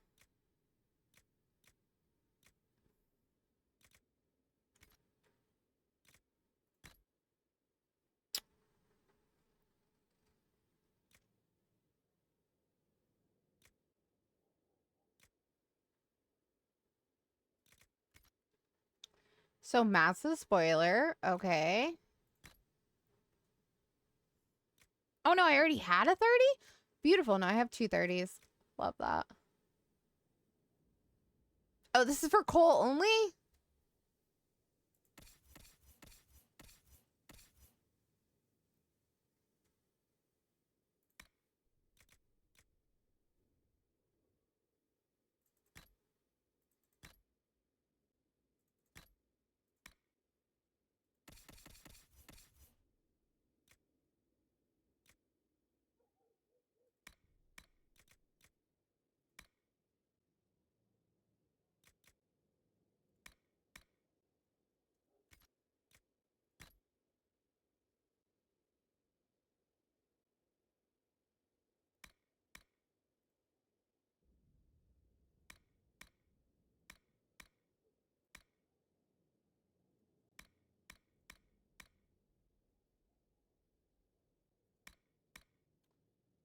so massive spoiler. Okay. Oh no, I already had a 30? Beautiful. Now I have 2 30s. Love that. Oh, this is for Cole only?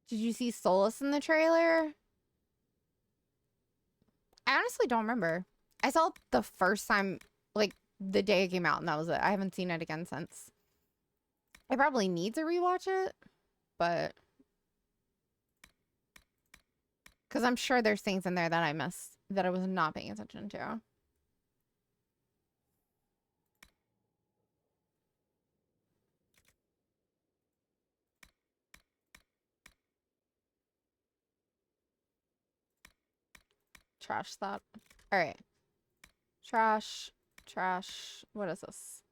Did you see Solus in the trailer? I honestly don't remember. I saw it the first time, like, the day it came out, and that was it. I haven't seen it again since. I probably need to rewatch it, but... Because I'm sure there's things in there that I missed, that I was not paying attention to. Trash that. All right. Trash. Trash. What is this?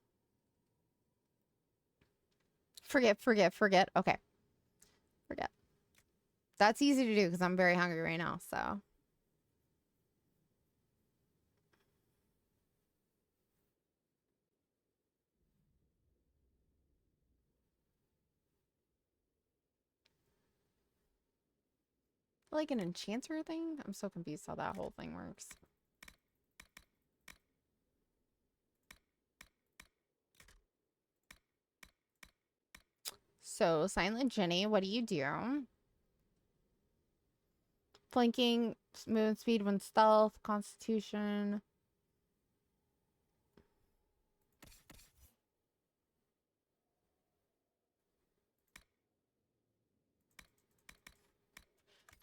Forget. Okay. Forget. That's easy to do because I'm very hungry right now, so. Like an enchanter thing? I'm so confused how that whole thing works. So, Silent Jenny, what do you do? Flanking, movement speed when stealth, constitution.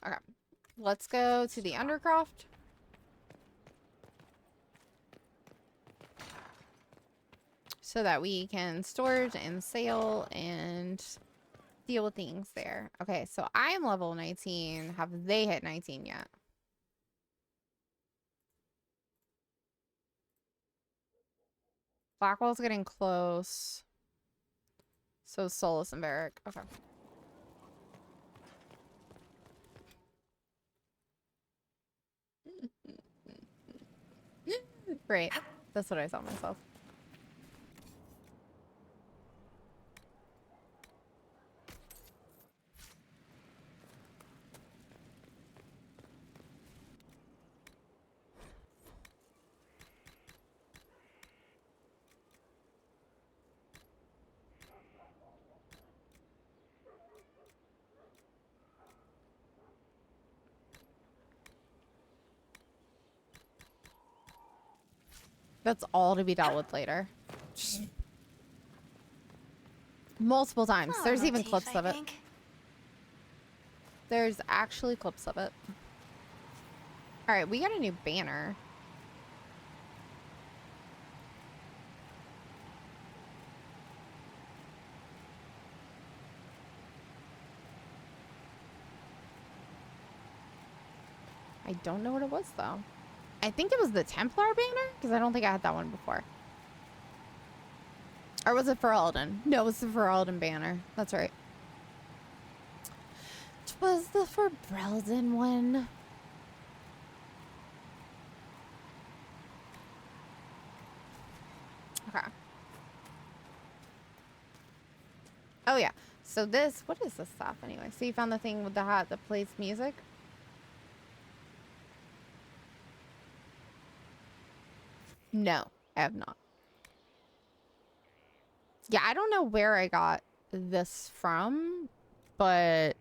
Okay, let's go to the Undercroft. So that we can storage and sail and deal with things there. Okay, so I'm level 19. Have they hit 19 yet? Blackwell's getting close. So Solus and Varric. Okay. Great. That's what I saw myself. That's all to be dealt with later. Multiple times. Oh, There's even motif, clips I of it. think. There's actually clips of it. All right, we got a new banner. I don't know what it was, though. I think it was the Templar banner, because I don't think I had that one before. Or was it for Alden? No, it was the for Alden banner. That's right. It was the for Breldon one. Okay. Oh, yeah. So this, what is this stuff anyway? So you found the thing with the hat that plays music? No, I have not. Yeah, I don't know where I got this from, but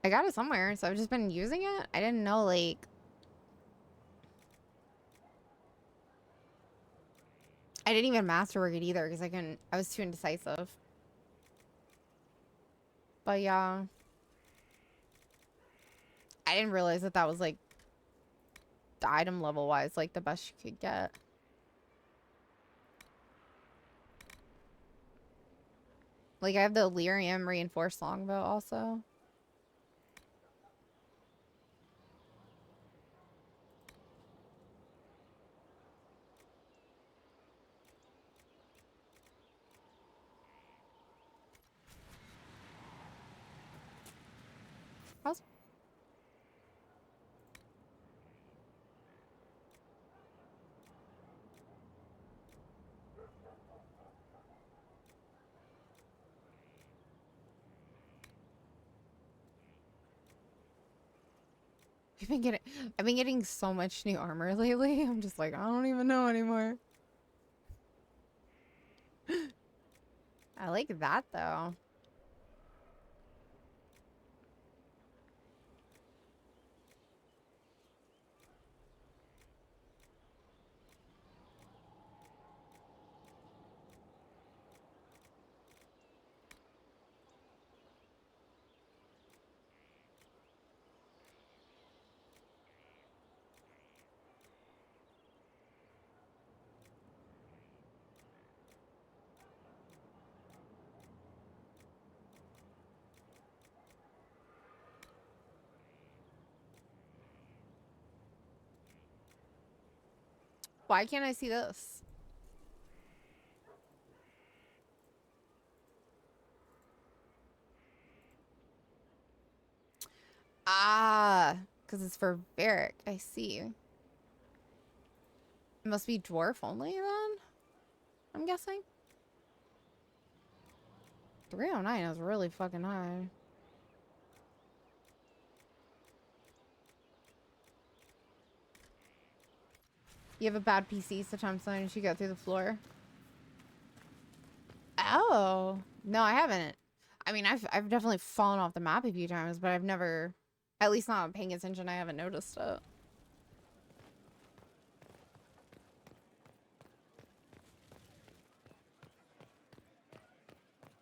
I got it somewhere, so I've just been using it. I didn't know, like... I didn't even masterwork it either, because I was too indecisive. But yeah. I didn't realize that that was, like, the item level-wise, like, the best you could get. Like, I have the Lyrium reinforced longbow also. How's... I've been getting so much new armor lately. I'm just like, I don't even know anymore. I like that though. Why can't I see this? Ah, because it's for Varric. I see. It must be dwarf only then? I'm guessing. 309 is really fucking high. You have a bad PC, so sometimes you go through the floor. Oh, no, I haven't. I mean, I've definitely fallen off the map a few times, but I've never, at least not paying attention, I haven't noticed it.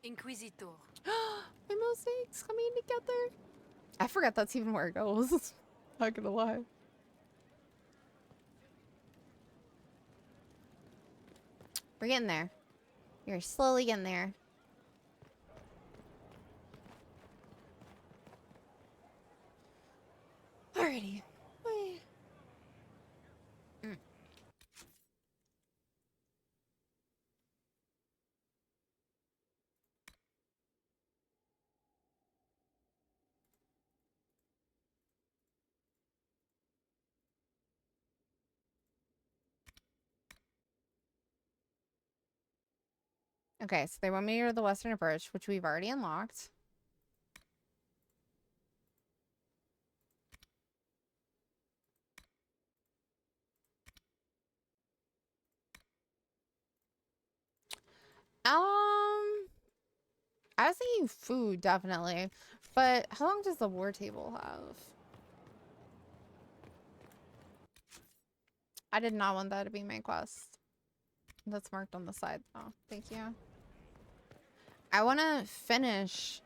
Inquisitor. My mistakes coming together. I forgot that's even where it goes. Not gonna lie. We're getting there. You're slowly getting there. Alrighty. Wait. Okay, so they want me to go to the western approach, which we've already unlocked. I was thinking food, definitely. But how long does the war table have? I did not want that to be my quest. That's marked on the side. Oh, thank you. I want to finish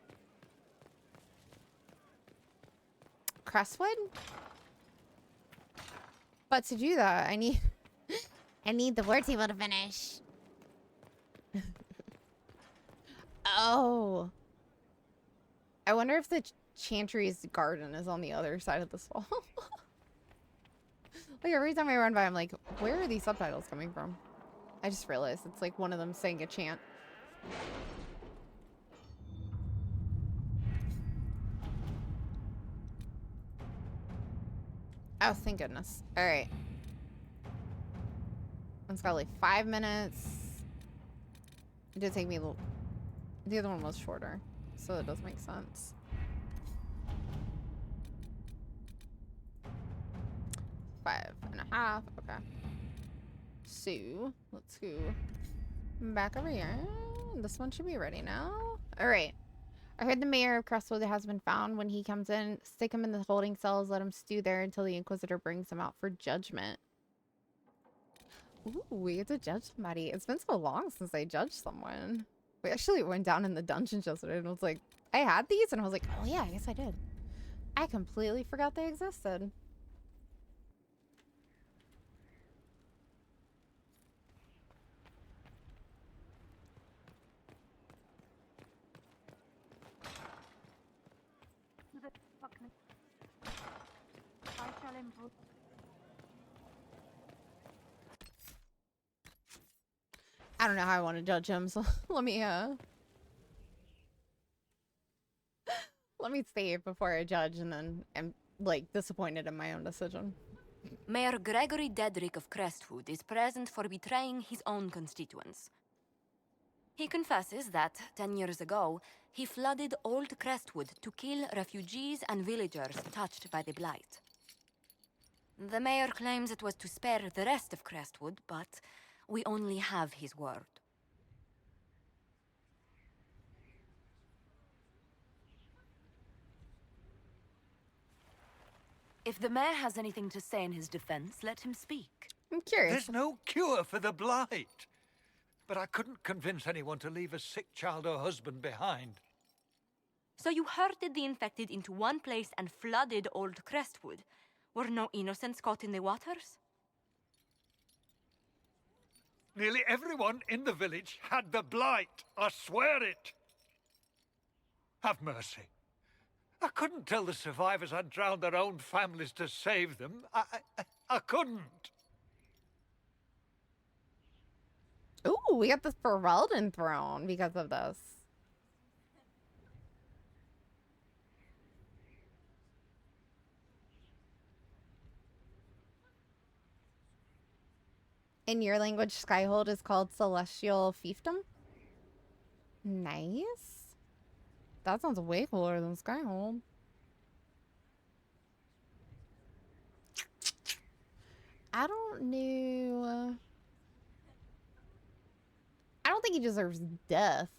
Crestwood, but to do that, I need I need the war table to finish. Oh, I wonder if the Chantry's garden is on the other side of this wall. Like every time I run by, I'm like, where are these subtitles coming from? I just realized it's like one of them saying a chant. Oh, thank goodness. All right. It's got like 5 minutes. It did take me a little... The other one was shorter, so it does make sense. Five and a half. Okay. So, let's go back over here. This one should be ready now. All right. I heard the mayor of Crestwood has been found. When he comes in, stick him in the holding cells, let him stew there until the Inquisitor brings him out for judgment. Ooh, we get to judge somebody. It's been so long since I judged someone. We actually went down in the dungeons yesterday and was like, I had these? And I was like, oh yeah, I guess I did. I completely forgot they existed. I don't know how I want to judge him, so let me save before I judge, and then I'm like disappointed in my own decision. Mayor Gregory Dedrick of Crestwood is present for betraying his own constituents. He confesses that, 10 years ago, he flooded Old Crestwood to kill refugees and villagers touched by the Blight. The mayor claims it was to spare the rest of Crestwood, but we only have his word. If the mayor has anything to say in his defense, let him speak. I'm curious. There's no cure for the Blight. But I couldn't convince anyone to leave a sick child or husband behind. So you herded the infected into one place and flooded Old Crestwood. Were no innocents caught in the waters? Nearly everyone in the village had the Blight. I swear it. Have mercy. I couldn't tell the survivors I'd drowned their own families to save them. I couldn't. Ooh, we got the Ferelden throne because of this. In your language, Skyhold is called Celestial Fiefdom. Nice. That sounds way cooler than Skyhold. I don't know. I don't think he deserves death.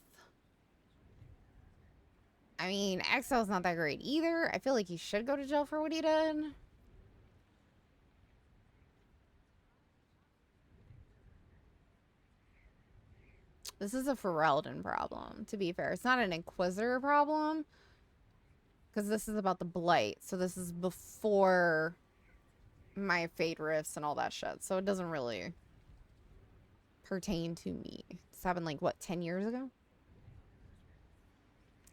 I mean, Excel's not that great either. I feel like he should go to jail for what he did. This is a Ferelden problem, to be fair. It's not an Inquisitor problem. Because this is about the Blight. So this is before my Fate Rifts and all that shit. So it doesn't really pertain to me. This happened like, what, 10 years ago?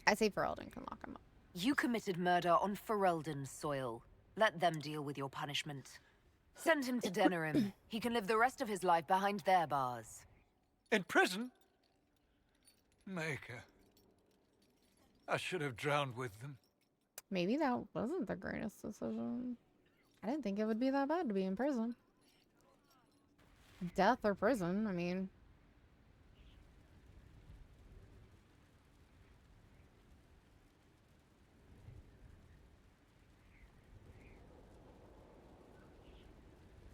I say Ferelden can lock him up. You committed murder on Ferelden's soil. Let them deal with your punishment. Send him to Denerim. He can live the rest of his life behind their bars. In prison? Maker. I should have drowned with them. Maybe that wasn't the greatest decision. I didn't think it would be that bad to be in prison. Death or prison, I mean.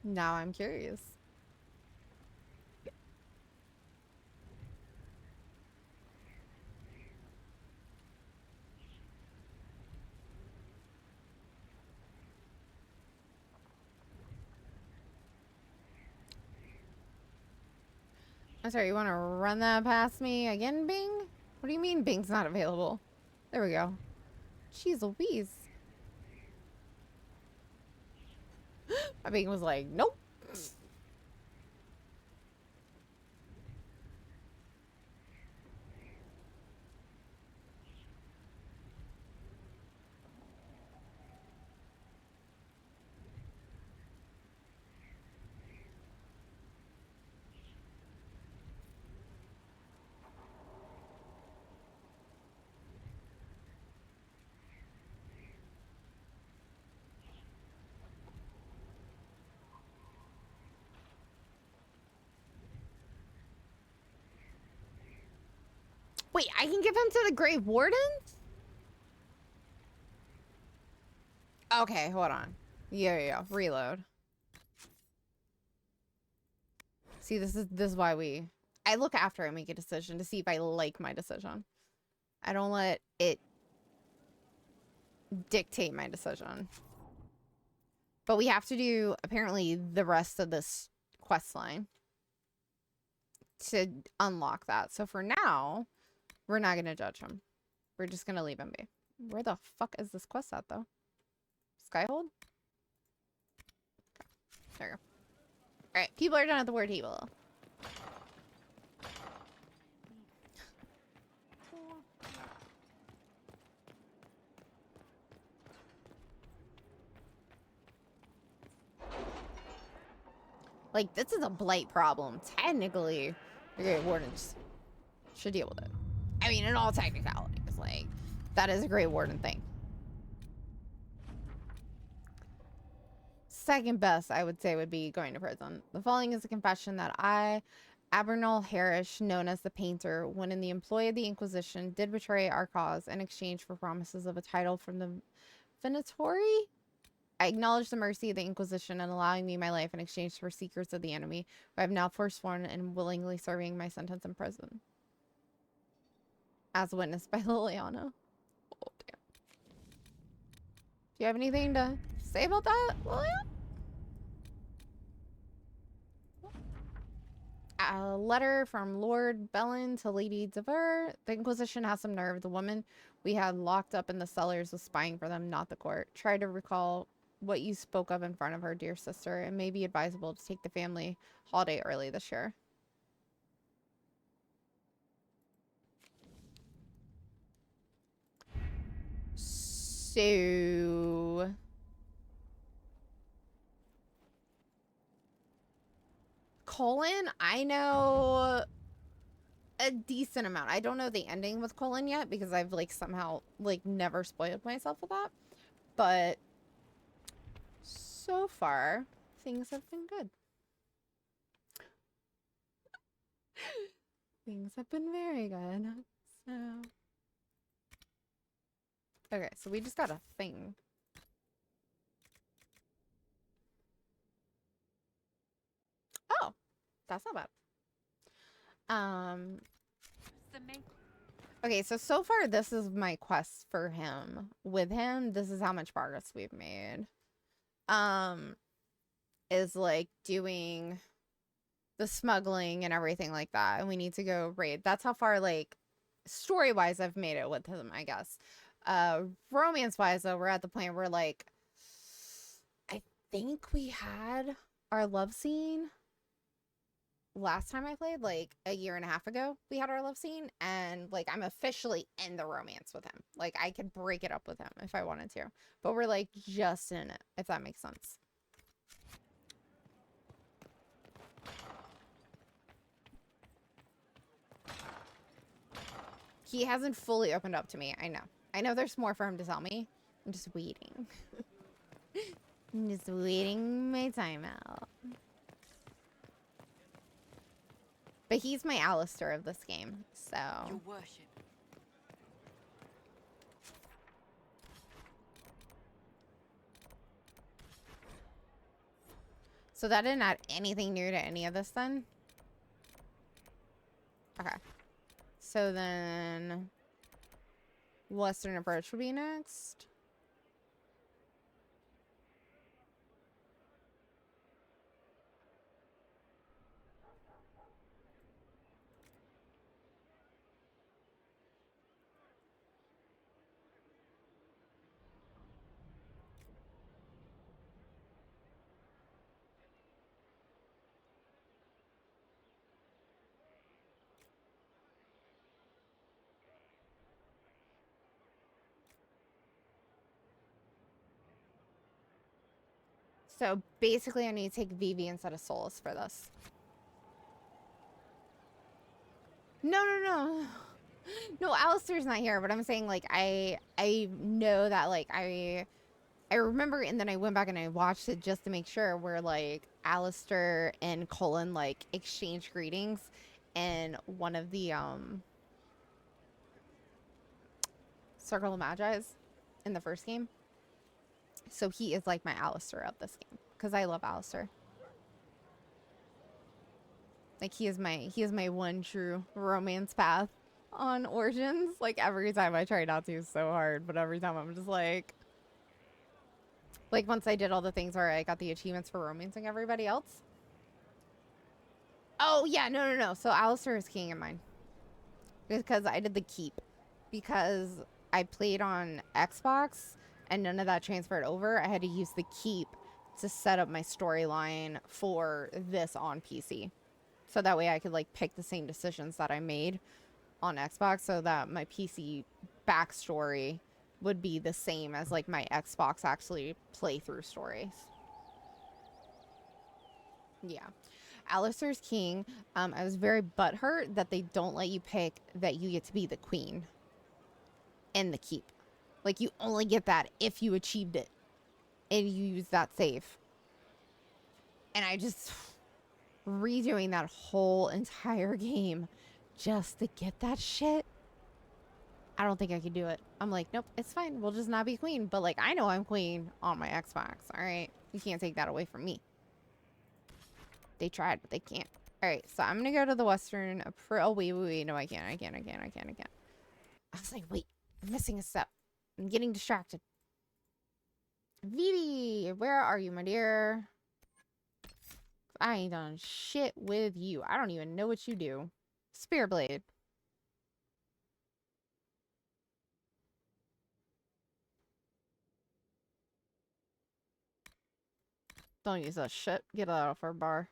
Now I'm curious. Sorry, you want to run that past me again, Bing? What do you mean Bing's not available? There we go. Jeez Louise. My Bing was like, nope. Wait, I can give him to the Grave Wardens? Okay, hold on. Yeah. Reload. See, this is why I look after I make a decision to see if I like my decision. I don't let it dictate my decision. But we have to do, apparently, the rest of this quest line to unlock that. So for now, we're not going to judge him. We're just going to leave him be. Where the fuck is this quest at, though? Skyhold? Okay. There we go. Alright, people are done at the war table. Like, this is a blight problem. Technically, the Great Wardens should deal with it. I mean, in all technicalities, like, that is a Great Warden thing. Second best, I would say, would be going to prison. The following is a confession that I, Abernal Harish, known as the Painter, when in the employ of the Inquisition, did betray our cause in exchange for promises of a title from the Venatori. I acknowledge the mercy of the Inquisition in allowing me my life in exchange for secrets of the enemy, who I have now forsworn and willingly serving my sentence in prison. As witnessed by Liliana. Oh, damn. Do you have anything to say about that, Liliana? A letter from Lord Bellin to Lady Dever. The Inquisition has some nerve. The woman we had locked up in the cellars was spying for them, not the court. Try to recall what you spoke of in front of her, dear sister. It may be advisable to take the family holiday early this year. So... Colin, I know a decent amount. I don't know the ending with Colin yet because I've like somehow like never spoiled myself with that. But so far, things have been good. Things have been very good. So okay, so we just got a thing. Oh, that's not bad. Okay, so far this is my quest for him. With him, this is how much progress we've made. Is like doing the smuggling and everything like that, and we need to go raid. That's how far, like, story-wise I've made it with him, I guess. Romance-wise, though, we're at the point where, like, I think we had our love scene last time I played, like, a year and a half ago. We had our love scene, and, like, I'm officially in the romance with him. Like, I could break it up with him if I wanted to, but we're, like, just in it, if that makes sense. He hasn't fully opened up to me. I know. I know there's more for him to tell me. I'm just waiting. I'm just waiting my time out. But he's my Alistair of this game, so... Your worship. So that didn't add anything new to any of this then? Okay. So then... Western approach would be next. So basically I need to take Vivi instead of Solus for this. No. No, Alistair's not here, but I'm saying like I know that like I remember, and then I went back and I watched it just to make sure, where like Alistair and Colin like exchanged greetings in one of the Circle of Magi's in the first game. So he is like my Alistair of this game because I love Alistair. Like he is my one true romance path on Origins. Like every time I try not to, it's so hard, but every time I'm just like once I did all the things where I got the achievements for romancing everybody else. Oh yeah, no. So Alistair is king in mine. Because I did the keep. Because I played on Xbox and none of that transferred over. I had to use the keep to set up my storyline for this on PC. So that way I could like pick the same decisions that I made on Xbox so that my PC backstory would be the same as like my Xbox actually playthrough stories. Yeah. Alistair's king. I was very butthurt that they don't let you pick that you get to be the queen in the keep. Like you only get that if you achieved it and you use that save. And I just redoing that whole entire game just to get that shit. I don't think I could do it. I'm like, nope, it's fine. We'll just not be queen. But like, I know I'm queen on my Xbox. All right. You can't take that away from me. They tried, but they can't. All right. So I'm going to go to the Western. Oh, wait. No, I can't. I was like, wait, I'm missing a step. I'm getting distracted. Vivi, where are you, my dear? I ain't done shit with you. I don't even know what you do. Spear blade. Don't use that shit. Get that off our bar.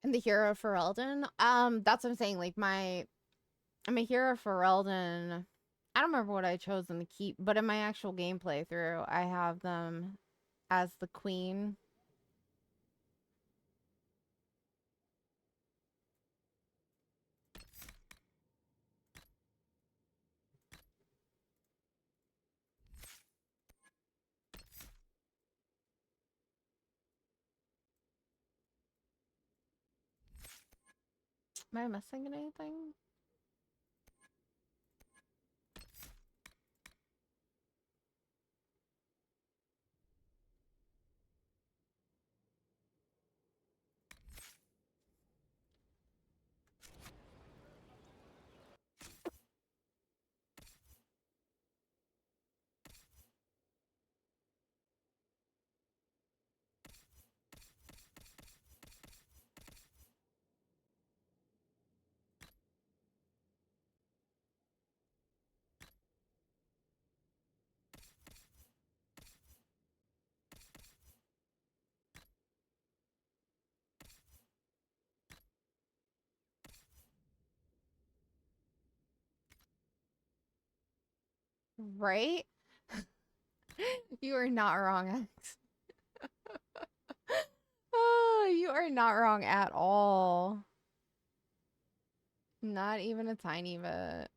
And the hero for Elden. That's what I'm saying. Like I'm a hero for Elden. I don't remember what I chose in the keep, but in my actual game playthrough, I have them as the queen. Am I missing anything? Right? You are not wrong, X. Oh, you are not wrong at all. Not even a tiny bit.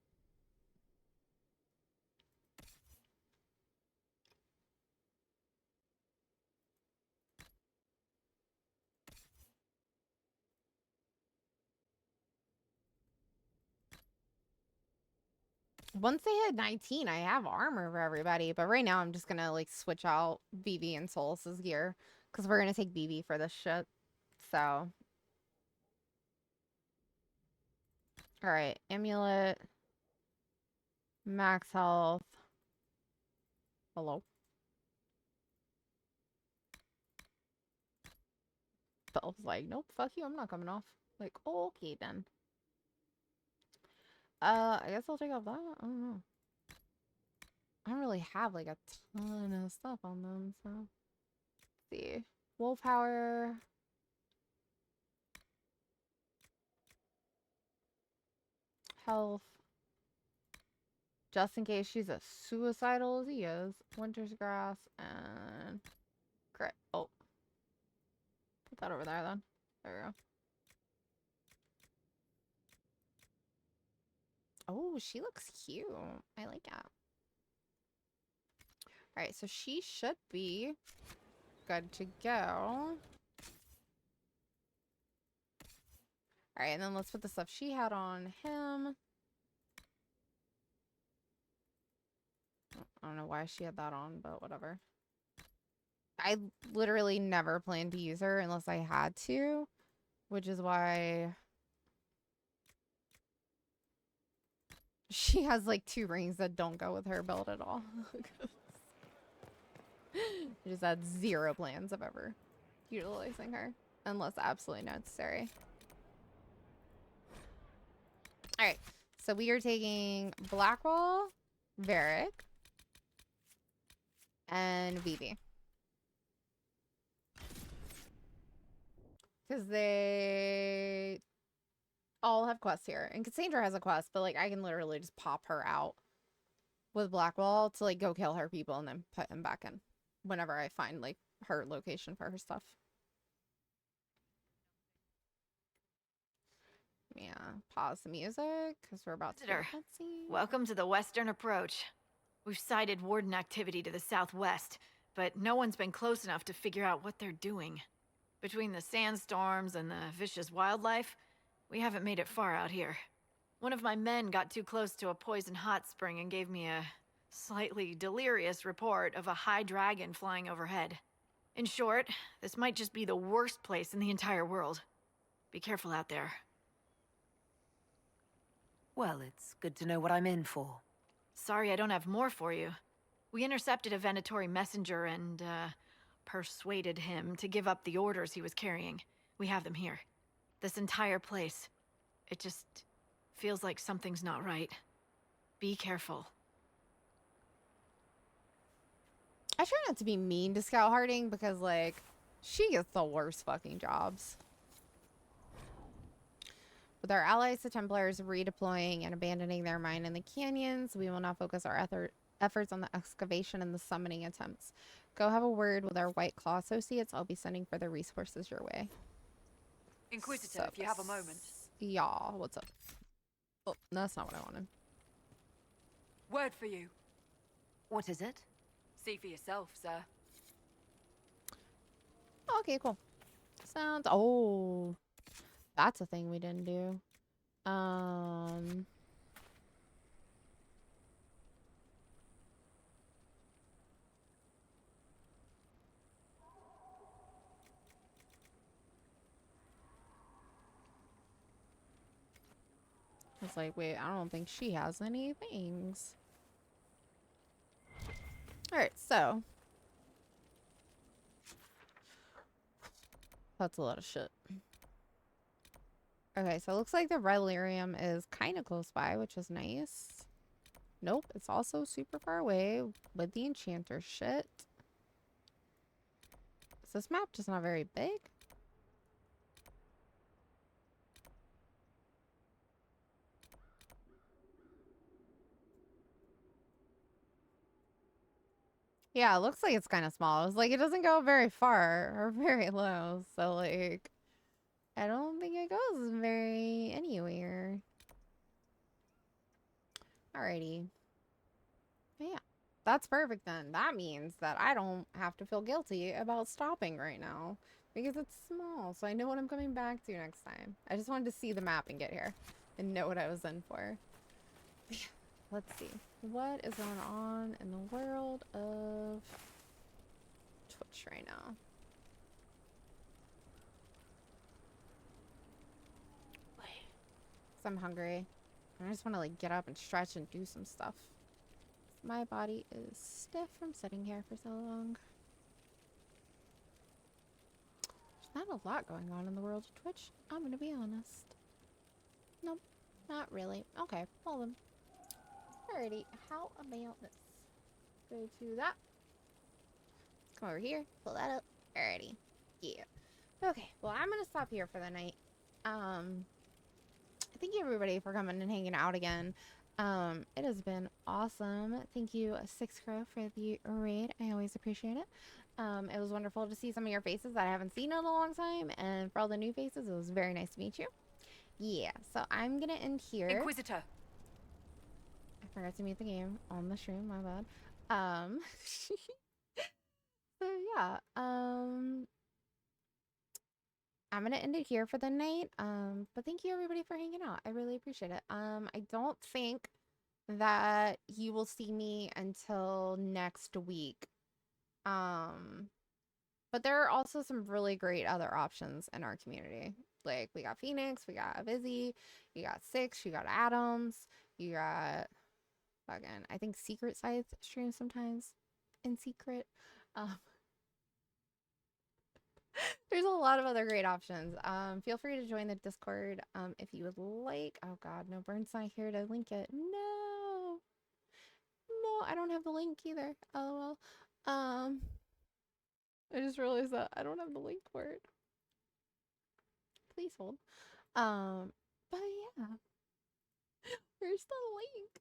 Once they hit 19, I have armor for everybody. But right now, I'm just gonna like switch out BB and Solus's gear because we're gonna take BB for this shit. So, all right, amulet, max health. Hello. Bell's like, nope, fuck you, I'm not coming off. Like, oh, okay then. I guess I'll take off that. I don't know. I don't really have like a ton of stuff on them, so let's see. Wolf power. Health. Just in case she's as suicidal as he is. Winter's grass and crit. Oh. Put that over there then. There we go. Oh, she looks cute. I like that. Alright, so she should be good to go. Alright, and then let's put the stuff she had on him. I don't know why she had that on, but whatever. I literally never planned to use her unless I had to, which is why she has like 2 rings that don't go with her build at all. I just had 0 plans of ever utilizing her unless absolutely necessary. Alright, so we are taking Blackwall, Varric, and Vivi. Because they all have quests here. And Cassandra has a quest, but like I can literally just pop her out with Blackwall to like go kill her people and then put him back in whenever I find like her location for her stuff. Yeah, pause the music because we're about to do a cutscene. Welcome to the Western Approach. We've sighted Warden activity to the southwest, but no one's been close enough to figure out what they're doing. Between the sandstorms and the vicious wildlife, we haven't made it far out here. One of my men got too close to a poison hot spring and gave me a slightly delirious report of a high dragon flying overhead. In short, this might just be the worst place in the entire world. Be careful out there. Well, it's good to know what I'm in for. Sorry I don't have more for you. We intercepted a Venatori messenger and, persuaded him to give up the orders he was carrying. We have them here. This entire place. It just feels like something's not right. Be careful. I try not to be mean to Scout Harding because, like, she gets the worst fucking jobs. With our allies, the Templars, redeploying and abandoning their mine in the canyons, we will now focus our efforts on the excavation and the summoning attempts. Go have a word with our White Claw associates. I'll be sending further resources your way. Inquisitor, if you have a moment. Yeah, what's up? Oh, that's not what I wanted. Word for you. What is it? See for yourself, sir. Okay, cool. Sounds... Oh, that's a thing we didn't do. I was like, wait, I don't think she has any things. Alright, so. That's a lot of shit. Okay, so it looks like the Relirium is kind of close by, which is nice. Nope, it's also super far away with the enchanter shit. Is this map just not very big? Yeah, it looks like it's kind of small. It's like it doesn't go very far or very low. So like, I don't think it goes very anywhere. Alrighty. But yeah, that's perfect then. That means that I don't have to feel guilty about stopping right now because it's small. So I know what I'm coming back to next time. I just wanted to see the map and get here and know what I was in for. Let's see. What is going on in the world of Twitch right now? Because I'm hungry. I just want to like get up and stretch and do some stuff. My body is stiff from sitting here for so long. There's not a lot going on in the world of Twitch, I'm gonna be honest. Nope, not really. Okay, well then. Alrighty, how about this? Go to that. Come over here, pull that up. Alrighty. Yeah. Okay, well I'm gonna stop here for the night. Thank you everybody for coming and hanging out again. It has been awesome. Thank you, Six Crow, for the raid. I always appreciate it. It was wonderful to see some of your faces that I haven't seen in a long time, and for all the new faces, it was very nice to meet you. Yeah, so I'm gonna end here. Inquisitor. I forgot to mute the game on the stream, my bad. So yeah, I'm gonna end it here for the night. But thank you everybody for hanging out. I really appreciate it. I don't think that you will see me until next week. But there are also some really great other options in our community. Like we got Phoenix, we got Busy, you got Six, you got Adams, you got fucking I think Secret Scythe streams sometimes in secret. There's a lot of other great options. Feel free to join the Discord if you would like. Oh god, no, Burn's not here to link it. No. No, I don't have the link either. Oh well. I just realized that I don't have the link for it. Please hold. But yeah. Where's the link?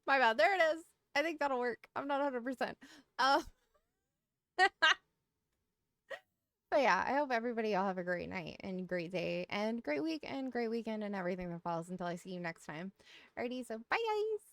My bad. There it is. I think that'll work. I'm not 100%. But yeah, I hope everybody all have a great night and great day and great week and great weekend and everything that follows until I see you next time. Alrighty, so bye guys.